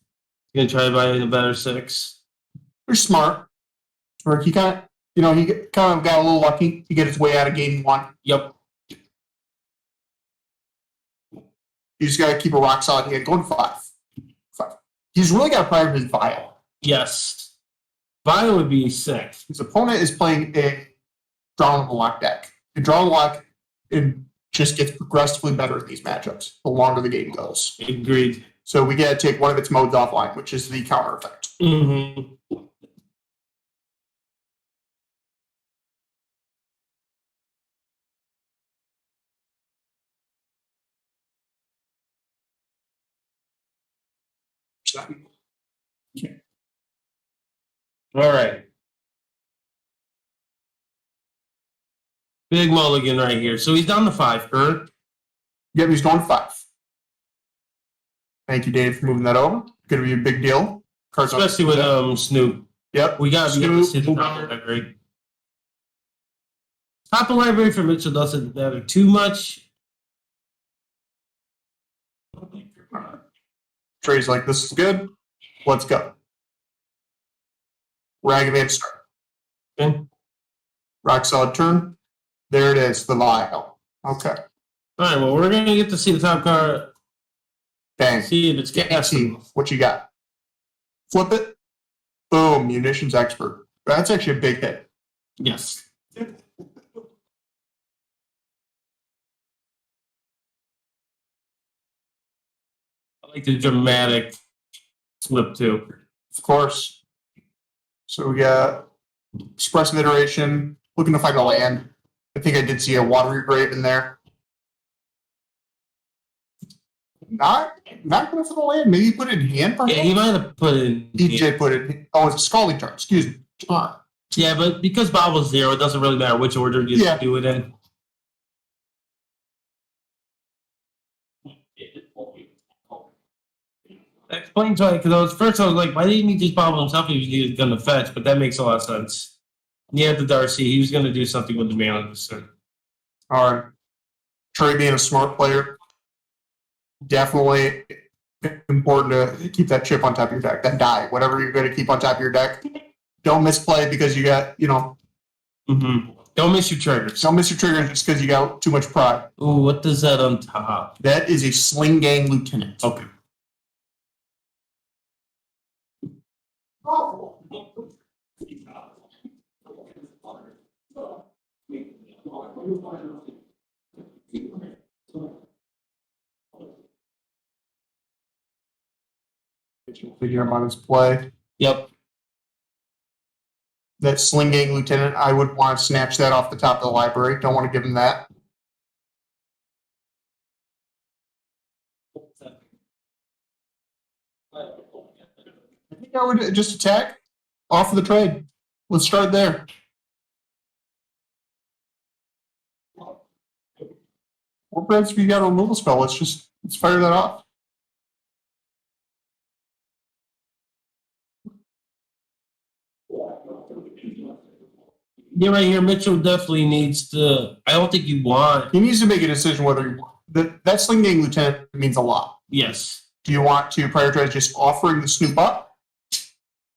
You're gonna try to buy a better 6. They're smart. Or he kind of got a little lucky to get his way out of game 1. Yep. You just got to keep a rock solid hand going 5. He's really got to prioritize Vial. Yes. Vial would be sick. His opponent is playing a Draw on the Lock deck. And Draw on the Lock just gets progressively better in these matchups the longer the game goes. Agreed. So we got to take one of its modes offline, which is the counter effect. Mm-hmm. Okay. All right. Big mulligan right here. So he's down to 5, correct? Yep, he's going 5. Thank you, Dave, for moving that over. Going to be a big deal. Cards especially with Snoop. Yep. We got to be able to see the top of that grade. Top of library for Mitchell doesn't matter too much. Trey's like, this is good. Let's go. Ragavan start. Okay. Rock solid turn. There it is, the Vial. Okay. All right, well, we're going to get to see the top card. Bang. See if it's See what you got. Flip it. Boom. Munitions expert. That's actually a big hit. Yes. I like the dramatic flip, too. Of course. So we got expressive iteration. Looking to find a land. I think I did see a watery grave in there. Not going for the land. Maybe put it in hand, perhaps? Yeah, he might have put it in. DJ put it. Oh, it's a scalding turn. Excuse me. Yeah, but because Bob was 0, it doesn't really matter which order you do it in. That explains why, because first I was like, why didn't he just bobble himself if he was going to fetch? But that makes a lot of sense. Yeah, the Darcy, he was going to do something with the mana. All right. Trey being a smart player, definitely important to keep that chip on top of your deck, that die, whatever you're going to keep on top of your deck. Don't misplay because you got, Mm-hmm. Don't miss your triggers. Don't miss your triggers just because you got too much pride. Ooh, what does that on top? That is a Sling Gang Lieutenant. Okay. Figure him out his play. Yep. That Sling Gang Lieutenant, I would want to snatch that off the top of the library. Don't want to give him that. I think I would just attack off of the trade. Let's start there. Or perhaps if you got a removal spell, let's fire that off. Yeah, right here, Mitchell definitely needs to. I don't think you want. He needs to make a decision whether you want. That Sling Gang Lieutenant means a lot. Yes. Do you want to prioritize just offering the Snoop up?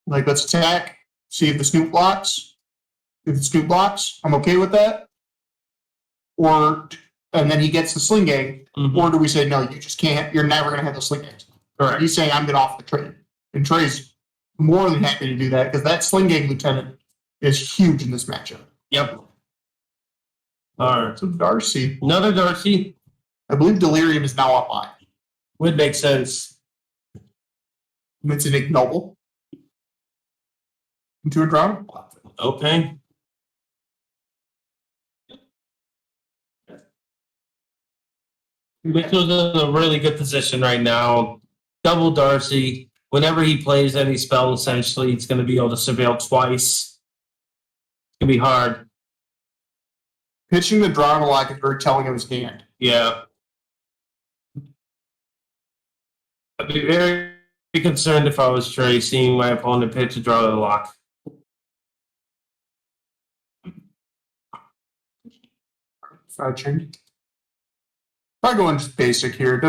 Like, let's attack, see if the Snoop blocks. If the Snoop blocks, I'm okay with that. And then he gets the Sling Gang. Mm-hmm. Or do we say, no, you just can't, you're never going to have the Sling Gang? Correct. He's saying, I'm going to off the trade. And Trey's more than happy to do that because that Sling Gang Lieutenant is huge in this matchup. Yep. All right. So Darcy. Another Darcy. I believe Delirium is now up by. Would make sense. It's an ignoble. Into a draw. Okay. Mitchell's in a really good position right now. Double Darcy. Whenever he plays any spell, essentially, it's going to be able to surveil twice. It's going to be hard. Pitching the draw on a lock is very telling of his hand. Yeah. I'd be very concerned if I was Trey seeing my opponent pitch a draw to the lock. Fetching. If I go in just basic here, it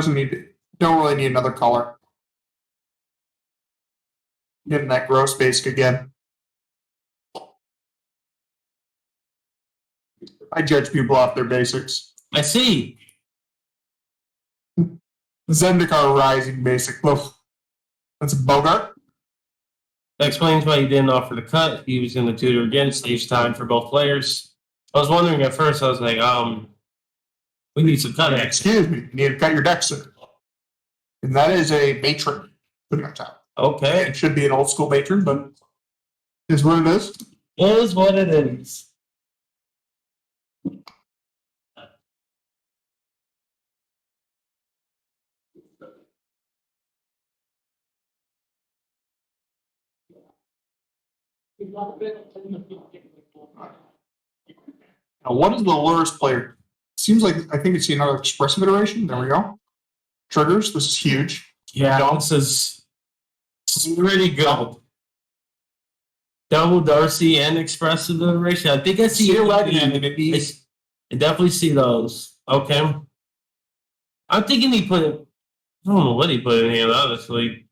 don't really need another color. Getting that gross basic again. I judge people off their basics. I see. Zendikar Rising basic. Well, that's a Bogart. That explains why he didn't offer the cut. He was going to tutor again, saves time for both players. I was wondering at first, I was like, we need some cut action. Excuse me, you need to cut your deck, sir. And that is a matron putting on top. Okay. It should be an old school matron, but it is what it is. It is what it is. Now, what is the lowest player? Seems like I think it's another expressive iteration. There we go. Triggers. This is huge. Yeah, this is really good. Double Darcy and expressive iteration. I think I see a wagon end and it I needs. definitely see those. Okay. I'm thinking he put it. I don't know what he put in here, honestly.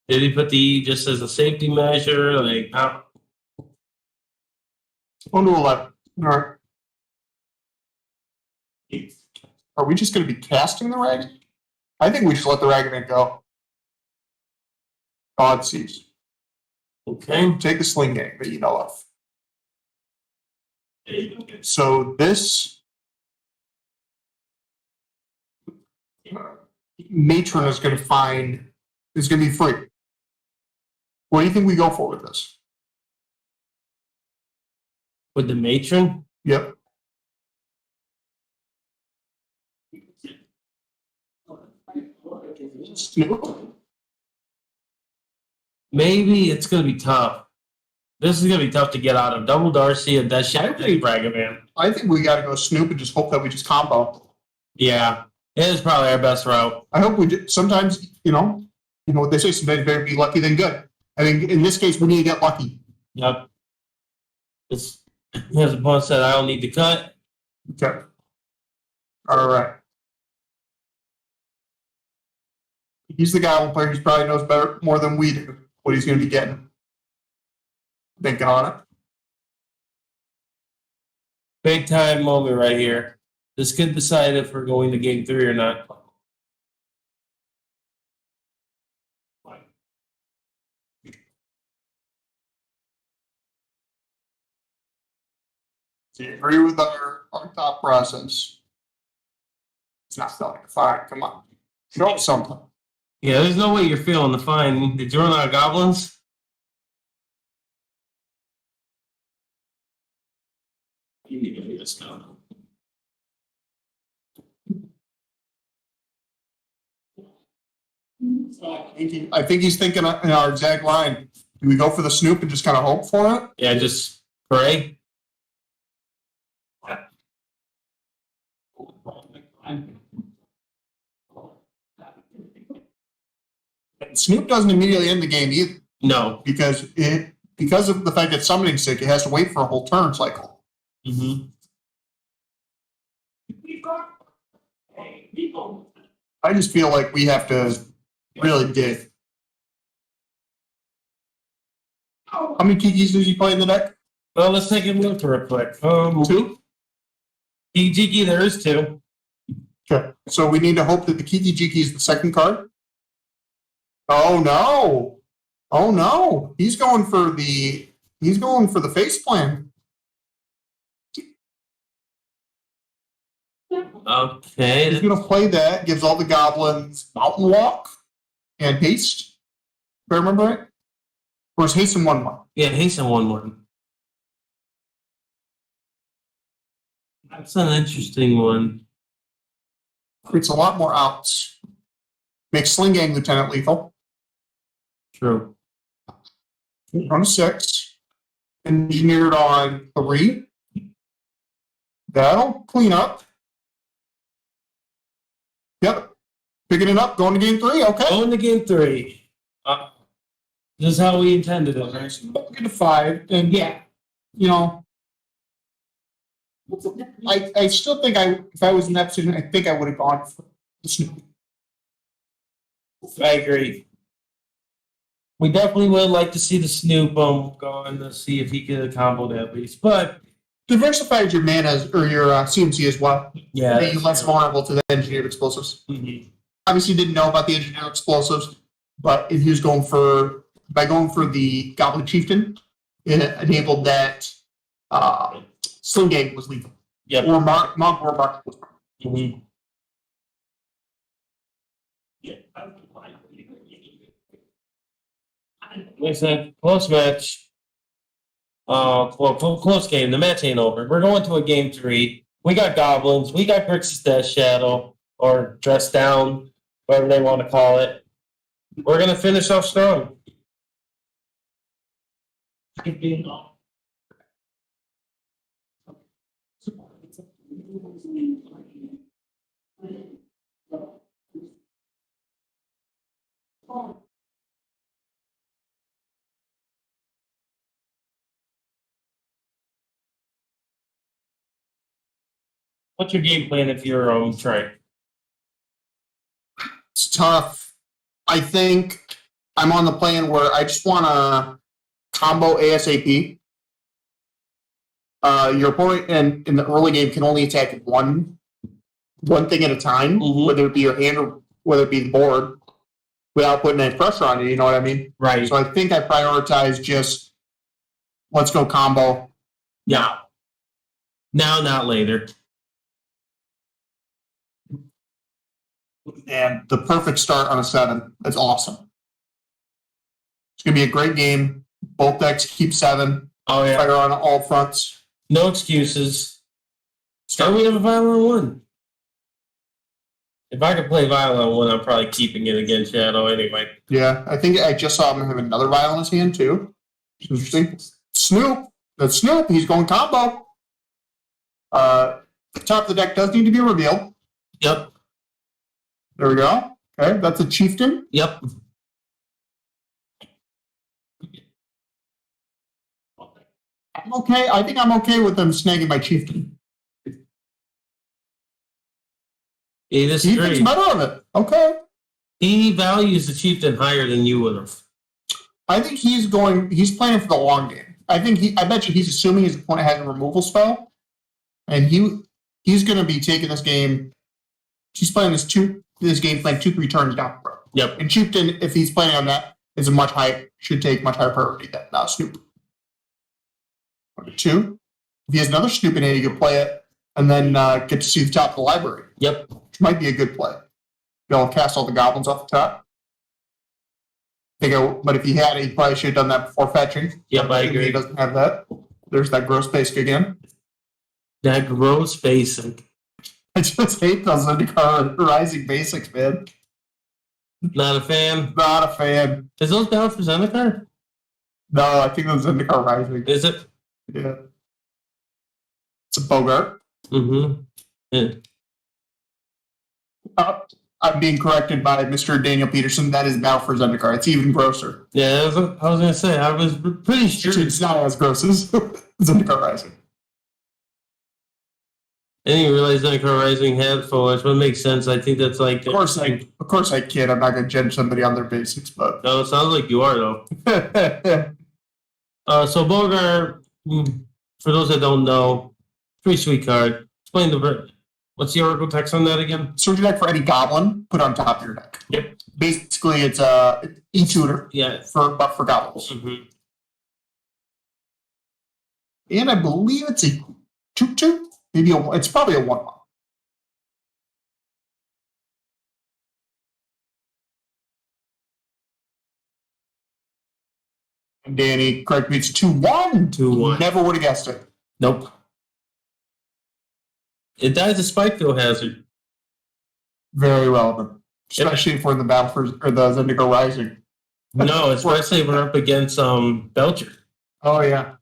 Did he put the E just as a safety measure? Like, 1 to 11. All right. Are we just going to be casting the Rag? I think we should let the Ragavan go. God sees. okay. Take the Sling Gang that you know of. So this matron is going to be free. What do you think we go for with this? With the matron? Yep. Snoop. Maybe it's going to be tough. This is going to be tough to get out of. Double Darcy and that shit. Ragavan. I think we got to go Snoop and just hope that we just combo. Yeah. It is probably our best route. I hope we do. Sometimes, you know what they say, sometimes better be lucky than good. I think in this case, we need to get lucky. Yep. It's, as the opponent said, I don't need to cut. Okay. All right. He's the guy on player who probably knows better, more than we do, what he's going to be getting. Thinking on it. Big time moment right here. This could decide if we're going to game 3 or not. Do you agree with our thought process? It's not feeling fine. Come on. Show us something. Yeah, there's no way you're feeling the fine. Did you run out of goblins? You need to leave this down. I think he's thinking in our exact line. Do we go for the snoop and just kind of hope for it? Yeah, just pray. Snoop doesn't immediately end the game either. No. Because of the fact that summoning sick, it has to wait for a whole turn cycle. Mm-hmm. I just feel like we have to really dig. How many Kikis does he play in the deck? Well, let's take a look real quick. 2? Jiki, there is 2. Okay. So we need to hope that the Kiki Jiki is the second card. Oh no. Oh no. He's going for the face plan. Okay. He's gonna play that, gives all the goblins Mountain Walk and Haste. If I remember right? Or is Haste in 1/1? Yeah, hasten 1/1. That's an interesting one. Creates a lot more outs. Makes Sling Gang Lieutenant lethal. True. On 6. Engineered on 3. That'll clean up. Yep. Picking it up, going to game 3, okay. Going to game 3. This is how we intended it, right? Get to 5, and yeah, you know, I still think if I was in that position, I think I would have gone for the Snoop. I agree. We definitely would like to see the Snoop going to see if he could combo at least. But Diversified your mana or your CMC as well. yeah, Make you less vulnerable to the engineered explosives. Mm-hmm. Obviously, didn't know about the engineered explosives, but if he was going for the Goblin Chieftain, it enabled that Sling Gang was lethal. Yep. Or Monk Warmark was. Mm-hmm. Like I said, close match. Close game. The match ain't over. We're going to a game 3. We got goblins. We got Grixis Death Shadow, or Dress Down, whatever they want to call it. We're gonna finish off strong. What's your game plan if you're trying? It's tough. I think I'm on the plan where I just want to combo ASAP. Your opponent in the early game can only attack one thing at a time, Mhm. whether it be your hand or whether it be the board, without putting any pressure on you. You know what I mean? Right. So I think I prioritize just let's go combo now. Now, not later. And the perfect start on a 7. That's awesome. It's gonna be a great game. Both decks keep 7. Oh yeah. Fire on all fronts. No excuses. And we have a violent 1. If I could play violent 1, I'm probably keeping it against Shadow anyway. Yeah, I think I just saw him have another vial in his hand too. Interesting. Snoop. That's Snoop. He's going combo. The top of the deck does need to be revealed. Yep. There we go. Okay, that's a chieftain. Yep. I'm okay. I think I'm okay with them snagging my chieftain. He He thinks disagrees. better of it. Okay. He values the chieftain higher than you would have. I think he's planning for the long game. I bet you he's assuming his opponent has a removal spell. and he's going to be taking this game. He's playing this game playing 2-3 turns down the road. Yep. And Chieftain, if he's planning on that, should take much higher priority than Snoop. Number 2, if he has another Snoop in it, he can play it and then get to see the top of the library. Yep. Which might be a good play. They'll cast all the goblins off the top. But if he had it, he probably should have done that before fetching. Yep, I agree. He doesn't have that. There's that gross basic again. That gross basic. I just hate those Zendikar Rising basics, man. Not a fan. Not a fan. Is those down for Zendikar? No, I think those Zendikar Rising. Is it? Yeah. It's a Bogart. Mm-hmm. Yeah. I'm being corrected by Mr. Daniel Peterson. That is Battle for Zendikar. It's even grosser. Yeah, I was going to say, I was pretty sure. It's not as gross as Zendikar Rising. I didn't realize Zendikar Rising had foliage, but it makes sense. I think that's like... Of course I kid. I'm not going to judge somebody on their basics, but... No, it sounds like you are, though. So Bogart, for those that don't know, pretty sweet card. Explain what's the oracle text on that again? Search your deck for any goblin, put it on top of your deck. Yep. Basically, it's a e-tutor. Yeah. But for goblins. Mm-hmm. And I believe it's a 2/2. Maybe it's probably a 1/1. And Danny, correct me, it's 2/1. 2/1. Never would have guessed it. Nope. It dies a Spikefield hazard. Very relevant. Especially for the battle or the Zendikar Rising. No, especially if we're up against Belcher. Oh yeah.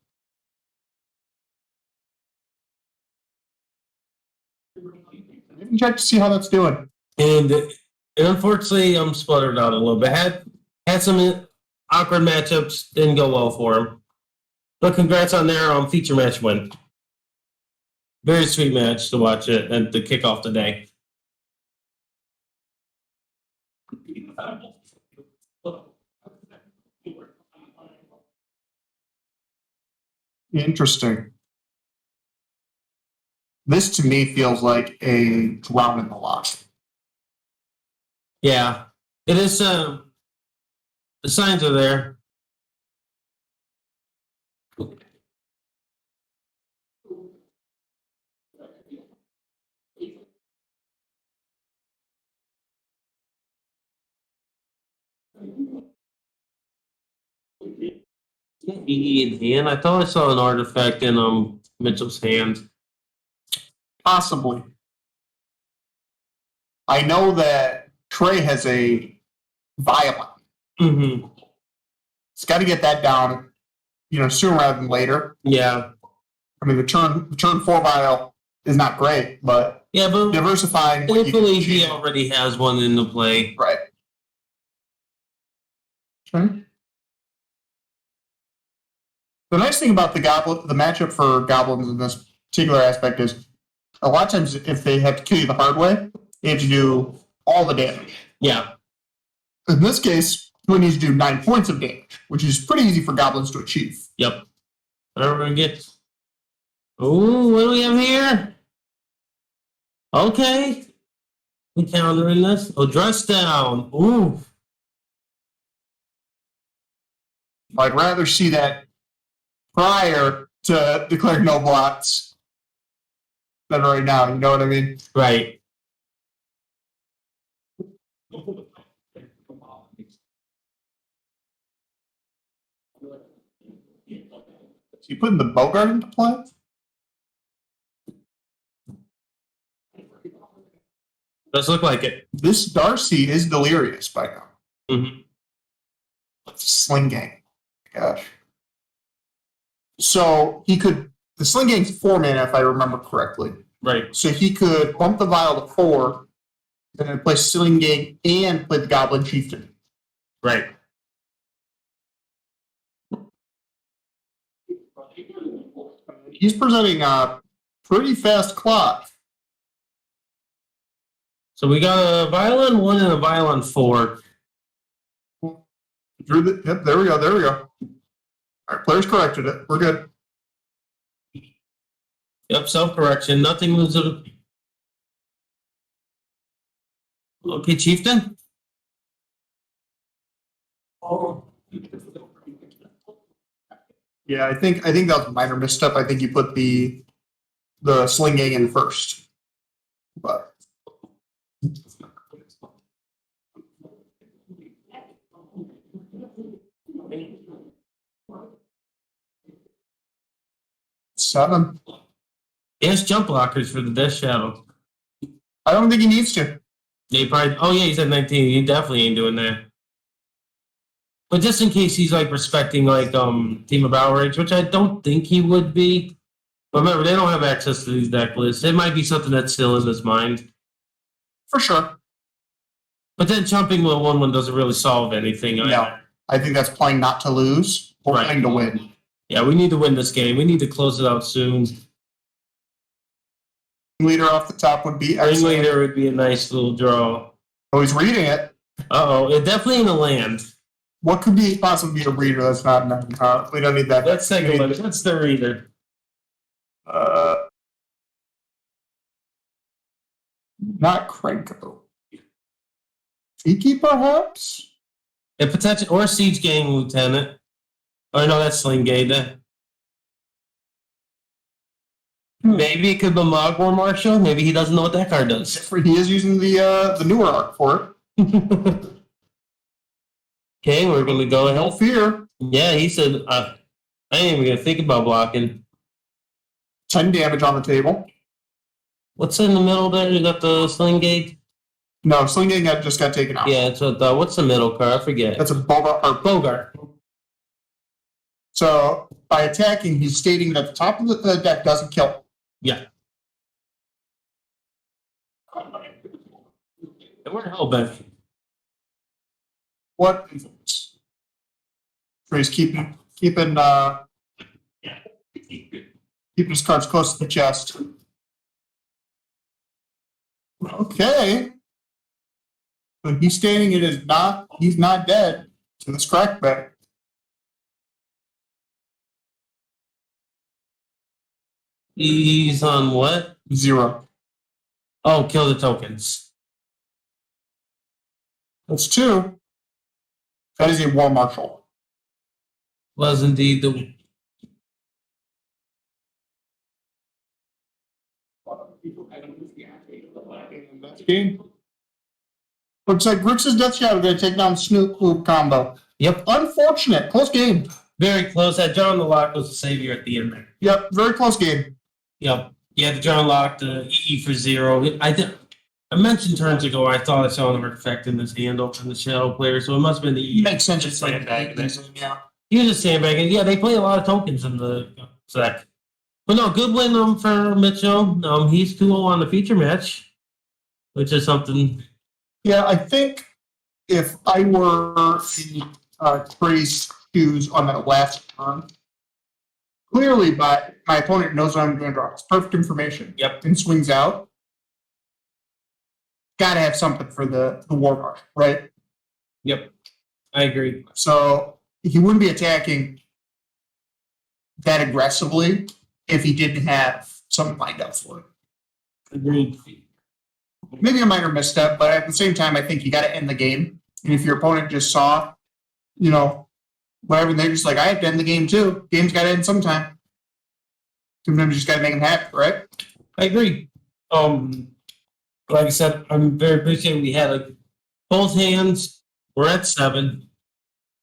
I can check to see how that's doing. And unfortunately, I'm spluttered out a little bit. Had some awkward matchups, didn't go well for him. But congrats on their feature match win. Very sweet match to watch it and to kick off the day. Interesting. This to me feels like a drown in the lock. Yeah, it is. The signs are there. In hand, I thought I saw an artifact in Mitchell's hand. Possibly. I know that Trey has a violent. Mm-hmm. It's got to get that down, sooner rather than later. Yeah. I mean, the turn 4 vial is not great, but yeah, but diversifying. Thankfully, he already has one in the play. Right. Okay. The nice thing about the matchup for goblins in this particular aspect is a lot of times if they have to kill you the hard way, they have to do all the damage. Yeah. In this case, we need to do 9 points of damage, which is pretty easy for goblins to achieve. Yep. Whatever we get. Ooh, what do we have here? Okay. We countering this. Oh, dress down. Ooh. I'd rather see that prior to declaring no blocks than right now. You know what I mean? Right. So you putting the Bogart into play? Does look like it. This Darcy is delirious by now. Mm-hmm. Sling Gang. Gosh. So the Sling Gang's 4 mana if I remember correctly. Right. So he could bump the vial to 4, and then play Sling Gang and play the Goblin Chieftain. Right. He's presenting a pretty fast clock. So we got a violin 1 and a violin 4. Yep, there we go. All right, players corrected it. We're good. Yep, self-correction. Nothing moves it. Okay, Chieftain. Yeah, I think that was a minor misstep. I think you put the sling gang in first. But 7. He has jump blockers for the Death Shadow. I don't think he needs to. Yeah, he probably. Oh yeah, he's at 19. He definitely ain't doing that. But just in case he's like respecting like Team of Outrage, which I don't think he would be. But remember, they don't have access to these deck lists. It might be something that's still in his mind. For sure. But then jumping with 1-1 doesn't really solve anything. No. I think that's playing not to lose or Right. playing to win. Yeah, we need to win this game. We need to close it out soon. Leader off the top would be excellent. Ringleader would be a nice little draw. Oh, he's reading it. Uh-oh, it definitely in a land. What could be possibly be a reader that's not? We don't need that. Let's take a look. What's the reader? Not Cranko. Tiki, perhaps? A potential or Siege Gang Lieutenant. Or no, that's Sling Gate. Maybe it could be Mogwar Marshal. Maybe he doesn't know what that card does. He is using the newer art for it. Okay, we're gonna go No ahead. fear. Yeah, he said I ain't even gonna think about blocking. 10 damage on the table. What's in the middle there? You got the Sling Gate? No, Sling Gang just got taken out. Yeah, it's what's the middle card? I forget. That's a Bogart. Bogart. So by attacking, he's stating that the top of the deck doesn't kill. Yeah. And we're hellbent. What? So he's keeping keeping his cards close to the chest. Okay. So he's stating he's not dead to this crackback. He's on what? 0. Oh, kill the tokens. That's 2. That is a War Marshal. Was indeed the Game. Looks like Grix's Death Shadow going to take down Snoop Loop combo. Yep. Unfortunate. Close game. Very close. That John the Lock was the savior at the end there. Yep. Very close game. Yep. Yeah, the John Lock, the EE for 0. I mentioned turns ago I thought I saw them perfecting this handle from the Shadow player, so it must have been the EE. Makes sense. Just It's like sandbagging it. yeah. He was just sandbagging. Yeah, they play a lot of tokens in the deck. But no, good win for Mitchell. He's 2-0 on the feature match, which is something. Yeah, I think if I were in Trey's shoes on that last turn, clearly my opponent knows what I'm going to draw. It's perfect information. Yep. And swings out. Got to have something for the War Marshal, right? Yep. I agree. So he wouldn't be attacking that aggressively if he didn't have something lined up for him. Agreed. Maybe a minor misstep, but at the same time, I think you got to end the game. And if your opponent just saw, whatever, and they're just like, I have to end the game too. Game's got to end sometime. Sometimes you just got to make them happy, right? I agree. Like I said, I'm very appreciative. We had both hands. We're at 7.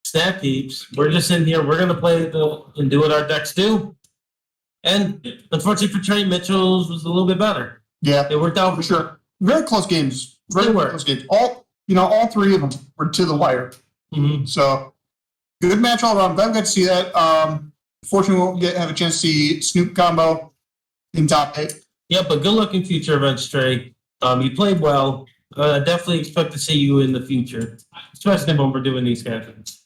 Snap heaps. We're just in here. We're gonna play and do what our decks do. And unfortunately for Trey, Mitchell's was a little bit better. Yeah, It worked out for sure. Very close games. Very They were. close games. All 3 of them were to the wire. Mm-hmm. So good match all around. Glad we got to see that. Fortunately, we won't have a chance to see Snoop combo in top 8. Yeah, but good luck in future events, Trey. You played well. Definitely expect to see you in the future, especially when we're doing these kind of things.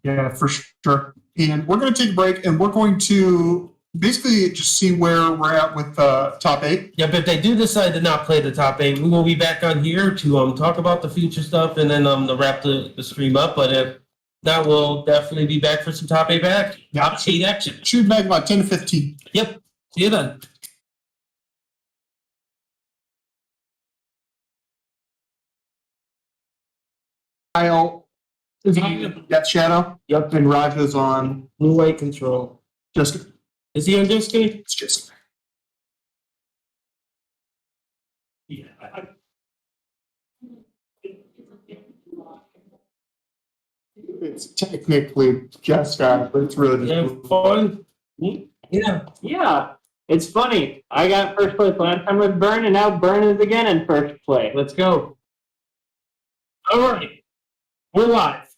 Yeah, for sure. And we're going to take a break, and we're going to basically just see where we're at with top 8. Yep, if they do decide to not play the top 8, we will be back on here to talk about the future stuff and then to wrap the stream up. But if not, we'll definitely be back for some top 8 back. Yeah. Top 8 action. Shoot back about 10 to 15. Yep. See you then. Kyle is on Death Shadow. Yep. And Raja's on Blue White Control. just Is he on Disc? it's just Yeah. it's technically Jessica, but it's really Yeah, just fun. Yeah. Yeah. It's funny. I got first place last time with Burn, and now Burn is again in first place. Let's go. All right. We're live.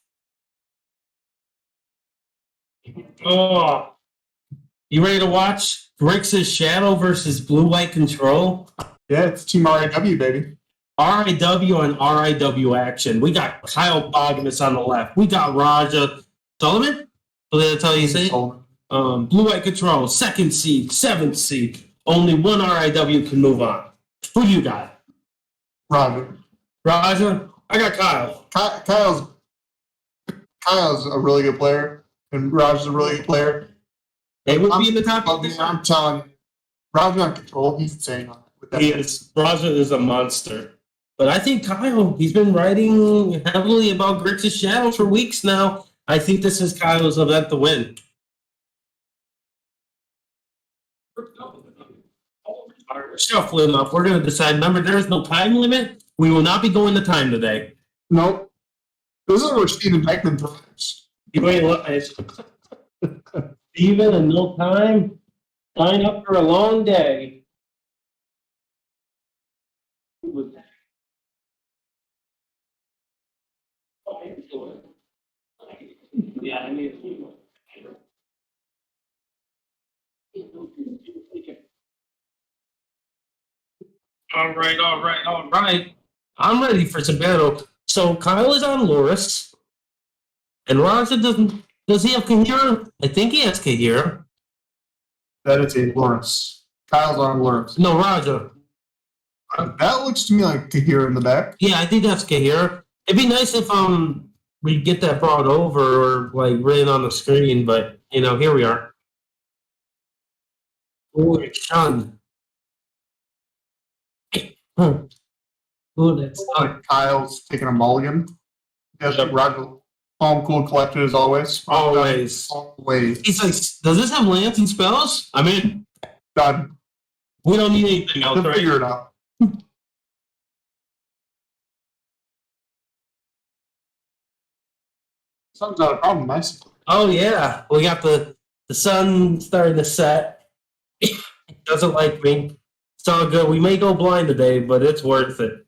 Oh. You ready to watch Grix's Shadow versus Blue White Control? yeah, it's Team RIW, baby. RIW and RIW action. We got Kyle Bogmus on the left. We got Raja Sullivan. What did I tell you? Say? Blue White Control, second seed, seventh seed. Only one RIW can move on. Who do you got? Raja. Raja? I got Kyle. Kyle's a really good player, and Raja's a really good player. They would be in the top But I'm telling you, Raja on control, he's insane on it. With that. He is. Raja is a monster. But I think Kyle, he's been writing heavily about Grix's Shadow for weeks now. I think this is Kyle's event to win. We're shuffling up. We're going to decide. Remember, there is no time limit. We will not be going to time today. Nope. This is where Steven Beckman thrives. You ain't Steven and no time. Sign up for a long day. Yeah, I need to. All right. I'm ready for some battle. So Kyle is on Loris, and Raja doesn't. Does he have Kahira? I think he has Kahira. That is a Lawrence. Kyle's on Lawrence. No, Raja. That looks to me like Kahira in the back. Yeah, I think that's Kahira. It'd be nice if we get that brought over or like written on the screen, but here we are. Oh, Sean. Oh, that's Kyle's taking a mulligan. Yes, Raja. Calm, cool, collected as always. always. Always. He's like, does this have lance and spells? I mean, Done. we don't need anything else, They'll right? figure it out. Sun's not a problem, nice. Oh yeah, we got the sun starting to set. Doesn't like me. It's all good. We may go blind today, but it's worth it.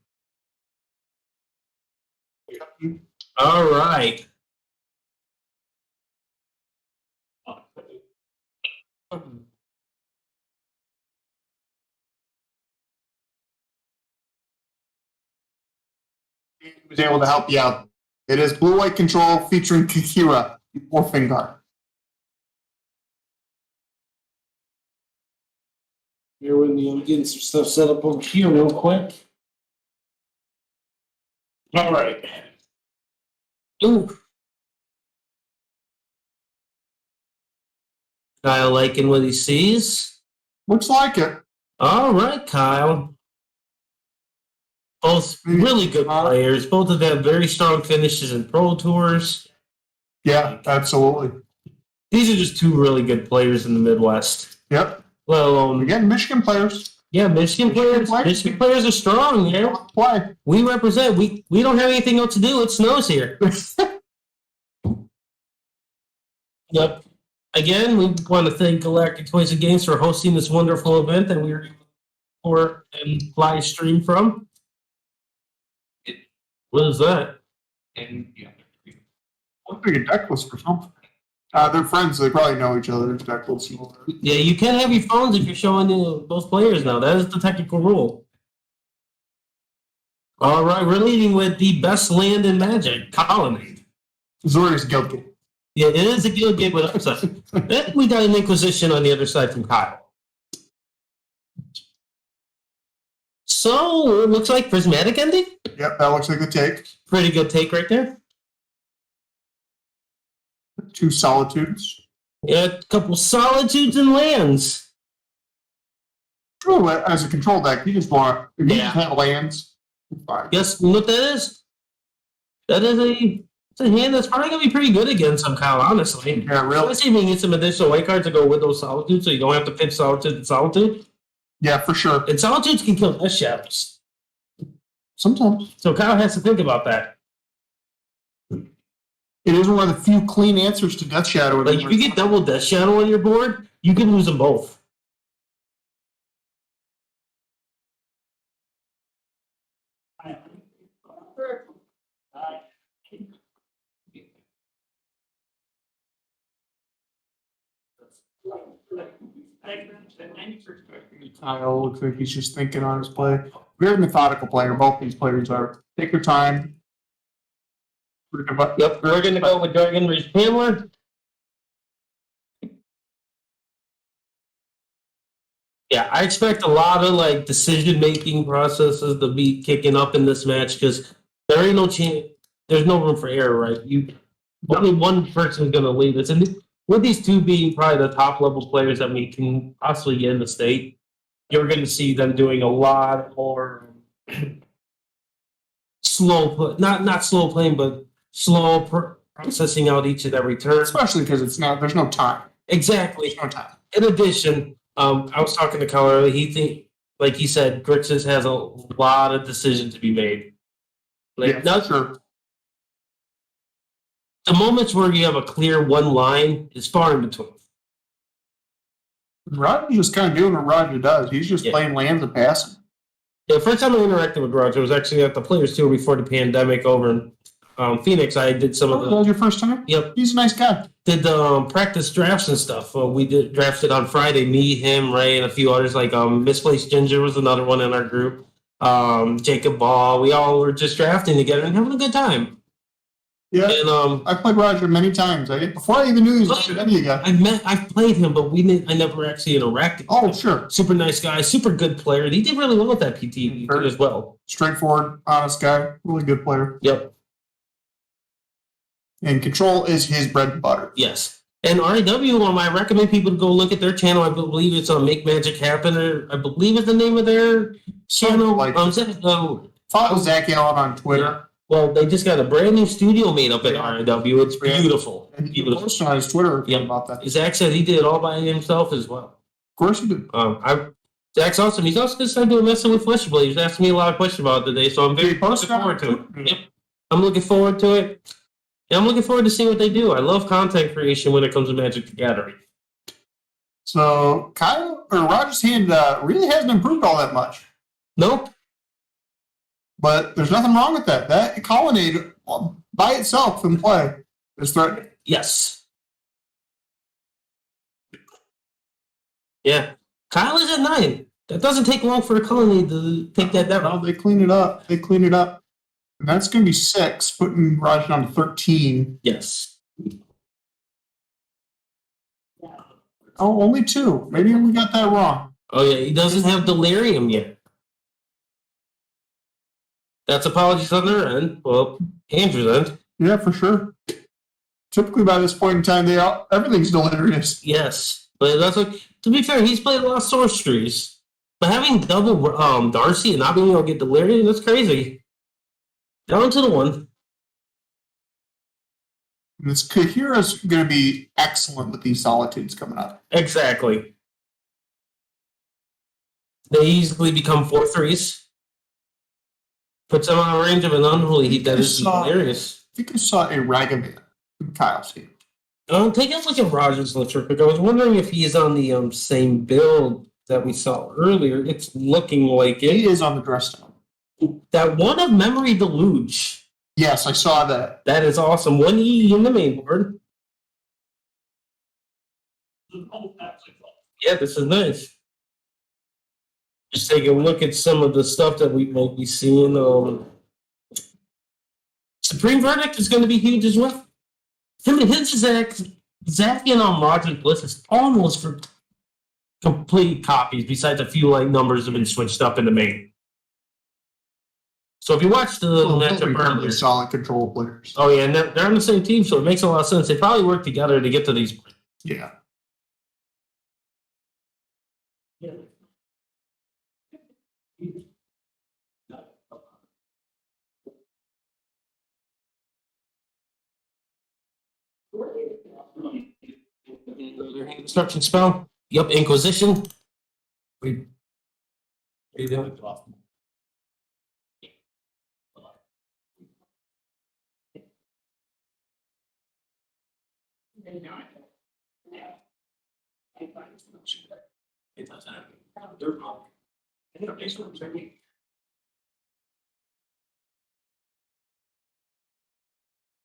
All right. He was able to help you out. It is Blue White Control featuring Kahira, or Fingar. Here with me, I'm getting some stuff set up over here real quick. All right. Ooh. Kyle liking what he sees. Looks like it. All right, Kyle. Both really good players. Both of them have very strong finishes in Pro Tours. Yeah, absolutely. These are just two really good players in the Midwest. Yep. Let alone, Again, Michigan players. yeah, Michigan players. Michigan players are strong. Yeah, Play. we represent. We don't have anything else to do. It snows here. Yep. Again, we want to thank Galactic Toys and Games for hosting this wonderful event that we were able to record and live stream from. What is that? And yeah. Looks like a deck list for something. They're friends. They probably know each other's deck lists. Yeah, you can have your phones if you're showing both players now. That is the technical rule. All right, we're leading with the best land in Magic, Colony. Zori's Guild Game. Yeah, it is a guild game with upside. Then we got an Inquisition on the other side from Kyle. So, it looks like Prismatic ending. Yep, that looks like a take. Pretty good take right there. Two Solitudes. Yeah, a couple Solitudes and lands. Oh, as a control deck, you just want, if you Yeah. just have lands, fine. Guess what that is? That is it's a hand that's probably gonna be pretty good against some Kyle, honestly. Yeah, really. Especially if you can get some additional white cards to go with those solitudes, so you don't have to pitch solitude and solitude. Yeah, for sure. And solitudes can kill Death Shadows. Sometimes. So Kyle has to think about that. It is one of the few clean answers to Death Shadow. Like if you get double Death Shadow on your board, you can lose them both. Kyle looks like he's just thinking on his play. Very methodical player. Both these players are. Take your time. Yep, we're gonna go with Dragon Ridge Hamler. Yeah, I expect a lot of like decision-making processes to be kicking up in this match because there ain't no chance. There's no room for error, right? Only one person's gonna lead this, and with these two being probably the top level players that we can possibly get in the state, you're going to see them doing a lot more not slow playing, but slow processing out each and every turn. Especially because there's no time. Exactly. There's no time. In addition, I was talking to Kyle earlier. Like he said, Grixis has a lot of decisions to be made. Like, Yeah, not sure. The moments where you have a clear one line is far in between. Roger's just kind of doing what Roger does. He's just Yeah. playing lands and passing. Yeah, the first time I interacted with Roger was actually at the Players Tour before the pandemic over in Phoenix. I did some of That the was your first time? Yep. He's a nice guy. Did the practice drafts and stuff. We did drafted on Friday. Me, him, Ray, and a few others. Like Misplaced Ginger was another one in our group. Jacob Ball. We all were just drafting together and having a good time. Yeah. And I played Roger many times. Before I even knew he was a W guy. I've played him, but I never actually interacted. Oh, sure. Super nice guy, super good player. He did really well with that PT Sure. as well. Straightforward, honest guy. Really good player. Yep. And Control is his bread and butter. Yes. And RAW, I recommend people to go look at their channel. I believe it's on Make Magic Happen, or I believe is the name of their channel. Follow Zach Allen on Twitter. Yeah. Well, they just got a brand new studio made up at RAW. It's beautiful. And he Beautiful. posted on his Twitter Yep. about that. Zach said he did it all by himself as well. Of course he did. Zach's awesome. He's also just doing messing with Fleshable. He's asking me a lot of questions about it today, so I'm very looking forward to it. Yep. I'm looking forward to it. And I'm looking forward to seeing what they do. I love content creation when it comes to Magic the Gathering. So Roger's hand really hasn't improved all that much. Nope. But there's nothing wrong with that. That Colonnade by itself in play is threatening. Yes. Yeah. Kyle is at 9. That doesn't take long for a colony to take that down. No, they clean it up. And that's going to be 6, putting Roger down to 13. Yes. Oh, only 2. Maybe we got that wrong. Oh, yeah. He doesn't have Delirium yet. That's apologies on their end. Well, Andrew's end. Yeah, for sure. Typically by this point in time, everything's delirious. Yes. But that's to be fair, he's played a lot of sorceries. But having double Darcy and not being able to get Delirium, that's crazy. Down to the 1. And this Kahira's going to be excellent with these Solitudes coming up. Exactly. They easily become 4/3s. Puts them on a range of an unholy heat that is hilarious. I think I saw a Ragavan in Kyle's team. Take a look at Roger's list real quick. I was wondering if he is on the same build that we saw earlier. It's looking like it. He is on the dress down. That one of Memory Deluge. Yes, I saw that. That is awesome. 1 E in the main board. Yeah, this is nice. Just take a look at some of the stuff that we might be seeing. Supreme Verdict is going to be huge as well. Him and his Zach and Roger's Bliss is almost for complete copies, besides a few like numbers have been switched up in the main. So if you watch the matchup earlier, solid Control players. Oh yeah, and they're on the same team, so it makes a lot of sense. They probably work together to get to these. Yeah. Another hand destruction spell. Yup, Inquisition. We. What are you doing?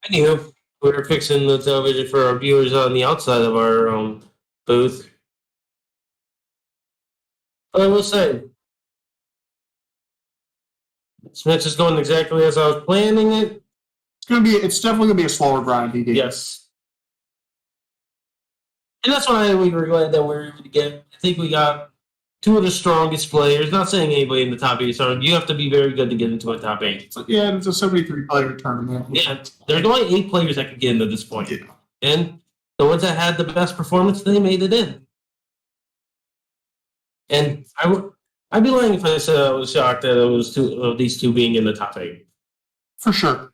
Anywho, we're fixing the television for our viewers on the outside of our booth. But I will say, this match is going exactly as I was planning it. It's definitely gonna be a slower grind, DD. Yes. And that's why we were glad that we were able to get. I think we got two of the strongest players. Not saying anybody in the top 8 is strong. You have to be very good to get into a top 8. Yeah, it's a 73-player tournament. Yeah, there's only 8 players that could get into this point. Yeah. And the ones that had the best performance, they made it in. And I'd be lying if I said I was shocked that it was these two being in the top 8. For sure.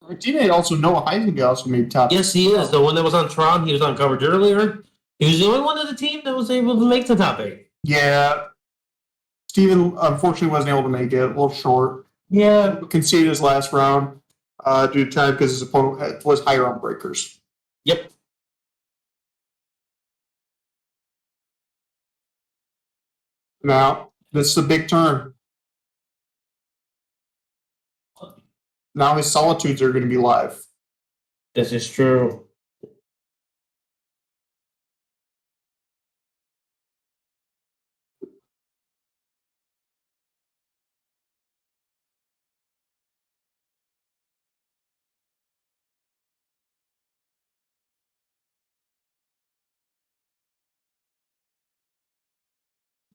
Our teammate also Noah Heising also made top. Yes, he is. The one that was on Tron, he was on coverage earlier. He was the only one of the team that was able to make the top 8. Yeah. Steven unfortunately wasn't able to make it. A little short. Yeah. Conceded his last round due to time because his opponent was higher on breakers. Yep. Now, this is a big turn. Now his solitudes are going to be live. This is true.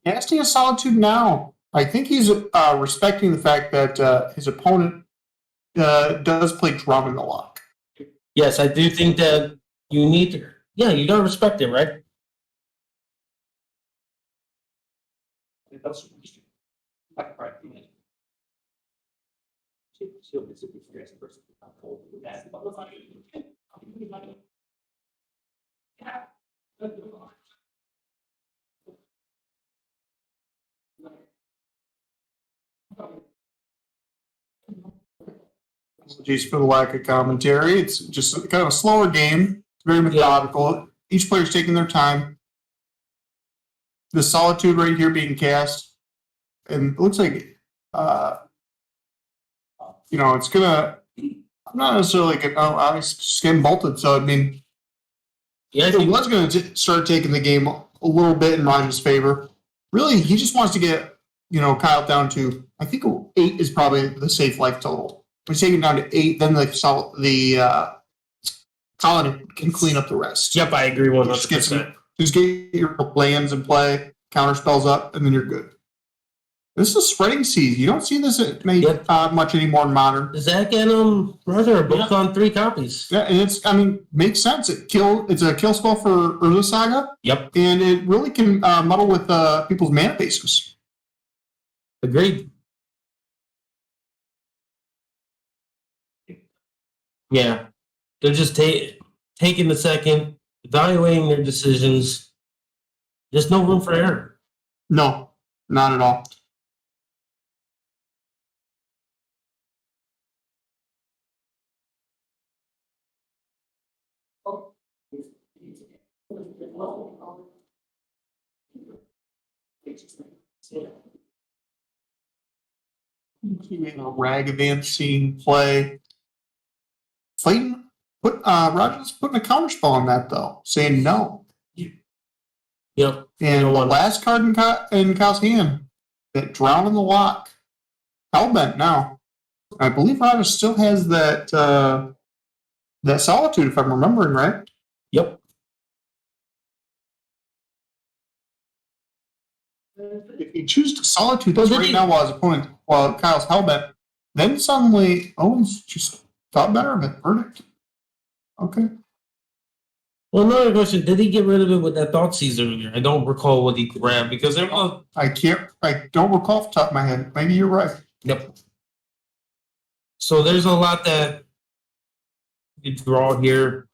Casting a solitude now. I think he's respecting the fact that his opponent does play drum in the lock. Yes, I do think that you need to. Yeah, you gotta respect it, right? Apologies for the lack of commentary. It's just kind of a slower game. It's very methodical. Each player's taking their time. The solitude right here being cast, and it looks like, it's gonna. I'm not necessarily like obviously skin bolted. So I mean, Yeah, I it think was going to start taking the game a little bit in Rogers' favor. Really, he just wants to get Kyle down to. I think 8 is probably the safe life total. If we take him down to 8, then the Colin can clean up the rest. Yep, I agree 100%. Just get your lands in play, counter spells up, and then you're good. This is spreading seas. You don't see this much anymore in Modern. Zach and Roger are both on 3 copies. Yeah, and makes sense. It's a kill spell for Urza Saga. Yep. And it really can muddle with people's mana bases. Agreed. Yeah. They're just taking the second, evaluating their decisions. There's no room for error. No, not at all. We have a rag advancing play. Clayton Rogers putting a counter spell on that though, saying no. Yep. And the last card in Kyle's hand, that Drown in the Lock, Hellbent now. I believe Rogers still has that Solitude, if I'm remembering right. Yep. If he chooses to Solitude this right now while Kyle's Hellbent, then suddenly Owens just thought better of it. Verdict. Okay. Well, another question: did he get rid of it with that Thought Season earlier? I don't recall what he grabbed because there was. I don't recall off the top of my head. Maybe you're right. Yep. So there's a lot that you draw here.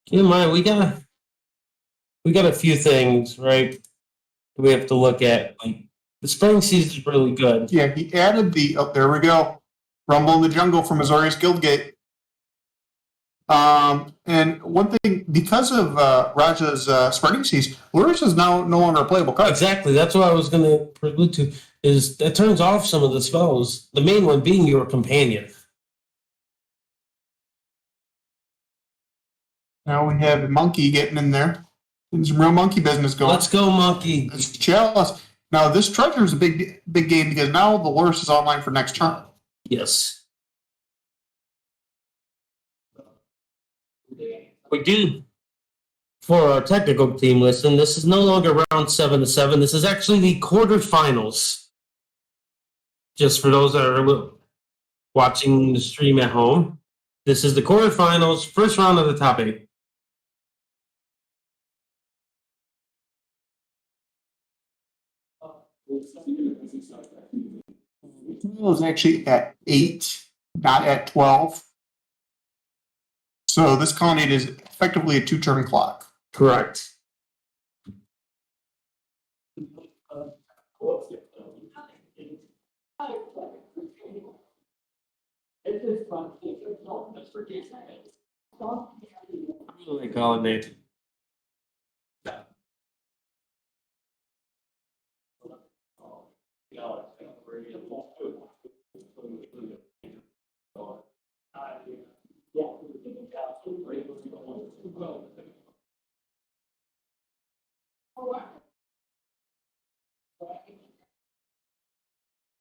Keep in mind, we got a few things, right? We have to look at. Like the spring season is really good. Yeah, he added there we go. Rumble in the Jungle from Azorius Guildgate. And one thing, because of Raja's Spreading Seas, Lurrus is now no longer a playable card. Exactly. That's what I was going to allude to. Is that turns off some of the spells. The main one being your companion. Now we have Monkey getting in there. Getting some real monkey business going. Let's go, monkey. It's Chalice. Now this treasure is a big game because now the Lurrus is online for next turn. Yes. We do. For our technical team listen, this is no longer round 7 to 7. This is actually the quarterfinals. Just for those that are watching the stream at home, this is the quarterfinals, first round of the top 8. It was actually at 8, not at 12. So this colonnade is effectively a 2-turn clock. Correct. I really like colonnade.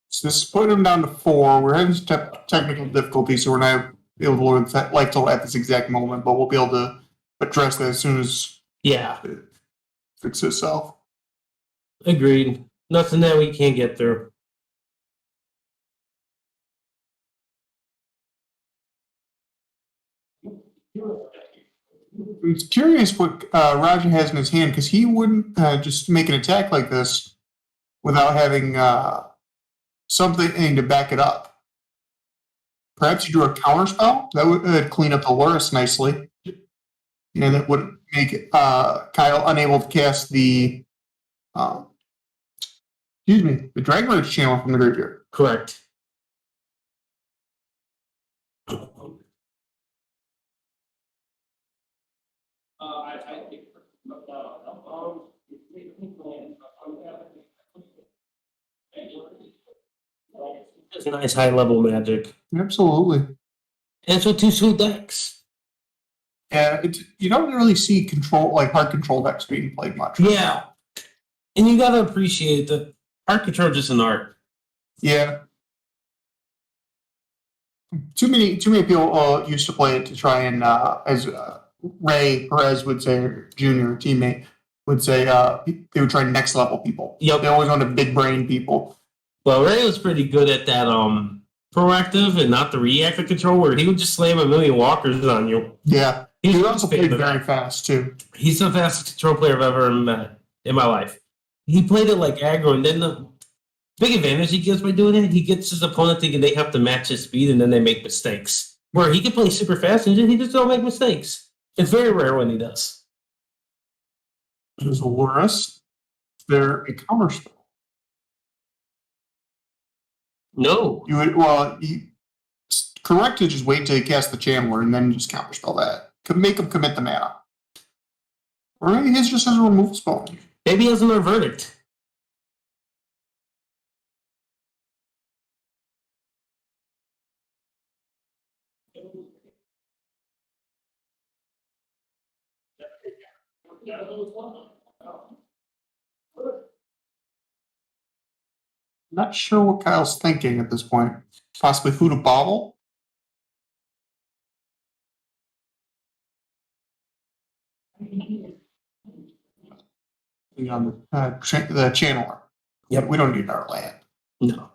So this is putting them down to 4. We're having some technical difficulties, so we're not able to load light total at this exact moment, but we'll be able to address that as soon as Yeah, it fixes itself. agreed. Nothing that we can't get through. I'm curious what Raja has in his hand, because he wouldn't just make an attack like this without having something to back it up. Perhaps you drew a counter spell that would clean up the Lurrus nicely. And that would make Kyle unable to cast the Dragon Rage channel from the graveyard. Correct. It's nice high level magic. Absolutely. And so 2 sweet decks. Yeah, you don't really see hard control decks being played much. Yeah. And you gotta appreciate that art control is just an art. Yeah. Too many people used to play it to try and, as Ray Perez would say, or Junior teammate would say, they would try next level people. Yep. They always wanted big brain people. Well, Ray was pretty good at that proactive and not the reactive control where he would just slam a million walkers on you. Yeah. He's He also played very very fast too. He's the fastest control player I've ever met in my life. He played it like aggro, and then the big advantage he gets by doing it, he gets his opponent thinking they have to match his speed, and then they make mistakes. Where he can play super fast, and he just don't make mistakes. It's very rare when he does. There's a Lurrus. They're a counter spell. No. Correct to just wait till you cast the Chandler and then just counterspell that. Could make him commit the mana. Or maybe his just has a removal spell. Maybe he has another verdict. Not sure what Kyle's thinking at this point. Possibly who to bottle? The channeler. Yep. We don't need our land. No.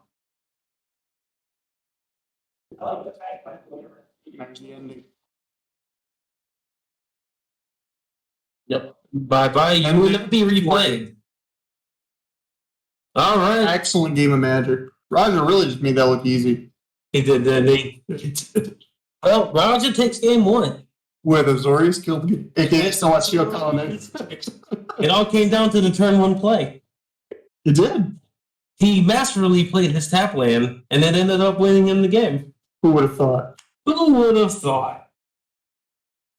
There's the ending. Yep. Bye-bye. You will not be replayed. All right. Excellent game of Magic. Roger really just made that look easy. He did, didn't he? Well, Roger takes game one. With Azorius killed me. AKA Celestial Colonnade. It all came down to the turn one play. It did. He masterfully played his tap land, and it ended up winning him the game. Who would have thought? Who would have thought?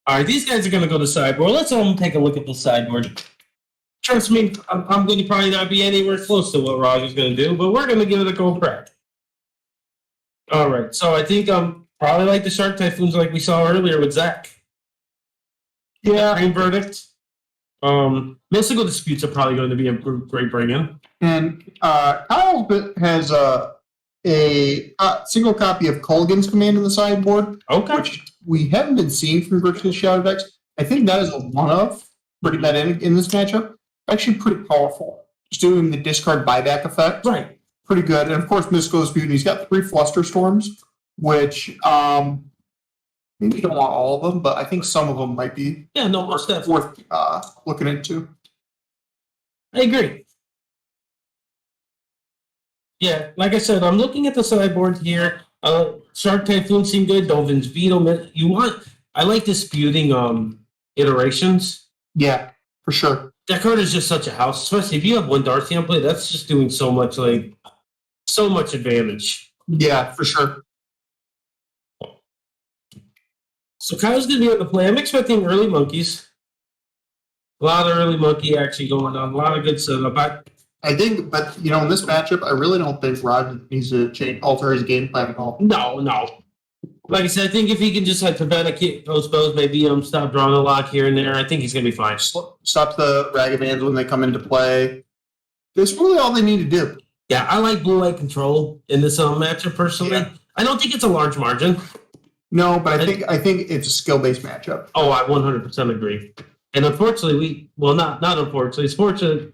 All right, these guys are going to go to sideboard. Let's all take a look at the sideboard. Trust me, I'm going to probably not be anywhere close to what Roger's going to do, but we're going to give it a go crack. All right, so I think probably like the Shark Typhoons like we saw earlier with Zach. Yeah. Green Verdict. Mystical Disputes are probably going to be a great bring-in. And Kyle has a single copy of Colgan's Command in the sideboard, Okay. which we haven't been seeing from Virtual Shadow decks. I think that is a one-of, bringing that in this matchup. Actually pretty powerful. Just doing the discard buyback effect. Right. Pretty good. And of course, Mystical Dispute, he's got 3 Fluster Storms, which maybe you don't want all of them, but I think some of them might be Yeah, no, most definitely. worth looking into. I agree. Yeah, like I said, I'm looking at the sideboard here. Shark Typhoon seem good. Dovin's Veto. I like disputing iterations. Yeah, for sure. That card is just such a house, especially if you have one Darcy on play. That's just doing so much advantage. Yeah, for sure. So Kyle's gonna be on the play. I'm expecting early monkeys. A lot of early monkey action going on. A lot of good setup. I think, but in this matchup, I really don't think Rod needs to alter his game plan at all. No. Like I said, I think if he can just prevent a postpose, maybe stop drawing a lock here and there, I think he's gonna be fine. Stop the Ragavands when they come into play. That's really all they need to do. Yeah, I like blue-white control in this matchup personally. Yeah. I don't think it's a large margin. No, but I think it's a skill-based matchup. Oh, I 100% agree. And unfortunately, not unfortunately, it's fortunate.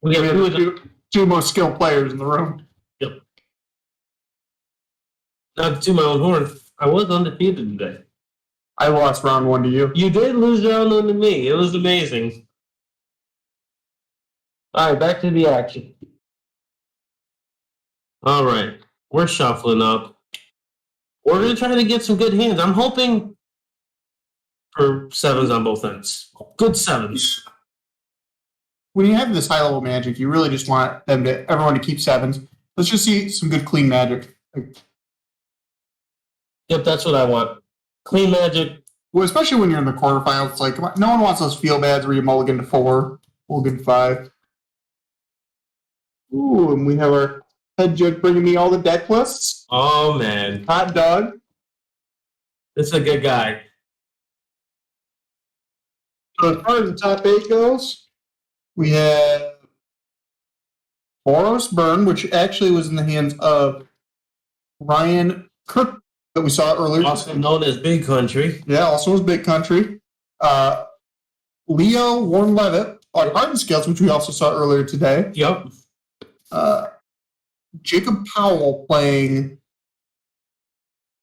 We have two most skilled players in the room. Yep. Not to toot my own horn. I was undefeated today. I lost round 1 to you. You did lose round 1 to me. It was amazing. All right, back to the action. All right, we're shuffling up. We're going to try to get some good hands. I'm hoping for 7s on both ends. Good 7s. When you have this high-level Magic, you really just want everyone to keep 7s. Let's just see some good clean Magic. Yep, that's what I want. Clean Magic. Well, especially when you're in the quarterfinals, it's like, no one wants those feel bads where you mulligan to 4, mulligan to 5. Ooh, and we have our head judge bringing me all the deck lists. Oh, man. Hot dog. This is a good guy. So as far as the top 8 goes, we have Boros Burn, which actually was in the hands of Ryan Kirk that we saw earlier. Also known as Big Country. Yeah, also was Big Country. Leo Warren Levitt on Hardened Scales, which we also saw earlier today. Yep. Jacob Powell playing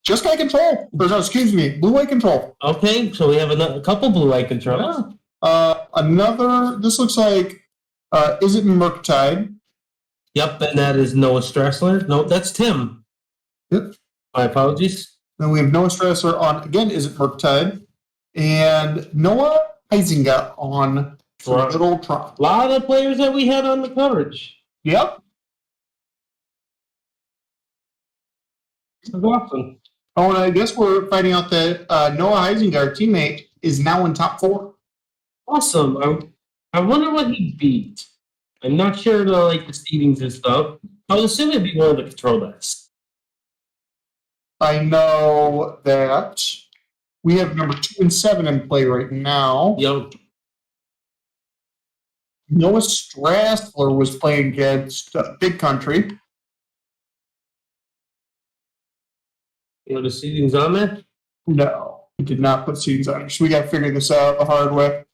Just Guy Control. Or no, excuse me, Blue White Control. Okay, so we have a couple blue-white controls. This looks like, is it Murktide? Yep, and that is Noah Stressler. No, that's Tim. Yep. My apologies. Then we have Noah Stressler on, again, is it Murktide? And Noah Heisinger on Little Trump. A lot of players that we had on the coverage. Yep. That's awesome. Oh, and I guess we're finding out that Noah Heisinger, our teammate, is now in top 4. Awesome. I wonder what he beat. I'm not sure the seedings and stuff. I would assume it'd be one of the control decks. I know that we have number 2 and 7 in play right now. Yep. Noah Strasler was playing against Big Country. You know the seedings on there? No, he did not put seeds on it. So we got to figure this out the hard way.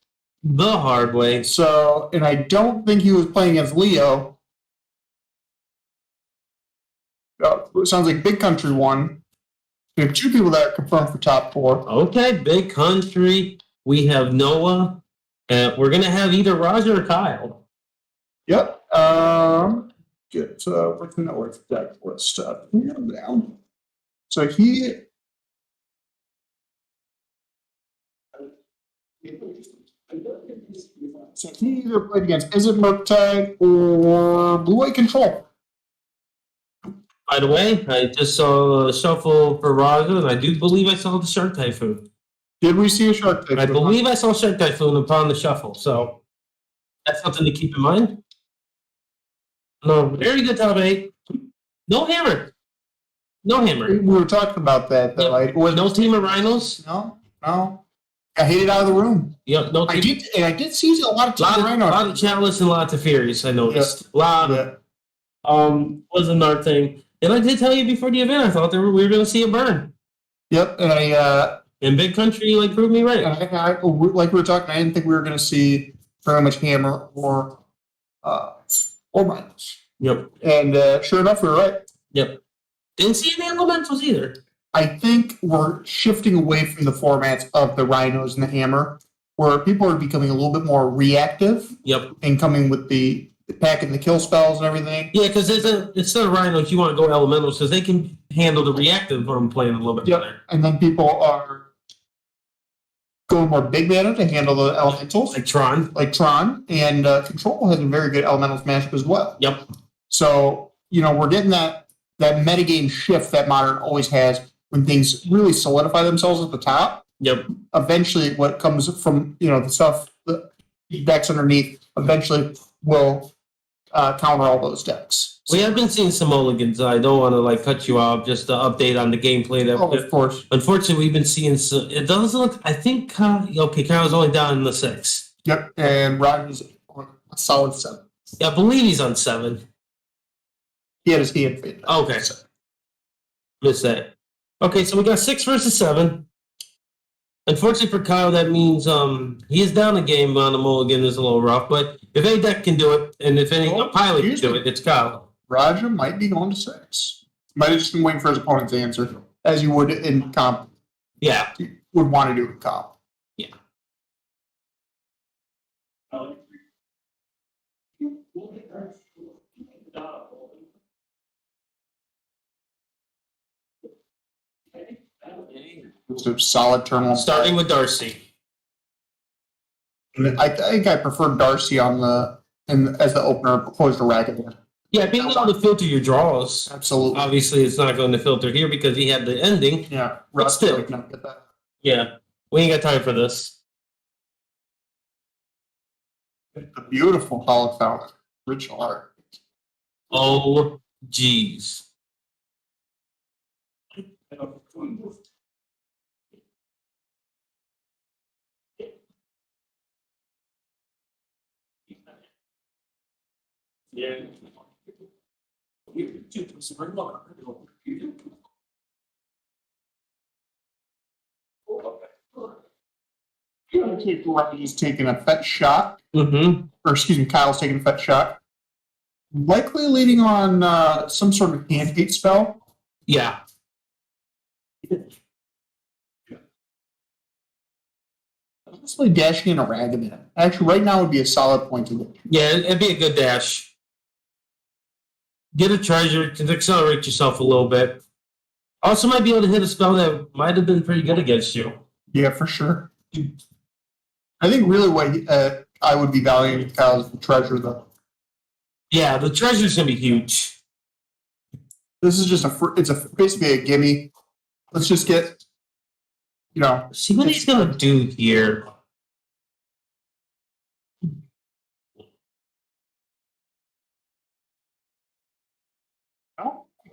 The hard way. So, and I don't think he was playing against Leo. It sounds like Big Country won. We have 2 people that are confirmed for top 4. Okay, Big Country. We have Noah. We're going to have either Roger or Kyle. Yep. get what's the network deck list up down. So he either played against Is it Murktide or Blue Eye Control. By the way, I just saw a shuffle for Raja, and I do believe I saw the Shark Typhoon. Did we see a Shark Typhoon? I believe I saw Shark Typhoon upon the shuffle, so that's something to keep in mind. No, very good top 8. No hammer. No hammer. We were talking about that though. Yep. No team of rhinos. No. I hate it out of the room. Yep, no team. I did see a lot of team rhinos. A lot of Chalice and lots of Furies, I noticed. A lot of was another thing. And I did tell you before the event, I thought we were going to see a burn. Yep, and in Big Country, proved me right. I like we were talking, I didn't think we were going to see very much hammer or rhinos. Yep. And sure enough, we were right. Yep. Didn't see any elementals either. I think we're shifting away from the formats of the rhinos and the hammer, where people are becoming a little bit more reactive. Yep. And coming with the packing the kill spells and everything. Yeah, because instead of rhinos, you want to go elementals because they can handle the reactive playing a little bit better. And then people are going more big mana to handle the elementals. Like Tron. And Control has a very good elementals matchup as well. Yep. So, we're getting that metagame shift that Modern always has when things really solidify themselves at the top. Yep. Eventually, what comes from, the stuff, the decks underneath, eventually will counter all those decks. We have been seeing some mulligans. I don't want to cut you off. Just to update on the gameplay. Of course. Unfortunately, we've been seeing some. It doesn't look. I think. Kyle's only down in the 6. Yep, and Roger's on a solid 7. Yeah, I believe he's on 7. He had his hand faded. Okay. Missed that. Okay, so we got 6 versus 7. Unfortunately for Kyle, that means he is down a game on the mulligan is a little rough, but if any deck can do it, and if any pilot can do it, it's Kyle. Raja might be going to 6. Might have just been waiting for his opponent's answer, as you would in comp. Yeah. You would want to do in comp. Yeah. It's a solid terminal. Starting with Darcy. I think I prefer Darcy as the opener opposed to Ragavan. Yeah, being able to filter your draws. Absolutely. Obviously, it's not going to filter here because he had the ending. Yeah. But still. Not get that. Yeah. We ain't got time for this. A beautiful Holic Fountain. Rich art. Oh, geez. Yeah. He's taking a fetch shot. Mm-hmm. Or excuse me, Kyle's taking a fetch shot. Likely leading on some sort of hand gate spell. Yeah. Possibly dashing in a Ragavan. Actually, right now would be a solid point to look. Yeah, it'd be a good dash. Get a treasure to accelerate yourself a little bit. Also might be able to hit a spell that might have been pretty good against you. Yeah, for sure. I think really what I would be valuing Kyle is the treasure, though. Yeah, the treasure's going to be huge. This is just basically a gimme. Let's just get, See what he's going to do here.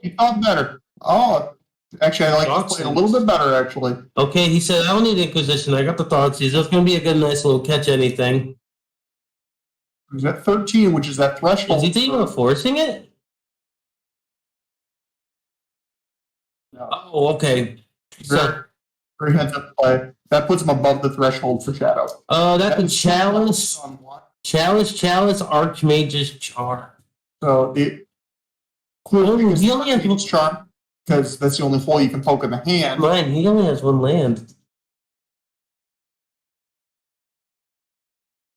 He thought better. Oh, actually, I like to play a little bit better, actually. Okay, he said, I don't need Inquisition. I got the thoughts. He's just going to be a good, nice little catch anything. He's at 13, which is that threshold. Is he thinking of forcing it? No. Oh, okay. So, Very heads up play. That puts him above the threshold for Shadow. that's a Chalice. On what? Chalice, Archmage's Charm. So clearly he only has one charm because that's the only hole you can poke in the hand. Man, he only has one land.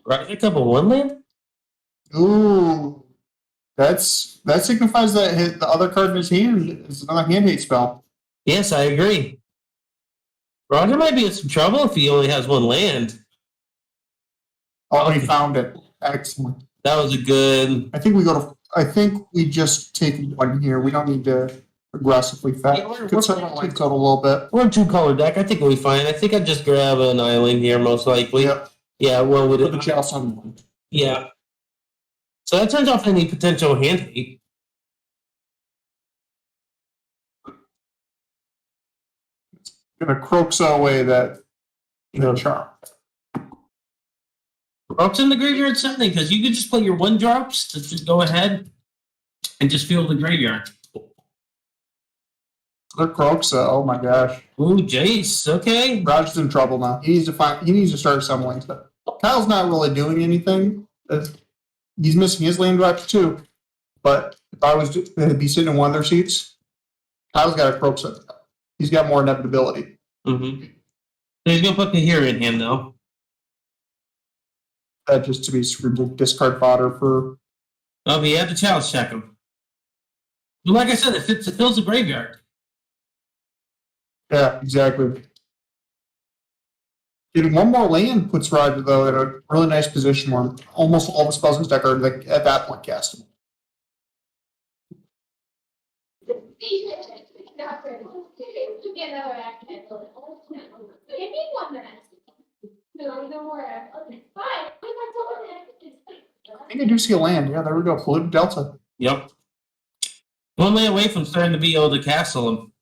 Right, a couple one land? Ooh. that signifies that the other card in his hand is another hand hate spell. Yes, I agree. Roger might be in some trouble if he only has one land. Oh, he found it. Excellent. That was a good. I think we just take one here. We don't need to aggressively fetch. Yeah, we're Could set our lights out a little bit. We're a 2-color deck. I think we'll be fine. I think I'd just grab an island here, most likely. Yep. Yeah, well, with Put the it. chalice on one. Yeah. So that turns off any potential hand hate. Gonna Croxa away that charm. Rocks in the graveyard something because you could just play your 1-drops to just go ahead and just fill the graveyard. The Croxa, oh my gosh. Ooh, Jace. Okay. Roger's in trouble now. He needs to start assembling stuff. Kyle's not really doing anything. He's missing his land drops too. But if I was to be sitting in one of their seats, Kyle's got a Croxa. He's got more inevitability. Mm-hmm. So he's gonna put the hero in hand though. Just to be discard fodder for. Oh, but you have to challenge check him. But like I said, it fills the graveyard. Yeah, exactly. Getting one more land puts Roger, though, in a really nice position where almost all the spells in his deck are at that point castable. I think I do see a land. Yeah, there we go. Polluted Delta. Yep. One land away from starting to be able to castle him.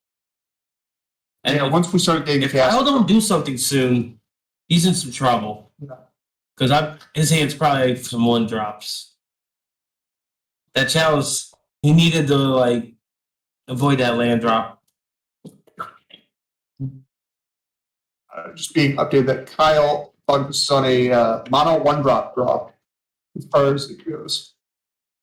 And Yeah, once we start getting if cast, Kyle don't do something soon, he's in some trouble. Yeah. Because his hand's probably some 1-drops. That chalice, he needed to avoid that land drop. just being updated that Kyle focuses on a mono 1-drop draw as far as it goes.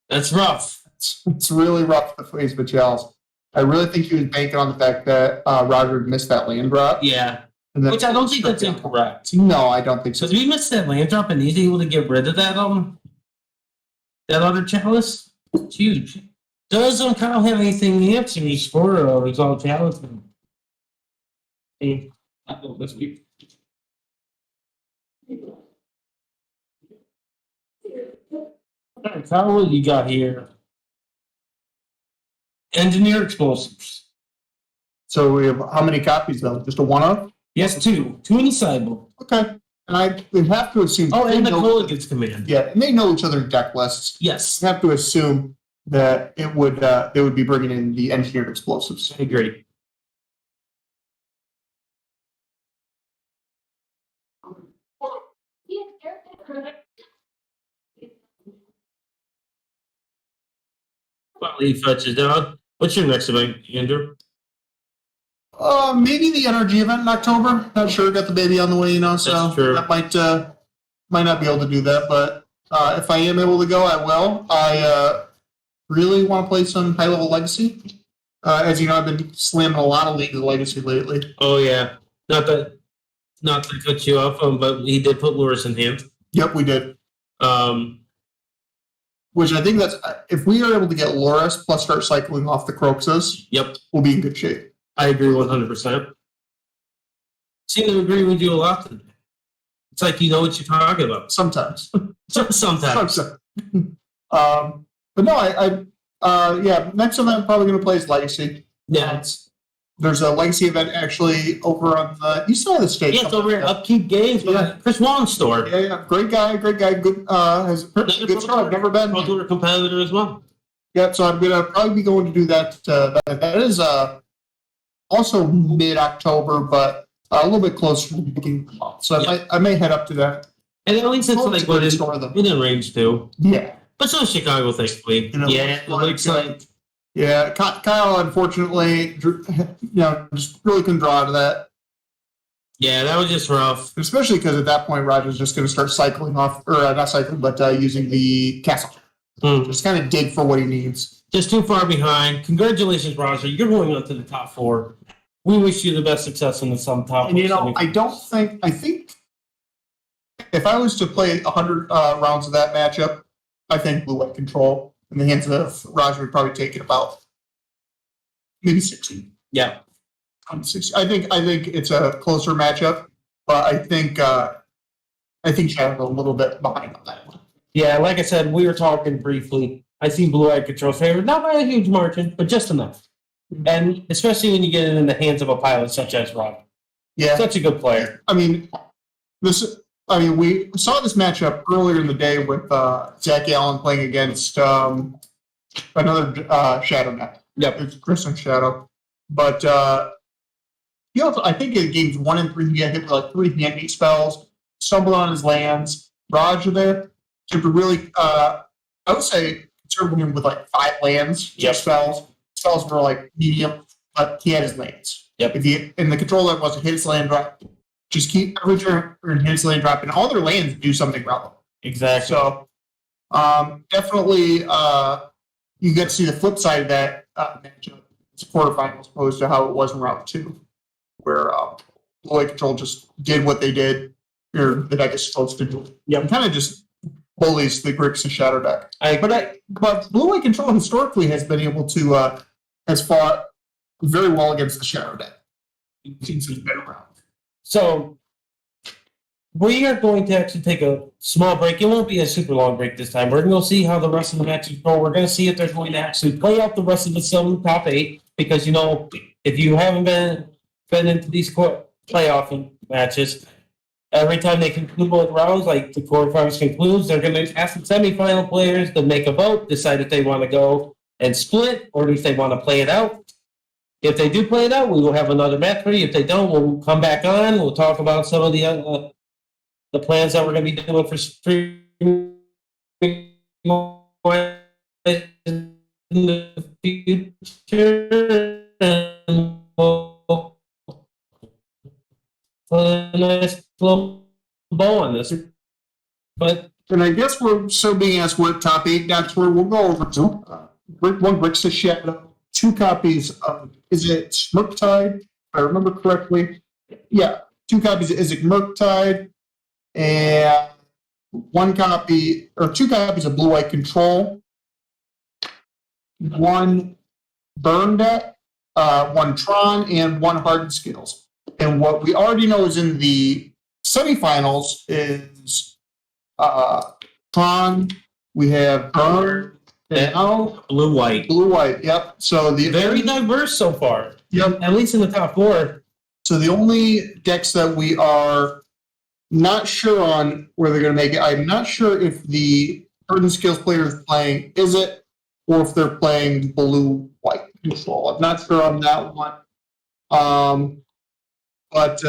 That's rough. It's really rough the phase of the chalice. I really think he was banking on the fact that Roger missed that land drop. Yeah. And then- Which I don't think that's incorrect. No, I don't think so. Because we missed that land drop and he's able to get rid of that other chalice. It's huge. Does Kyle have anything answers for Resolve Chalice? Hey, let's be. Alright, Kyle, what you got here? Engineer explosives. So we have how many copies though? Just a one-of? Yes, 2. 2 in the sideboard. Okay. And I would have to assume. Oh, and the they know- Mulligan's command. Yeah, and they know each other's deck lists. Yes, I have to assume that they would be bringing in the engineered explosives. I agree. Well, he fetches down. What's your next event, Andrew? Maybe the NRG event in October. Not sure. Got the baby on the way, so That's true. that might not be able to do that. But if I am able to go, I will. I really want to play some high level Legacy. As you know, I've been slamming a lot of League of Legacy lately. Oh yeah, not to cut you off, but he did put lures in hand. Yep, we did. Which I think that's if we are able to get Loris plus start cycling off the Croxas, Yep, we'll be in good shape. I agree 100%. Seem to agree with you a lot today. It's like you know what you're talking about. Sometimes. Sometimes. But no, yeah, next event I'm probably going to play is Legacy. Yeah. There's a Legacy event actually over on the east side of the state. Yeah, it's over at Upkeep Games, Yeah. Chris Wallen's store. Yeah, great guy, good, has a good store. I've never been. Also a competitor as well. Yeah, so I'm going to probably be going to do that. That is also mid-October, but a little bit closer to the beginning of the month. So I may head up to that. And at least it's like within range too. Yeah. But so is Chicago, thankfully. You know, Yeah, it looks like. Yeah, Kyle, unfortunately, just really couldn't draw out of that. Yeah, that was just rough. Especially because at that point, Roger's just going to start cycling off, or not cycling, but using the castle. Just kind of dig for what he needs. Just too far behind. Congratulations, Roger. You're going on to the top 4. We wish you the best success in the top. And I think if I was to play 100 rounds of that matchup, I think blue white control in the hands of Roger would probably take it about maybe 60. Yeah. 60. I think it's a closer matchup, but I think Shadow's a little bit behind on that one. Yeah, like I said, we were talking briefly. I see Blue Eye Control's favorite, not by a huge margin, but just enough. And especially when you get it in the hands of a pilot such as Rob. Yeah. Such a good player. I mean, we saw this matchup earlier in the day with Zach Allen playing against another Shadow deck. Yep. It's Christian Shadow. But he also, I think in games 1 and 3, he got hit with like 3 hand spells, stumbled on his lands. Roger there to really, I would say, conserve him with like 5 lands, Yep. spells. Spells were like medium, but he had his lands. Yep. If he, and the controller was a hit his land drop. Just keep every turn hit his land drop, and all their lands do something relevant. Exactly. So, definitely, you get to see the flip side of that matchup. It's a quarterfinal as opposed to how it was in Route 2, where Blue Eye Control just did what they did, or the deck is supposed to do. Yeah, and kind of just bullies the Grixis Shadow deck. But Blue Eye Control historically has been able to has fought very well against the Shadow deck since he's been around. So we are going to actually take a small break. It won't be a super long break this time. We're going to see how the rest of the matches go. We're going to see if they're going to actually play out the rest of the top 8. Because, you know, if you haven't been into these playoff matches, every time they conclude both rounds, like the quarterfinals concludes, they're going to ask the semifinal players to make a vote, decide if they want to go and split or if they want to play it out. If they do play it out, we will have another match for you. If they don't, we'll come back on. We'll talk about some of the plans that we're going to be doing for spring in the future. And we'll put a nice little bow on this. But And I guess we're so being asked what top 8 decks were. We'll go over to one Grixis Shadow, 2 copies of, is it Murktide? If I remember correctly. Yeah, 2 copies of Izzet Murktide, and 1 copy, or 2 copies of Blue Eye Control, 1 Burn deck, 1 Tron, and 1 Hardened Skills. And what we already know is in the semifinals is Tron, we have Burn, and now Blue White. Blue White, yep. So the Very diverse so far. Yep. At least in the top 4. So the only decks that we are not sure on where they're going to make it, I'm not sure if the Hardened Skills player is playing Izzet or if they're playing Blue White Control. I'm not sure on that one. But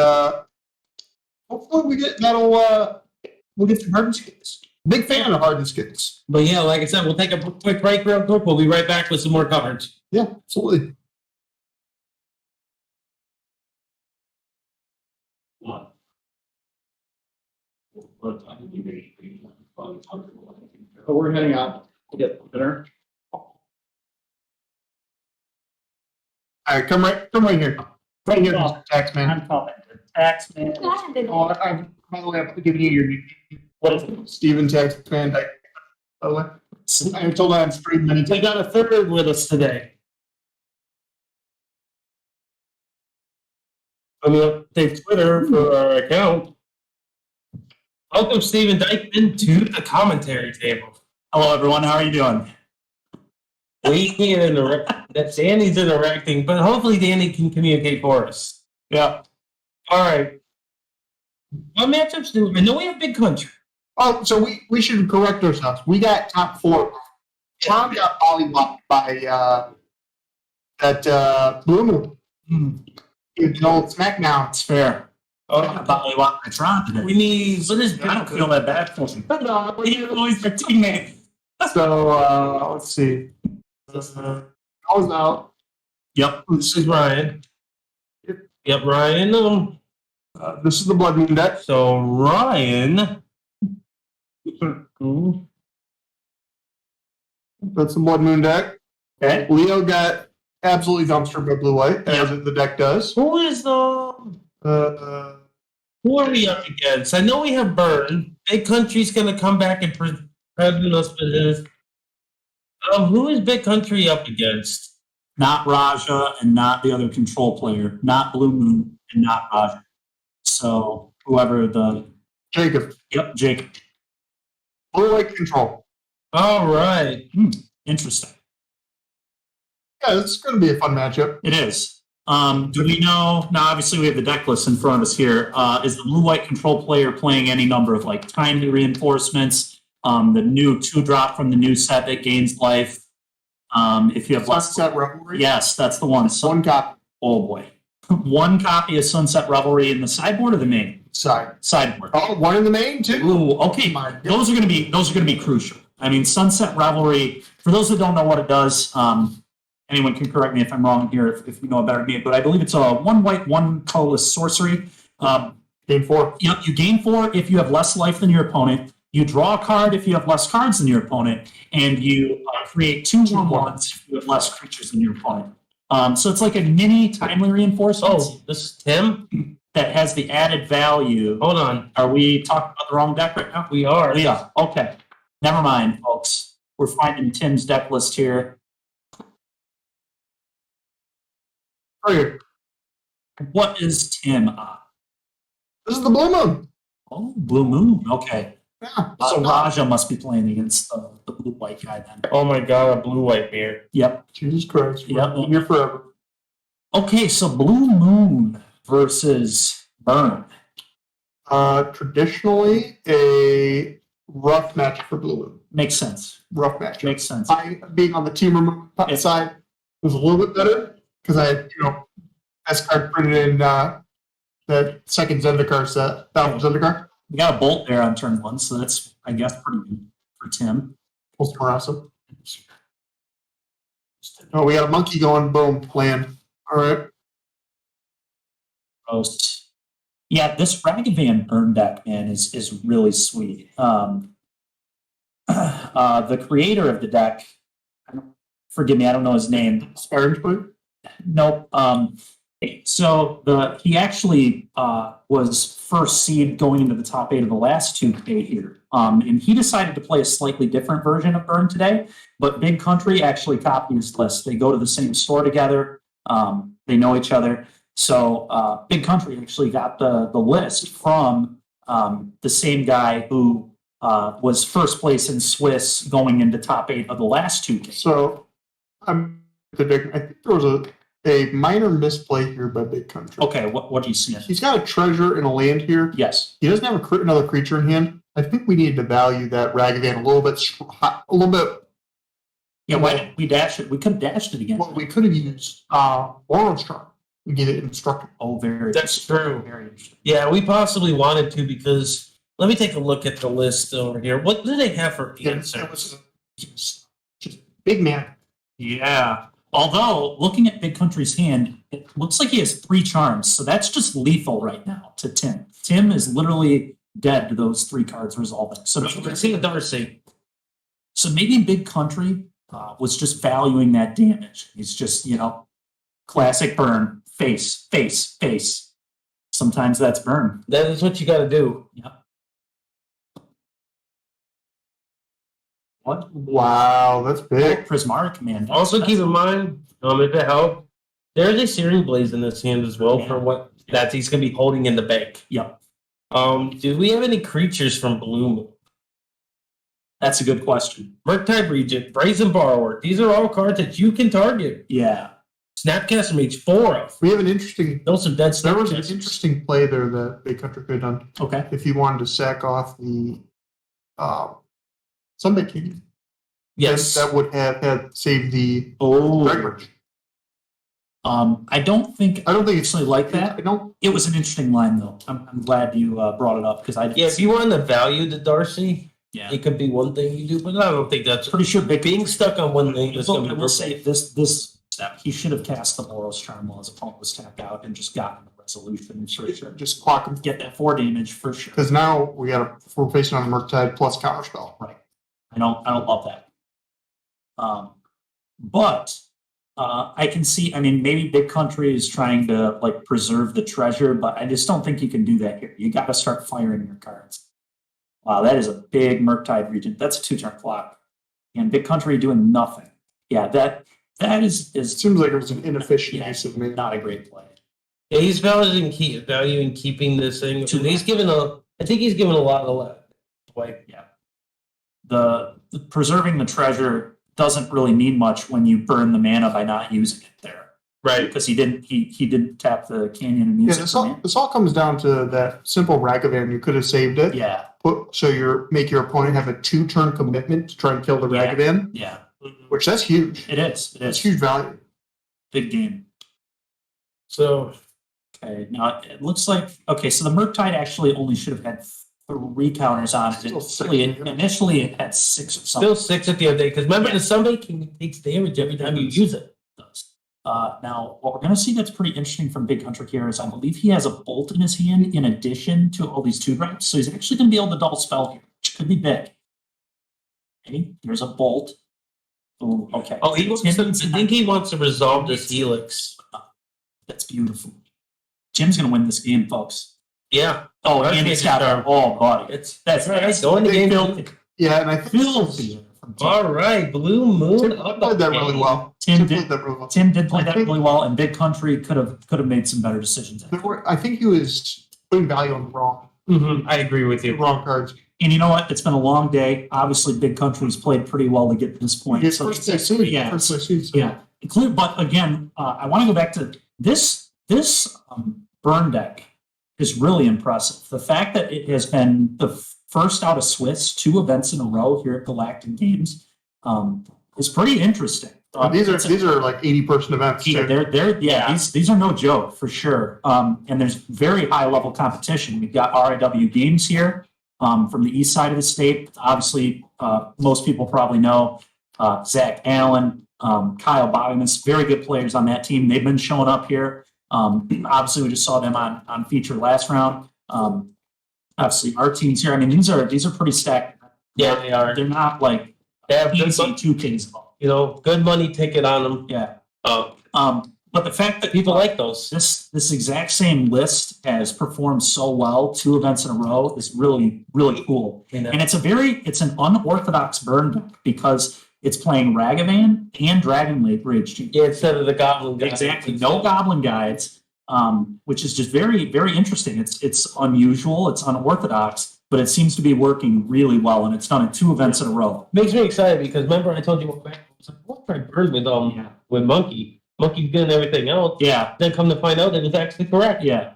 hopefully we get we'll get some Hardened Skills. Big fan of Hardened Skills. But yeah, like I said, we'll take a quick break real quick. We'll be right back with some more coverage. Yeah, absolutely. So we're heading out to get dinner. All right, come right here. Right here, Mr. Taxman. I'm calling the taxman. Oh, by the way, I'm giving you your name. What is it? Steven Taxman. By the way, I told him I'm free many We times. got a third with us today. Let me update Twitter for our account. Welcome, Stephen Dykeman, to the commentary table. Hello, everyone. How are you doing? We can't interact. That Danny's interacting, but hopefully Danny can communicate for us. Yeah. All right. What matchups do I know we have Big Country? Oh, so we should correct ourselves. We got top 4. Tom got mollywopped by that Blue Moon. You know, SmackDown. It's fair. Oh, I thought you wanted to try today. We need what is I don't feel that bad for him. But no, He's always the teammate. so let's see. I was out. Yep. This is Ryan. Yep, Ryan. This is the Blood Moon deck. So Ryan. That's the Blood Moon deck. Okay. Leo got absolutely dumpstered by Blue White, as the deck does. Who is the? Who are we up against? I know we have Burn. Big Country's gonna come back and present us with his. Who is Big Country up against? Not Raja and not the other control player, not Blue Moon and not Raja. So whoever Jacob. yep, Jake. Blue white control. All right. Interesting. Yeah, it's going to be a fun matchup. It is. Do we know now? Obviously, we have the deck list in front of us here. Is the blue-white control player playing any number of like timely reinforcements? The new 2-drop from the new set that gains life. If you have less, Sunset Revelry. yes, that's the one. So, One copy. oh boy, one copy of Sunset Revelry in the sideboard or the main Side. sideboard. Oh, one in the main too. Ooh, okay. My God. Those are going to be crucial. I mean, Sunset Revelry. For those that don't know what it does, anyone can correct me if I'm wrong here if you know it better than me. But I believe it's a 1 white, 1 colorless sorcery. Game 4. Yep, you gain 4 if you have less life than your opponent. You draw a card if you have less cards than your opponent, and you create 2 1/1s if you have less creatures than your opponent. So it's like a mini timely reinforcement Oh, this is Tim? that has the added value. Hold on. Are we talking about the wrong deck right now? We are. We are. Okay. Never mind, folks. We're finding Tim's deck list here. Right here. What is Tim on? This is the Blue Moon. Oh, Blue Moon. Okay. Yeah. So Raja must be playing against the blue white guy then. Oh my god, a blue-white beard. Yep. Jesus Christ. Yep. We're here forever. Okay, so Blue Moon versus Burn. Traditionally, a rough match for Blue Moon. Makes sense. Rough match. Makes sense. I, being on the team remote side, was a little bit better because I had, S card printed in that second Zendikar set. That was Zendikar. We got a bolt there on turn 1, so that's, I guess, pretty good for Tim. Post Marasa. Oh, we got a monkey going. Boom. Land. All right. Gross. Yeah, this Ragavan Burn deck, man, is really sweet. The creator of the deck, forgive me, I don't know his name. Sparring Point. Nope. So he actually was first seed going into the top 8 of the last 2K here. And he decided to play a slightly different version of Burn today, but Big Country actually copied his list. They go to the same store together. They know each other. So Big Country actually got the list from the same guy who was first place in Swiss going into top 8 of the last 2K. So I think there was a minor misplay here by Big Country. Okay, what do you see? He's got a treasure and a land here. Yes. He doesn't have another creature in hand. I think we need to value that Ragavan a little bit. Yeah, why didn't we dash it? We could have dashed it again. Well, we could have used Warden's Charm and get it instructed. Oh, very That's true. very interesting. Yeah, we possibly wanted to because let me take a look at the list over here. What do they have for answer? It was just big man. Yeah. Although, looking at Big Country's hand, it looks like he has 3 charms, so that's just lethal right now to Tim. Tim is literally dead to those 3 cards resolving. So Let's see Darcy. So maybe Big Country was just valuing that damage. He's just, classic Burn. Face, face, face. Sometimes that's Burn. That is what you got to do. Yep. What? Wow, that's big. Prismaric Command. Also, keep in mind, if it helps, there's a Searing Blaze in this hand as well for what that he's going to be holding in the bank. Yep. Do we have any creatures from Blue Moon? That's a good question. Murktide Regent, Brazen Borrower. These are all cards that you can target. Yeah. Snapcaster Mage, 4 of. We have an interesting. Those are dead There was an Snapcasters. interesting play there that Big Country could have done Okay. if he wanted to sack off the Sunday King. Yes. That would have had saved the Oh. Dragmarch. I don't think I don't think it's actually like that. I don't. It was an interesting line, though. I'm glad you brought it up because I didn't Yeah, if see you wanted to value the Darcy, Yeah. it could be one thing you do, but I don't think that's pretty sure Big being stuck on one thing. Is going I to will say this step. He should have cast the Boros Charm while his opponent was tapped out and just gotten the resolution for sure. Just clock him. Get that 4 damage for sure. Because now we're facing on a Murktide plus Counterspell. Right. I don't love that. But I can see, maybe Big Country is trying to preserve the treasure, but I just don't think you can do that here. You got to start firing your cards. Wow, that is a big Murktide Regent. That's a 2-turn clock. and Big Country doing nothing. Yeah, that is Seems like it was an inefficient yeah, use of mana. not a great play. Yeah, he's valuing keeping this thing. And he's given I think he's given a lot of away. Yeah. The preserving the treasure doesn't really mean much when you burn the mana by not using it there. Right. Because he didn't tap the canyon and use Yeah, it for mana. this all comes down to that simple Ragavan. You could have saved it. Yeah, Make your opponent have a 2-turn commitment to try and kill the Yeah. Ragavan, yeah, which that's huge. it is. It That's is huge value. big game. So Okay, now it looks like so the Murktide actually only should have had 3 counters on it. Still six, Initially it had 6 or something. still 6 at the other day because remember the Sunday King takes damage every time you use it. Now, what we're going to see that's pretty interesting from Big Country here is I believe he has a bolt in his hand in addition to all these 2-drops. So he's actually going to be able to double spell here, which could be big. Okay, there's a bolt. Ooh, okay. Oh, I think he wants to resolve this Helix. That's beautiful. Jim's going to win this game, folks. Yeah. Oh, That's and it's making got sure. buddy. That's Go in the game. filthy. Yeah, and I think Filthy. from Tim. All right, Blue Moon. Tim played that really well. Tim Played did, that really well. Tim did play I that think- really well, and Big Country could have made some better decisions. I think he was putting value on I agree with the you. wrong cards. And you know what? It's been a long day. Obviously, Big Country's played pretty well to get to this point. His So first it's- place seed. yeah, First place seed. yeah. Clear, but again, I want to go back to this. This burn deck is really impressive. The fact that it has been the first out of Swiss 2 events in a row here at Galactic Games is pretty interesting. These are like 80-person events. Yeah, too. these are no joke for sure. And there's very high level competition. We've got RIW Games here from the east side of the state. Obviously, most people probably know Zach Allen, Kyle Bogdanis, very good players on that team. They've been showing up here. Obviously, we just saw them on feature last round. Obviously, our teams here. I mean, these are pretty stacked. Yeah, they are. They're not like They have good, easy 2Ks. good money ticket on them. Yeah. Oh, But the fact that people like those. this exact same list has performed so well 2 events in a row is really, really cool. You know? And it's an unorthodox burn deck because it's playing Ragavan and Dragon Rage. Yeah, instead of the Goblin guy. Exactly. No Goblin Guides, which is just very, very interesting. It's unusual, it's unorthodox, but it seems to be working really well, and it's done it 2 events in a row. Makes me excited because remember I told you back. I was like, what if I burn with Monkey? Monkey's good and everything else. Yeah. Then come to find out it was actually correct. Yeah.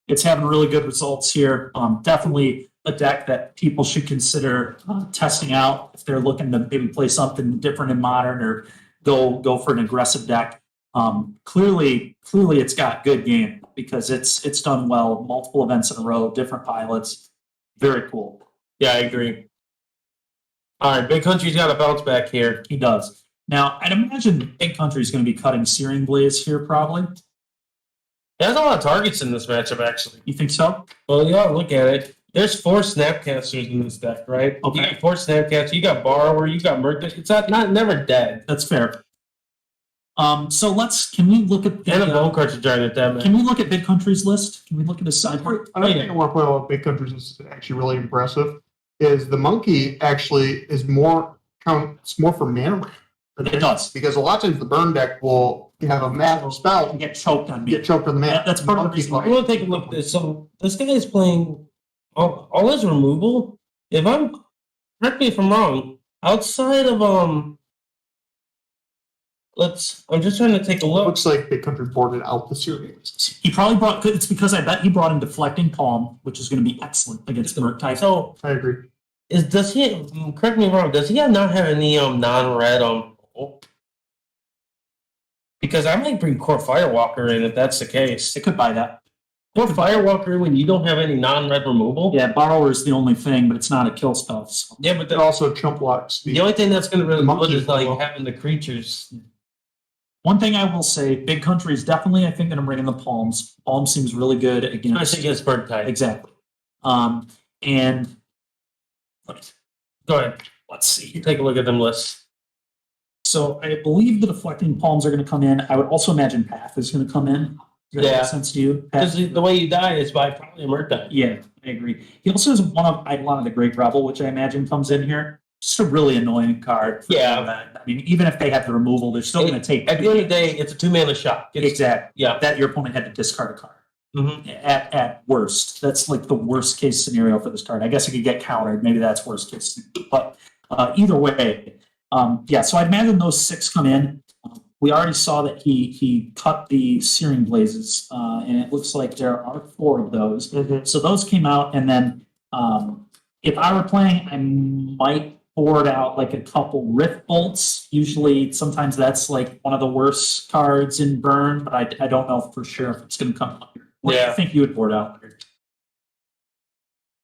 It's having really good results here. Definitely a deck that people should consider testing out if they're looking to maybe play something different in Modern or go for an aggressive deck. Clearly it's got good game because it's done well, multiple events in a row, different pilots. Very cool. Yeah, I agree. All right, Big Country's got a bounce back here. He does. Now, I'd imagine Big Country is going to be cutting Searing Blaze here probably. There's a lot of targets in this matchup, actually. You think so? Well, you ought to look at it. There's 4 Snapcasters in this deck, right? Okay. You got 4 Snapcasters, you got Borrower, you got Merc. It's not never dead. That's fair. So can we look at And a Bone Crusher Giant at that, man. Can we look at Big Country's list? Can we look at his sideboard? Another thing I want to point out about Big Countries is actually really impressive is the Monkey actually is it's more for mana. It does. Because a lot of times the burn deck will have a magical spell and Get choked on me. get choked on the mana. That's part of the Monkey's reason why. I want to take a look at this. So this guy is playing all his removal. Correct me if I'm wrong. Outside of I'm just trying to take a look. Looks like Big Country boarded out the series. He probably it's because I bet he brought in Deflecting Palm, which is going to be excellent against the Murktide. So I agree. does he? Correct me if I'm wrong. Does he not have any non-red Because I might bring Core Firewalker in if that's the case. It could buy that. Core Firewalker when you don't have any non-red removal. Yeah, Borrower is the only thing, but it's not a kill spell. So. Yeah, but It also chump blocks. the only thing that's going to really The good monkey is like will. having the creatures. One thing I will say, Big Country is definitely, I think, going to bring in the Palms. Palm seems really good against. Especially against Bird type. Exactly. And Go ahead. let's see here. Take a look at them lists. So I believe the Deflecting Palms are going to come in. I would also imagine Path is going to come in. Does that Yeah. make sense to you? Path? Because the way you die is by probably a Bird type. Yeah, I agree. He also has one of Eidolon of the Great Rebel, which I imagine comes in here. just a really annoying card. Yeah. I mean, even if they have the removal, they're still going to take. At the end of the day, it's a 2-mana shot. Exactly. Yeah. That your opponent had to discard a card. Mm-hmm. At worst, that's like the worst case scenario for this card. I guess it could get countered. Maybe that's worst case scenario. But either way, yeah. So I'd imagine those 6 come in. We already saw that he cut the Searing Blazes, and it looks like there are 4 of those. Mm-hmm. So those came out, and then if I were playing, I might board out like a couple Rift Bolts. Usually, sometimes that's like one of the worst cards in Burn, but I don't know for sure if it's going to come up here. What do you think you would board out?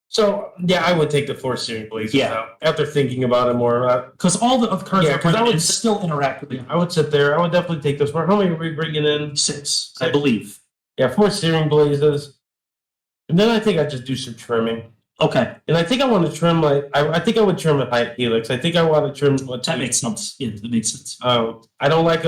So, yeah, I would take the 4 Searing Blazes out after thinking about it more. Because all the other cards because I would still interact with it. I would sit there. I would definitely take this. How many are we bringing in? 6, I believe. Yeah, 4 Searing Blazes. And then I think I'd just do some trimming. Okay. And I think I want to trim I think I would trim a Helix. I think I want to trim that makes sense. Yeah, that makes sense. I don't like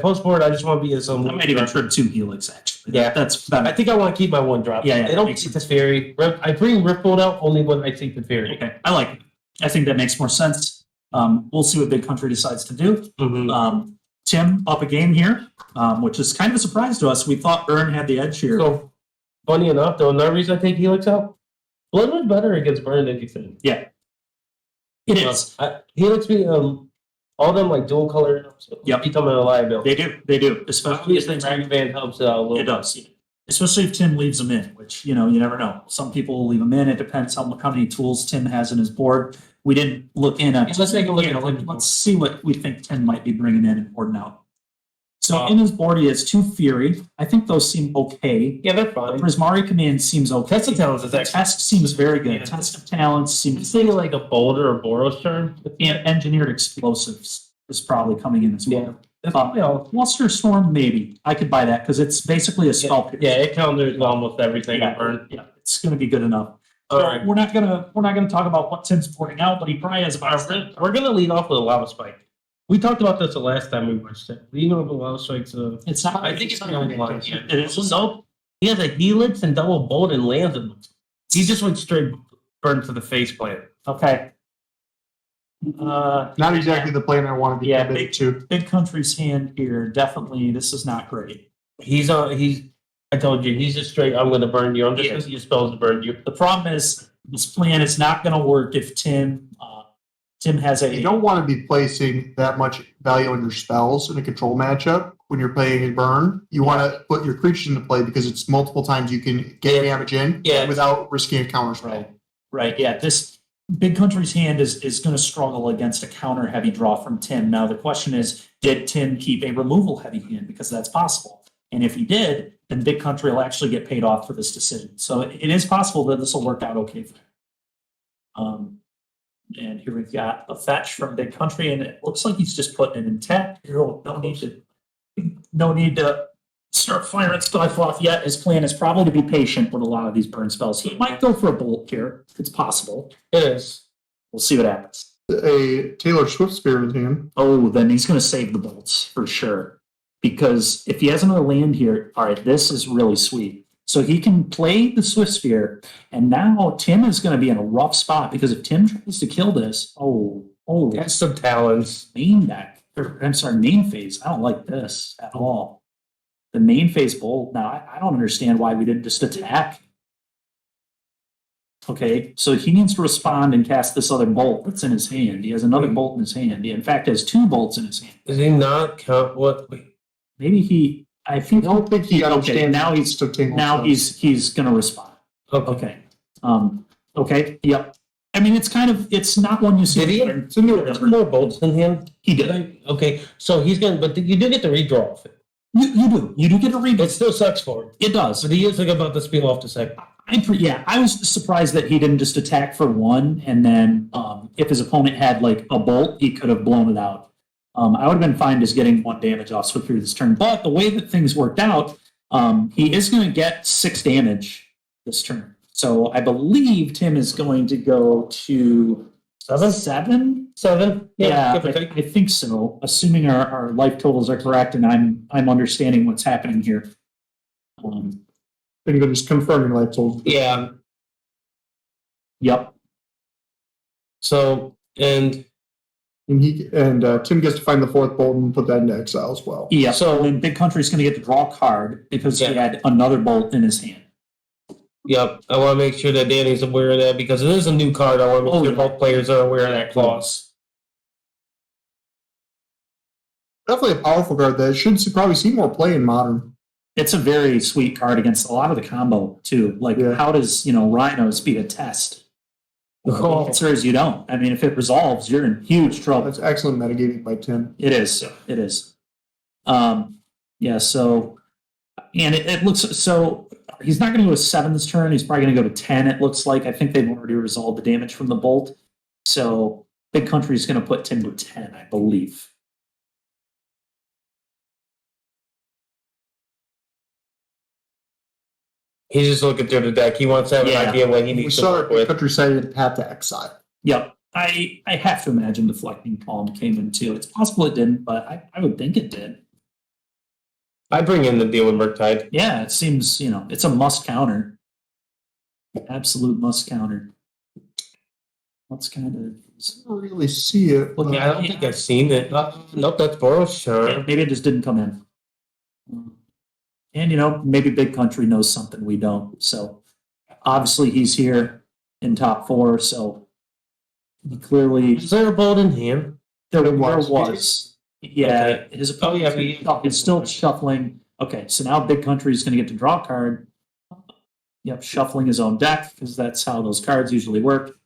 post board. I just want to be in some. I might even trim 2 Helix actually. Yeah, that's. I think I want to keep my 1 drop. Yeah, they don't take the fairy. I bring Riftbolt out only when I take the fairy. Okay, I like it. I think that makes more sense. We'll see what Big Country decides to do. Mm-hmm. Tim up a game here, which is kind of a surprise to us. We thought Burn had the edge here. So funny enough, though, another reason I take Helix out. Blood was better against Burn than you think. Yeah, it is. Helix be all them like dual color. Becoming a liability. They do. Especially if Dragon Band helps out a little. It does. Yeah. Especially if Tim leaves them in, which you never know. Some people will leave them in. It depends on how many tools Tim has in his board. We didn't look in at. Let's take a look at it. Let's see what we think Tim might be bringing in and boarding out. So in his board, he has 2 Fury. I think those seem okay. Yeah, they're fine. Prismari Command seems okay. Test of Talents is The test seems very good. Yeah. Test of Talents seems. Say like a Boulder or Boros turn. Engineered Explosives is probably coming in as well. Yeah. Luster Storm, maybe. I could buy that because it's basically a spell pierce. Yeah, it counters almost everything in Yeah, Burn. yeah, it's going to be good enough. All So right. we're not gonna talk about what Tim's pouring out, but he probably has about. We're gonna lead off with a Lava Spike. We talked about this the last time we watched it. Leading off with Lava Spike's It's not. I think it's the only one. It is. Nope. He has a Helix and double bolt and lands him. He just went straight Burn to the face plant. Okay. Not exactly the plan I want to be Yeah, committed to. Big Country's hand here. Definitely, this is not great. I told you, he's just straight, I'm gonna burn you. I'm just gonna use spells to burn you. The problem is this plan is not going to work if Tim has You a. don't want to be placing that much value on your spells in a control matchup when you're playing a burn. You want to put your creatures into play because it's multiple times you can get damage in without risking a counter spell. Right. Yeah. This Big Country's hand is going to struggle against a counter heavy draw from Tim. Now the question is, did Tim keep a removal heavy hand? Because that's possible. And if he did, then Big Country will actually get paid off for this decision. So it is possible that this will work out okay for him. And here we've got a fetch from Big Country, and it looks like he's just putting it in tech. No need to start firing stuff off yet. His plan is probably to be patient with a lot of these burn spells. He might go for a bolt here. It's possible. It is. We'll see what happens. A Taylor Swift spear in his hand. Oh, then he's going to save the bolts for sure. Because if he has another land here, all right, this is really sweet. So he can play the Swift Sphere, and now Tim is going to be in a rough spot because if Tim tries to kill this, That's some talents. main deck. Main phase. I don't like this at all. The main phase bolt. Now I don't understand why we didn't just attack. Okay, so he needs to respond and cast this other bolt that's in his hand. He has another bolt in his hand. He in fact has 2 bolts in his hand. Does he not count what? Wait. Maybe he. I think. I don't think he understands. Now he's going to respond. Okay. Okay. Yep. I mean, it's not one you see. Did he have 2 more bolts in him? He did. Okay, so he's gonna, but you do get the redraw of it. You do get a read. It still sucks for him. It does. But he is like about to spiel off the second. I was surprised that he didn't just attack for 1, and then if his opponent had like a bolt, he could have blown it out. I would have been fine just getting 1 damage off Swift through this turn. But the way that things worked out, he is going to get 6 damage this turn. So I believe Tim is going to go to 7? 7? Yeah, give or take. I think so. Assuming our life totals are correct, and I'm understanding what's happening here. Then you just confirming life totals. Yeah. Yep. So And And Tim gets to find the fourth bolt and put that into exile as well. Yeah, So- so then Big Country's gonna get to draw a card because he Yeah. had another bolt in his hand. yep, I want to make sure that Danny's aware of that because it is a new card. I want to make Oh, sure yeah. both players are aware of that clause. Definitely a powerful card that should probably see more play in Modern. It's a very sweet card against a lot of the combo too. Like, Yeah. how does, Rhinos beat a test? The Oh, answer is you don't. I mean, if it resolves, you're in huge trouble. That's excellent metagaming by Tim. It is. It is. Yeah. So, and it looks so. He's not going to go to 7 this turn. He's probably going to go to 10. It looks like. I think they've already resolved the damage from the bolt. So, Big Country is going to put Tim to 10, I believe. he's just looking through the deck. He wants to have Yeah. an idea what he We needs to saw work it with. countryside path to exile. Yep. I have to imagine Deflecting Palm came in too. It's possible it didn't, but I would think it did. I bring in the deal with Murktide. Yeah, it seems, it's a must counter. Absolute must counter. What's kind I don't really see it. Look, I don't think I've seen it. Nope, that's Boros' turn. maybe it just didn't come in. And, maybe Big Country knows something we don't. So obviously he's here in top 4. So he clearly, Is there a bolt in hand? there was. was. Yeah, Okay. his Oh, yeah, opponent is still shuffling. Okay, so now Big Country is going to get to draw a card. Yep, shuffling his own deck because that's how those cards usually work.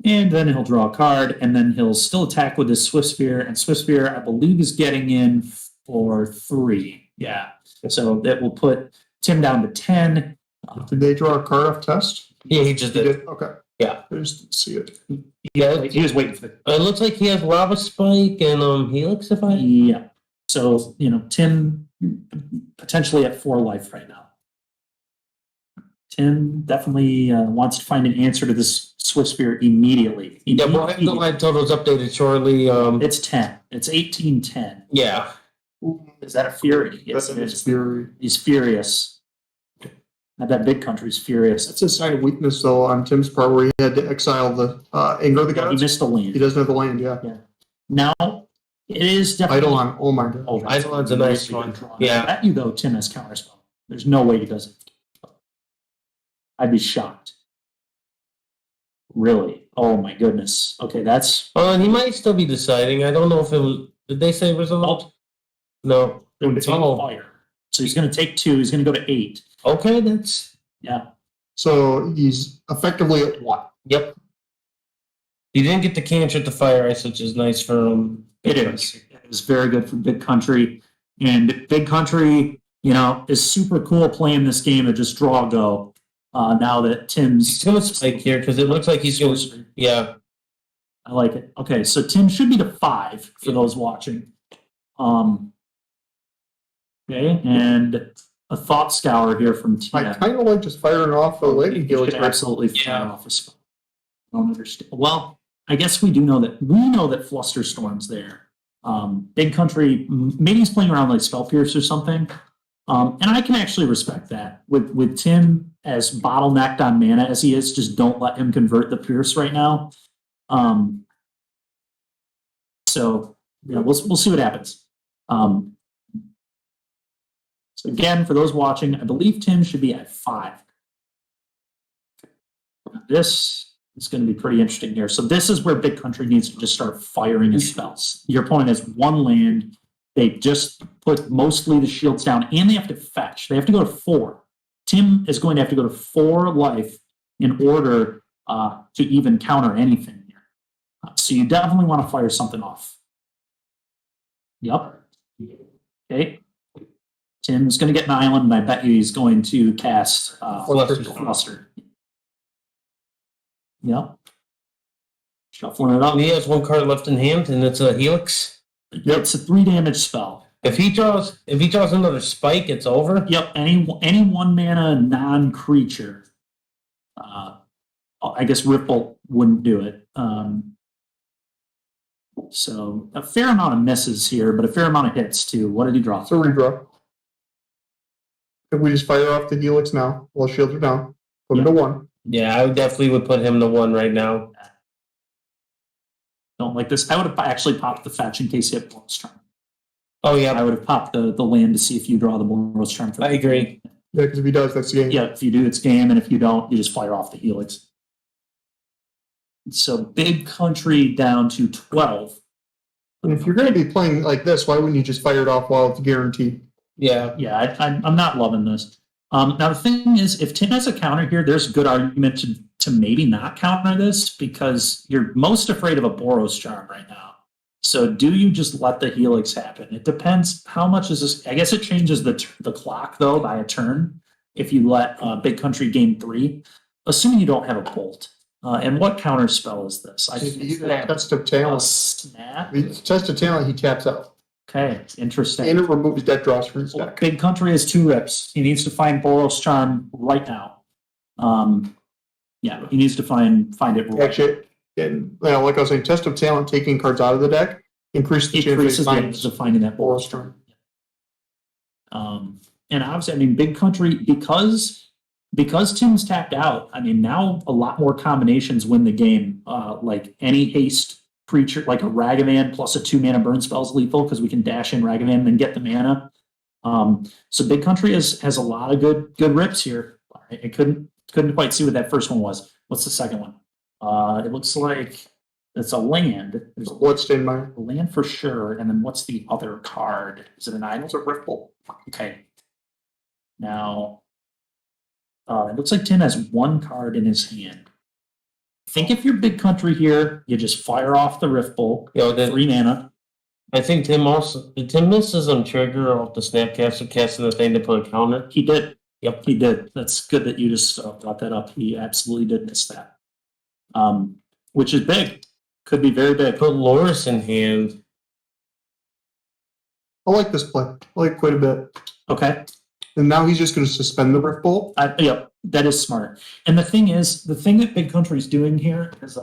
And then he'll draw a card, and then he'll still attack with his Swift Sphere. And Swift Sphere, I believe, is getting in for 3. Yeah, so that will put Tim down to 10. Did they draw a card off test? Yeah, he just They did. did? Okay. Yeah. I just didn't see it. Yeah, He was waiting for the it looks like he has Lava Spike and Helix, if I... Yeah. So, Tim potentially at 4 life right now. Tim definitely wants to find an answer to this Swift Sphere immediately. Yeah, we'll have the line totals updated shortly. It's 10. It's 18-10. Yeah. Is that a fury? Yes, That's it his is. fury. He's furious. I bet Big Country's furious. That's a sign of weakness, though, on Tim's part, where he had to exile the anger of the He gods. missed a He land. doesn't have the land, yeah. Now, it is definitely... Eidolon, oh my god. Oh, that's Eidolon's a nice really one. good draw. Yeah. I bet you, though, Tim has counterspell. There's no way he doesn't. I'd be shocked. Really? Oh my goodness. Okay, that's... And he might still be deciding. I don't know if it was... Did they say resolved? No. Going to take Oh. fire. So he's going to take 2. He's going to go to 8. Okay, that's... Yeah. So he's effectively at what? Yep. He didn't get the cantrip to Fire Ice, which is nice for him. It is. It was very good for Big Country. And Big Country, is super cool playing this game of just draw go. Now that He's Tim's... going to spike here because it looks like he's going to... Yeah. I like it. Okay, so Tim should be to 5 for those watching. Okay, and a thought scour here from Tim. I kind of like just firing off a lady You Helix. should absolutely fire Yeah. off a spell. I don't understand. Well, I guess we know that Flusterstorm's there. Big Country, maybe he's playing around like Spell Pierce or something. And I can actually respect that. With Tim as bottlenecked on mana as he is, just don't let him convert the Pierce right now. So we'll see what happens. So again, for those watching, I believe Tim should be at 5. This is going to be pretty interesting here. So this is where Big Country needs to just start firing his spells. Your opponent has 1 land. They just put mostly the shields down, and they have to fetch. They have to go to 4. Tim is going to have to go to 4 life in order to even counter anything here. So you definitely want to fire something off. Yep. Okay. Tim's going to get an island, and I bet you he's going to cast Fluster. Yep. Shuffling it up. And he has 1 card left in hand, and it's a Helix. Yep. It's a 3 damage spell. If he draws another spike, it's over. Yep. Any 1 mana non-creature. I guess Ripple wouldn't do it. So a fair amount of misses here, but a fair amount of hits too. What did he draw? It's a redraw. If we just fire off the Helix now, while shields are down, put him to 1. Yeah, I definitely would put him to 1 right now. Don't like this. I would have actually popped the fetch in case you had Boros Charm. Oh, yeah, I would have popped the land to see if you draw the Boros Charm. I agree. Yeah, because if he does, that's the game. Yeah, if you do, it's game, and if you don't, you just fire off the Helix. So big country down to 12. And if you're going to be playing like this, why wouldn't you just fire it off while it's guaranteed? Yeah. Yeah, I'm not loving this. Now the thing is, if Tim has a counter here, there's a good argument to maybe not counter this because you're most afraid of a Boros Charm right now. So do you just let the Helix happen? It depends how much is this. I guess it changes the clock though by a turn if you let Big Country gain 3, assuming you don't have a Bolt. And what counter spell is this? I Test of talent. Snap. Test of talent, he taps out. Okay, interesting. And it removes dead draws from his deck. Big Country has 2 rips. He needs to find Boros Charm right now. Yeah, he needs to find it right. Actually, and like I was saying, test of talent, taking cards out of the deck, increases the Increases the chance chances of finding that Boros Boros Charm. And obviously, I mean, Big Country, because Tim's tapped out, I mean, now a lot more combinations win the game. Like any haste creature, like a Ragavan plus a 2-mana burn spell is lethal because we can dash in Ragavan and then get the mana. So Big Country has a lot of good rips here. I couldn't quite see what that first one was. What's the second one? It looks like it's a land. There's a Bloodstained Mire. land for sure. And then what's the other card? Is it an Idols or Riftbolt? Okay. Now, it looks like Tim has 1 card in his hand. I think if you're Big Country here, you just fire off the Riftbolt. You know, then 3 mana. I think Tim misses on trigger off the Snapcaster casting the thing to put a counter. He did. Yep. He did. That's good that you just brought that up. He absolutely did miss that. Which is big. Could be very big. Put Loris in hand. I like this play. I like it quite a bit. Okay. And now he's just going to suspend the Rift Bolt. Yep, that is smart. And the thing that Big Country's doing here is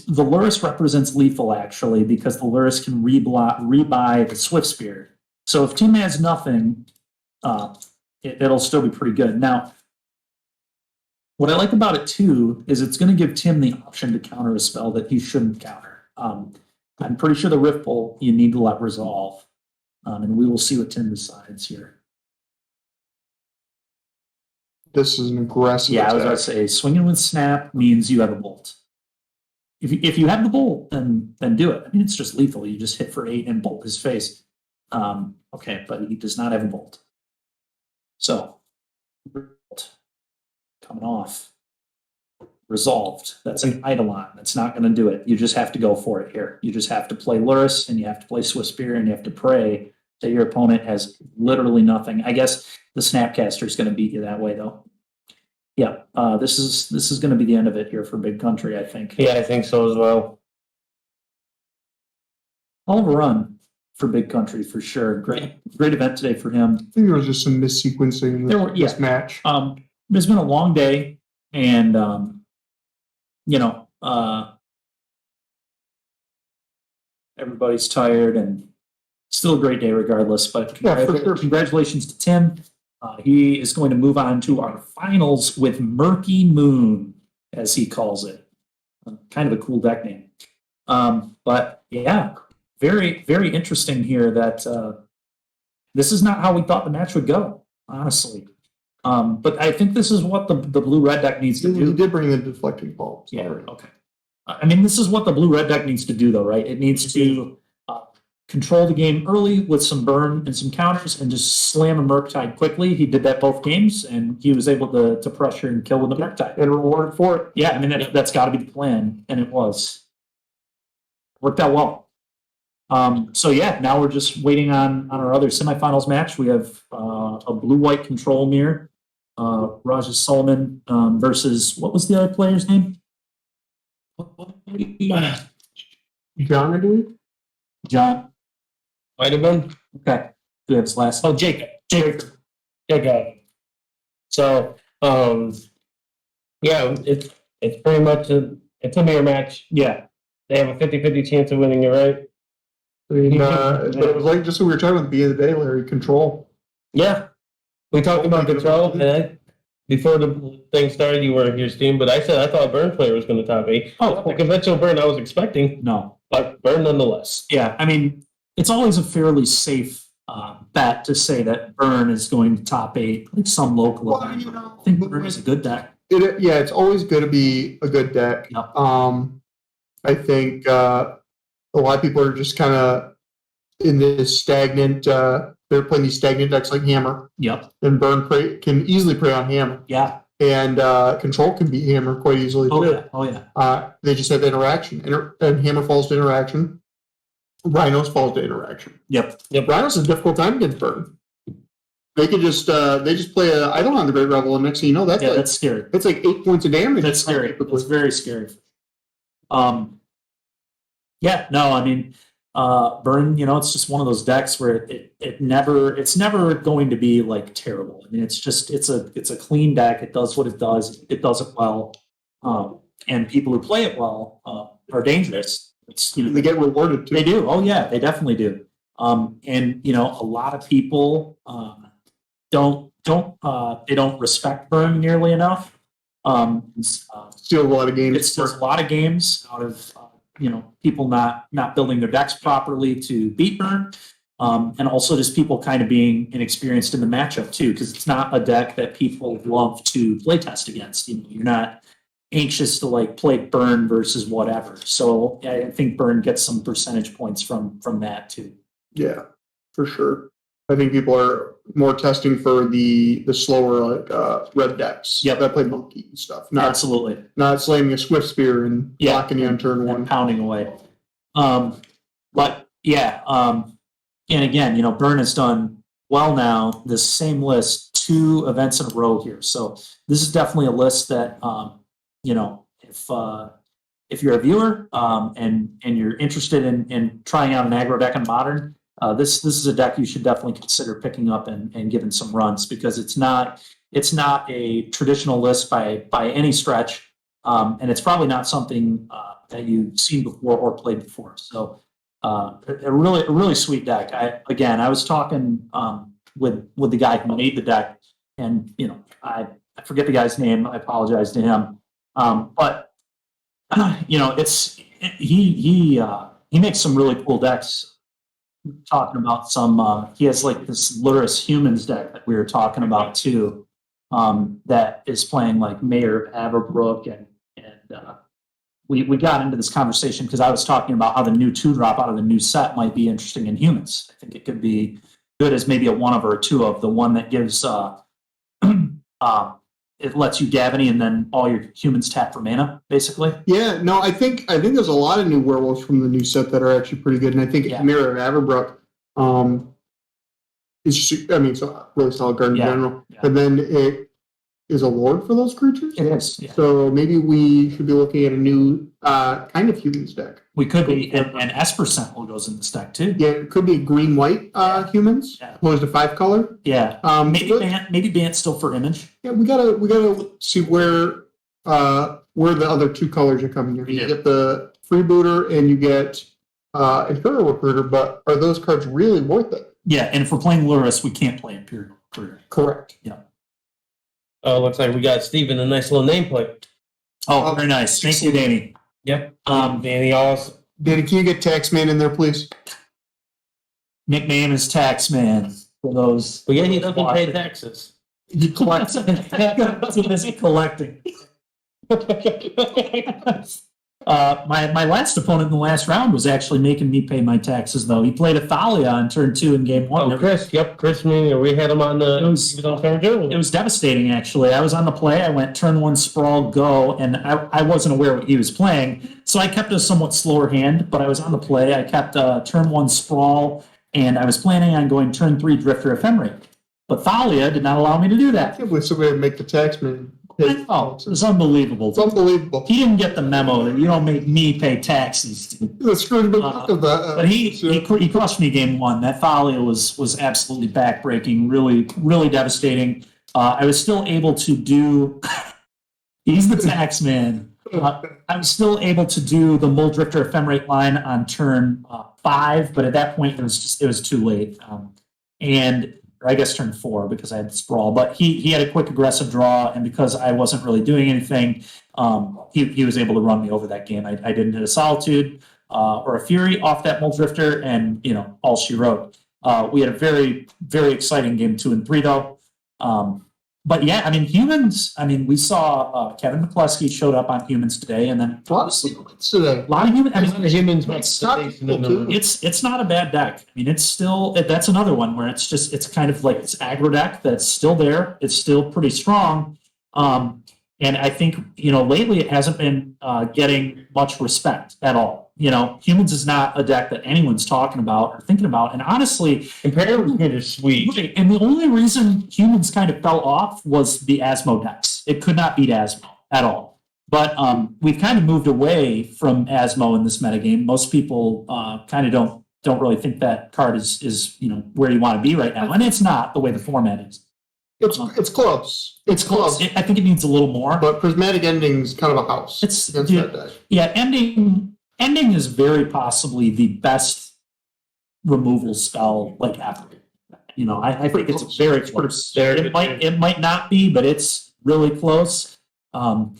the Luris represents lethal actually because the Luris can rebuy the Swift Spear. So if Tim has nothing, it'll still be pretty good. Now, what I like about it too is it's going to give Tim the option to counter a spell that he shouldn't counter. I'm pretty sure the Rift Bolt you need to let resolve, and we will see what Tim decides here. This is an aggressive Yeah, I was attack. going to say, swinging with snap means you have a bolt. If you have the bolt, then do it. I mean, it's just lethal. You just hit for 8 and bolt his face. Okay, but he does not have a bolt. So, bolt coming off. Resolved. That's an Eidolon. That's not going to do it. You just have to go for it here. You just have to play Luris, and you have to play Swift Spear, and you have to pray that your opponent has literally nothing. I guess the Snapcaster is going to beat you that way, though. Yeah, this is going to be the end of it here for Big Country, I think. Yeah, I think so as well. All of a run for Big Country for sure. Great event today for him. I think there was just some missequencing in There were- this yeah. match. There's been a long day, and everybody's tired, and still a great day regardless. But Yeah, for sure. congratulations to Tim. He is going to move on to our finals with Murky Moon, as he calls it. Kind of a cool deck name. But yeah, very, very interesting here that this is not how we thought the match would go, honestly. But I think this is what the blue-red deck needs to He do. did bring the deflecting ball. Yeah, okay. I mean, this is what the blue-red deck needs to do, though, right? It needs to control the game early with some burn and some counters and just slam a Murktide quickly. He did that both games, and he was able to pressure and kill with the Murktide. And rewarded for it. Yeah, I mean, that's got to be the plan, and it was. Worked out well. So yeah, now we're just waiting on our other semifinals match. We have a blue-white control mirror, Raja Solomon versus, what was the other player's name? John, I believe. John. Might have been. Okay. Do we have his last? Oh, Jacob. Jacob. So, yeah, it's pretty much it's a mirror match. Yeah. They have a 50-50 chance of winning it, right? I mean, but it was like just what we were talking about at the beginning of the day, Larry. Control. Yeah. We talked about control, and before the thing started, you weren't here, Steam, but I said I thought Burn player was going to top 8. Oh, Not the conventional Burn I was expecting, No. but Burn nonetheless. Yeah, I mean, it's always a fairly safe bet to say that Burn is going to top 8, like some local Well, event. you know, I think Burn is a good deck. yeah, it's always going to be a good deck. Yep. I think a lot of people are just kind of in this stagnant. They're playing these stagnant decks like Hammer, Yep. and Burn can easily prey on Hammer, Yeah. and Control can beat Hammer quite easily Oh too. yeah. Oh yeah. They just have interaction, and Hammer falls to interaction. Rhinos falls to interaction. Yep. Rhinos is a difficult time against Burn. They could just play a idol on the Great Revel, and next thing you know, Yeah, that's scary. it's like 8 points of damage. That's scary. It's very scary. Yeah, no, I mean, Burn, it's just one of those decks where it's never going to be like terrible. I mean, it's a clean deck. It does what it does. It does it well. And people who play it well are dangerous. They get rewarded too. They do. Oh yeah, they definitely do. And a lot of people don't respect Burn nearly enough. Steal a lot of games. It steals a lot of games out of people not building their decks properly to beat Burn, and also just people kind of being inexperienced in the matchup too, because it's not a deck that people love to play test against. You're not anxious to like play Burn versus whatever. So I think Burn gets some percentage points from that too. Yeah, for sure. I think people are more testing for the slower like red decks. Yep. That play monkey and stuff. Absolutely. Not slamming a Swift Spear and blocking you on turn one. And pounding away. But yeah, and again, Burn has done well now. This same list, 2 events in a row here. So this is definitely a list that if you're a viewer and you're interested in trying out an aggro deck in Modern, this is a deck you should definitely consider picking up and giving some runs, because it's not a traditional list by any stretch, and it's probably not something that you've seen before or played before. So a really sweet deck. I was talking with the guy who made the deck, and I forget the guy's name. I apologize to him, but he makes some really cool decks. Talking about he has like this Luris Humans deck that we were talking about too, that is playing like Mayor of Averbrook, and we got into this conversation because I was talking about how the new 2-drop out of the new set might be interesting in Humans. I think it could be good as maybe a 1 of or a 2 of, the one that gives it lets you Gavany and then all your humans tap for mana, basically. Yeah, no, I think there's a lot of new werewolves from the new set that are actually pretty good, and I think Mirror of Averbrook it's a really solid card in general. Yeah. And then it is a lord for those creatures. It is. Yeah. So maybe we should be looking at a new kind of humans deck. We could be, and Esper Sentinel goes in this deck too. Yeah, it could be green-white humans opposed to 5-color. Yeah. Maybe ban still for Image. Yeah, we gotta see where the other 2 colors are coming here. You get the Freebooter and you get Imperial Recruiter, but are those cards really worth it? Yeah, and if we're playing Luris, we can't play Imperial Recruiter. Correct. Yeah. Oh, looks like we got Steven a nice little nameplate. Oh, very nice. Thank you, Danny. Yep. Danny, awesome. Danny, can you get Taxman in there, please? Nickname is Taxman for those. But yeah, he doesn't pay taxes. He collects. That's what is he collecting? My last opponent in the last round was actually making me pay my taxes, though. He played Athalia on turn 2 in game 1. Oh, Chris. Yep, Chris. We had him on the. He was on turn 2. It was devastating, actually. I was on the play. I went turn 1 sprawl go, and I wasn't aware what he was playing, so I kept a somewhat slower hand. But I was on the play. I kept turn 1 sprawl, and I was planning on going turn 3 drifter ephemerate. But Thalia did not allow me to do that. I can't believe somebody would make the Taxman. Oh, it was unbelievable. It's unbelievable. He didn't get the memo that you don't make me pay taxes. The screwed the fuck of that. But he crushed me game 1. That Thalia was absolutely backbreaking, really devastating. I was still able to do. He's the tax man. I was still able to do the Mold Drifter Ephemerate line on turn 5, but at that point it was too late. And or I guess turn 4 because I had the sprawl. But he had a quick aggressive draw, and because I wasn't really doing anything, he was able to run me over that game. I didn't hit a Solitude or a Fury off that Muldrifter, and all she wrote. We had a very, very exciting game 2 and 3 though. But yeah, I mean, humans. I mean, we saw Kevin McCluskey showed up on humans today, and then A lot of secrets today. a lot of humans. I mean, humans It's not participation in the room. it's not a bad deck. I mean, it's still that's another one where it's kind of like it's aggro deck that's still there. It's still pretty strong. And I think lately it hasn't been getting much respect at all. Humans is not a deck that anyone's talking about or thinking about. And honestly, Comparatively, it's sweet. right, and the only reason humans kind of fell off was the Asmo decks. It could not beat Asmo at all. But we've kind of moved away from Asmo in this metagame. Most people kind of don't really think that card is where you want to be right now, and it's not the way the format is. It's close. It's close. I think it needs a little more. But Prismatic Ending's kind of a house. It's against that deck. yeah, ending is very possibly the best removal spell like ever. I think it's very close. It might not be, but it's really close. I'm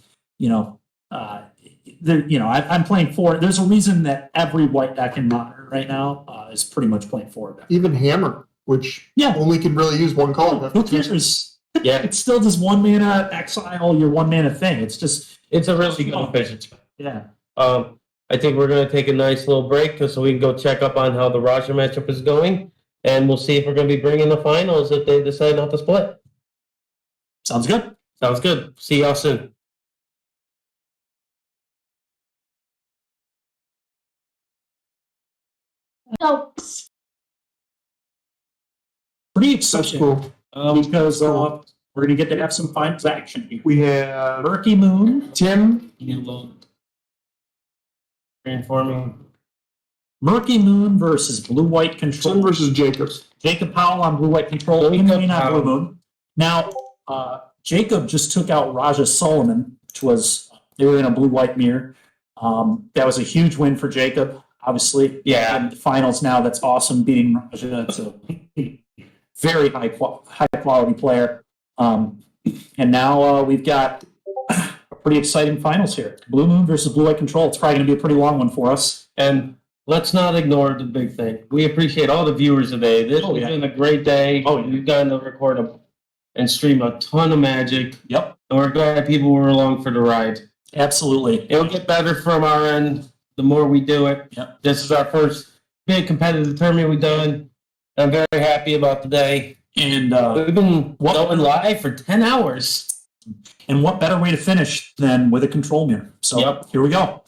playing 4. There's a reason that every white deck in Modern right now is pretty much playing 4 decks. Even Hammer, which Yeah. only can really use one color. Who cares? Yeah, It's still just 1 mana exile your 1 mana thing. It's just it's a really good efficient. yeah. I think we're going to take a nice little break so we can go check up on how the Roger matchup is going, and we'll see if we're going to be bringing the finals if they decide not to split. Sounds good. Sounds good. See y'all soon. Pretty That's exciting. cool. Because we're gonna get to have some finals action here. We have Murky Moon, Tim. Reinforming. Murky Moon versus Blue White Control. Tim versus Jacobs. Jacob Powell on Blue White Control. Jacob Jacob on Powell. Blue Moon. Now, Jacob just took out Raja Solomon, which was they were in a Blue White mirror. That was a huge win for Jacob. Obviously, Yeah. in the finals now. That's awesome beating Raja. It's a very high quality player. And now we've got a pretty exciting finals here. Blue Moon versus Blue White Control. It's probably going to be a pretty long one for us. And let's not ignore the big thing. We appreciate all the viewers today. This Oh, has yeah. been a great day. Oh, yeah. We've gotten to record and stream a ton of Magic. Yep, And we're glad people were along for the ride. absolutely. It'll get better from our end the more we do it. Yep. This is our first big competitive tournament we've done. I'm very happy about today. And We've been going live for 10 hours. what better way to finish than with a control mirror? So Yep. here we go.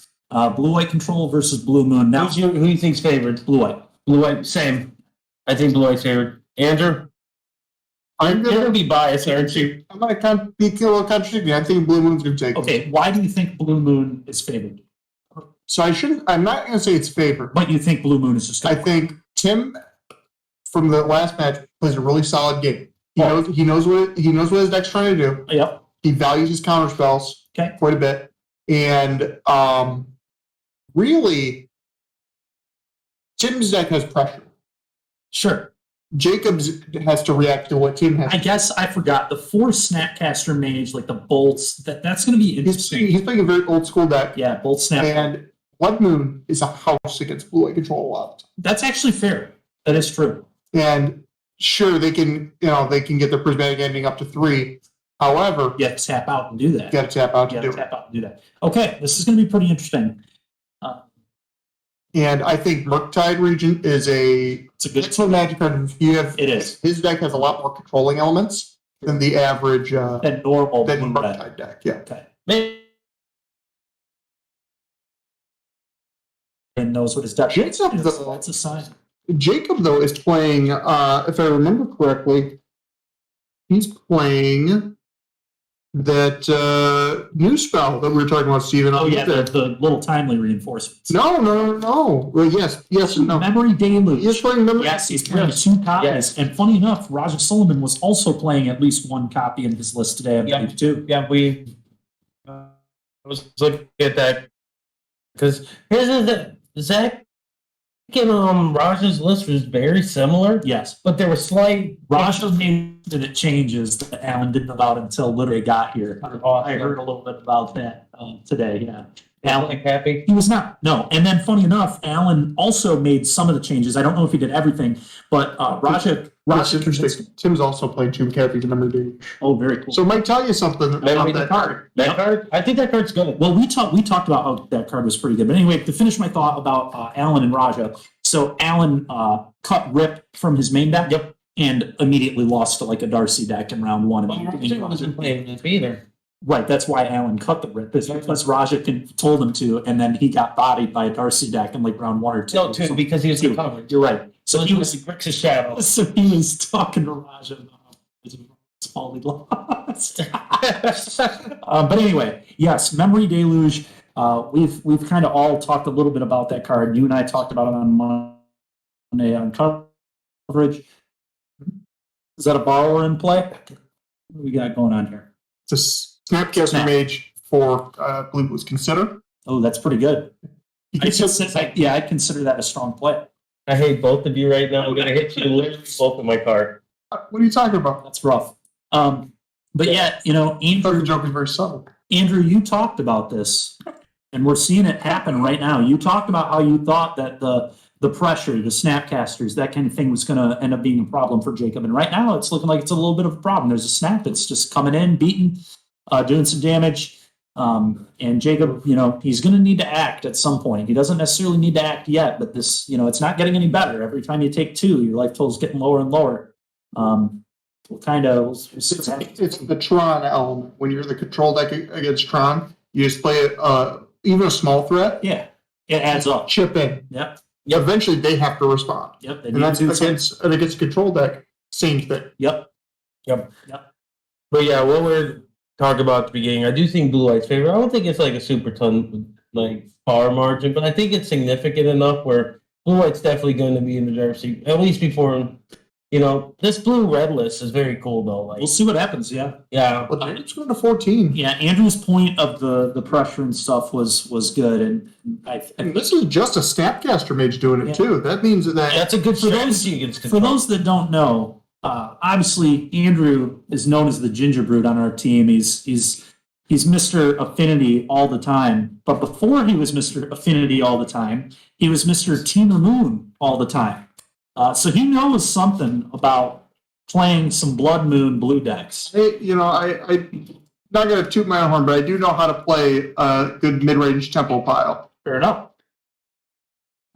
Blue White Control versus Blue Moon. Now, Who do you think's favored? Blue White. Blue White, same. I think Blue White's favored. Andrew? I'm You're gonna gonna be biased, aren't you? I'm gonna be a little contradicting. I think Blue Moon's gonna take it. Okay, why do you think Blue Moon is favored? So I'm not gonna say it's favored. But you think Blue Moon is just I think Tim from the last match plays a really solid game. He Oh. knows what his deck's trying to do. Yep. He values his counter spells Okay. quite a bit. And really Tim's deck has pressure. Sure. Jacobs has to react to what Tim has. I guess I forgot the 4 Snapcaster Mage, like the bolts. That's going to be interesting. He's playing a very old school deck. Yeah, bolt snap. And Blood Moon is a house against Blue White Control a lot. That's actually fair. That is true. And sure, they can get their prismatic ending up to 3. However, You have to tap out and do that. you got to tap out You to got do to it. tap out and do that. Okay, this is going to be pretty interesting. And I think Murktide Region is It's a good. it's a magic card. It is. His deck has a lot more controlling elements than the average Than normal than blue red. Murktide deck. Yeah. Okay. Man, And knows what his deck is. Jacob, So though, that's a sign. Jacob though is playing, if I remember correctly, he's playing that new spell that we were talking about, Steven. Oh yeah, the little timely reinforcements. No. Well, yes and no. Memory Deluge. He's playing memory. Yes, he's playing 2 copies. Yes. And funny enough, Raja Solomon was also playing at least 1 copy in his list today, I believe, too. yeah, I was looking at that because here's the Zach Raj's list was very similar, Yes. but there were slight. Raja made the changes that Alan didn't know about until literally got here. I heard a little bit about that today, yeah. Alan happy. He was not, no. And then funny enough, Alan also made some of the changes. I don't know if he did everything, but Raja. That's interesting. Tim's also played Tomb Kathy's Memory Day. Oh, very cool. So it might tell you something about that card. That card? I think that card's good. Well, we talked about how that card was pretty good. But anyway, to finish my thought about Alan and Raja. So Alan cut Rip from his main deck. Yep. And immediately lost to like a Darcy deck in round one. Raja wasn't playing this either. Right, that's why Alan cut the Rip. Because Raja told him to, and then he got bodied by a Darcy deck in like round 1 or 2. No, two, because he was recovered. You're right. So he was Grix's shadow. So he was talking to Raja about how small he lost. But anyway, yes, Memory Deluge. We've kind of all talked a little bit about that card. You and I talked about it on Monday on coverage. Is that a borrower in play? What do we got going on here? It's a Snapcaster Mage for Blue Blues Consider. Oh, that's pretty good. I'd consider that a strong play. I hate both of you right now. I'm gonna hit you literally both of my card. What are you talking about? That's rough. But yeah, you know, I thought the Andrew, joke was very subtle. you talked about this, and we're seeing it happen right now. You talked about how you thought that the pressure, the snapcasters, that kind of thing was going to end up being a problem for Jacob. And right now it's looking like it's a little bit of a problem. There's a snap that's just coming in, beating, doing some damage. And Jacob, you know, he's going to need to act at some point. He doesn't necessarily need to act yet, but this, you know, it's not getting any better. Every time you take 2, your life total is getting lower and lower. We'll kind of... It's the Tron element. When you're the control deck against Tron, you just play it, even a small threat. Yeah, it adds up. Chip in. Yep. Eventually, they have to respond. Yep. And that's against a control deck, same thing. Yep. But yeah, what we're talking about at the beginning, I do think Blue White's favorite. I don't think it's like a super ton like power margin, but I think it's significant enough where Blue White's definitely going to be in the driver's seat, at least before. You know, this blue-red list is very cool, though. Like, We'll see what happens, yeah. yeah, But it's going to 14. Yeah, Andrew's point of the pressure and stuff was good. And And this is just a Snapcaster Mage doing it, Yeah. too. That means that that's a good For those- strategy against for control. those that don't know, obviously Andrew is known as the ginger brute on our team. He's Mr. Affinity all the time. But before he was Mr. Affinity all the time, he was Mr. Team Moon all the time. So he knows something about playing some Blood Moon blue decks. I'm not going to toot my own horn, but I do know how to play a good mid-range tempo pile. Fair enough.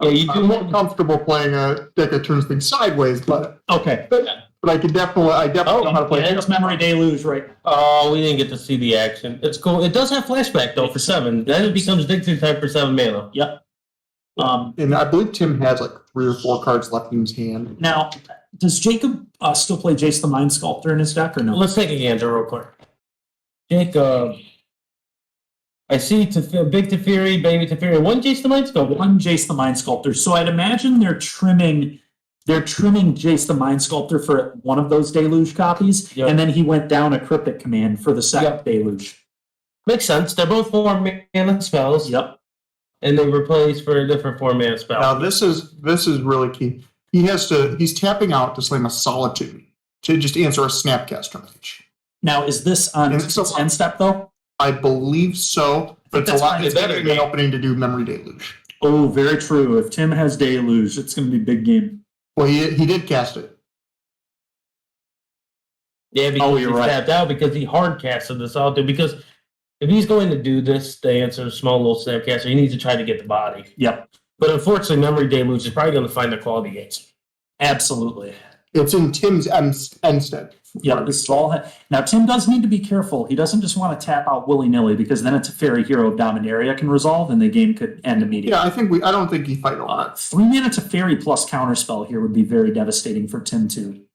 Yeah, you I'm do. more comfortable playing a deck that turns things sideways, but Okay. I definitely know how to play. Yeah, it's Memory Deluge, right? Oh, we didn't get to see the action. It's cool. It does have flashback though for 7. Then it becomes Dixie type for 7 mana. Yep. And I believe Tim has like 3 or 4 cards left in his hand. Now, does Jacob still play Jace the Mind Sculptor in his deck or no? Let's take a gander real quick. Jacob, I see Big Teferi, Baby Teferi, one Jace the Mind Sculptor. One Jace the Mind Sculptor. So I'd imagine they're trimming Jace the Mind Sculptor for one of those Deluge copies, Yep. and then he went down a Cryptic Command for the second Yep. Deluge. Makes sense. They're both 4 mana spells. Yep. And they replace for a different 4 mana spell. Now this is really key. He's tapping out to slam a Solitude to just answer a Snapcaster Mage. Now, is this on And it's end step though? I believe so, but it's a That's lot. probably It's better better than game. opening to do Memory Deluge. Oh, very true. If Tim has Deluge, it's going to be big game. Well, he did cast it. Yeah, because you're he's right. tapped out because he hard casted this out there. Because if he's going to do this to answer a small little Snapcaster, he needs to try to get the body. Yep. But unfortunately, Memory Deluge is probably going to find the quality gates. Absolutely. It's in Tim's end step. Yeah, this is all. Now, Tim does need to be careful. He doesn't just want to tap out willy-nilly because then it's a Fairy Hero of Dominaria can resolve and the game could end immediately. Yeah, I don't think he fight all that. 3 mana to Fairy plus Counterspell here would be very devastating for Tim too.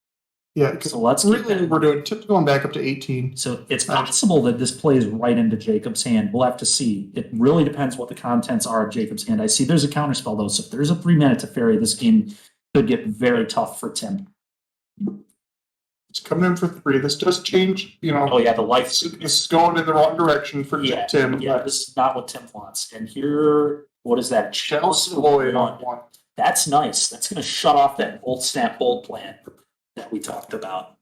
Yeah, So let's keep really that. we're doing Tim's going back up to 18. So it's possible that this plays right into Jacob's hand. We'll have to see. It really depends what the contents are of Jacob's hand. I see there's a Counterspell though, so if there's a 3 mana to Fairy, this game could get very tough for Tim. It's coming in for 3. This does change. Oh yeah, the life. This is going in the wrong direction for Yeah, Tim. yeah, this is not what Tim wants. And here, what is that? Chelsea Lloyd on 1. That's nice. That's going to shut off that bolt snap bolt plan that we talked about.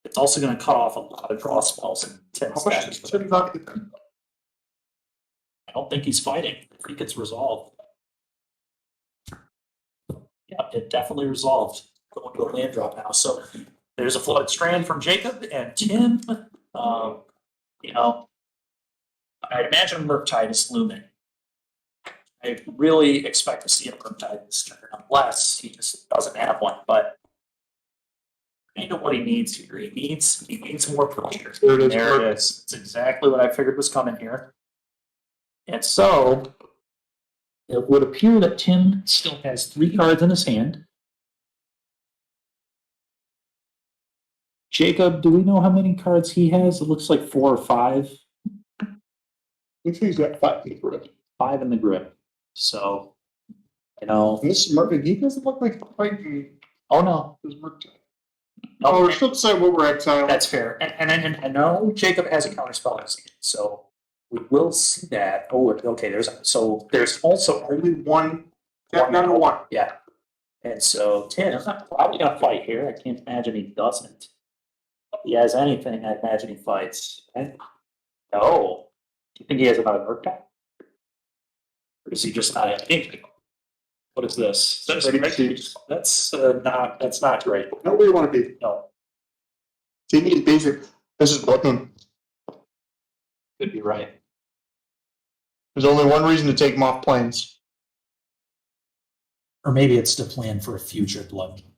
It's also going to cut off a lot of draw spells and 10 How much stacks. does Tim not get them? I don't think he's fighting. I think it's resolved. Yeah, it definitely resolved. Going to a land drop now. So there's a flooded strand from Jacob and Tim. You know, I imagine Murktide is looming. I really expect to see a Murktide this turn, unless he just doesn't have one. But I know what he needs here. He needs more pressure. There it is. There it is. It's exactly what I figured was coming here. And so it would appear that Tim still has 3 cards in his hand. Jacob, do we know how many cards he has? It looks like 4 or 5. Looks like he's got 5 in the grip. 5 in the grip. So, you know. And this is Murphy. He doesn't look like fighting. Oh no. This Murphy. No, Oh, we're still deciding what we're exiling. that's fair. And I know Jacob has a counterspell in his hand, so we will see that. Oh, okay. There's also only one. Number 1. Yeah. And so Tim's probably gonna fight here. I can't imagine he doesn't. If he has anything, I imagine he fights. Okay? No. Do you think he has about a Murktide? Or does he just not have anything? What is this? That's not great. Not where you want to be. No, See, he's basic. This is Blood Moon. could be right. There's only one reason to take him off planes. Or maybe it's to plan for a future Blood Moon.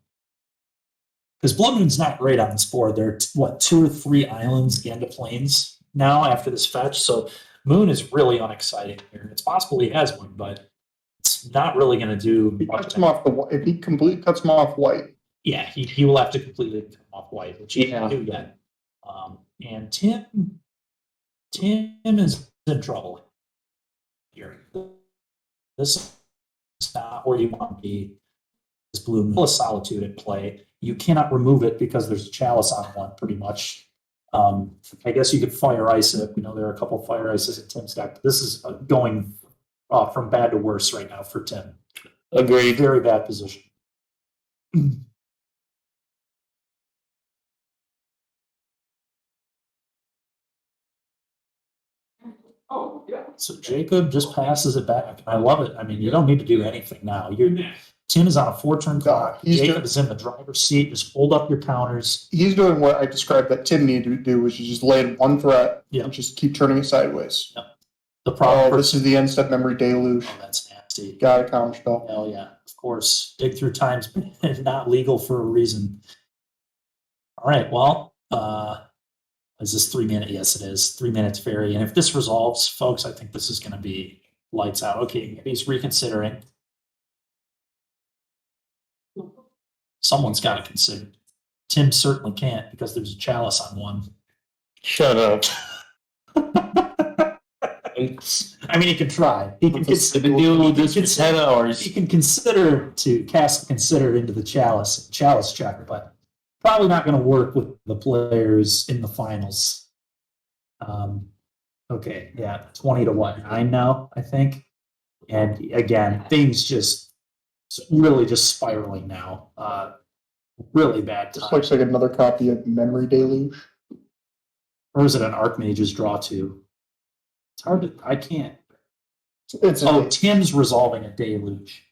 Because Blood Moon's not great on this board. There are, 2 or 3 islands and planes now after this fetch. So Moon is really unexciting here. It's possible he has one, but it's not really going to do He much. cuts him off if he completely cuts him off white. Yeah, he will have to completely come off white, which he can't do yet. And Tim is in trouble here. This is not where you want to be. This blue moon is solitude at play. You cannot remove it because there's a chalice on one, pretty much. I guess you could fire ice it. We know there are a couple fire ices in Tim's deck, but this is going from bad to worse right now for Tim. Agreed. Very bad position. Oh, yeah. So Jacob just passes it back. I love it. I mean, you don't need to do anything now. Tim is on a 4-turn clock. he's Jacob doing- is in the driver's seat. Just hold up your counters. He's doing what I described that Tim needed to do, which is just lay in one threat Yeah. and just keep turning it sideways. The problem. Oh, this is the end step memory deluge. Oh, that's nasty. Got a counter spell. Oh yeah, of course. Dig through time's not legal for a reason. All right. Well, is this 3 minutes? Yes, it is. 3 minutes fairy. And if this resolves, folks, I think this is going to be lights out. Okay, maybe he's reconsidering. Someone's got to consider. Tim certainly can't because there's a chalice on one. Shut up. I mean, he can try. He can I've been dealing with this for 10 hours. He can consider to cast consider into the chalice checker, but probably not going to work with the players in the finals. Okay, yeah, 20 to 9 now, I think. And again, things just really just spiraling now. Really bad This time. looks like another copy of Memory Deluge. Or is it an Archmage's draw two? It's hard to, I can't. It's Oh, Tim's resolving a deluge.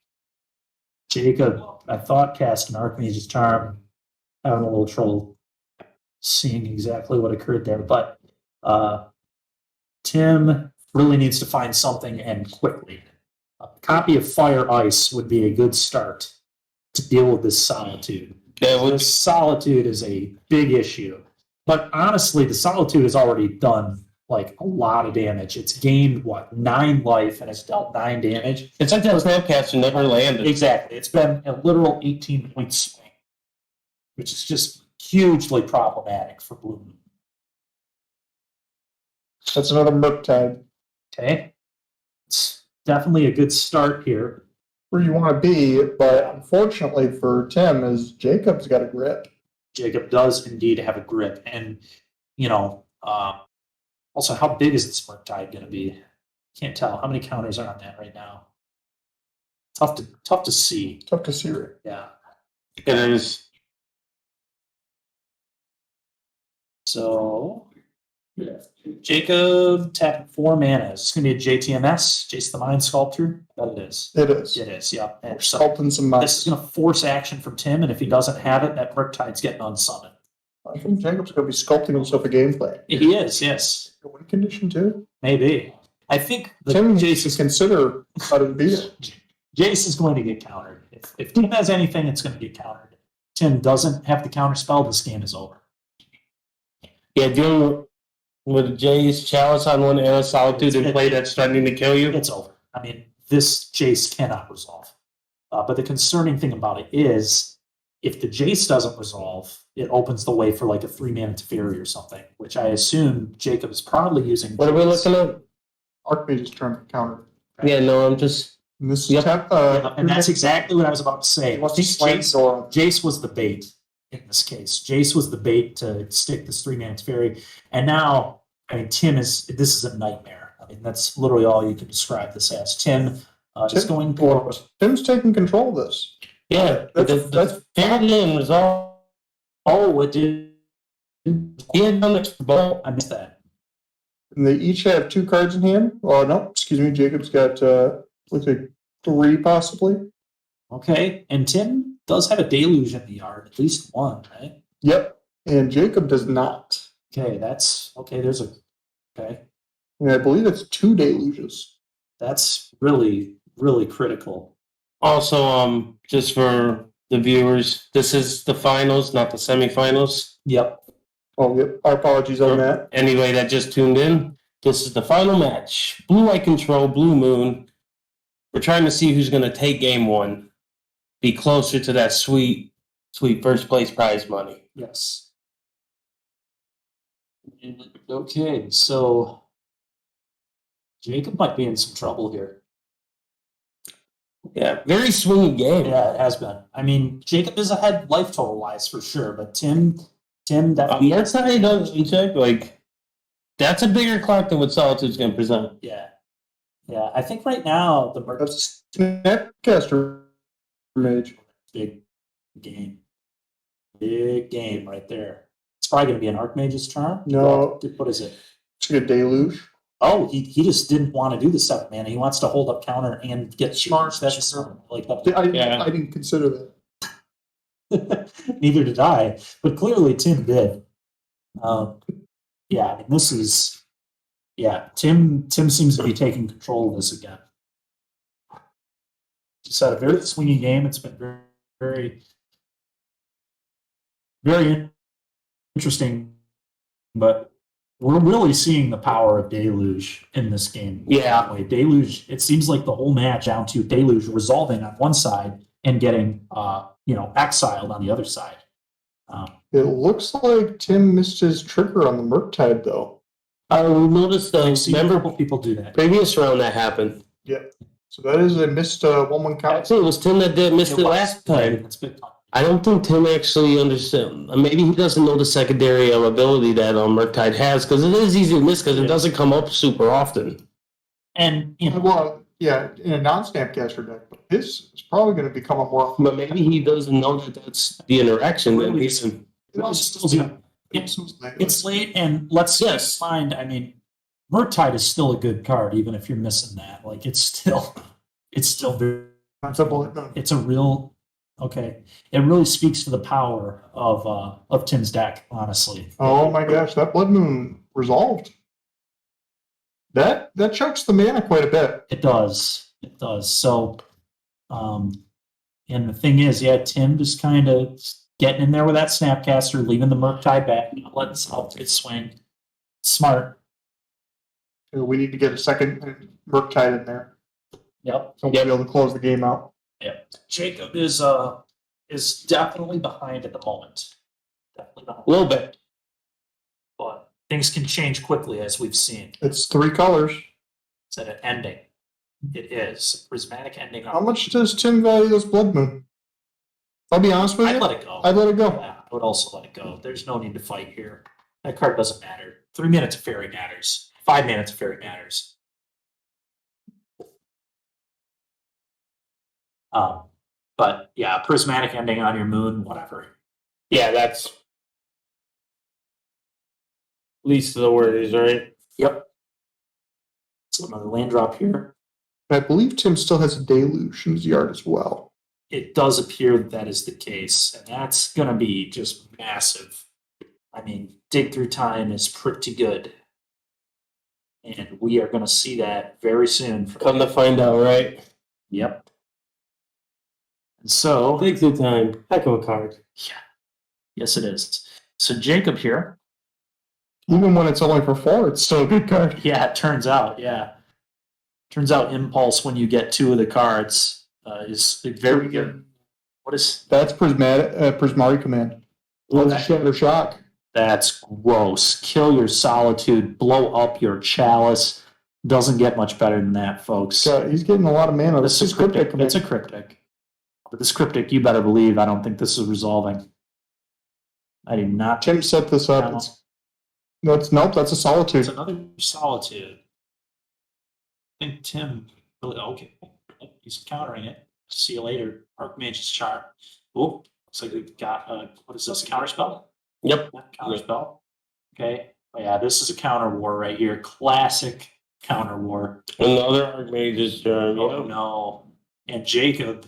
Jacob, I thought cast an Archmage's Charm. Having a little trouble seeing exactly what occurred there, but Tim really needs to find something and quickly. A copy of Fire Ice would be a good start to deal with this solitude. That would This solitude is a big issue, but honestly, the solitude has already done like a lot of damage. It's gained 9 life and it's dealt 9 damage. It's like that Snapcaster never landed. Exactly. It's been a literal 18-point swing, which is just hugely problematic for Blue Moon. That's another Murktide. Okay. It's definitely a good start here. Where you want to be, but unfortunately for Tim, is Jacob's got a grip. Jacob does indeed have a grip. And, you know, also, how big is the Smurk Tide going to be? Can't tell. How many counters are on that right now? tough to see. Tough to see, Rick. Yeah. It is. So Jacob tapping 4 mana. It's gonna be a JTMS, Jace the Mind Sculptor. That it is. It is. It is, yep. We're And so sculpting some this mice. is gonna force action from Tim, and if he doesn't have it, that Murktide's getting unsummoned. I think Jacob's gonna be sculpting himself a gameplay. He is, yes. Win condition too. Maybe. I think the Tim needs to consider how to beat it. Jace is going to get countered. If Tim has anything, it's going to get countered. Tim doesn't have the counter spell, this game is over. Yeah, dealing with Jay's Chalice on one Arrow Solitude and play that's starting to kill you. It's over. I mean, this Jace cannot resolve. But the concerning thing about it is, if the Jace doesn't resolve, it opens the way for like a 3-mana Teferi or something, which I assume Jacob is probably using. What are we looking at? Archmage's turn to counter. Yeah, no, I'm just. And this is Yep. tap, And that's exactly what I was about to say. He wants to slam the door on. Jace was the bait in this case. Jace was the bait to stick this 3-mana Teferi. And now, I mean, this is a nightmare. I mean, that's literally all you can describe this as. Tim is going for. Tim's taking control of this. Yeah, that's family and resolve. Oh, it did. He had done the ball. I missed that. And they each have 2 cards in hand. Oh, no, excuse me. Jacob's got, looks like 3 possibly. Okay. And Tim does have a deluge in the yard, at least one, right? Yep. And Jacob does not. Okay, there's a. Okay. And I believe it's 2 deluges. That's really, really critical. Also, just for the viewers, this is the finals, not the semifinals. Yep. Oh, yep. Our apologies on that. Anyway, that just tuned in. This is the final match. Blue Eye Control, Blue Moon. We're trying to see who's going to take game 1. Be closer to that sweet first place prize money. Yes. Okay, so Jacob might be in some trouble here. Yeah, very swingy game. Yeah, it has been. I mean, Jacob is ahead life total wise for sure, but Tim, that That's how he does it, check. Like, that's a bigger clock than what Solitude's going to present. yeah. I think right now the That's Snapcaster Mage. big game right there. It's probably going to be an Archmage's turn. No. What is it? It's a deluge. Oh, he just didn't want to do the 7 mana. He wants to hold up counter and get smart. That's like that. I didn't consider that. Neither did I, but clearly Tim did. Yeah, I mean, this is. Yeah, Tim seems to be taking control of this again. Just had a very swingy game. It's been very, very, very interesting, but we're really seeing the power of Deluge in this game. Yeah. Deluge, it seems like the whole match down to Deluge resolving on one side and getting, exiled on the other side. It looks like Tim missed his trigger on the Murktide, though. I noticed I've seen remember several people do that. previous round that happened. So that is a missed 1/1 count. Actually, it was Tim that missed it was. last time. It's big time. I don't think Tim actually understands. Maybe he doesn't know the secondary ability that Murktide has, because it is easy to miss because it doesn't come up super often. And, Well, yeah, in a non-Snapcaster deck, but his is probably going to become a more. But maybe he doesn't know that that's the interaction. That he's it's late, and let's find. I mean, Murktide is still a good card, even if you're missing that. Like, it's still very. It's a real. Okay, it really speaks to the power of Tim's deck, honestly. Oh my gosh, that Blood Moon resolved. That chucks the mana quite a bit. It does. So, and the thing is, yeah, Tim just kind of getting in there with that Snapcaster, leaving the Murktide back, letting Solitude swing. Smart. We need to get a second Murktide in there. Yep. So we'll be able to close the game out. Yep. Jacob is definitely behind at the moment. Definitely behind. A little bit. But things can change quickly, as we've seen. It's 3 colors. It's at an ending. It is. Prismatic ending. How much does Tim value this Blood Moon? I'll be honest with you. I'd let it go. I'd let it go. Yeah, I would also let it go. There's no need to fight here. That card doesn't matter. 3 minutes of Fairy matters. 5 minutes of Fairy matters. But yeah, prismatic ending on your moon, whatever. Yeah, that's least of the worries, right? Yep. So another land drop here. I believe Tim still has a deluge in his yard as well. It does appear that is the case, and that's going to be just massive. I mean, dig through time is pretty good. And we are going to see that very soon. Come to find out, right? Yep. And so, Take the time. Heck of a card. yes, it is. So Jacob here. Even when it's only for 4, it's still a good card. Yeah, it turns out. Yeah. Turns out Impulse, when you get 2 of the cards, is very good. What is That's Prismari command. Well, that's Shatter Shock. That's gross. Kill your Solitude, blow up your Chalice. Doesn't get much better than that, folks. So he's getting a lot of mana. This is cryptic. It's a cryptic. But this cryptic, you better believe, I don't think this is resolving. I do not. Tim set this up. Nope, that's a Solitude. It's another Solitude. I think Tim really okay. He's countering it. See you later, Archmage's Charm. Oh, looks like we've got what is this? Counterspell? Yep. Counterspell. Okay. Oh, yeah, this is a counter war right here. Classic counter war. Another Archmage's Charm. Oh no. And Jacob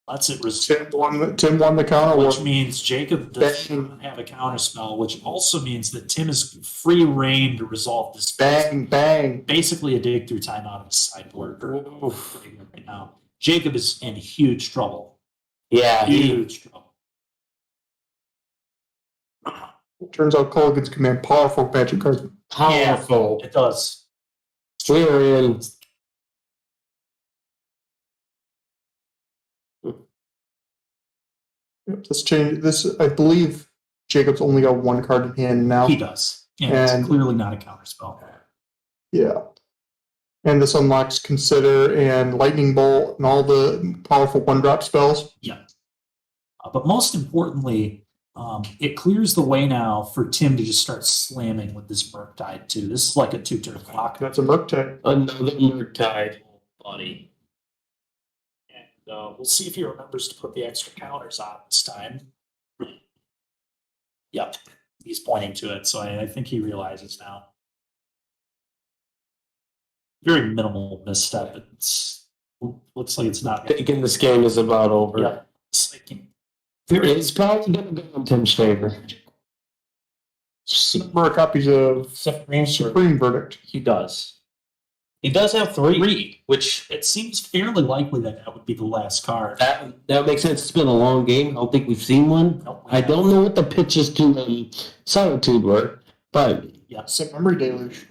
lets it resolve. Tim won the counter war. Which means Jacob doesn't have a counter spell, which also means that Tim is free reign to resolve this. Bang, bang. Basically a dig through time out of his sideboard right now. Jacob is in huge trouble. Yeah, Huge trouble. Turns out Culligan's command powerful magic card. powerful. It does. We're in. Yep, let's change this. I believe Jacob's only got 1 card in hand now. He does. And it's clearly not a counter spell. Yeah. And this unlocks Consider and Lightning Bolt and all the powerful 1-drop spells. Yeah. But most importantly, it clears the way now for Tim to just start slamming with this Murktide too. This is like a 2-turn clock. That's a Murktide. Another Murktide. Buddy. And we'll see if he remembers to put the extra counters on this time. Yep. He's pointing to it, so I think he realizes now. Very minimal misstep. It's looks like it's not. Thinking this game is about over. Yeah. It's like, It's probably going to go in Tim's favor. Number of copies of Supreme Supreme Verdict. he does. He does have 3. Which it seems fairly likely that that would be the last card. That makes sense. It's been a long game. I don't think we've seen one. Nope, we I don't know what the pitches to Solitude were, but Yeah. Set Memory Deluge.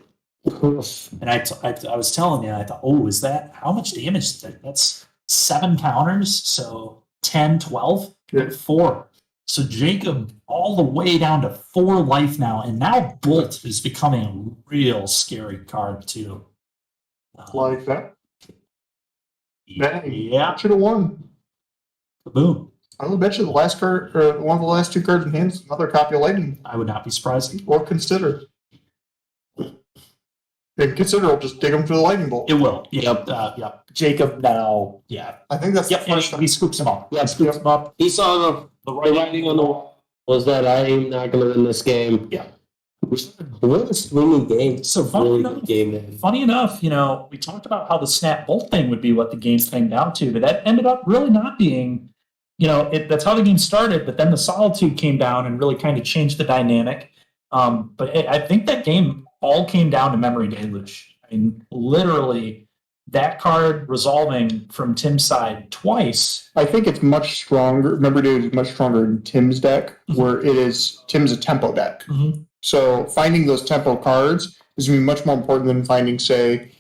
And I was telling you, I thought, oh, is that, how much damage is that? That's 7 counters, so 10, 12, Yeah. 4. So Jacob all the way down to 4 life now, and now Bolt is becoming a real scary card too. Like that. Bang. Yeah, Should have won. boom. I will bet you the last card, or one of the last 2 cards in hand is another copy of Lightning. I would not be surprised. Or Consider. And Consider will just dig him to the Lightning Bolt. It will. Yep. Yep. Jacob now. Yeah. I think that's Yep. the first time. He scoops him up. Yeah, Scoops him up. he saw the writing on the wall was that I am not going to win this game. Yeah. What a swinging game. So Really good game, man. funny enough, we talked about how the snap bolt thing would be what the game came down to, but that ended up really not being, that's how the game started, but then the Solitude came down and really kind of changed the dynamic. But I think that game all came down to Memory Deluge. I mean, literally, that card resolving from Tim's side twice. I think it's much stronger. Memory Deluge is much stronger in Tim's deck, where Tim's a tempo deck. Mm-hmm. So finding those tempo cards is going to be much more important than finding, say,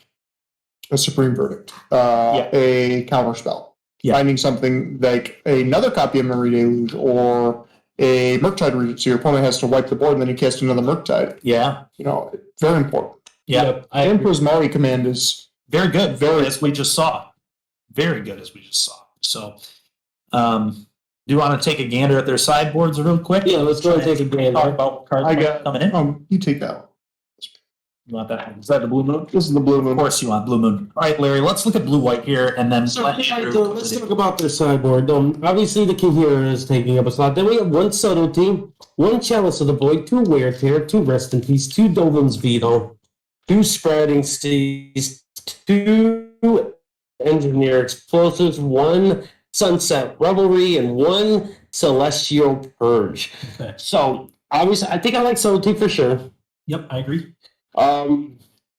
a Supreme Verdict, a counter spell. Yeah. Finding something like another copy of Memory Deluge or a Murktide Regent, so your opponent has to wipe the board and then you cast another Murktide. Yeah. Very important. Yeah. Yep. And Prismari command is Very good. Very- as we just saw. Very good as we just saw. So, do you want to take a gander at their sideboards real quick? Yeah, let's go and take a Talk gander. about what cards I might got be coming in. you take that one. You want that? Is that the blue moon? This is the blue moon. Of course you want blue moon. All right, Larry, let's look at blue-white here and then So, let Andrew- let's talk about their sideboard. Obviously, the Kahira is taking up a slot. Then we have one Subtlety, one Chalice of the Void, two Wear Tear, two Rest in Peace, two Dolan's Veto, two Spreading Seas, two Engineer Explosives, one Sunset Revelry, and one Celestial Purge. Okay. So, obviously, I think I like Subtlety for sure. Yep, I agree.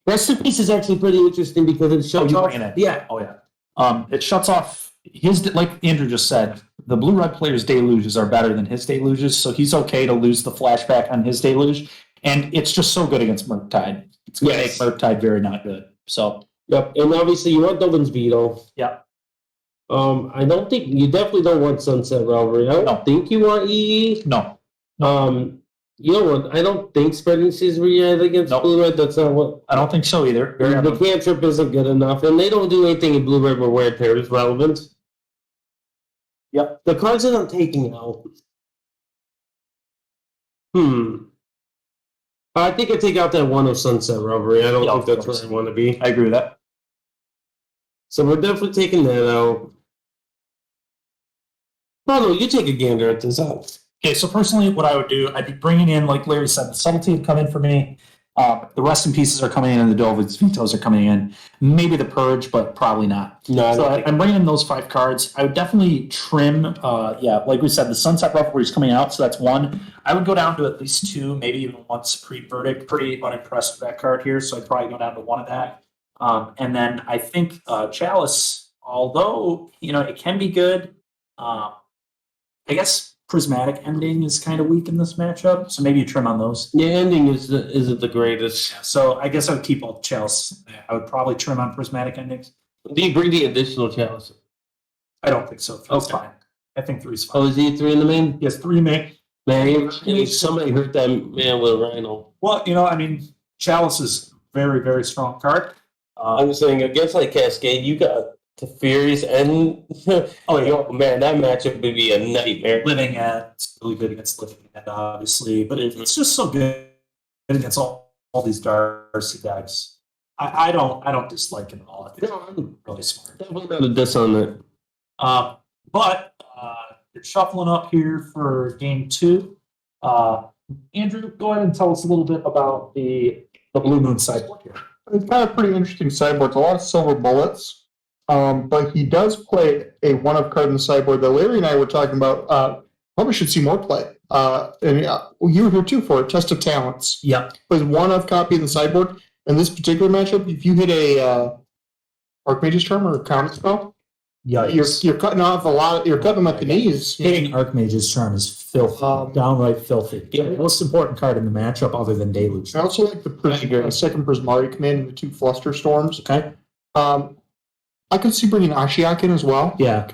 Rest in Peace is actually pretty interesting because it shuts you off. bring it in. Yeah. Oh yeah. It shuts off his, like Andrew just said, the blue-red player's deluges are better than his deluges, so he's okay to lose the flashback on his deluge. And it's just so good against Murktide. It's going to Yes. make Murktide very not good. So, Yep, and obviously you want Dolan's Veto. yeah. I don't think you definitely don't want Sunset Revelry. I don't No. think you want EE. No. You know what? I don't think Spreading Seas react against Nope. Blue Red. That's not what I don't think so either. the cantrip isn't good enough, and they don't do anything in Blue Red where Wear Tear is relevant. Yep. The cards that I'm taking out. I think I take out that one of Sunset Revelry. I don't Yeah, think of that's course. where I want to be. I agree with that. So we're definitely taking that out. Oh no, you take a gander at this out. Okay, so personally, what I would do, I'd be bringing in, like Larry said, the subtlety would come in for me. The rest in pieces are coming in, and the Dolan's Vetoes are coming in. Maybe the Purge, but probably not. No, So I'm bringing in those 5 cards. I would definitely trim, like we said, the Sunset Revelry is coming out, so that's 1. I would go down to at least 2, maybe even 1 Supreme Verdict. Pretty unimpressed with that card here, so I'd probably go down to 1 of that. And then I think Chalice, although, it can be good, I guess Prismatic Ending is kind of weak in this matchup, so maybe you trim on those. Yeah, ending isn't the greatest. So I guess I would keep all Chalice. I would probably trim on Prismatic Endings. Do you bring the additional chalice? I don't think so. 3's Okay. fine. I think 3's fine. Oh, is he 3 in the main? Yes, 3 may. Man, somebody hurt that man with a rhino. Well, Chalice is very, very strong card. I'm saying against like Cascade, you got Teferi's and man, that matchup would be a nightmare. Living End, it's really good against Living End, obviously, but it's just so good against all these Darcy decks. I don't dislike it at all. I think it's really smart. Definitely not a diss on that. But you're shuffling up here for game 2. Andrew, go ahead and tell us a little bit about the Blue Moon sideboard here. It's kind of pretty interesting sideboard. It's a lot of silver bullets. But he does play a one-of card in the sideboard that Larry and I were talking about. Probably should see more play. And you were here too for it. Test of Talents. Yep. Plays one-of copy in the sideboard. In this particular matchup, if you hit a Archmage's Charm or a counter spell, you're cutting off a lot. You're cutting them at the knees. Hitting Archmage's Charm is filthy, downright filthy. The most important card in the matchup, other than Deluge. I also like the second Prismari command and the 2 Fluster Storms. Okay. I could see bringing Ashiok in as well. Yeah.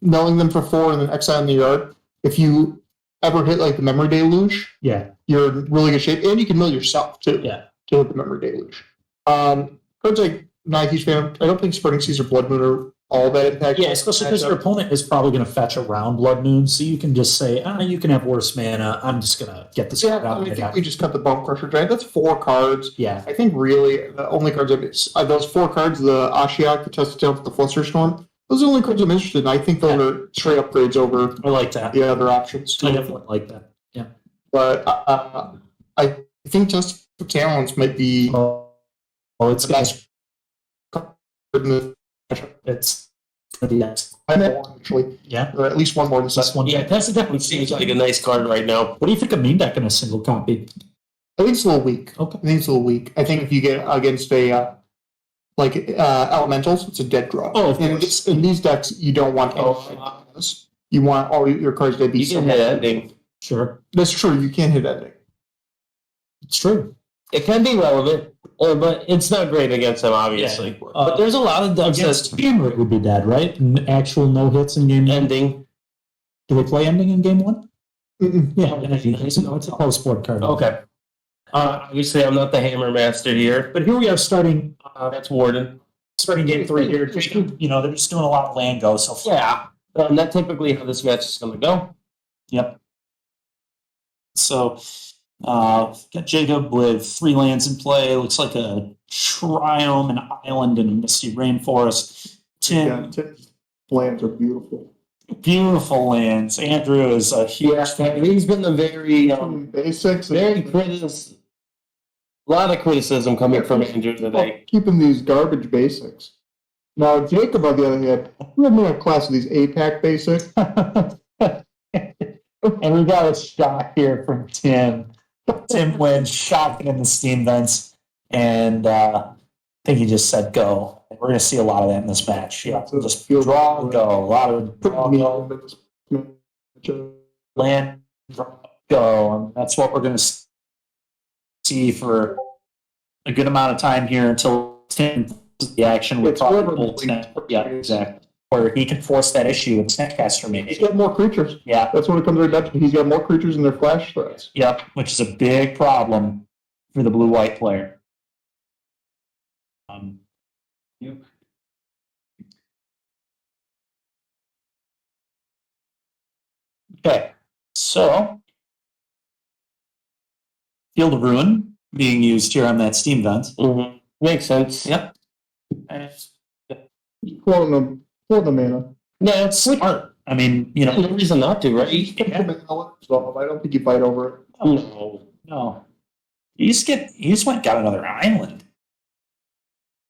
Milling them for 4 and then exile in the yard. If you ever hit like the Memory Deluge, Yeah. you're in really good shape. And you can mill yourself too. Yeah. To hit the Memory Deluge. Cards like not a huge fan of. I don't think Spreading Seas or Blood Moon are all that impactful. Yeah, especially because your opponent is probably going to fetch around Blood Moon, so you can just say, you can have worse mana. I'm just going to get this Yeah, card out. I think we just cut the Bone Crusher Giant. That's 4 cards. Yeah. I think really the only cards those 4 cards, the Ashiok, the Test of Talents, the Fluster Storm, those are the only cards I'm interested in. I think those are straight upgrades over I like that. the other options. I definitely like that. Yeah. But I think Test of Talents might be It's the best card in the It's next. I meant one, actually. Yeah. Or at least one more than This one. Yeah, that's definitely Seems like a nice card right now. What do you think of main deck in a single copy? I think it's a little weak. Okay. I think it's a little weak. I think if you get against a elementals, it's a dead draw. Oh, of and course. in these decks, you don't want elementals. You want all your cards to be. You can hit ending. Sure. That's true. You can't hit ending. It's true. It can be relevant, but it's not great against them, obviously. Yeah. But there's a lot of decks Against that Hammer, it would be dead, right? Actual no hits in game 1. ending. Do they play ending in game 1? Mm-mm. Yeah. It's a close board card. Okay. Obviously, I'm not the hammer master here. But here we are starting That's Warden. game 3 here. They're just doing a lot of land go. So Yeah. That's typically how this match is going to go. Yep. So Got Jacob with 3 lands in play. Looks like a Triome, an island, and a misty rainforest. Tim, Tim's lands are beautiful. beautiful lands. Andrew is a huge Yeah, fan. he's been a very, Basics. very a lot of criticism coming from Andrew today. Keeping these garbage basics. Now, Jacob, on the other hand, we have a class of these 8-pack basics. And we got a shot here from Tim. Tim wins, shocking in the steam vents, and I think he just said go. We're going to see a lot of that in this match. Yeah, we'll just draw, go. A lot of draw, go. Land, draw, go. And that's what we're going to see for a good amount of time here until Tim does the action with Yeah, exactly. Where he can force that issue with Snapcaster He's Mage. got more creatures. Yeah, That's what it comes right down to. He's got more creatures in their flash threats. yep, which is a big problem for the blue-white player. Okay, so Field of Ruin being used here on that steam vent. Mm-hmm. Makes sense. Yep. Floating the mana. Yeah, it's Smart. I mean, you know, no reason not to, right? I don't think you fight over it. no. You just went and got another island.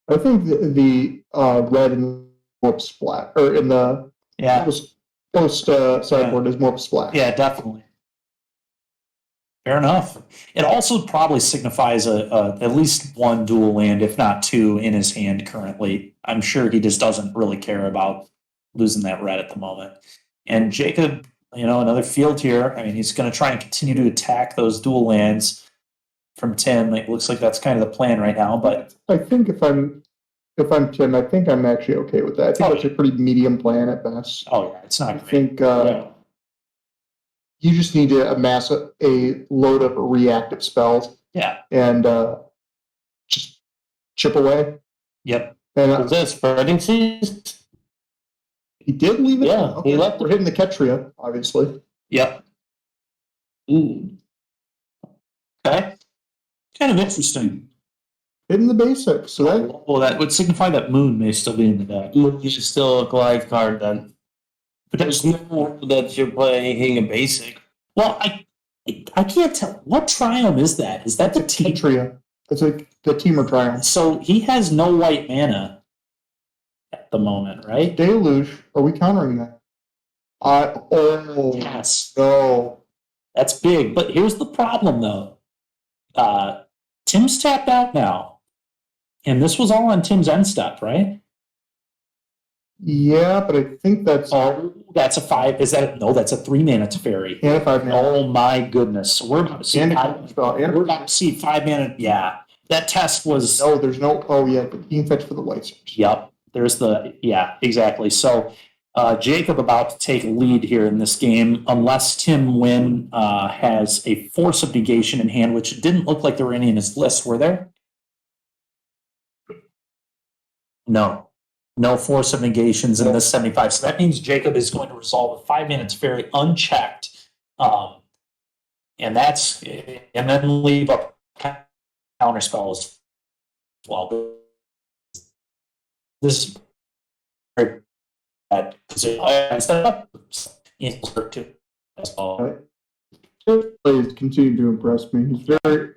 I think the red and more splat, or in the Yeah, post sideboard is more of a splat. yeah, definitely. Fair enough. It also probably signifies at least one dual land, if not 2, in his hand currently. I'm sure he just doesn't really care about losing that red at the moment. And Jacob, another field here. I mean, he's going to try and continue to attack those dual lands from Tim. It looks like that's kind of the plan right now. But I think if I'm Tim, I think I'm actually okay with that. I think that's a pretty medium plan at best. oh yeah, it's I not great. think you just need to amass a load of reactive spells Yeah. and just chip away. Yep. And Is that spreading seas? he did leave it. Yeah, he left it. We're hitting the Ketria, obviously. Yep. Ooh. Okay. Kind of interesting. Hitting the basics. So that Well, that would signify that Moon may still be in the deck. You should still a glide card then. But there's no that you're playing a basic. Well, I can't tell. What Triumph is that? Is that the team? Ketria. It's like the Teamer Triumph. So he has no white mana at the moment, right? Deluge. Are we countering that? Yes. No. That's big. But here's the problem, though. Tim's tapped out now. And this was all on Tim's end step, right? Yeah, but I think that's Oh, that's a 5. Is that no? That's a 3 mana Teferi. and a 5 mana. Oh my goodness! So we're about to see. And a counter spell. And We're about to see 5 mana. Yeah, that test was. no, there's no. Oh yeah, but you can fetch for the white source. Yep. There's exactly. So Jacob about to take a lead here in this game, unless Tim Wynn has a Force of Negation in hand, which didn't look like there were any in his list, were there? No Force of Negations in this 75. So that means Jacob is going to resolve a 5 mana Teferi unchecked. And then leave up counter spells as well. This is very bad because Plays continue to impress me. He's very,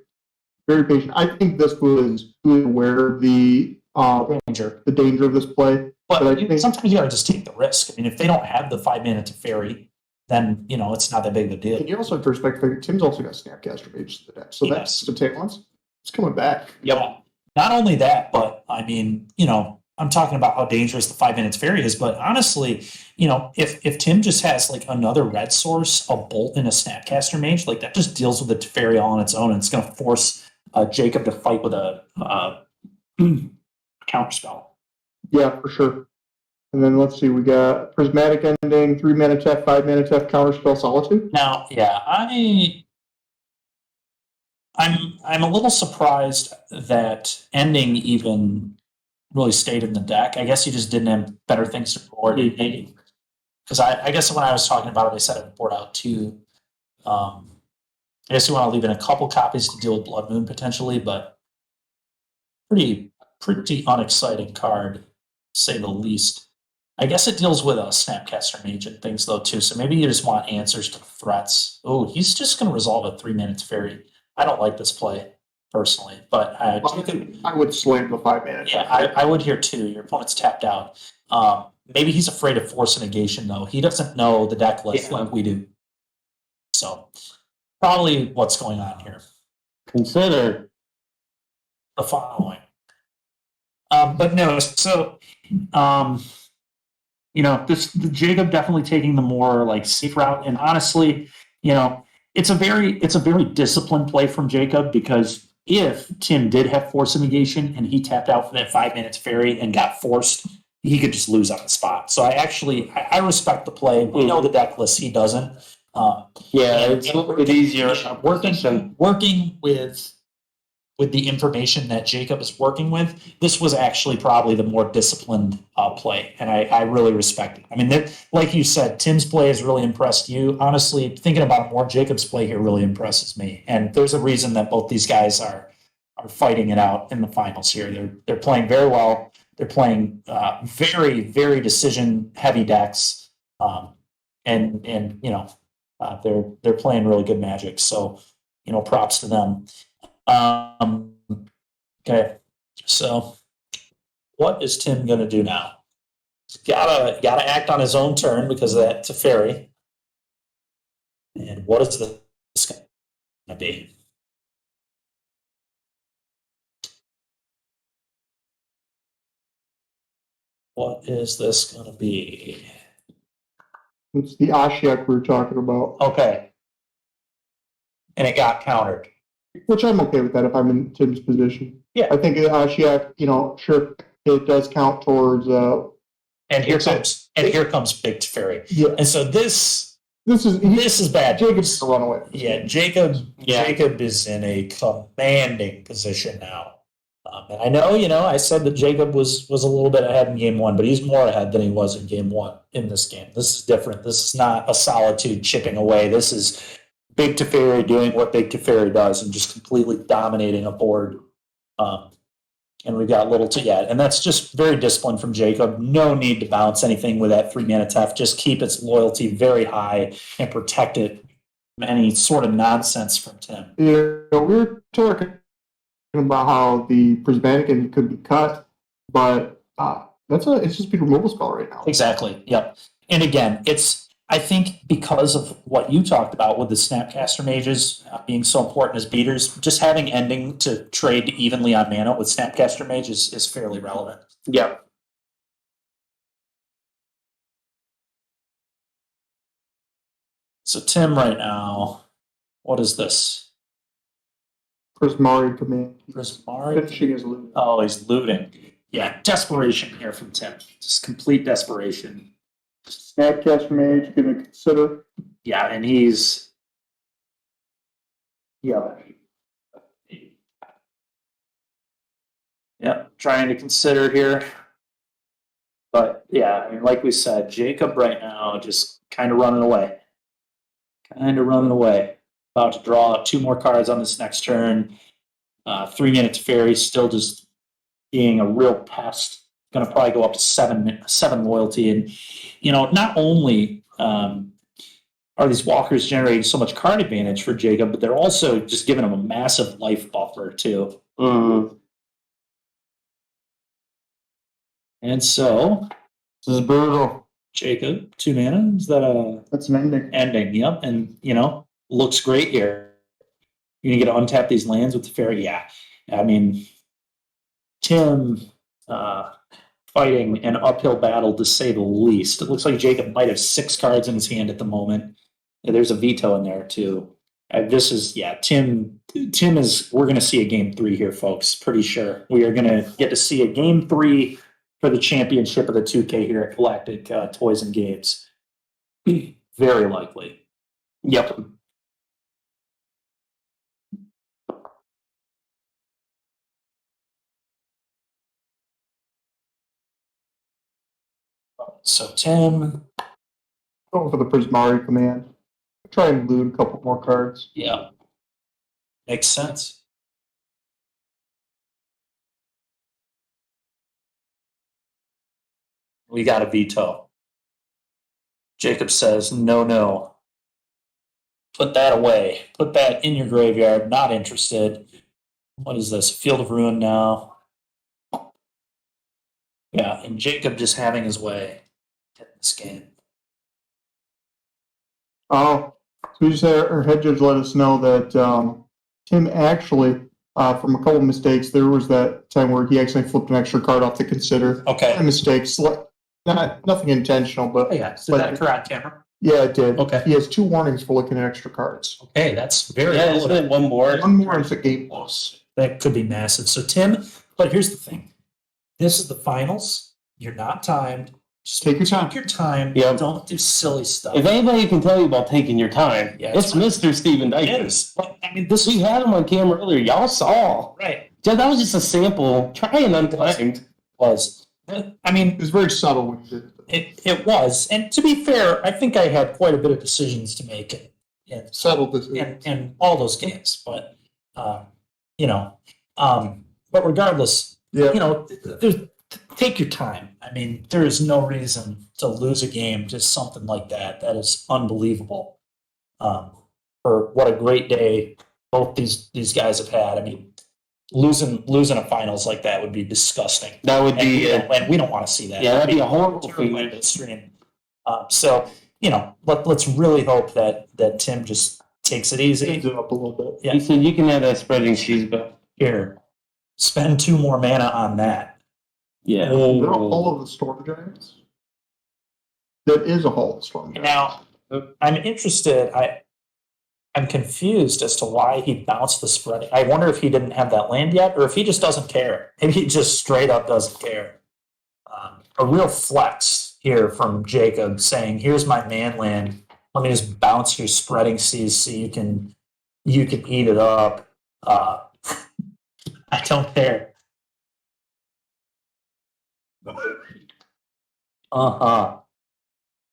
very patient. I think this was aware of the danger of this play. But I think sometimes you gotta just take the risk. I mean, if they don't have the 5 mana Teferi, then it's not that big of a deal. and you also have to respect the fact that Tim's also got Snapcaster Mage to the deck, so that's the take once. It's coming back. Yeah. Not only that, but I mean, I'm talking about how dangerous the 5 mana Teferi is, but honestly, if Tim just has like another red source, a bolt and a Snapcaster Mage, like that just deals with the Teferi all on its own, and it's gonna force Jacob to fight with a counterspell. Yeah, for sure. And then let's see, we got Prismatic Ending, 3 mana tap, 5 mana tap, Counterspell Solitude. Now, yeah, I'm a little surprised that Ending even really stayed in the deck. I guess he just didn't have better things to board. Because I guess when I was talking about it, they said it would board out 2. I guess you want to leave in a couple copies to deal with Blood Moon potentially, but pretty unexciting card, to say the least. I guess it deals with a Snapcaster Mage and things though too, so maybe you just want answers to the threats. Oh, he's just going to resolve a 3-mana Fairy. I don't like this play personally, but I would slam the 5-mana. yeah, I would here too. Your opponent's tapped out. Maybe he's afraid of Force of Negation though. He doesn't know the deck list like we do. So probably what's going on here. Consider The following. But no, so Jacob definitely taking the more like safe route, and honestly, it's a very disciplined play from Jacob, because if Tim did have Force of Negation and he tapped out for that 5 minutes Fairy and got forced, he could just lose on the spot. So I respect the play. We know the deck list, he doesn't. it's a little bit easier. Working with the information that Jacob is working with, this was actually probably the more disciplined play, and I really respect it. I mean, like you said, Tim's play has really impressed you. Honestly, thinking about it more, Jacob's play here really impresses me, and there's a reason that both these guys are fighting it out in the finals here. They're playing very well. They're playing very, very decision-heavy decks, and they're playing really good Magic. So, props to them. Okay, so what is Tim gonna do now? He's gotta act on his own turn because of that Teferi. And what is this gonna be? What is this gonna be? It's the Ashiok we were talking about, Okay. And it got countered. which I'm okay with that if I'm in Tim's position. Yeah. I think Ashiok, sure, it does count towards. And here comes Big Teferi. Yeah. And so this is bad. Jacob's to run away. Yeah, Jacob is in a commanding position now. And I know, I said that Jacob was a little bit ahead in game one, but he's more ahead than he was in game one in this game. This is different. This is not a Solitude chipping away. This is Big Teferi doing what Big Teferi does and just completely dominating a board. And we've got little to yet. And that's just very disciplined from Jacob. No need to bounce anything with that 3-mana Tef. Just keep its loyalty very high and protect it from any sort of nonsense from Tim. We were talking about how the Prismatic could be cut, but it's just a removal spell right now. Exactly. Yep. And again, I think because of what you talked about with the Snapcaster Mages being so important as beaters, just having ending to trade evenly on mana with Snapcaster Mages is fairly relevant. Yep. So Tim right now, what is this? Prismari command. Prismari? Finishing his loot. Oh, he's looting. Yeah, desperation here from Tim. Just complete desperation. Snapcaster Mage, gonna consider. Yeah, and he's. Yeah. Yep, trying to consider here. But yeah, I mean, like we said, Jacob right now just kind of running away. About to draw up 2 more cards on this next turn. 3 minutes Fairy, still just being a real pest. Going to probably go up to 7 loyalty. And, not only are these walkers generating so much card advantage for Jacob, but they're also just giving him a massive life buffer, too. And so, This is brutal. Jacob, 2 mana. Is that That's an ending. ending? Yep. And, looks great here. You're going to get to untap these lands with the Fairy. Yeah. I mean, Tim fighting an uphill battle, to say the least. It looks like Jacob might have 6 cards in his hand at the moment. Yeah, there's a veto in there, too. This is, Tim is, we're going to see a game 3 here, folks. Pretty sure. We are going to get to see a game 3 for the championship of the 2K here at Galactic Toys and Games. Very likely. Yep. So Tim, Going for the Prismari command. Try and loot a couple more cards. yeah. Makes sense. We got a veto. Jacob says, no, no. Put that away. Put that in your graveyard. Not interested. What is this? Field of Ruin now. Yeah, and Jacob just having his way in this game. Oh, so we just had our head judge let us know that Tim actually, from a couple mistakes, there was that time where he actually flipped an extra card off to consider. Okay. Mistakes, nothing intentional, but Yeah, so that occur on camera. yeah, it did. Okay. He has 2 warnings for looking at extra cards. Okay, that's very Yeah, isn't it one more? One more is a game loss. That could be massive. So Tim, but here's the thing. This is the finals. You're not timed. Just Take your time. Take your time. Yep. Don't do silly stuff. If anybody can tell you about taking your time, Yeah, it's Mr. Steven It Dyke. is. I mean, this We is had him on camera earlier. Y'all saw. right. Yeah, that was just a sample. Try and untimed. Was I mean, It was very subtle when he did it. it was. And to be fair, I think I had quite a bit of decisions to make Subtle this. in all those games. But you know, but regardless, Yeah. you know, take your time. I mean, there is no reason to lose a game to something like that. That is unbelievable. For what a great day both these guys have had. I mean, losing a finals like that would be disgusting. That would be. And we don't want to see that. Yeah, that'd be a horrible terrible thing. midstream. So you know, let's really hope that Tim just takes it easy. Change it up a little bit. Yeah. He said you can have that spreading cheese, but Here, spend 2 more mana on that. yeah. Is there a Hall of the Storm Giants? There is a Hall of the Storm Giants. Now, I'm interested. I'm confused as to why he bounced the spread. I wonder if he didn't have that land yet, or if he just doesn't care. Maybe he just straight up doesn't care. A real flex here from Jacob saying, "Here's my man land. Let me just bounce your spreading seas so you can eat it up." I don't care.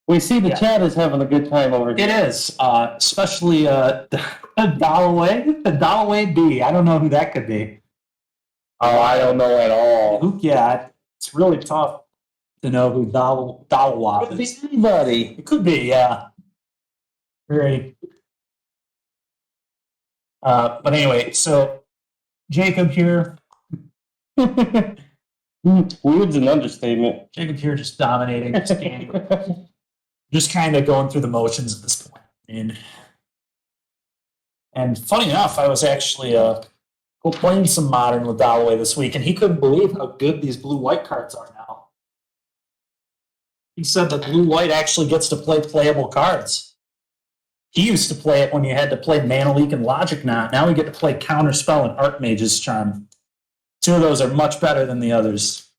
We see the Yeah. chat is having a good time over It here. is, especially Dalloway. The Dalloway B. I don't know who that could be. Oh, I don't know at all. Yeah, it's really tough to know who Dalloway Could be is. anybody. It could be, yeah. Very. But anyway, so Jacob here. Weird's an understatement. Jacob here just dominating this game. Just kind of going through the motions at this point. And funny enough, I was actually playing some Modern with Dalloway this week, and he couldn't believe how good these blue-white cards are now. He said that blue-white actually gets to play playable cards. He used to play it when you had to play Mana Leak and Logic Knot. Now we get to play Counterspell and Archmage's Charm. 2 of those are much better than the others.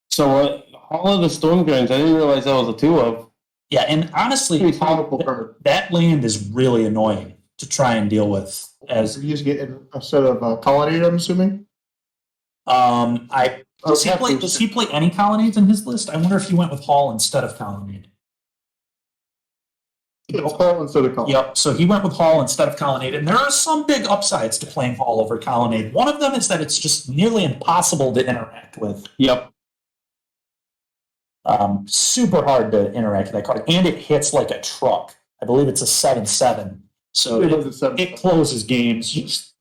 So, all of the Storm Giants, I didn't realize that was a 2 of. Yeah, and honestly, Pretty powerful card. that land is really annoying to try and deal with. So As you just get a set of Colonnade, I'm assuming? does he play any colonnades in his list? I wonder if he went with Hall instead of colonnade. It's Hall instead of Colonnade. Yep. So he went with Hall instead of colonnade, and there are some big upsides to playing Hall over colonnade. One of them is that it's just nearly impossible to interact with. Yep. Super hard to interact with that card, and it hits like a truck. I believe it's a 7/7, so It is a 7. it closes games just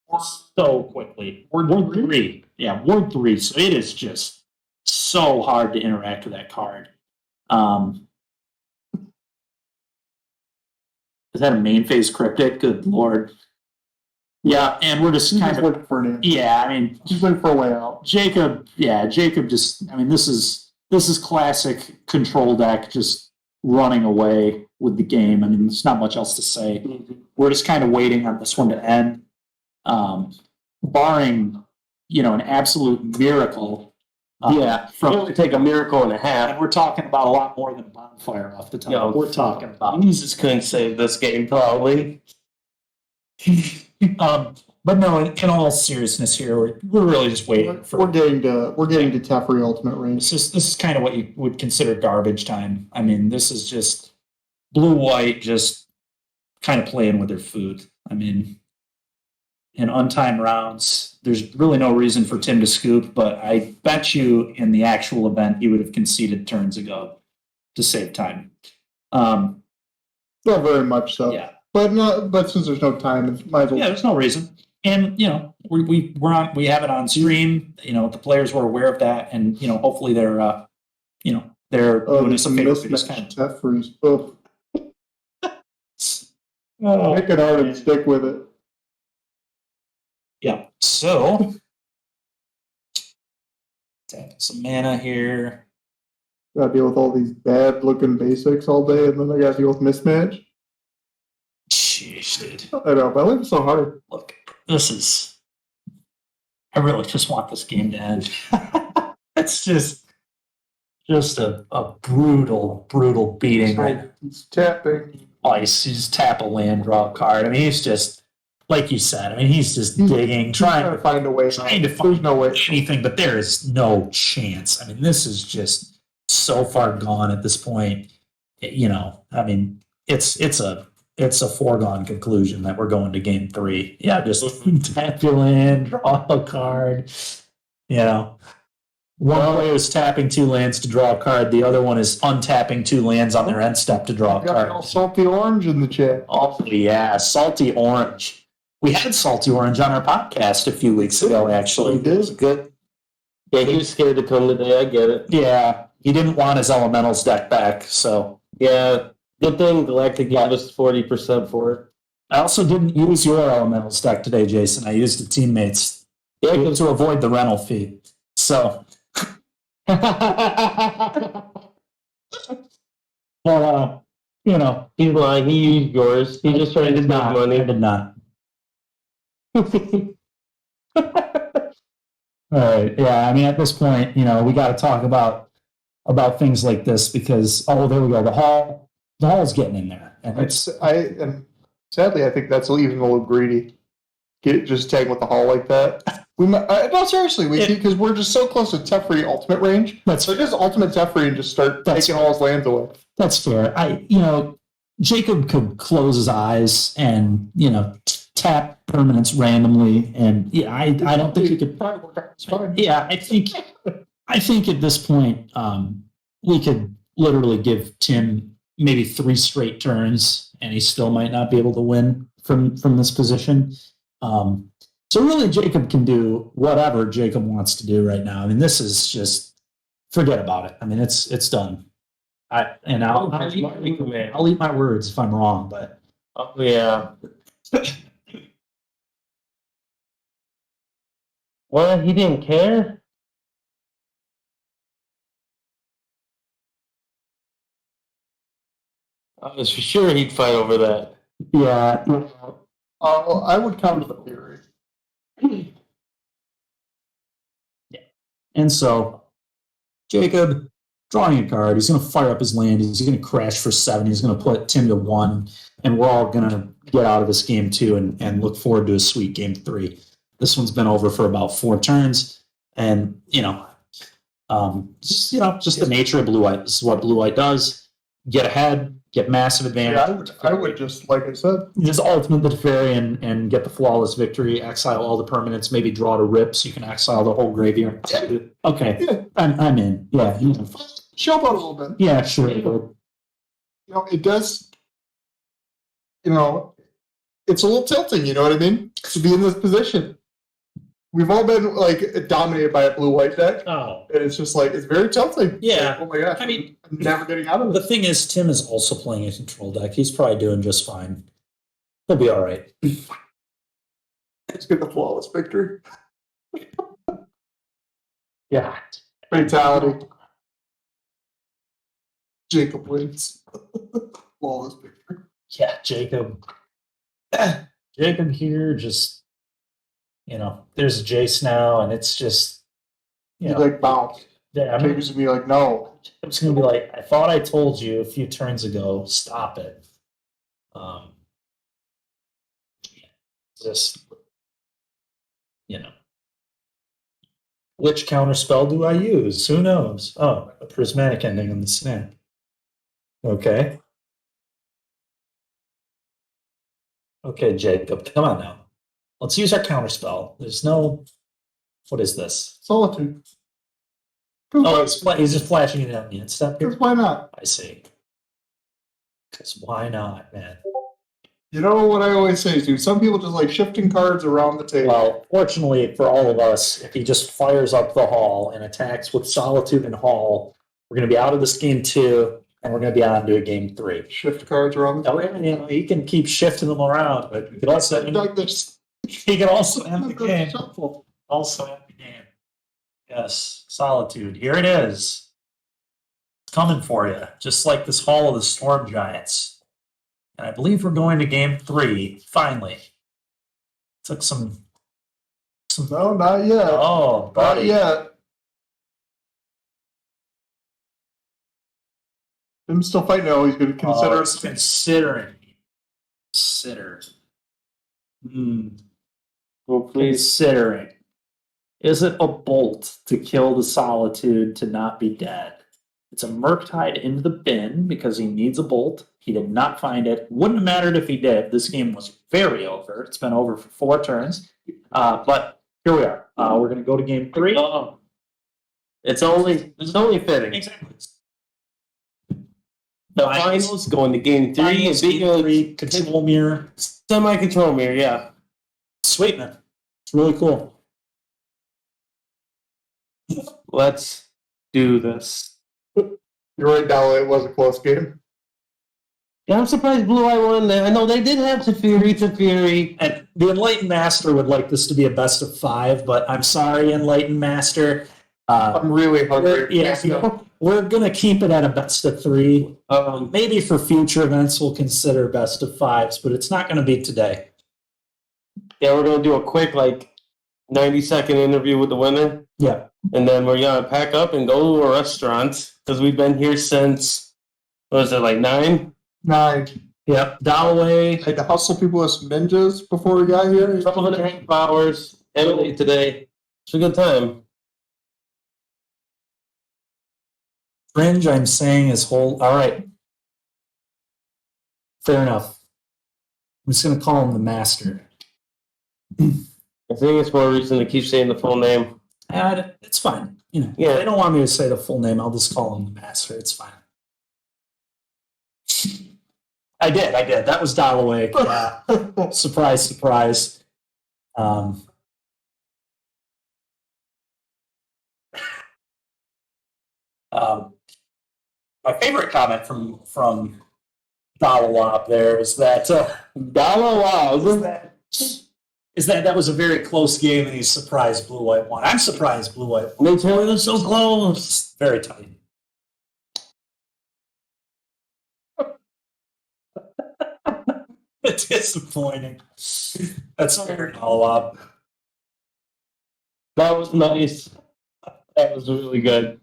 so quickly. Word 3, yeah, Word 3. So it is just so hard to interact with that card. Is that a main phase cryptic? Good lord. Yeah, and we're just He's kind just of looking for an answer. yeah. I mean, He's looking for a way out. Jacob just. I mean, this is classic control deck just running away with the game. I mean, there's not much else to say. We're just kind of waiting on this one to end. Barring, an absolute miracle. It would take a miracle and a half. And we're talking about a lot more than a bonfire off the top. Yeah. We're talking about. Jesus couldn't save this game, probably. But no, in all seriousness here, we're really just waiting for. We're getting to Teferi Ultimate Range. This is kind of what you would consider garbage time. I mean, this is just blue-white, just kind of playing with their food. I mean, in untimed rounds, there's really no reason for Tim to scoop, but I bet you in the actual event he would have conceded turns ago to save time. Not very much so. Yeah. But since there's no time, it might as well. Yeah, there's no reason. And we have it on stream. The players were aware of that, and hopefully they're doing us a favor. Just kind of That freeze. Oh, make it hard and stick with it. Yeah. So tapping some mana here. Gotta deal with all these bad looking basics all day, and then I gotta deal with mismatch. Jeez, dude. I know, but I live so hard. Look, I really just want this game to end. It's just a brutal beating. Right? He's tapping. He's tap a land, draw a card. I mean, he's just, like you said, he's just digging, trying to find a way. There's no way anything, but there is no chance. I mean, this is just so far gone at this point. It's a foregone conclusion that we're going to game 3. Yeah, just tap your land, draw a card. One player is tapping 2 lands to draw a card. The other one is untapping 2 lands on their end step to draw a card. Salty orange in the chat. Oh yeah, salty orange. We had salty orange on our podcast a few weeks ago. Actually, We did. It was good. Yeah, he was scared to come today. I get it. Yeah, he didn't want his elementals deck back, so Yeah, good thing Galactic gave us 40% for it. I also didn't use your elementals deck today, Jason. I used the teammates to avoid the rental fee. So, but He's lying. He used yours. He just tried to save money. I did not. All right. Yeah. I mean, at this point, we got to talk about things like this because there we go. The hall's getting in there, and And sadly, I think that's even a little greedy. Just tagging with the hall like that. We might, no, seriously, because we're just so close to Teferi ultimate range. So just ultimate Teferi and just start taking all his lands away. That's fair. Jacob could close his eyes and tap permanents randomly, and I don't think he could. It's fine. Yeah, I think at this point, we could literally give Tim maybe 3 straight turns, and he still might not be able to win from this position. So really, Jacob can do whatever Jacob wants to do right now. I mean, this is just forget about it. I mean, it's done. I'll eat my words if I'm wrong, but Yeah. What? He didn't care? I was for sure he'd fight over that. yeah. I would counter the theory. And so, Jacob drawing a card, he's going to fire up his land. He's going to crash for 7. He's going to put Tim to 1, and we're all going to get out of this game 2 and look forward to a sweet game 3. This one's been over for about 4 turns, and just the nature of blue white. This is what blue white does: get ahead, get massive advantage. Yeah, I would just, like I said, just ultimate the Teferi and get the flawless victory. Exile all the permanents, maybe draw to rip, so you can exile the whole graveyard. Okay, yeah, I'm in. Yeah, shove out a little bit. yeah, sure. It does. It's a little tilting. You know what I mean? To be in this position. We've all been dominated by a blue-white deck, Oh, and it's just it's very tilting. Yeah. Oh my gosh! I mean, I'm never getting out of the it. thing is, Tim is also playing a control deck. He's probably doing just fine. He'll be all right. Let's get the flawless victory. Yeah. Fatality. Jacob wins. Flawless victory. Yeah, Jacob. Jacob here just, there's a Jace now, and it's just, He's bounce. yeah, Jacob's gonna be like, no. I'm just gonna be like, I thought I told you a few turns ago, stop it. Just, which counter spell do I use? Who knows? Oh, a prismatic ending on the snap. Okay. Okay, Jacob, come on now. Let's use our counterspell. There's no. What is this? Solitude. Oh, he's just flashing it at me and stuff here. Because why not? I see. Because why not, man? You know what I always say, dude? Some people just like shifting cards around the table. Well, fortunately for all of us, if he just fires up the hall and attacks with Solitude and Hall, we're going to be out of this game 2, and we're going to be on to a game 3. Shift cards around the Oh, yeah, you know, he can keep shifting them around, but he can also, like this. he can also end the game. Shuffle. Also end the game. Yes, Solitude. Here it is. It's coming for you, just like this Hall of the Storm Giants. And I believe we're going to game 3, finally. Took some No, not yet. oh, Not buddy. yet. I'm still fighting now. He's going to consider. Oh, it's considering. Consider. Well, please. Considering. Is it a bolt to kill the Solitude to not be dead? It's a Murktide into the bin because he needs a bolt. He did not find it. Wouldn't have mattered if he did. This game was very over. It's been over for 4 turns. But here we are. We're going to go to game 3. It's only fitting. Exactly. The finals going to game 3. Finals, game 3, control mirror. Semi-control mirror, yeah. Sweet, man. It's really cool. Let's do this. You're right, Dalla. It was a close game. Yeah, I'm surprised Blue Eye won. I know they did have Teferi. And the Enlightened Master would like this to be a best of 5, but I'm sorry, Enlightened Master. I'm really hungry. We're going to keep it at a best of 3. Maybe for future events we'll consider best of 5s, but it's not going to be today. Yeah, we're gonna do a quick 90-second interview with the winner, Yeah. and then we're gonna pack up and go to a restaurant because we've been here since what was it 9? 9. Yep. Dalloway. I had to hustle people with some ninjas before we got here. 12.5 hours. Emily today. It's a good time. Fringe, I'm saying, is whole. All right. Fair enough. I'm just going to call him the Master. I think it's more reason to keep saying the full name. It's fine. You know, Yeah. if they don't want me to say the full name, I'll just call him the Master. It's fine. I did. That was Dalloway. Yeah. Surprise, surprise. My favorite comment from Dalloway there is that that was a very close game and he's surprised Blue White won. I'm surprised Blue White won. They told us so close. Very tight. It's disappointing. That's fair, Dalloway. That was nice. That was really good.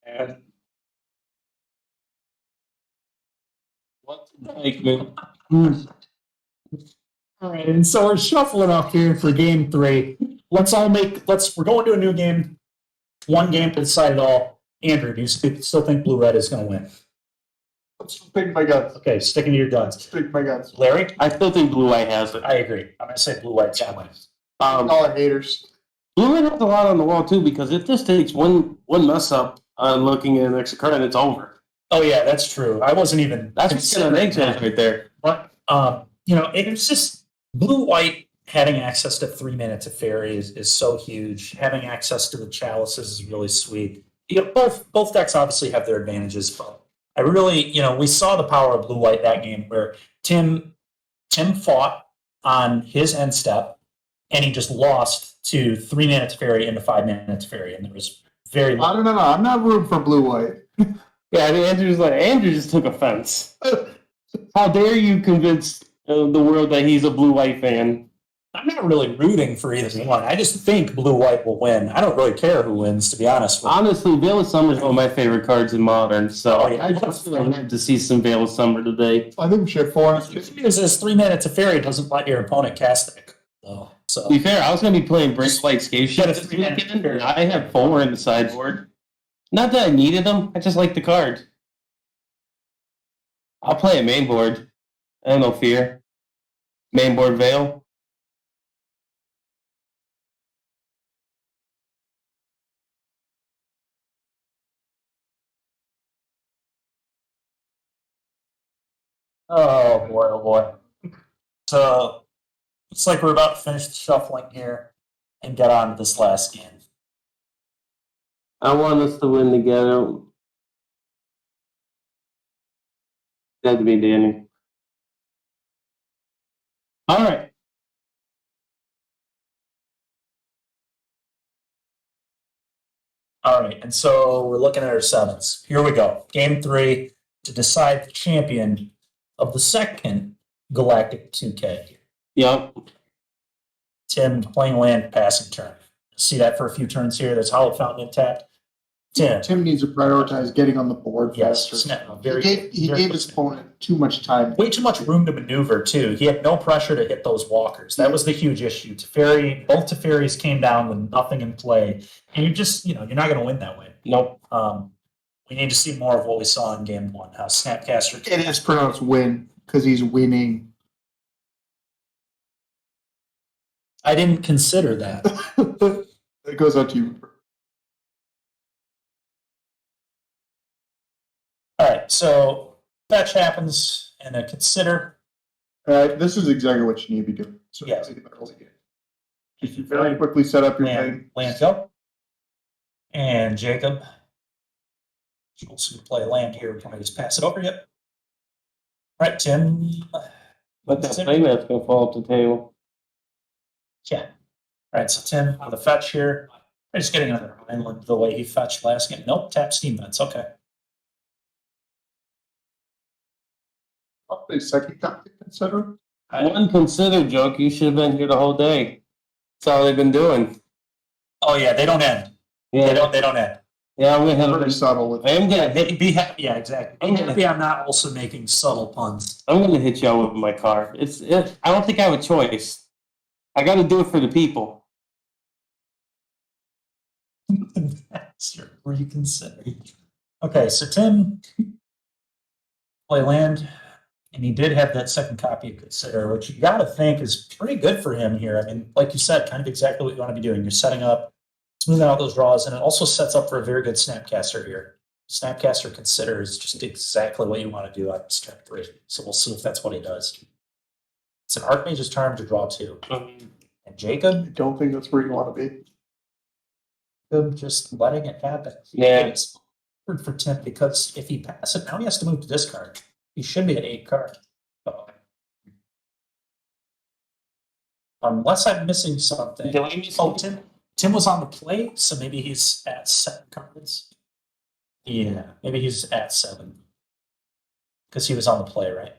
And What the heck, man? all right, and so we're shuffling up here for game 3. We're going to a new game. One game to decide it all. Andrew, do you still think Blue Red is going to win? Stick my guns. Okay, sticking to your guns. Stick my guns. Larry? I still think Blue Eye has it. I agree. I'm going to say Blue White's going to win. All our haters. Blue Eye has a lot on the wall too because it just takes one mess up on looking at an extra card and it's over. Oh, yeah, that's true. I wasn't even. That's what's going to make right there. But, it's just Blue White having access to 3 minutes of Fairy is so huge. Having access to the Chalices is really sweet. Both decks obviously have their advantages, but I really, we saw the power of Blue White that game where Tim fought on his end step and he just lost to 3 minutes Fairy into 5 minutes Fairy, and there was very. No. I'm not rooting for Blue White. Yeah, I think Andrew just took offense. How dare you convince the world that he's a Blue White fan? I'm not really rooting for either one. I just think Blue White will win. I don't really care who wins, to be honest with you. Honestly, Veil of Summer is one of my favorite cards in Modern, so Oh, yeah. I just wanted to see some Veil of Summer today. I think we should for The thing is, 3 minutes of Fairy doesn't let your opponent cast it. So So To be fair, I was gonna be playing British Light Skate Yeah, this weekend, and I have 4 in the sideboard. Not that I needed them, I just like the card. I'll play a main board. I have no fear. Main board Veil. oh boy, oh boy. So looks like we're about to finish the shuffling here and get on to this last game. I want us to win together. That'd be Danny. All right. All right, and so we're looking at our sevens. Here we go. Game 3 to decide the champion of the second Galactic 2K. Yep. Tim playing land, passing turn. See that for a few turns here. There's Hollow Fountain intact. Tim. Tim needs to prioritize getting on the board Yes. faster. Very, He very gave his opponent too much time. way too much room to maneuver too. He had no pressure to hit those walkers. That was the huge issue. Both Teferis came down with nothing in play, and you're not going to win that way. Nope. We need to see more of what we saw in game 1. How Snapcaster. It is pronounced win because he's winning. I didn't consider that. It goes out to you. All right, so fetch happens, and then consider. This is exactly what you need to be doing. So Yeah. Just very quickly set up your Land, thing. land go. And Jacob. Should also play a land here. Can I just pass it over? Yep. All right, Tim. But that playmat's gonna fall off the table. Yeah. All right, so Tim with a fetch here. I'm just getting another island the way he fetched last game. Nope, tap steam vents. Okay. The second got to consider. One consider joke, you should have been here the whole day. That's all they've been doing. Oh yeah, they don't end. Yeah, They don't end. yeah, I'm gonna Very have. subtle with I am Yeah, gonna. be happy. Yeah, exactly. Be happy I'm not also making subtle puns. I'm gonna hit you out with my car. I don't think I have a choice. I got to do it for the people. That's your reconsider. Okay, so Tim play land, and he did have that second copy of Consider, which you got to think is pretty good for him here. I mean, like you said, kind of exactly what you want to be doing. You're setting up, smoothing out those draws, and it also sets up for a very good Snapcaster here. Snapcaster Consider is just exactly what you want to do on this turn 3. So we'll see if that's what he does. It's an Archmage's Charm to draw 2. And Jacob, I don't think that's where you want to be. just letting it happen. Yeah. It's hard for Tim because if he passes it, now he has to move to discard. He should be at 8 card. So, unless I'm missing something. Did I miss Oh, Tim was on the play, so maybe he's at 7 cards. Yeah, maybe he's at 7. Because he was on the play, right?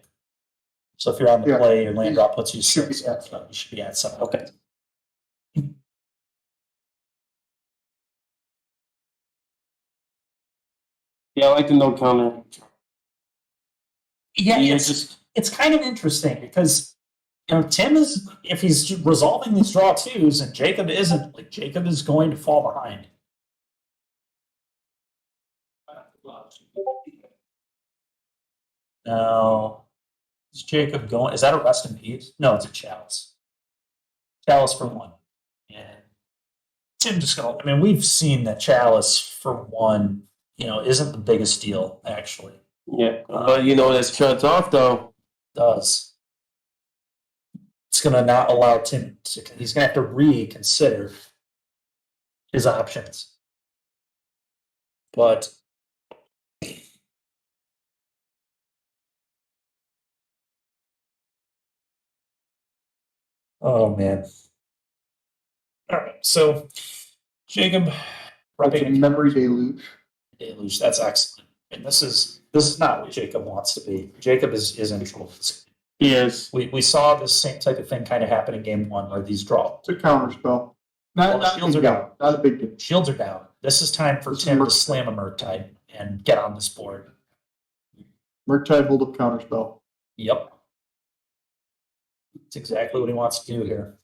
So if you're on the Yeah. play, your land drop puts you Should be 6. at You should be at 7. Okay. Yeah, I like the no counter. Yeah, You're it's kind of interesting because Tim is, if he's resolving these draw 2s and Jacob isn't, like Jacob is going to fall behind. Now, is Jacob going? Is that a rest in peace? No, it's a chalice. Chalice for 1. And Tim just gonna, I mean, we've seen that chalice for 1, isn't the biggest deal, actually. Yeah, but that shuts off though. Does. It's going to not allow Tim to, he's going to have to reconsider his options. But oh man. All right, so Jacob That's a rubbing memory deluge. That's excellent. And this is not what Jacob wants to be. Jacob is in trouble. Yes. We saw this same type of thing kind of happen in game 1 where these draw. It's a counter spell. Not Shields a are big down. deal. Not a big deal. Shields are down. This is time for This is Tim to Murktide. slam a Murktide and get on this board. Murktide hold up counter spell. Yep. That's exactly what he wants to do here.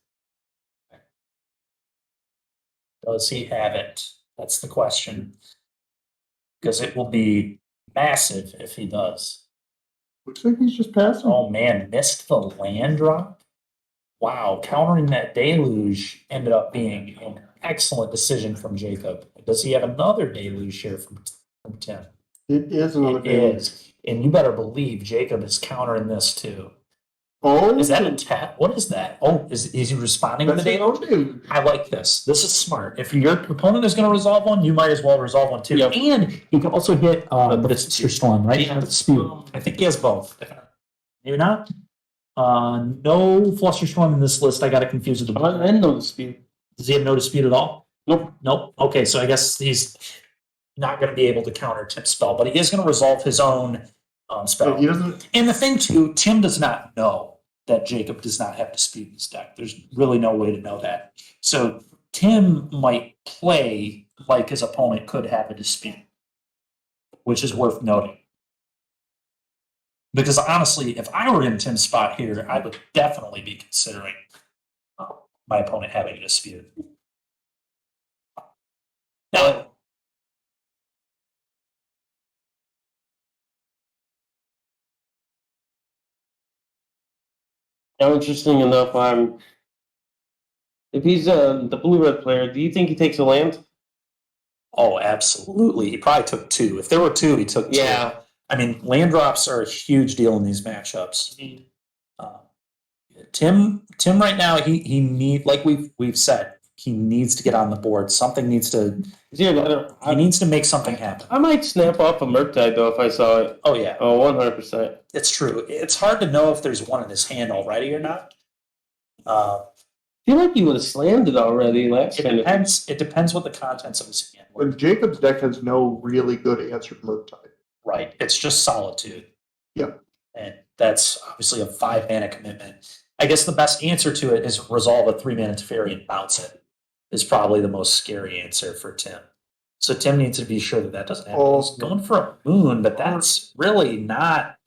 Does he have it? That's the question. Because it will be massive if he does. Looks like he's just passing. Oh man, missed the land drop? Wow, countering that deluge ended up being an excellent decision from Jacob. Does he have another deluge here from Tim? It is another It deluge. is. And you better believe Jacob is countering this too. Oh, Is that a tap? What is that? Oh, is he responding with that's a his deluge? own deluge. I like this. This is smart. If your opponent is going to resolve one, you might as well resolve one too. Yep. And he can also hit this your storm, right? Yeah. Spew. I think he has both. Maybe not. No fluster storm in this list. I got it confused with the. I didn't know the speed. Does he have no dispute at all? Nope. Nope. Okay, so I guess he's not going to be able to counter Tim's spell, but he is going to resolve his own spell. He doesn't. And the thing too, Tim does not know that Jacob does not have dispute in his deck. There's really no way to know that. So Tim might play like his opponent could have a dispute, which is worth noting. Because honestly, if I were in Tim's spot here, I would definitely be considering my opponent having a dispute. Now, Now, interesting enough, if he's the blue-red player, do you think he takes a land? oh, absolutely. He probably took two. If there were two, he took two. Yeah. I mean, land drops are a huge deal in these matchups. Tim right now, he need like we've said, he needs to get on the board. Something needs to Is he another? he needs to make something happen. I might snap off a Murktide though if I saw it. Oh yeah, Oh, 100%. it's true. It's hard to know if there's one in his hand already or not. I feel like he would have slammed it already last It time. depends. It depends what the contents of his hand were. But Jacob's deck has no really good answer to Murktide. Right. It's just solitude. Yep. And that's obviously a 5 mana commitment. I guess the best answer to it is resolve a 3-mana Teferi and bounce it. Is probably the most scary answer for Tim. So Tim needs to be sure that that doesn't happen. He's going for a moon, but that's really not.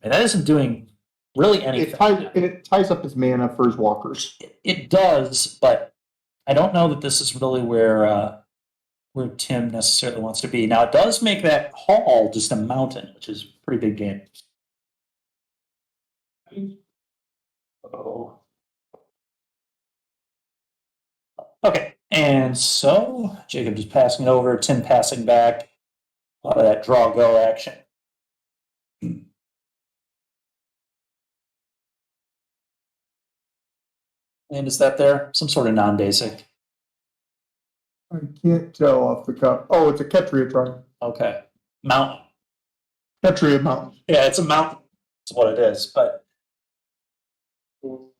And that isn't doing really anything. It ties up his mana for his walkers. It does, but I don't know that this is really where Tim necessarily wants to be. Now it does make that hall just a mountain, which is a pretty big game. Oh. Okay, and so Jacob just passing it over, Tim passing back. A lot of that draw go action. And is that there? Some sort of non-basic. I can't tell off the cuff. Oh, it's a Ketria triangle. Okay. Mountain. Ketria mountain. Yeah, it's a mountain. That's what it is. But ooh,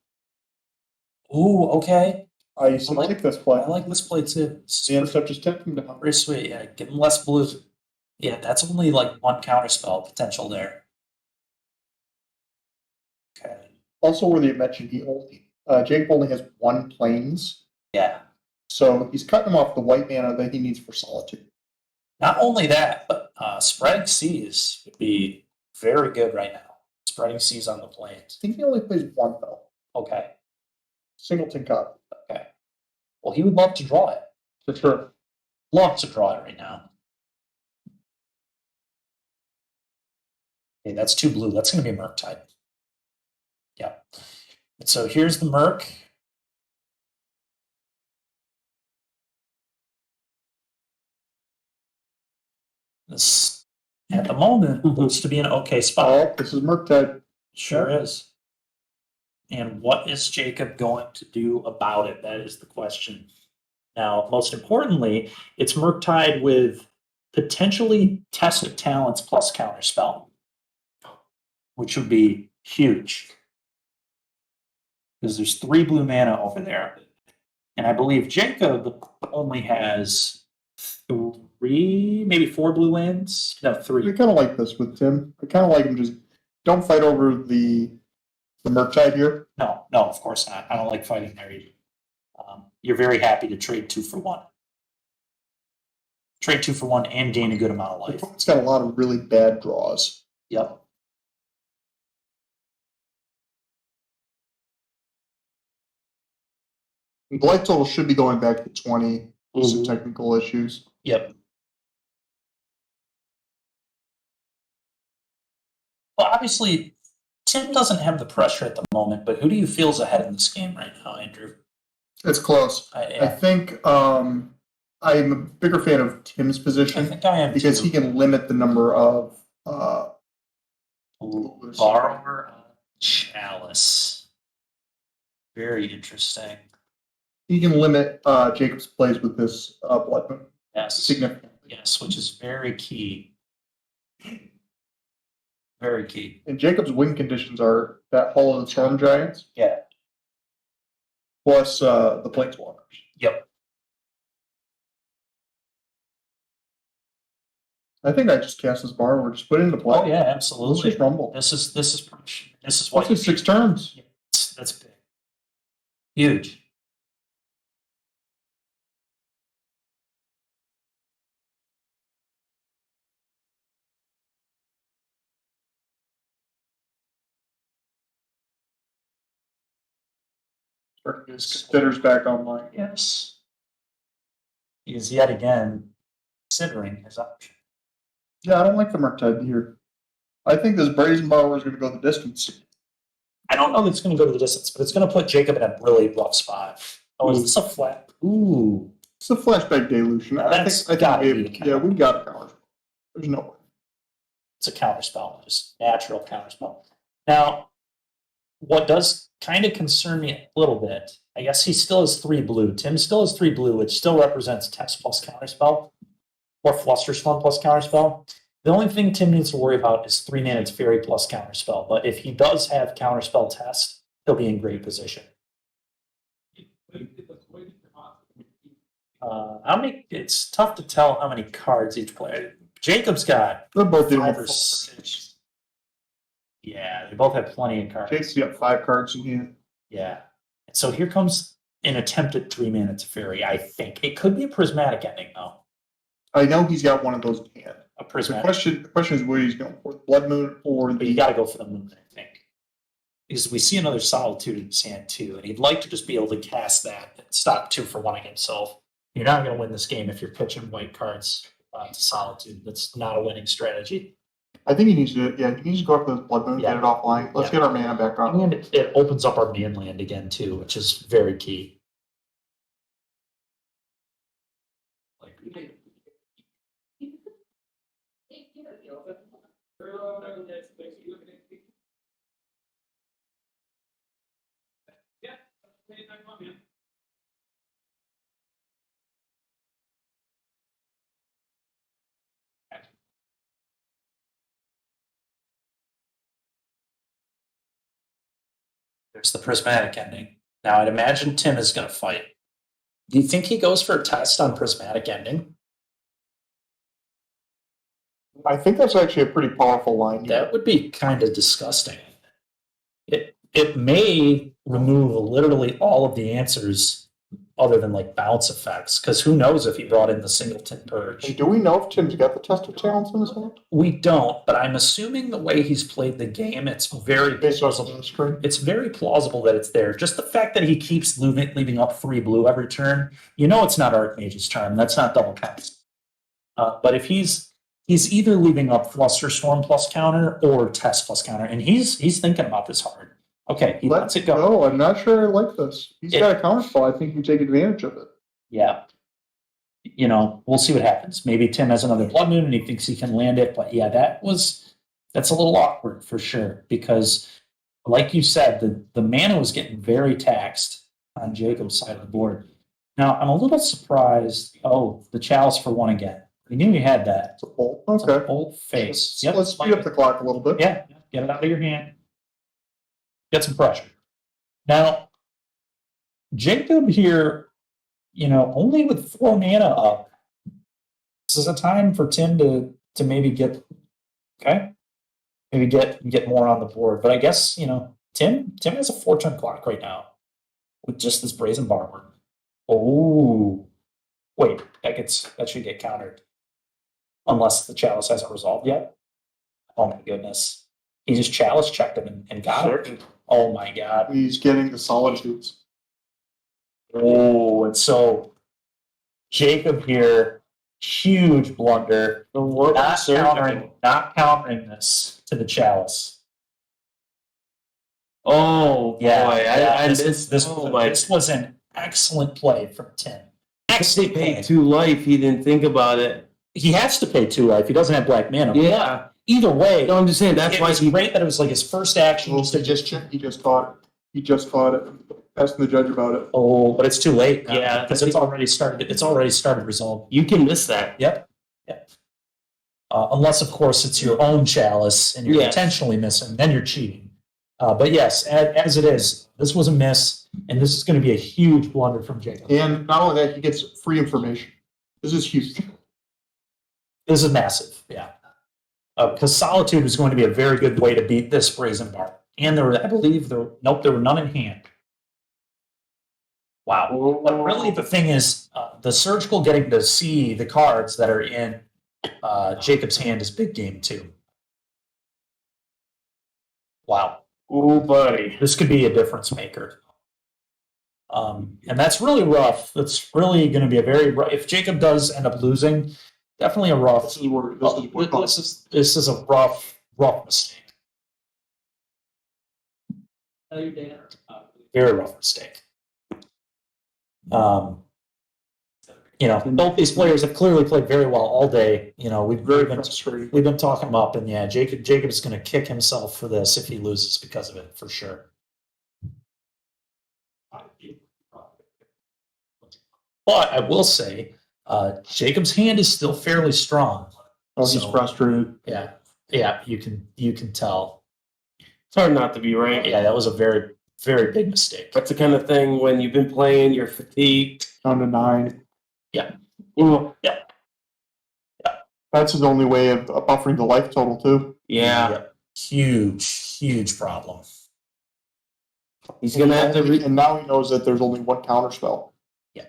okay. I used to like this play. I like this play too. The interceptor's 10 from down. Pretty sweet. Yeah, give him less blues. Yeah, that's only like one counterspell potential there. Okay. Also, worthy of mention, Jacob only has 1 planes, Yeah. so he's cutting him off the white mana that he needs for solitude. Not only that, but spreading seas would be very good right now. Spreading seas on the plains. I think he only plays 1 though. Okay. Singleton cut. Okay. Well, he would love to draw it. For sure. Love to draw it right now. Okay, that's 2 blue. That's going to be a Murktide. Yeah. And so here's the Merc. This, at the moment, looks to be an okay spot. Oh, this is Murktide. Sure is. And what is Jacob going to do about it? That is the question. Now, most importantly, it's Murktide with potentially Test of Talents plus Counterspell, which would be huge. Because there's 3 blue mana over there. And I believe Jacob only has 3, maybe 4 blue lands. No, I 3. kind of like this with Tim. I kind of like him just don't fight over the Murktide here. No, of course not. I don't like fighting there either. You're very happy to trade 2 for 1. Trade 2 for 1 and gain a good amount of life. It's got a lot of really bad draws. Yep. And Blight total should be going back to 20. some technical issues. Yep. Well, obviously, Tim doesn't have the pressure at the moment, but who do you feel is ahead in this game right now, Andrew? It's close. I Yeah, think I'm a bigger fan of Tim's I position think I am because too. he can limit the number of Borrower Chalice. Very interesting. he can limit Jacob's plays with this blood moon Yes. significantly. Yes, which is very key. Very key. And Jacob's win conditions are that Hall of the Storm Giants. Yeah. Plus the Planeswalkers. Yep. I think I just cast this bar. We're just put it into play. Oh yeah, Let's absolutely. just rumble. This is What's what his 6 turns? That's big. Huge. Considers back online. Yes. He is yet again considering his option. Yeah, I don't like the Murktide here. I think this Brazen Borrower is going to go the distance. I don't know that it's going to go to the distance, but it's going to put Jacob in a really rough spot. Oh, is this a flat? Ooh. It's a flashback delusion. I That's think gotta we be have, a yeah, we got a counter. There's no way. It's a counterspell, just natural counterspell. Now, what does kind of concern me a little bit, I guess he still has 3 blue. Tim still has 3 blue, which still represents test plus counterspell, or Flusterstorm plus counterspell. The only thing Tim needs to worry about is 3 mana fairy plus counterspell. But if he does have counterspell test, he'll be in great position. How many? It's tough to tell how many cards each player. Jacob's got They're both doing 5 or 6. Yeah, they both have plenty of cards. Jake's got 5 cards in hand. Yeah. And so here comes an attempt at 3 mana Teferi, I think. It could be a prismatic ending, though. I know he's got one of those in hand. A The prismatic. question is what he's going for, the Blood Moon or But you the... got to go for the moon, I think. Because we see another Solitude in his hand, too. And he'd like to just be able to cast that and stop 2 for 1 himself. You're not going to win this game if you're pitching white cards to Solitude. That's not a winning strategy. I think he needs to, yeah, he needs to go up to the Blood Moon, Yeah. get it offline. Let's get our mana back on. And it opens up our mainland again, too, which is very key. There's the prismatic ending. Now, I'd imagine Tim is going to fight. Do you think he goes for a test on prismatic ending? I think that's actually a pretty powerful line here. That would be kind of disgusting. It may remove literally all of the answers other than like bounce effects, because who knows if he brought in the singleton purge. And do we know if Tim's got the test of talents in his hand? We don't, but I'm assuming the way he's played the game, it's very Based on plausible. the screen? It's very plausible that it's there. Just the fact that he keeps leaving up 3 blue every turn, you know it's not Archmage's turn. That's not double counts. But if he's either leaving up Flusterstorm plus counter or Test plus counter, and he's thinking about this hard. Okay, he lets it go. No, I'm not sure I like this. He's got a counterspell. I think we take advantage of it. Yeah. You know, we'll see what happens. Maybe Tim has another Blood Moon and he thinks he can land it. But yeah, that's a little awkward for sure. Because like you said, the mana was getting very taxed on Jacob's side of the board. Now, I'm a little surprised. Oh, the Chalice for 1 again. We knew we had that. It's a bolt. It's a Okay. bold face. Let's speed up the clock a little bit. Yeah, get it out of your hand. Get some pressure. Now, Jacob here, only with 4 mana up. This is a time for Tim to maybe get more on the board. But I guess, Tim has a 4-turn clock right now with just this Brazen Borrower. Oh, wait, that should get countered. Unless the Chalice hasn't resolved yet. Oh my goodness. He just Chalice checked him and got it. Oh my god. He's getting the Solitudes. Oh, and so Jacob here, huge blunder. Not countering this to the chalice. Oh boy, This was an excellent play from Tim. He paid 2 life. He didn't think about it. He has to pay 2 life. He doesn't have black mana. Yeah. Either way, No, I'm just saying that's it why was great that it was like his first action. Well, he just caught it. He just caught it. Asking the judge about it. Oh, but it's too late. Now, Yeah, because it's already started. It's already started resolved. you can miss that. Yep. Unless, of course, it's your own chalice and you're Yes. intentionally missing, then you're cheating. But yes, as it is, this was a miss, and this is going to be a huge blunder from Jacob. And not only that, he gets free information. This is huge. This is massive, yeah. Because Solitude is going to be a very good way to beat this Brazen Bar. And there were, I believe, there were none in hand. Wow. But really, the thing is, the Surgical getting to see the cards that are in Jacob's hand is big game, too. Wow. Oh, buddy. This could be a difference maker. And that's really rough. That's really going to be a very rough. If Jacob does end up losing, definitely a rough. This is This is a rough mistake. Very rough mistake. Both these players have clearly played very well all day. We've been talking them up, and yeah, Jacob's going to kick himself for this if he loses because of it, for sure. But I will say, Jacob's hand is still fairly strong. Oh, he's So- frustrated. Yeah, you can tell. It's hard not to be right. Yeah, that was a very, very big mistake. That's the kind of thing when you've been playing, you're fatigued. Down to 9. Ooh, That's his only way of buffering the life total, too. yeah. Yep. Huge problem. He's gonna have to. And now he knows that there's only one counter spell. Yeah.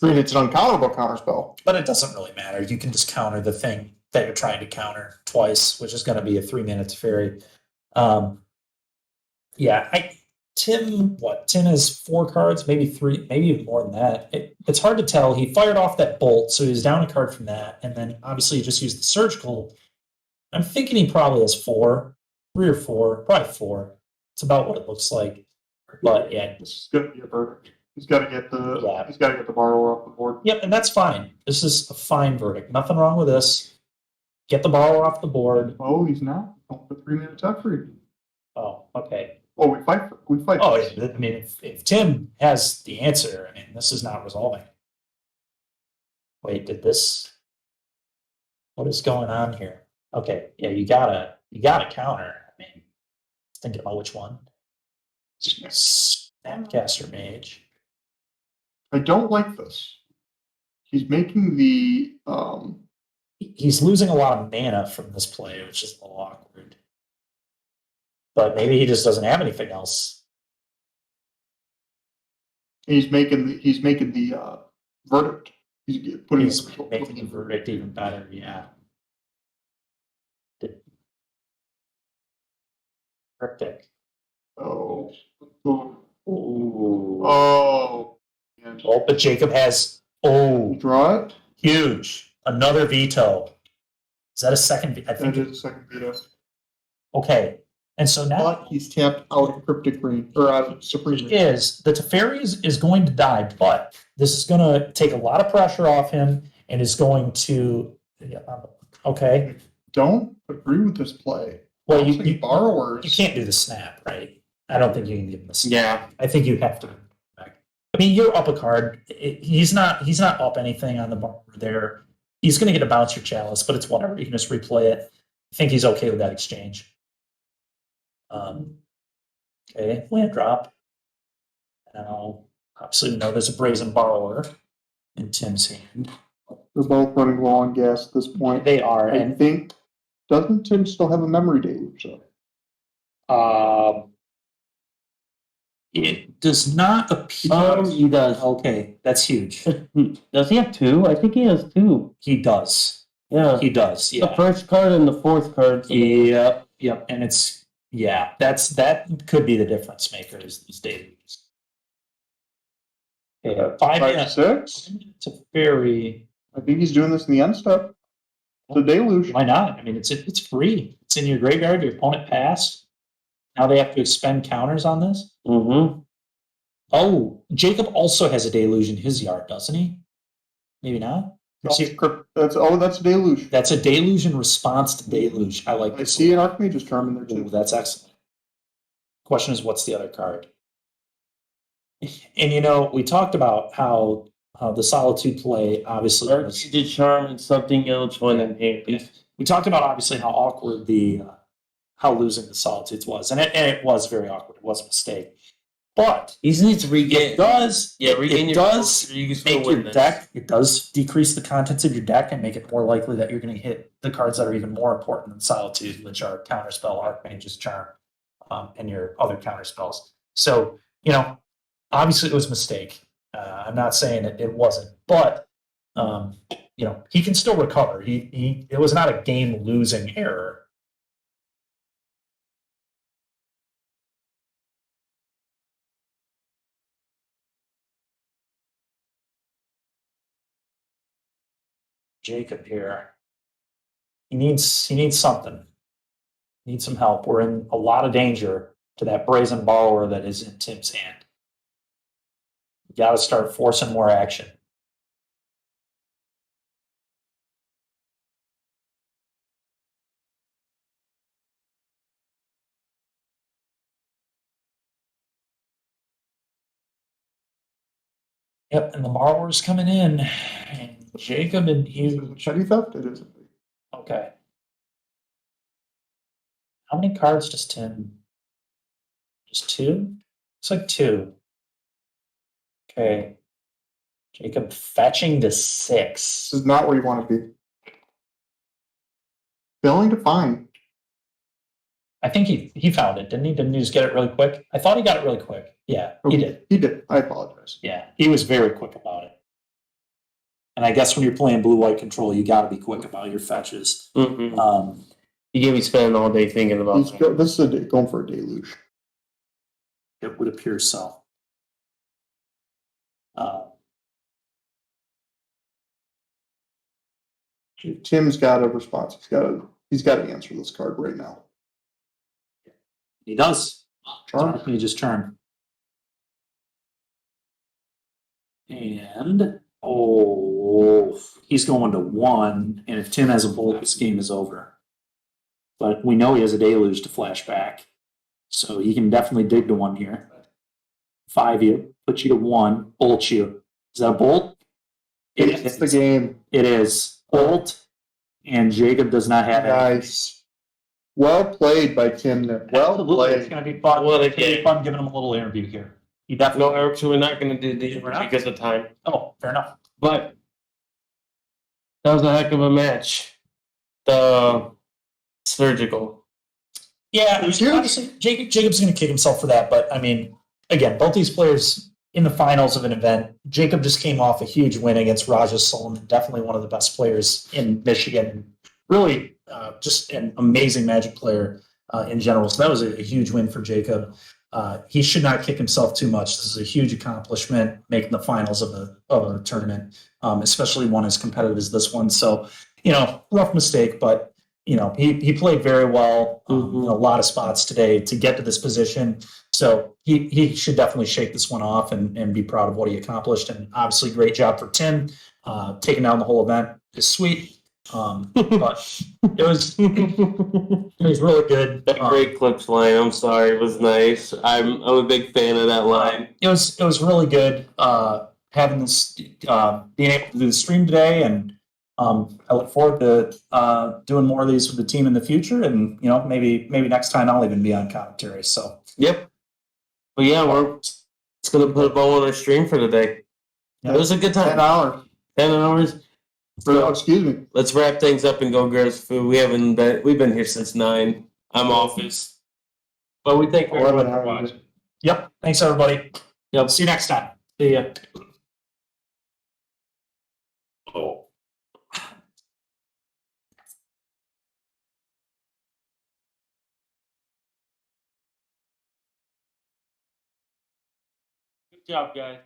Granted, it's an uncounterable counter spell. But it doesn't really matter. You can just counter the thing that you're trying to counter twice, which is going to be a 3-minute Teferi. Tim has 4 cards, maybe 3, maybe even more than that. It's hard to tell. He fired off that bolt, so he was down a card from that, and then obviously he just used the Surgical. I'm thinking he probably has 4, 3 or 4, probably 4. It's about what it looks like. But yeah, This is going to be a verdict. He's got to get the Yeah. he's got to get the borrower off the board. yep, and that's fine. This is a fine verdict. Nothing wrong with this. Get the borrower off the board. Oh, he's not. Oh, for 3 minutes up for you. Oh, okay. Oh, we fight. Oh, I mean, if Tim has the answer, I mean, this is not resolving. Wait, what is going on here? Okay, yeah, you gotta counter. I mean, thinking about which one. Snapcaster Mage. I don't like this. He's making the He's losing a lot of mana from this play, which is a little awkward. But maybe he just doesn't have anything else. he's making the verdict. He's putting He's making the verdict even better, yeah. Cryptic. Oh. Ooh. Oh. And Oh, but Jacob has draw it. huge. Another veto. Is that a second? I That think. is a second veto. Okay. And so now But he's tapped out of Cryptic Ring or out of Supreme Ring. is the Teferi is going to die, but this is going to take a lot of pressure off him and is going to. Okay. Don't agree with this play. Well, Bouncing you borrowers. can't do the snap, right? I don't think you can give him the snap. Yeah. I think you have to. I mean, you're up a card. He's not up anything on the borrower there. He's going to get a bounce your chalice, but it's whatever. You can just replay it. I think he's okay with that exchange. Okay, land drop. Now, obviously, we know there's a brazen borrower in Tim's hand. They're both running low on gas at this point. They are, I and think. Doesn't Tim still have a memory date? So. it does not appear. He does. Okay, that's huge. Does he have 2? I think he has 2. He does. Yeah. He does. The Yeah. first card and the 4th card. Yep. And that could be the difference maker is these days. Okay, 5 minutes to fairy. I think he's doing this in the end step. The deluge. Why not? I mean, it's free. It's in your graveyard. Your opponent passed. Now they have to expend counters on this. Mm-hmm. Oh, Jacob also has a deluge in his yard, doesn't he? Maybe not. See, That's deluge. that's a deluge in response to deluge. I like I this. see an Archmage's Charm in there Ooh, too. that's excellent. Question is, what's the other card? And you know, we talked about how the Solitude play obviously was, The charm and something else went in hand. we talked about obviously how awkward the how losing the Solitudes was, and it was very awkward. It was a mistake, but You just need to it regain. does Regain it your does composure, you can still make your win this. deck. It does decrease the contents of your deck and make it more likely that you're going to hit the cards that are even more important than Solitude, which are Counterspell, Archmage's Charm, and your other counter spells. So you know, obviously it was a mistake. I'm not saying it wasn't, but you know, he can still recover. It was not a game losing error. Jacob here. He needs something. He needs some help. We're in a lot of danger to that brazen borrower that is in Tim's hand. You got to start forcing more action. Yep, and the borrower's coming in. And Jacob and you. Petty theft? It is. Okay. How many cards does Tim? Just two? It's like two. Okay. Jacob fetching to 6. This is not where you want to be. Failing to find. I think he found it, didn't he? Didn't he just get it really quick? I thought he got it really quick. Yeah, he did. He did. I apologize. Yeah, he was very quick about it. And I guess when you're playing blue-white control, you got to be quick about your fetches. Mm-hmm. You gave me spending all day thinking about that. This is going for a deluge. It would appear so. Tim's got a response. He's got to answer this card right now. He does. Charm. He just turned. And he's going to 1. And if Tim has a bolt, this game is over. But we know he has a deluge to flash back, so he can definitely dig to 1 here. 5 you, put you to 1, bolt you. Is that a bolt? It's the game. It is bolt, and Jacob does not have it. Nice. Well played by Tim there. Well Absolutely. It's played. going to be fun. What a It's going to be game. fun giving him a little interview here. He definitely. No, Eric, so we're not going to do these We're not? because of time. Oh, fair enough. But that was a heck of a match. The surgical. Yeah, It was huge. obviously Jacob's going to kick himself for that, but I mean, again, both these players in the finals of an event. Jacob just came off a huge win against Raja Solomon, definitely one of the best players in Michigan. Really, just an amazing Magic player in general. So that was a huge win for Jacob. He should not kick himself too much. This is a huge accomplishment, making the finals of a tournament, especially one as competitive as this one. So, you know, rough mistake, but you know, he played very well in a lot of spots today to get to this position. So he should definitely shake this one off and be proud of what he accomplished. And obviously, great job for Tim. Taking down the whole event is sweet. But it was really good. That great clips line. I'm sorry, it was nice. I'm a big fan of that line. It was really good having this being able to do the stream today, and I look forward to doing more of these with the team in the future. And you know, maybe next time I'll even be on commentary. So Yep. But yeah, we're just gonna put a bow on our stream for today. Yeah. It was a good time. 10 hours. 10 hours. Excuse me. Let's wrap things up and go grab some food. We've been here since 9. I'm office. But we thank everyone for watching. yep. Thanks everybody. Yep. See you next time. See ya. Oh. Good job, guys.